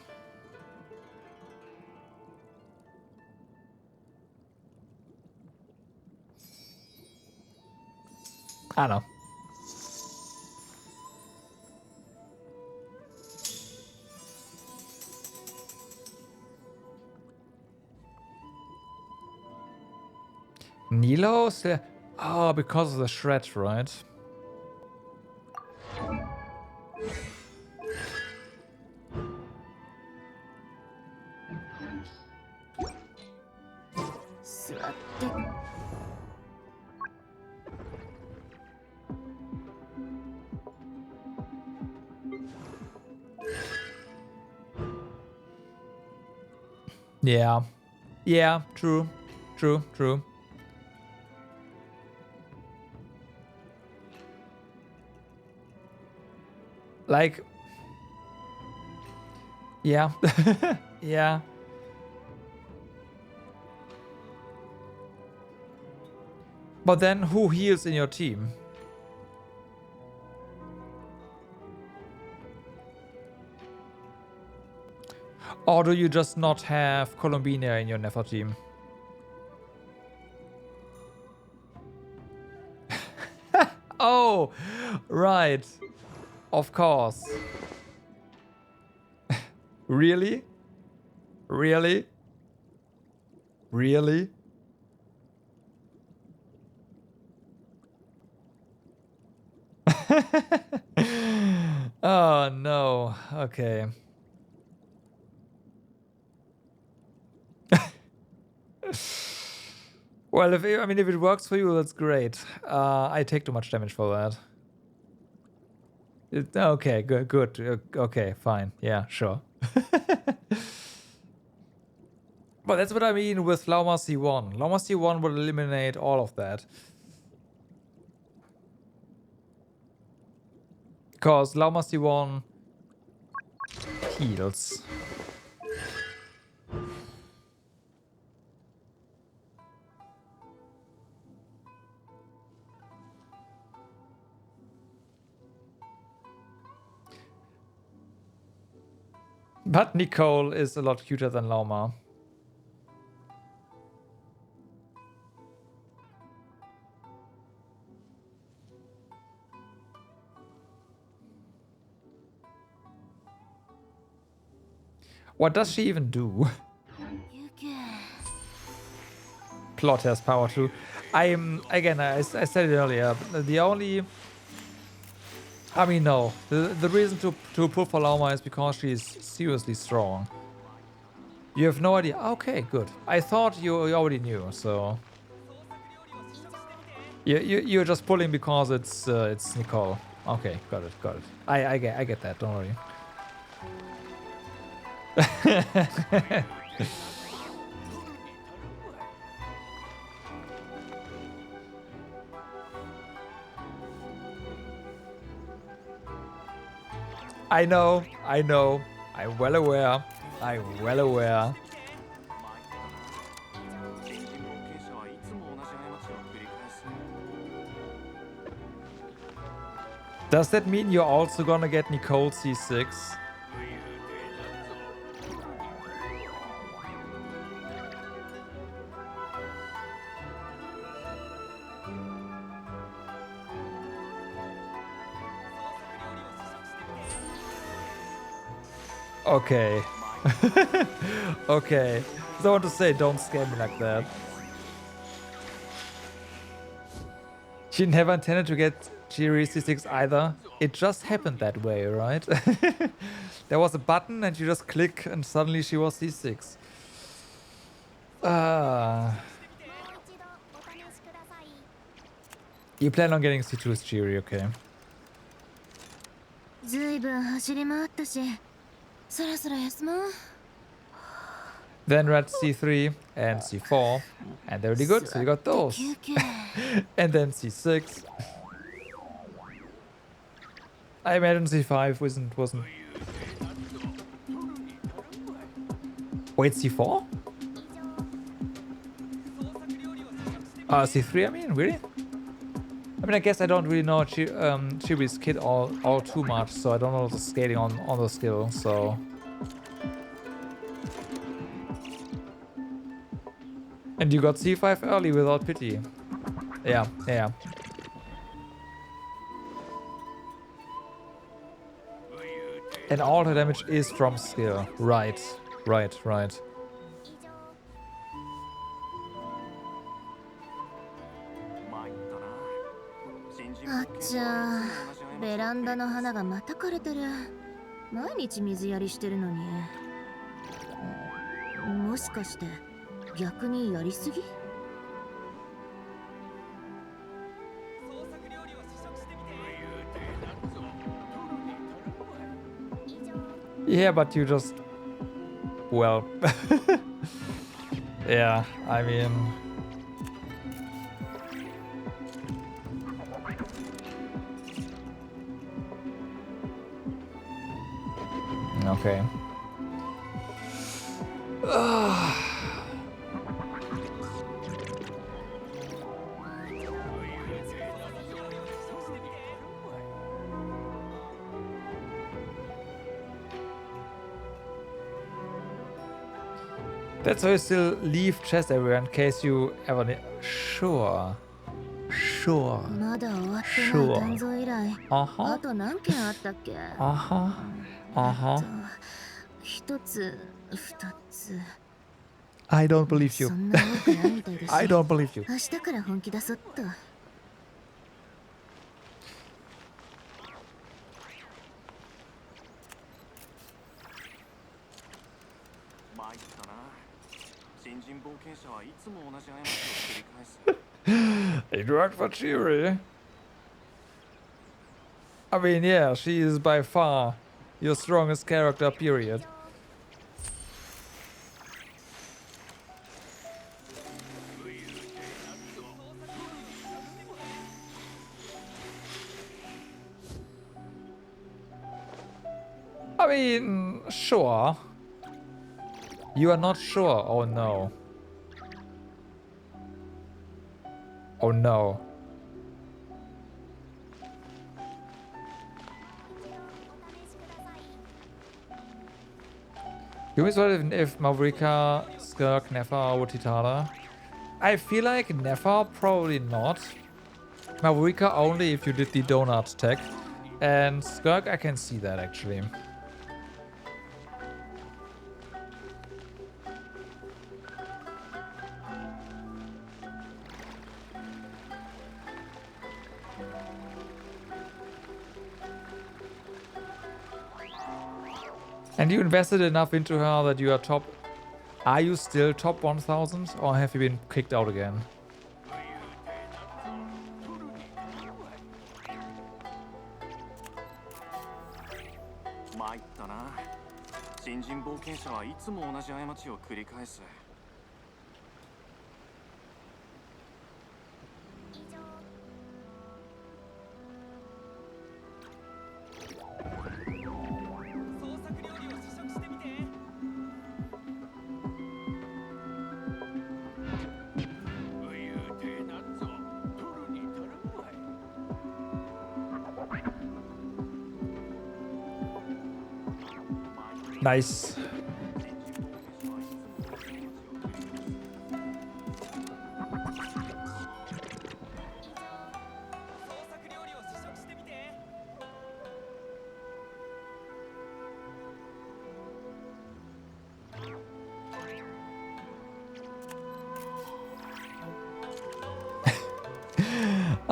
I don't know. Nilo? Oh, because of the shred, right? Yeah. Yeah, true. True, true. Like, yeah. Yeah. But then who heals in your team? Or do you just not have Columbina in your Nefer team? Oh, right. Of course. Really? Really? Really? Oh no. Okay. Well, if it works for you, that's great. I take too much damage for that. Okay, good. Okay, fine. Yeah, sure. But that's what I mean with Lauma C1. Lauma C1 will eliminate all of that. Because Lauma C1 heals. But Nicole is a lot cuter than Lauma. What does she even do? Plot has power too. I said it earlier. The only... I mean, no. The reason to pull for Lauma is because she's seriously strong. You have no idea. Okay, good. I thought you already knew, so... You're just pulling because it's Nicole. Okay, got it. I get that, don't worry. I know. I'm well aware. Does that mean you're also gonna get Nicole C6? Okay. Okay. So I want to say, don't scare me like that. She never intended to get Jiri C6 either. It just happened that way, right? There was a button and you just click and suddenly she was C6. You plan on getting C2 with Jiri, okay. ずいぶん走り回ったし、そろそろ休もう。 Then red C3 and C4. And they're really good, so you got those. And then C6. I imagine C5 wasn't. Wait, C4? C3, I mean, really? I mean, I guess I don't really know Chibi's kit all too much, so I don't know the scaling on the skill, so... And you got C5 early without pity. Yeah, yeah. And all her damage is from skill. Right, right, right. あっちゃー、ベランダの花がまた枯れてる。毎日水やりしてるのに。もしかして逆にやりすぎ？ Yeah, but you just... Well... Yeah, I mean... Okay. That's why you still leave chest everywhere in case you ever need. Sure. Sure. まだ終わってない鍛造依頼。あと何件あったっけ？一つ、二つ。I don't believe you. そんな多くないみたいだし。I don't believe you. 明日から本気出そっと。 It worked for Chiri. I mean, yeah, she is by far your strongest character, period. I mean, sure. You are not sure. Oh no. Oh no. You miss what if Mavrika, Skirk, Nefa, or Titala? I feel like Nefa probably not. Mavrika only if you did the donut tech. And Skirk, I can see that actually. And you invested enough into her that you are top... Are you still top 1000 or have you been kicked out again? Nice.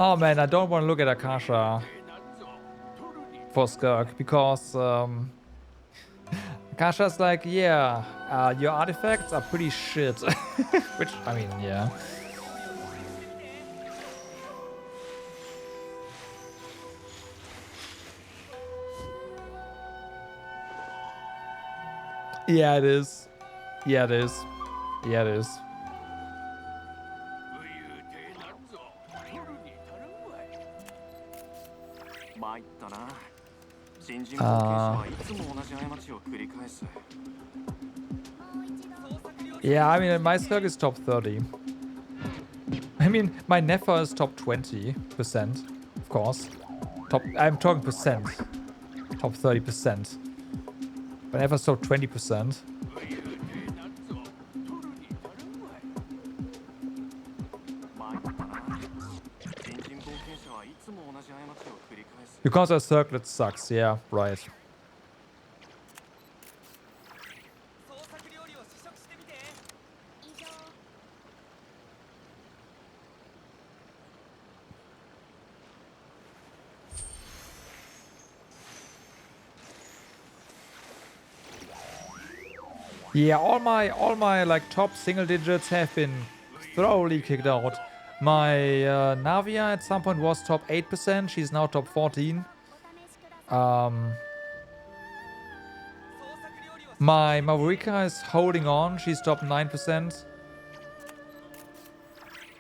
Oh man, I don't want to look at Akasha for Skirk because Akasha's like, yeah, your artifacts are pretty shit. Which, I mean, yeah. Yeah, it is. Yeah, it is. Yeah, it is. Yeah, I mean, my Skirk is top 30. I mean, my Nefer is top 20%, of course. I'm talking percent. Top 30%. But Nefer's top 20%. Because our circlet sucks, yeah, right. Yeah, all my like top single digits have been thoroughly kicked out. My Navia at some point was top 8%. She's now top 14. My Mavrika is holding on. She's top 9%.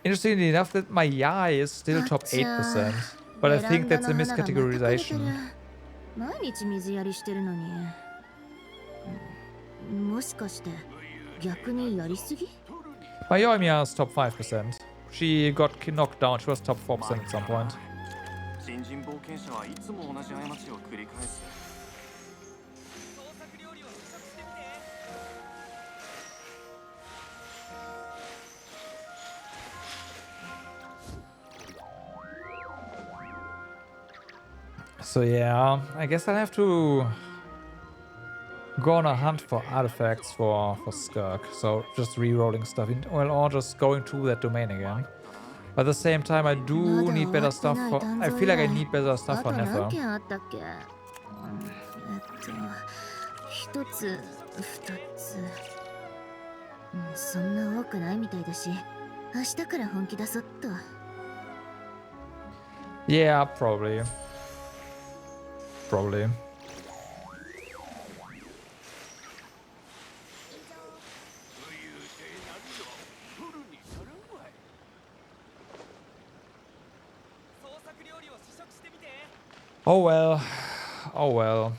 Interestingly enough, that my Yai is still top 8%. But I think that's a miscategorization. My Yoimiya is top 5%. She got knocked down. She was top 4% at some point. So yeah, I guess I'll have to go on a hunt for artifacts for Skirk. So just re-rolling stuff in, well, or just going to that domain again. But at the same time, I do need better stuff for. I feel like I need better stuff for Nefer. Yeah, probably. Probably. Oh well. Oh well.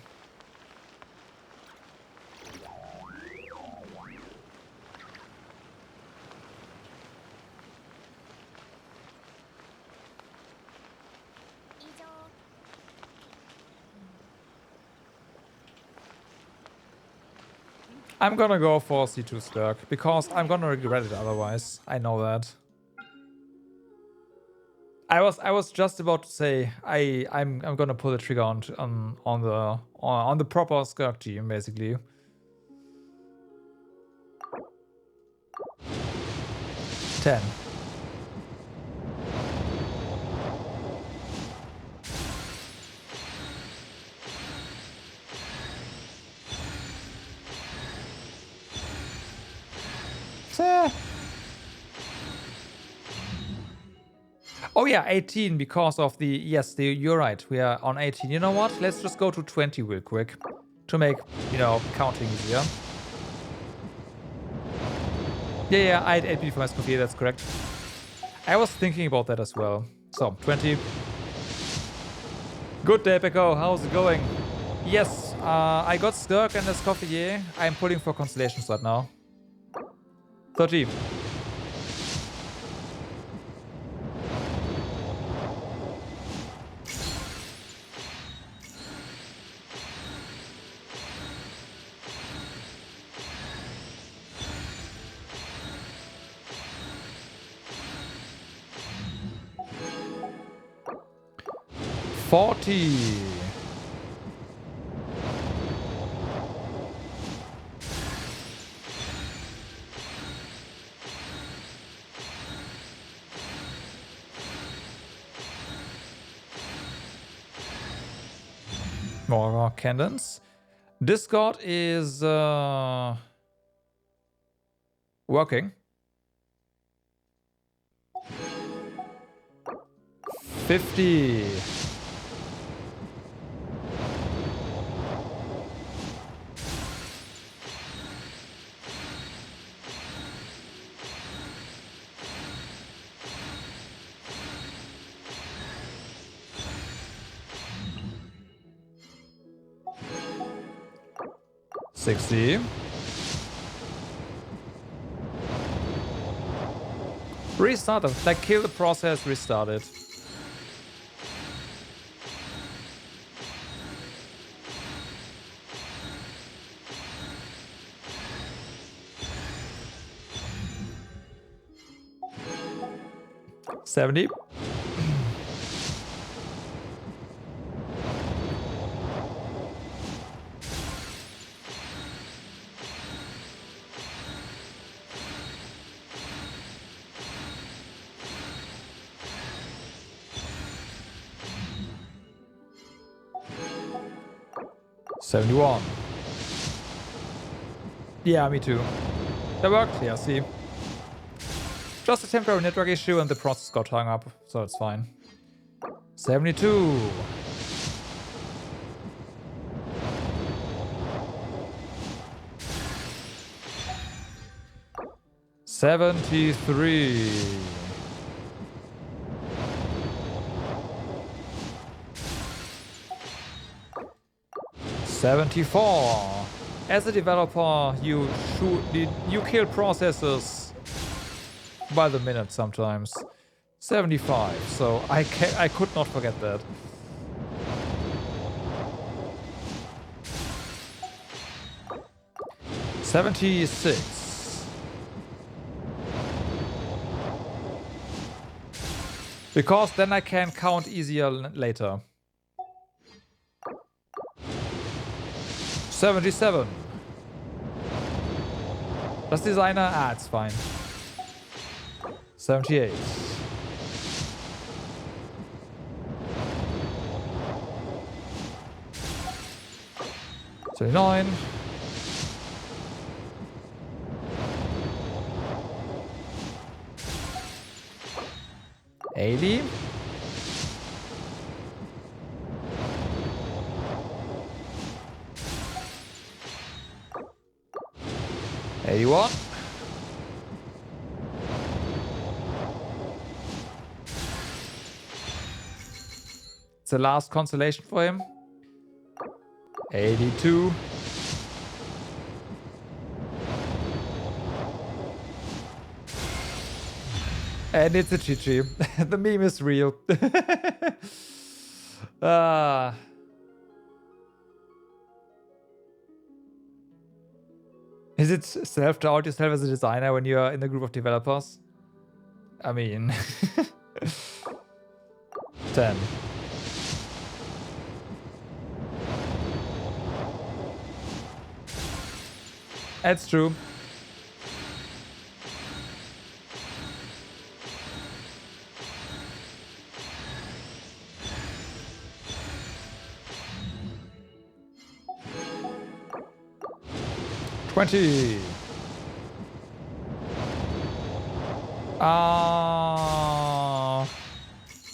I'm gonna go for C2 Skirk because I'm gonna regret it otherwise. I know that. I was just about to say I'm gonna pull the trigger on the proper Skirk team basically. Ten. Oh yeah, 18 because of the... Yes, you're right. We are on 18. You know what? Let's just go to 20 real quick to make, you know, counting easier. Yeah, I had 8 for my Escoffier, that's correct. I was thinking about that as well. So, 20. Good day, Peko. How's it going? Yes, I got Skirk and Escoffier. I'm pulling for constellations right now. 30. More cannons. Discord is working. 50. $60. Restart it. Like, kill the process, restart it. $70. $71. Yeah, me too. That worked, yeah, see. Just a temporary network issue and the process got hung up, so it's fine. 72. $73. $74. As a developer, you kill processes by the minute sometimes. 75. So I could not forget that. $76. Because then I can count easier later. 77. Das Designer? Ah, it's fine. 78. $79. $80. $81. It's the last consolation for him. 82. And it's a GG. The meme is real. Is it self-doubt yourself as a designer when you're in a group of developers? I mean... 10. That's true. $20.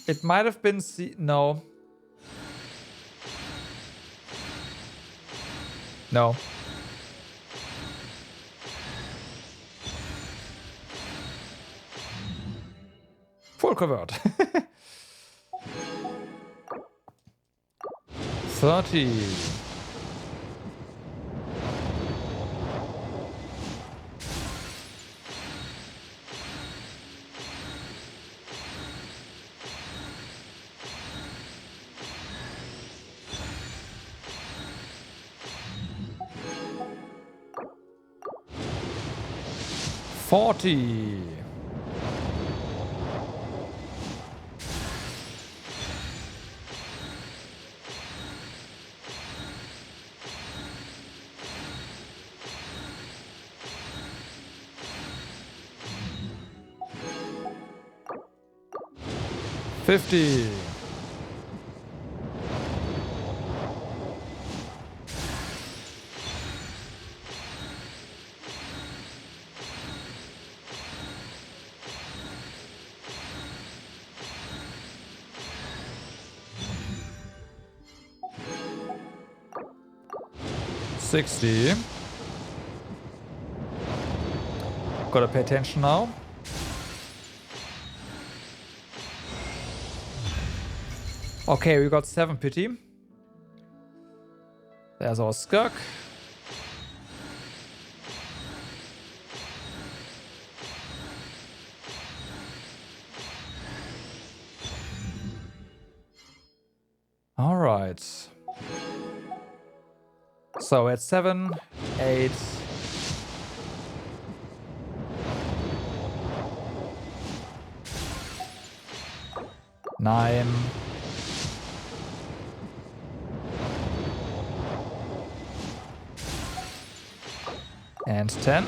It might have been no. No. Full convert. 30. $40. $50. 60. Gotta pay attention now. Okay, we got 7 pity. There's our Skirk. All right. So at 7, 8. Nine. And 10.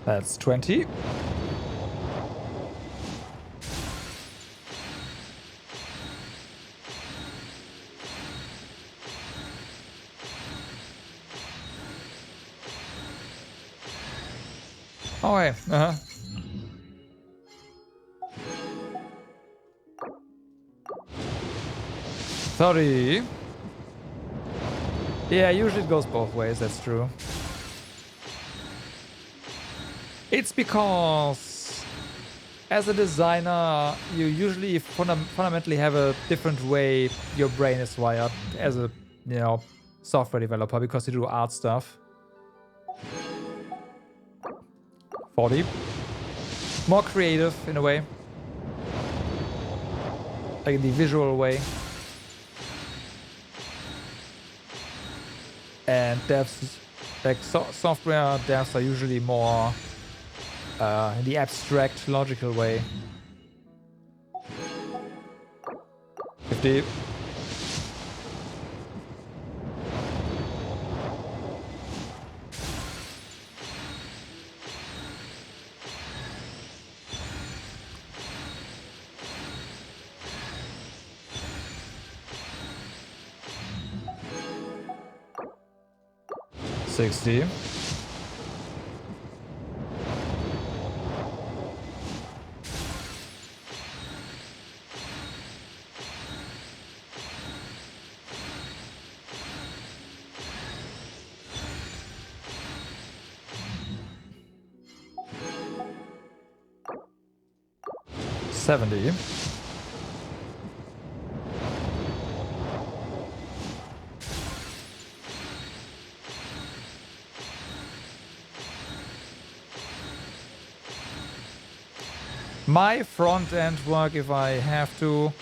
That's 20. Oh, hey. 30. Yeah, usually it goes both ways, that's true. It's because as a designer, you usually fundamentally have a different way your brain is wired as a, software developer, because you do art stuff. 40. More creative in a way. Like in the visual way. And devs, like software devs are usually more in the abstract, logical way. 50. $60. $70. My front end work, if I have to,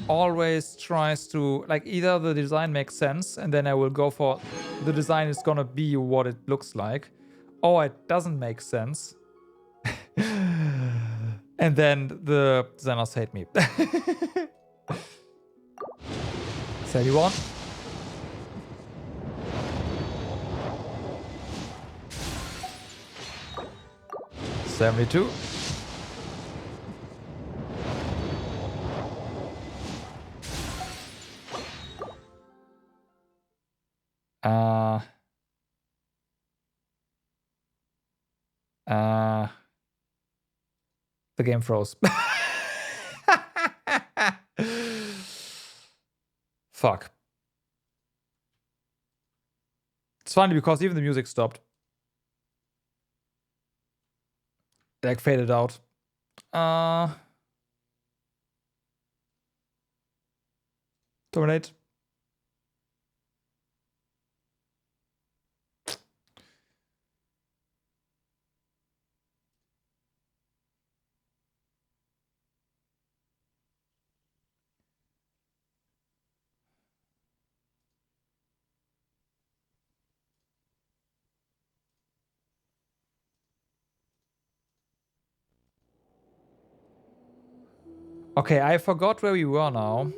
always tries to, like, either the design makes sense and then I will go for the design is gonna be what it looks like, or it doesn't make sense. And then the designers hate me. 31. $72. The game froze. Fuck. It's funny because even the music stopped. Like faded out. Terminate. Okay, I forgot where we were now.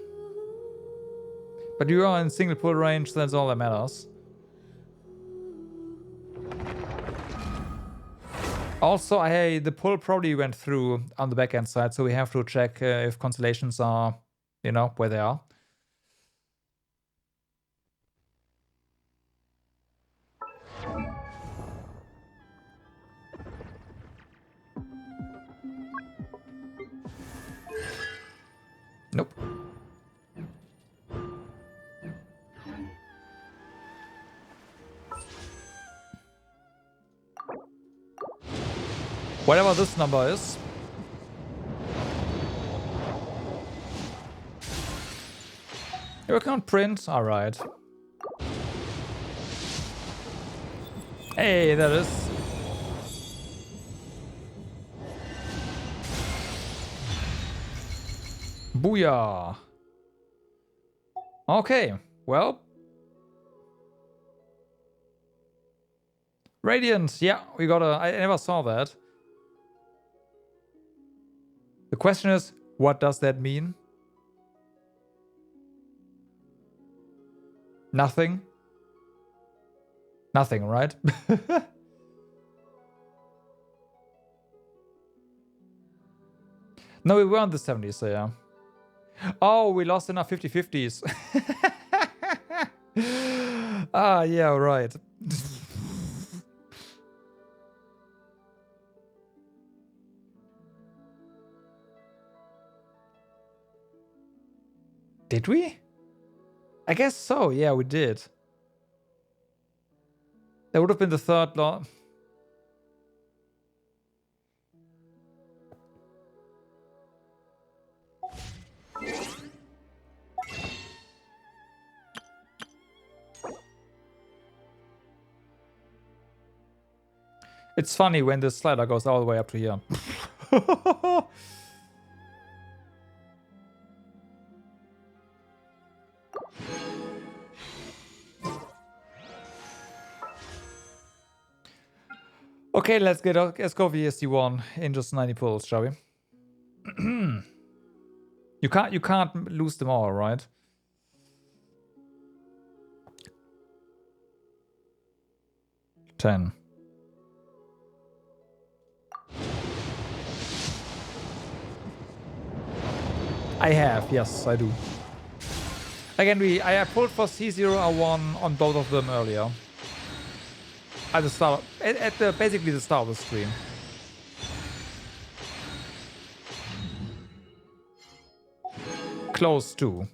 But we are in single pull range, so that's all that matters. Also, the pull probably went through on the backend side, so we have to check if constellations are, where they are. Whatever this number is. You can't print? Alright. Hey, that is. Booyah. Okay, well. Radiant, yeah, we got a... I never saw that. The question is, what does that mean? Nothing? Nothing, right? No, we were in the 70s, so yeah. Oh, we lost in our 50-50s. Ah, yeah, right. Did we? I guess so. Yeah, we did. That would have been the third law. It's funny when the slider goes all the way up to here. Okay, let's get Escoffier C1 in just 90 pulls, shall we? You can't lose them all, right? $10. I have, yes, I do. Again, I pulled for C0 R1 on both of them earlier. At the start, basically the start of the stream. Close to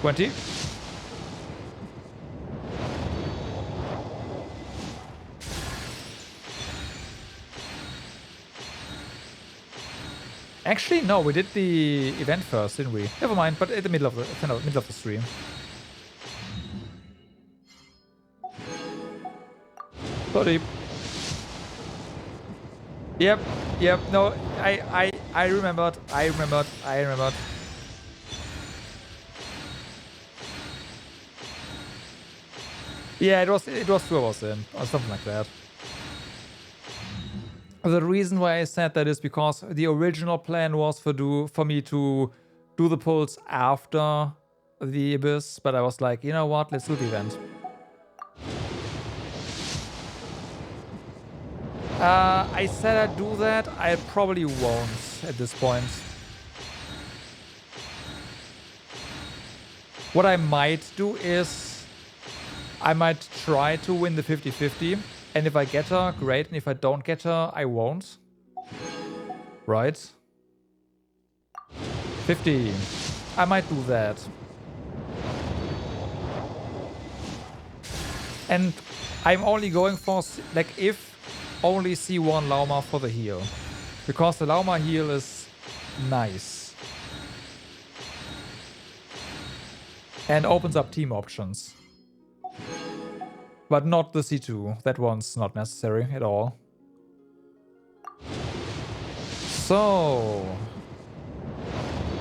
20. Actually, no, we did the event first, didn't we? Never mind, but at the middle of the stream. Sorry. Yep, no, I remembered. Yeah, it was 2 hours in, or something like that. The reason why I said that is because the original plan was for me to do the pulls after the Abyss, but I was like, you know what, let's do the event. I said I'd do that. I probably won't at this point. What I might do is I might try to win the 50-50. And if I get her, great. And if I don't get her, I won't. Right? 50. I might do that. And I'm only going for, like, if only C1 Lauma for the heal. Because the Lauma heal is nice. And opens up team options. But not the C2. That one's not necessary at all. So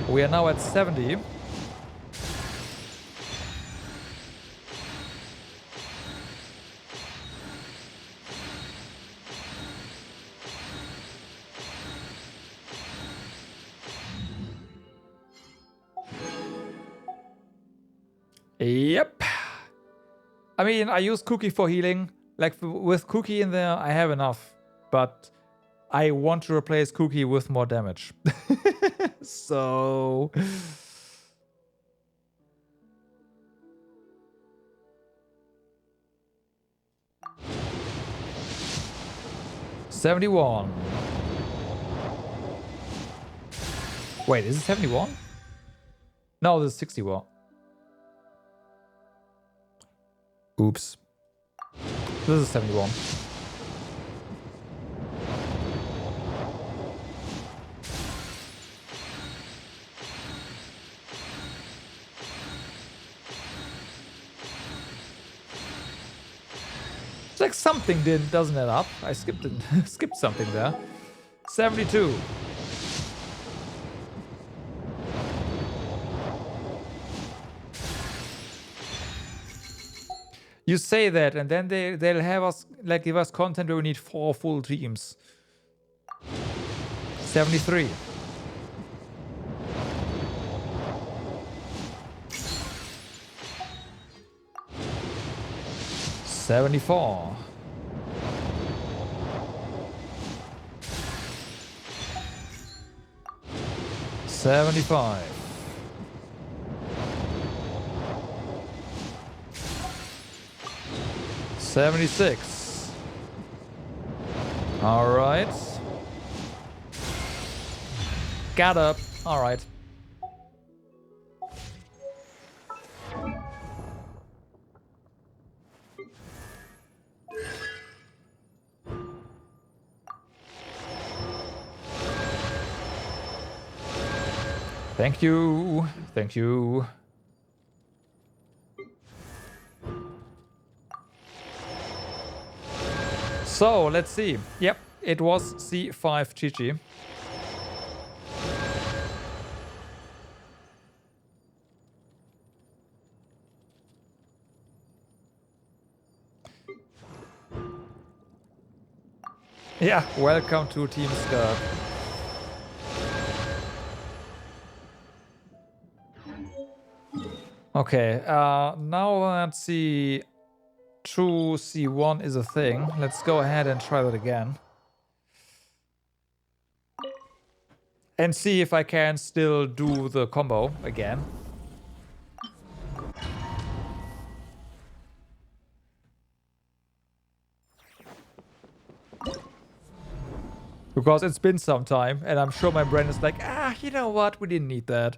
we are now at 70. Yep. I mean, I use Cookie for healing. Like, with Cookie in there, I have enough. But I want to replace Cookie with more damage. So... 71. Wait, is it 71? No, this is 61. Oops. This is 71. like something doesn't add up. I skipped it, skipped something there. 72. You say that, and then they'll have us, like, give us content where we need 4 full teams. 73. 74. 75. 76. All right. Got up. All right. Thank you. Thank you. So, let's see. Yep, it was C5 GG. Yeah, welcome to Team Skirk. Okay, now let's see. True C1 is a thing. Let's go ahead and try that again. And see if I can still do the combo again. Because it's been some time, and I'm sure my brain is like, ah, you know what? We didn't need that.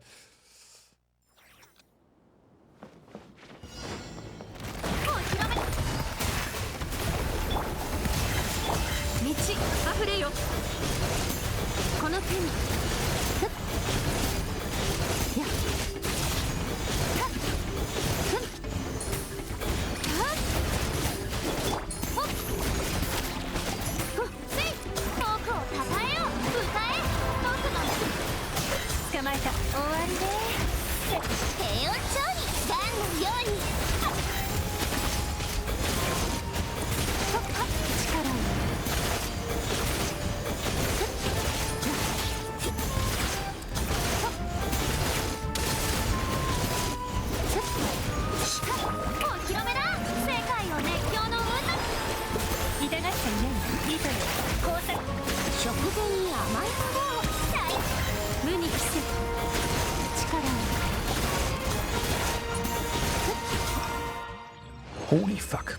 Holy fuck.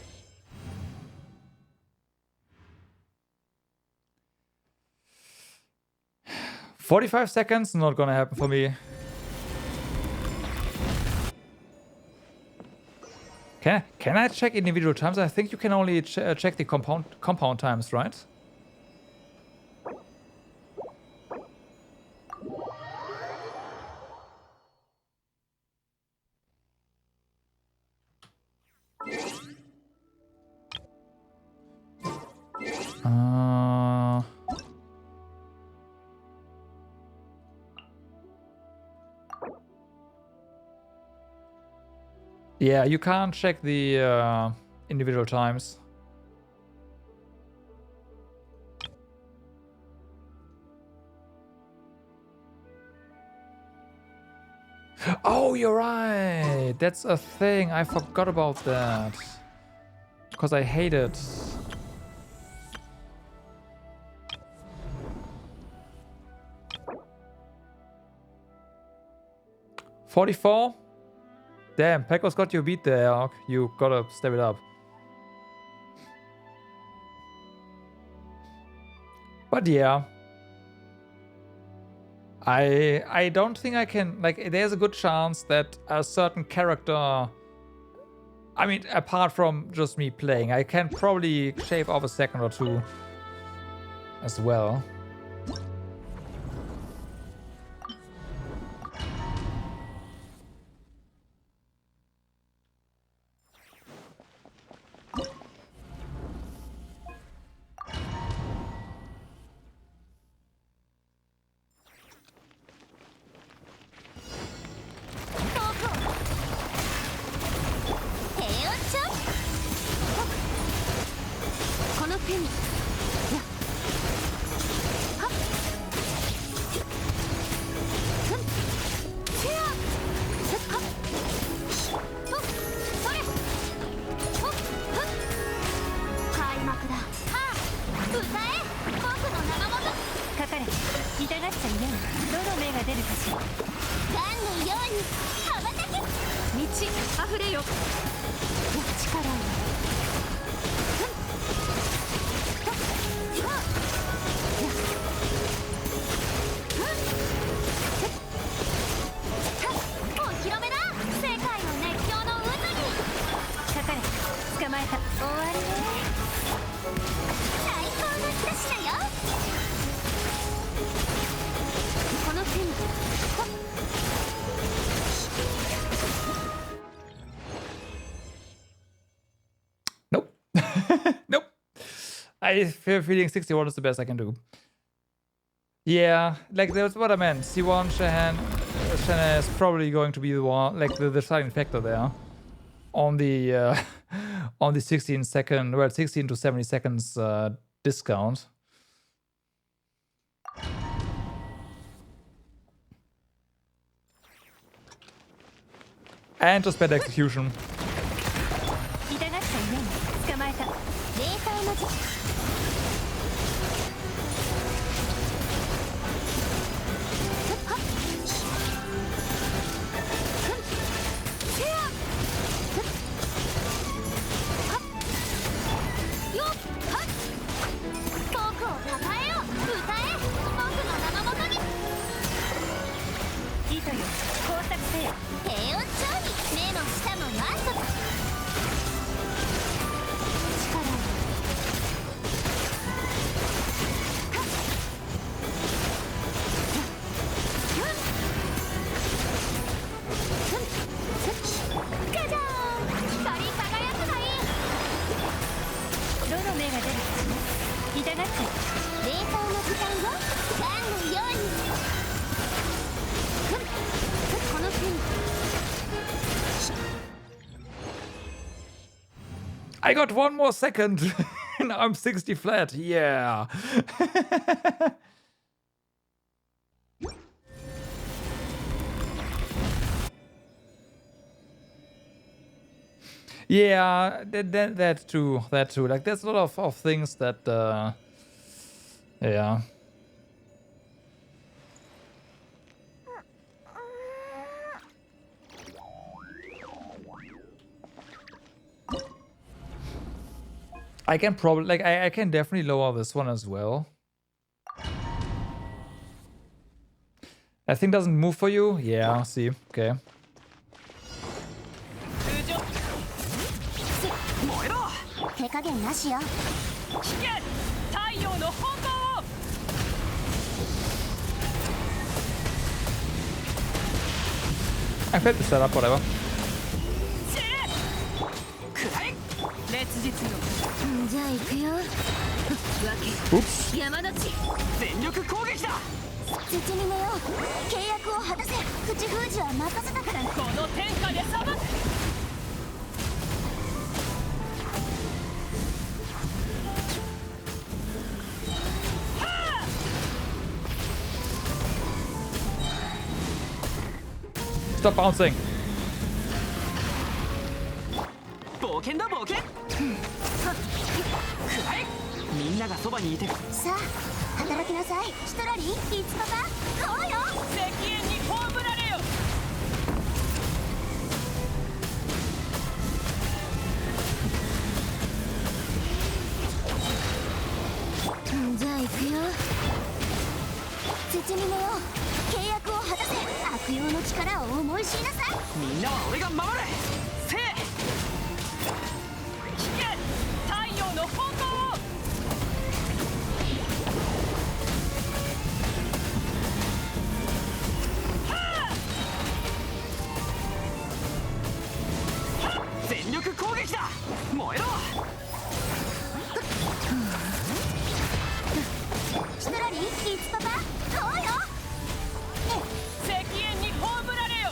"45 seconds, not gonna happen for me. Can I check individual times? I think you can only check the compound times, right? Yeah, you can't check the individual times. Oh, you're right. That's a thing. I forgot about that. Because I hate it. "44? Damn, Pecco's got you beat there, Ark. You gotta step it up. But yeah. I don't think I can, like, there's a good chance that a certain character, I mean, apart from just me playing, I can probably shave off a second or two as well. 手にやはっふんせやせっはっとそれほっふん開幕だ。はあ歌え僕の生ものかかれ痛がっちゃいない。どの目が出るかしら。ガンのように羽ばたけ道あふれよ。力をお披露目だ。世界の熱狂の渦にかかれ。捕まえた。終わりね。最高の一品よ。この手にほっNope. Nope. I have a feeling 61 is the best I can do. Yeah, like that's what I meant. C1 Shanna is probably going to be the one, like the deciding factor there on the on the 16 second, well, 16 to 70 seconds discount. And just bad execution. 痛がっちゃいない。捕まえた。冷凍の時はっせやはっよっはっ僕をたたえよ。歌え僕の名のもとに。糸よ工作せよ。平穏調理目の下のマントだ。力をガジャーン光り輝くがいい。どの目が出るかしら。痛がっちゃう。冷凍の時間よ。ガンのようにこの手にI got one more second. And I'm 60 flat. Yeah. Yeah, that too. That too. Like, there's a lot of things that, yeah. I can probably, like, I can definitely lower this one as well. That thing doesn't move for you? Yeah, see. Okay. 燃えろ。手加減なしよ。危険。太陽の炎。 I felt the setup, whatever. くらえ。烈日のじゃあ行くよ。わ Oops. け山の地全力攻撃だ。絶に寝よう。契約を果たせ。口封じは任せたから。この天下で裁く。 Stop bouncing. 冒険だ冒険。くらえ。みんながそばにいて。さあ働きなさい。シトラリー、いつパパ、こうよ。石煙に葬られよ。じゃあ行くよ。絶に寝よう。契約を果たせ。悪用の力を思い知りなさい。みんなは俺が守れ。せい。危険。太陽の炎。 全力攻撃だ。燃えろ。シトラリー、いつパパ、こうよ。石煙に葬られよ。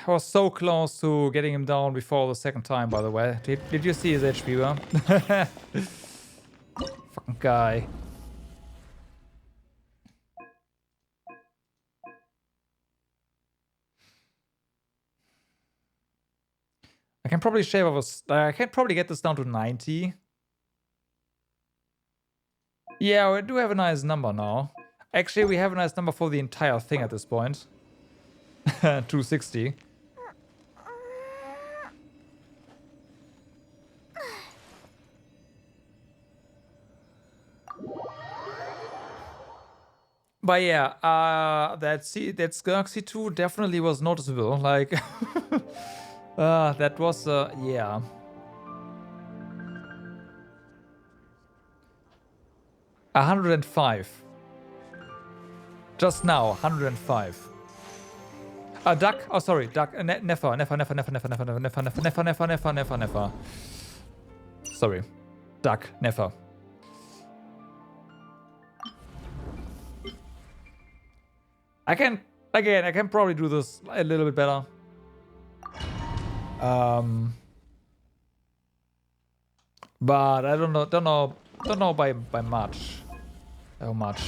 I was so close to getting him down before the second time, by the way. Did you see his HP, bro? Fucking guy. I can probably shave off I can probably get this down to 90. Yeah, we do have a nice number now. Actually, we have a nice number for the entire thing at this point. 260. But yeah, that Skirk C2 definitely was noticeable. Like, that was, yeah. $105. Just now, 105. Duck. Oh, sorry, duck. Never. Sorry, duck. Never. I can probably do this a little bit better. But I don't know by much. How much?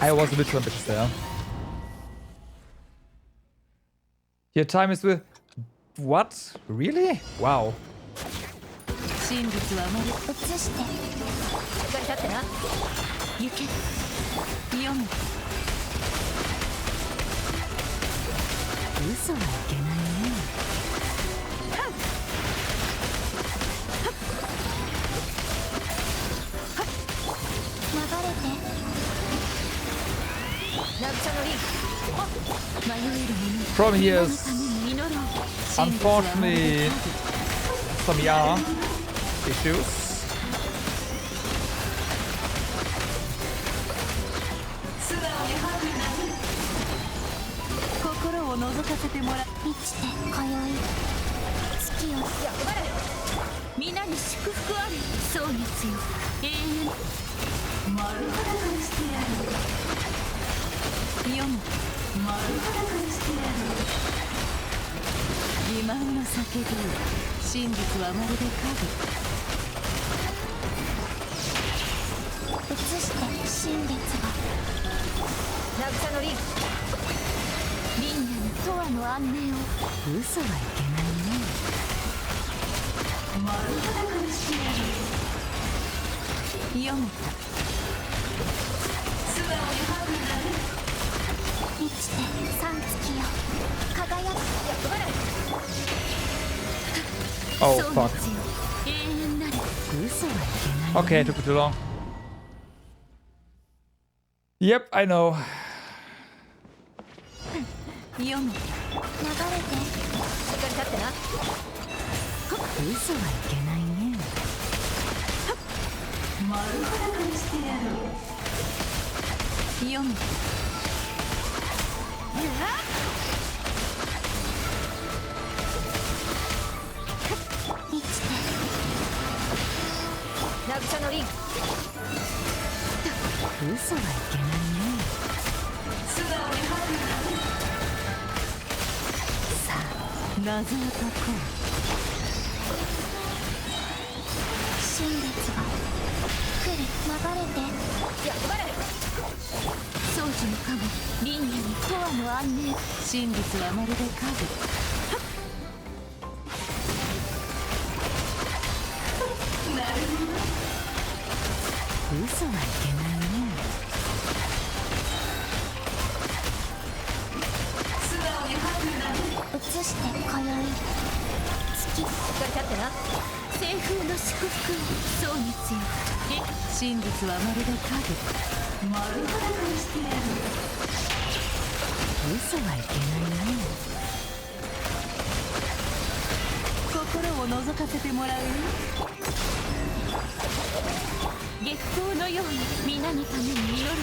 I was a bit too ambitious there. Your time is with... What? Really? Wow. Problem here is, unfortunately, some issues. Oh, fuck. Okay, took too long. Yep, I know. 月光のように皆のために祈ろう。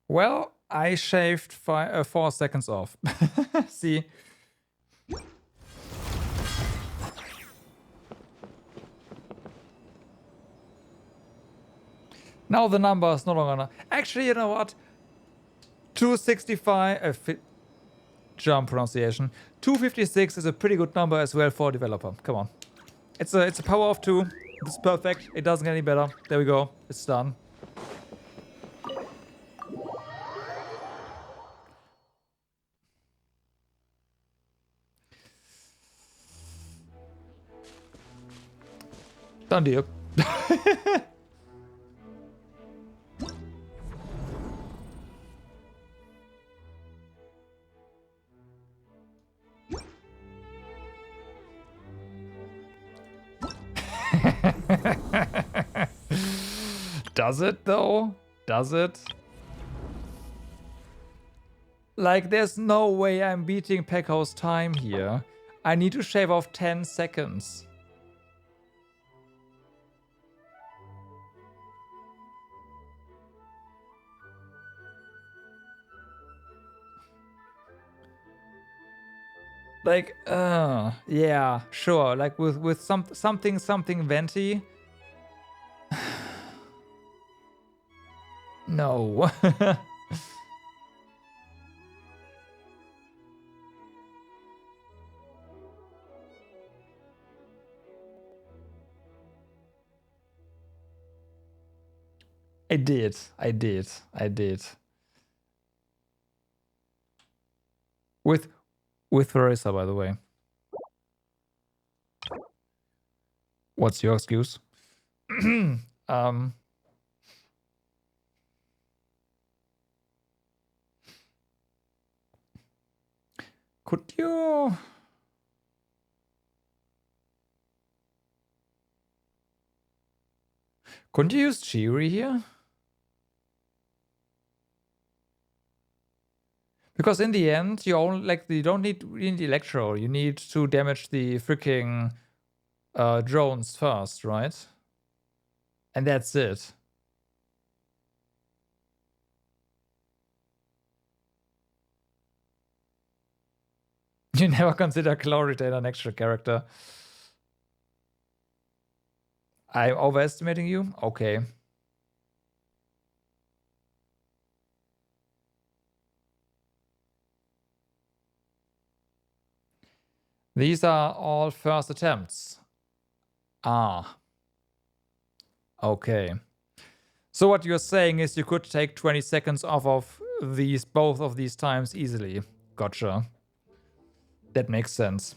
Well, I shaved 4 seconds off. See? Now the number is no longer... Actually, you know what? 265... German pronunciation. 256 is a pretty good number as well for a developer. Come on. It's a power of 2. It's perfect. It doesn't get any better. There we go. It's done. Done deal. Does it though? Does it? Like, there's no way I'm beating Pekko's time here. I need to shave off 10 seconds. Like, yeah, sure. Like with something venti. No. I did. With Marissa, by the way. What's your excuse? Could you... Couldn't you use Chiri here? Because in the end, you only you don't need really Electro. You need to damage the freaking drones first, right? And that's it. You never consider Chloritator an extra character. I'm overestimating you? Okay. These are all first attempts. Ah. Okay. So what you're saying is you could take 20 seconds off of both of these times easily. Gotcha. That makes sense.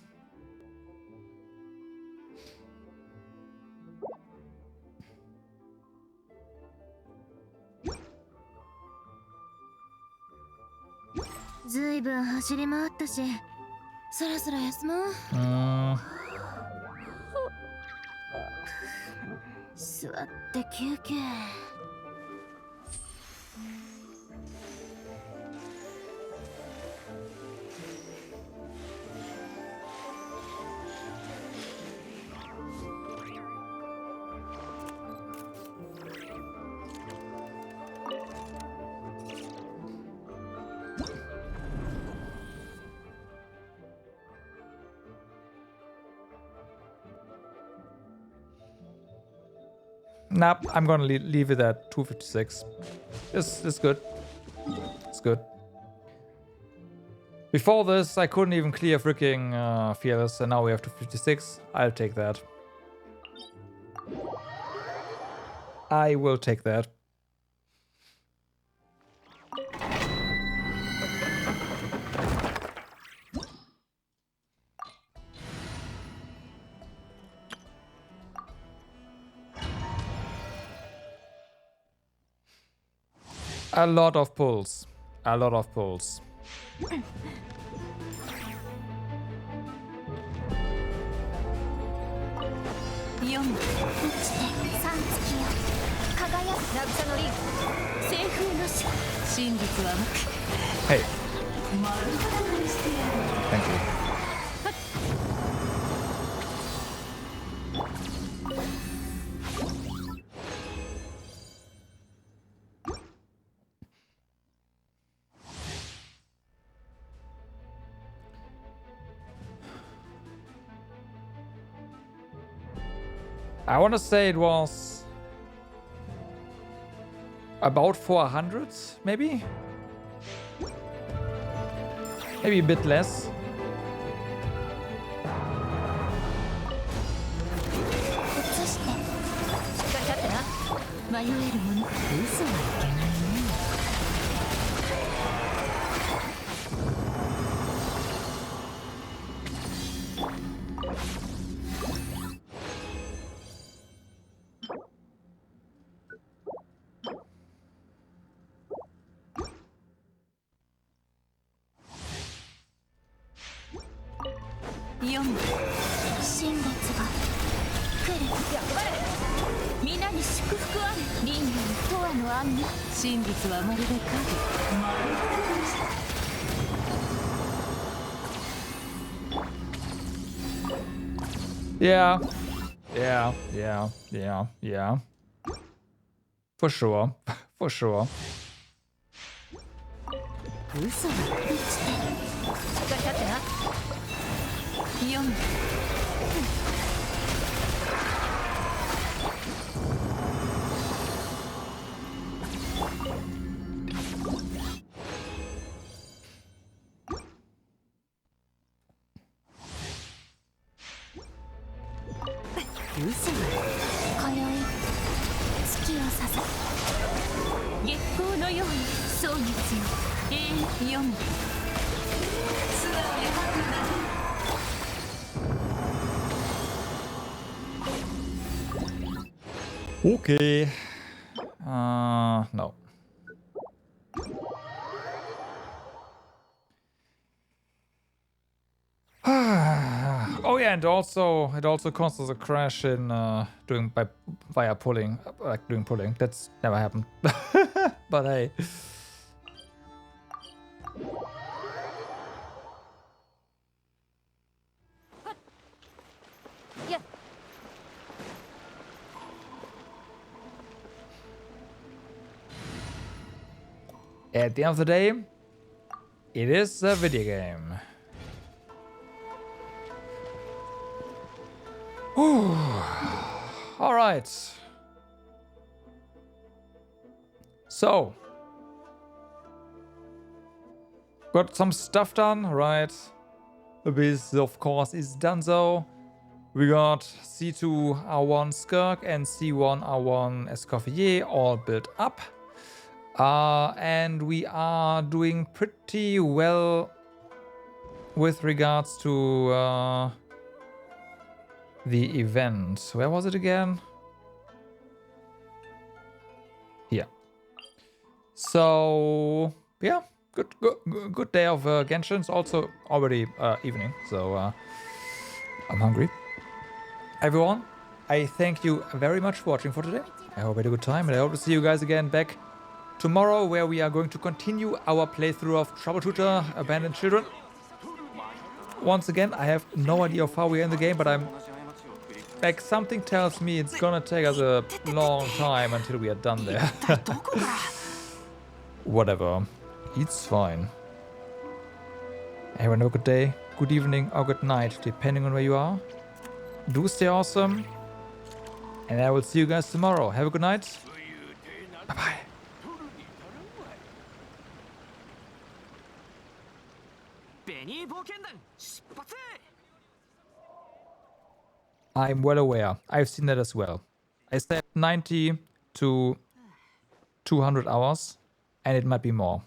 Nope, I'm gonna leave it at 256. It's good. It's good. Before this, I couldn't even clear freaking Fearless, and now we have 256. I'll take that. I will take that. A lot of pulls. A lot of pulls. Hey. Thank you. I want to say it was about 400, maybe? Maybe a bit less. 移してしっかり立ってな。迷えるもの嘘はいけないね。新月が来る。頑張れ。皆に祝福あれ。輪廻とわの案内。真実はまるでYeah. For sure. For sure. 嘘は生きてしっかり立ってな。読む。嘘は今宵月をささ月光のように蒼月よ永遠読む。素直に吐くな。Okay. No. Oh yeah, and also it also causes a crash in via pulling, like doing pulling. That's never happened. But hey. Yeah. At the end of the day, it is a video game. All right. So, got some stuff done, right? This, of course, is done. So we got C2 R1 Skirk and C1 R1 Escoffier all built up. And we are doing pretty well with regards to the event. Where was it again? Here. So yeah, good day of Genshin. It's also already evening, so I'm hungry. Everyone, I thank you very much for watching for today. I hope you had a good time, and I hope to see you guys again back tomorrow, where we are going to continue our playthrough of Troubleshooter Abandoned Children. Once again, I have no idea of how we're in the game, but I'm like, something tells me it's gonna take us a long time until we are done there. Whatever. It's fine. Everyone have a good day, good evening, or good night, depending on where you are. Do stay awesome. And I will see you guys tomorrow. Have a good night. Bye-bye. I'm well aware. I've seen that as well. I said 90 to 200 hours, and it might be more.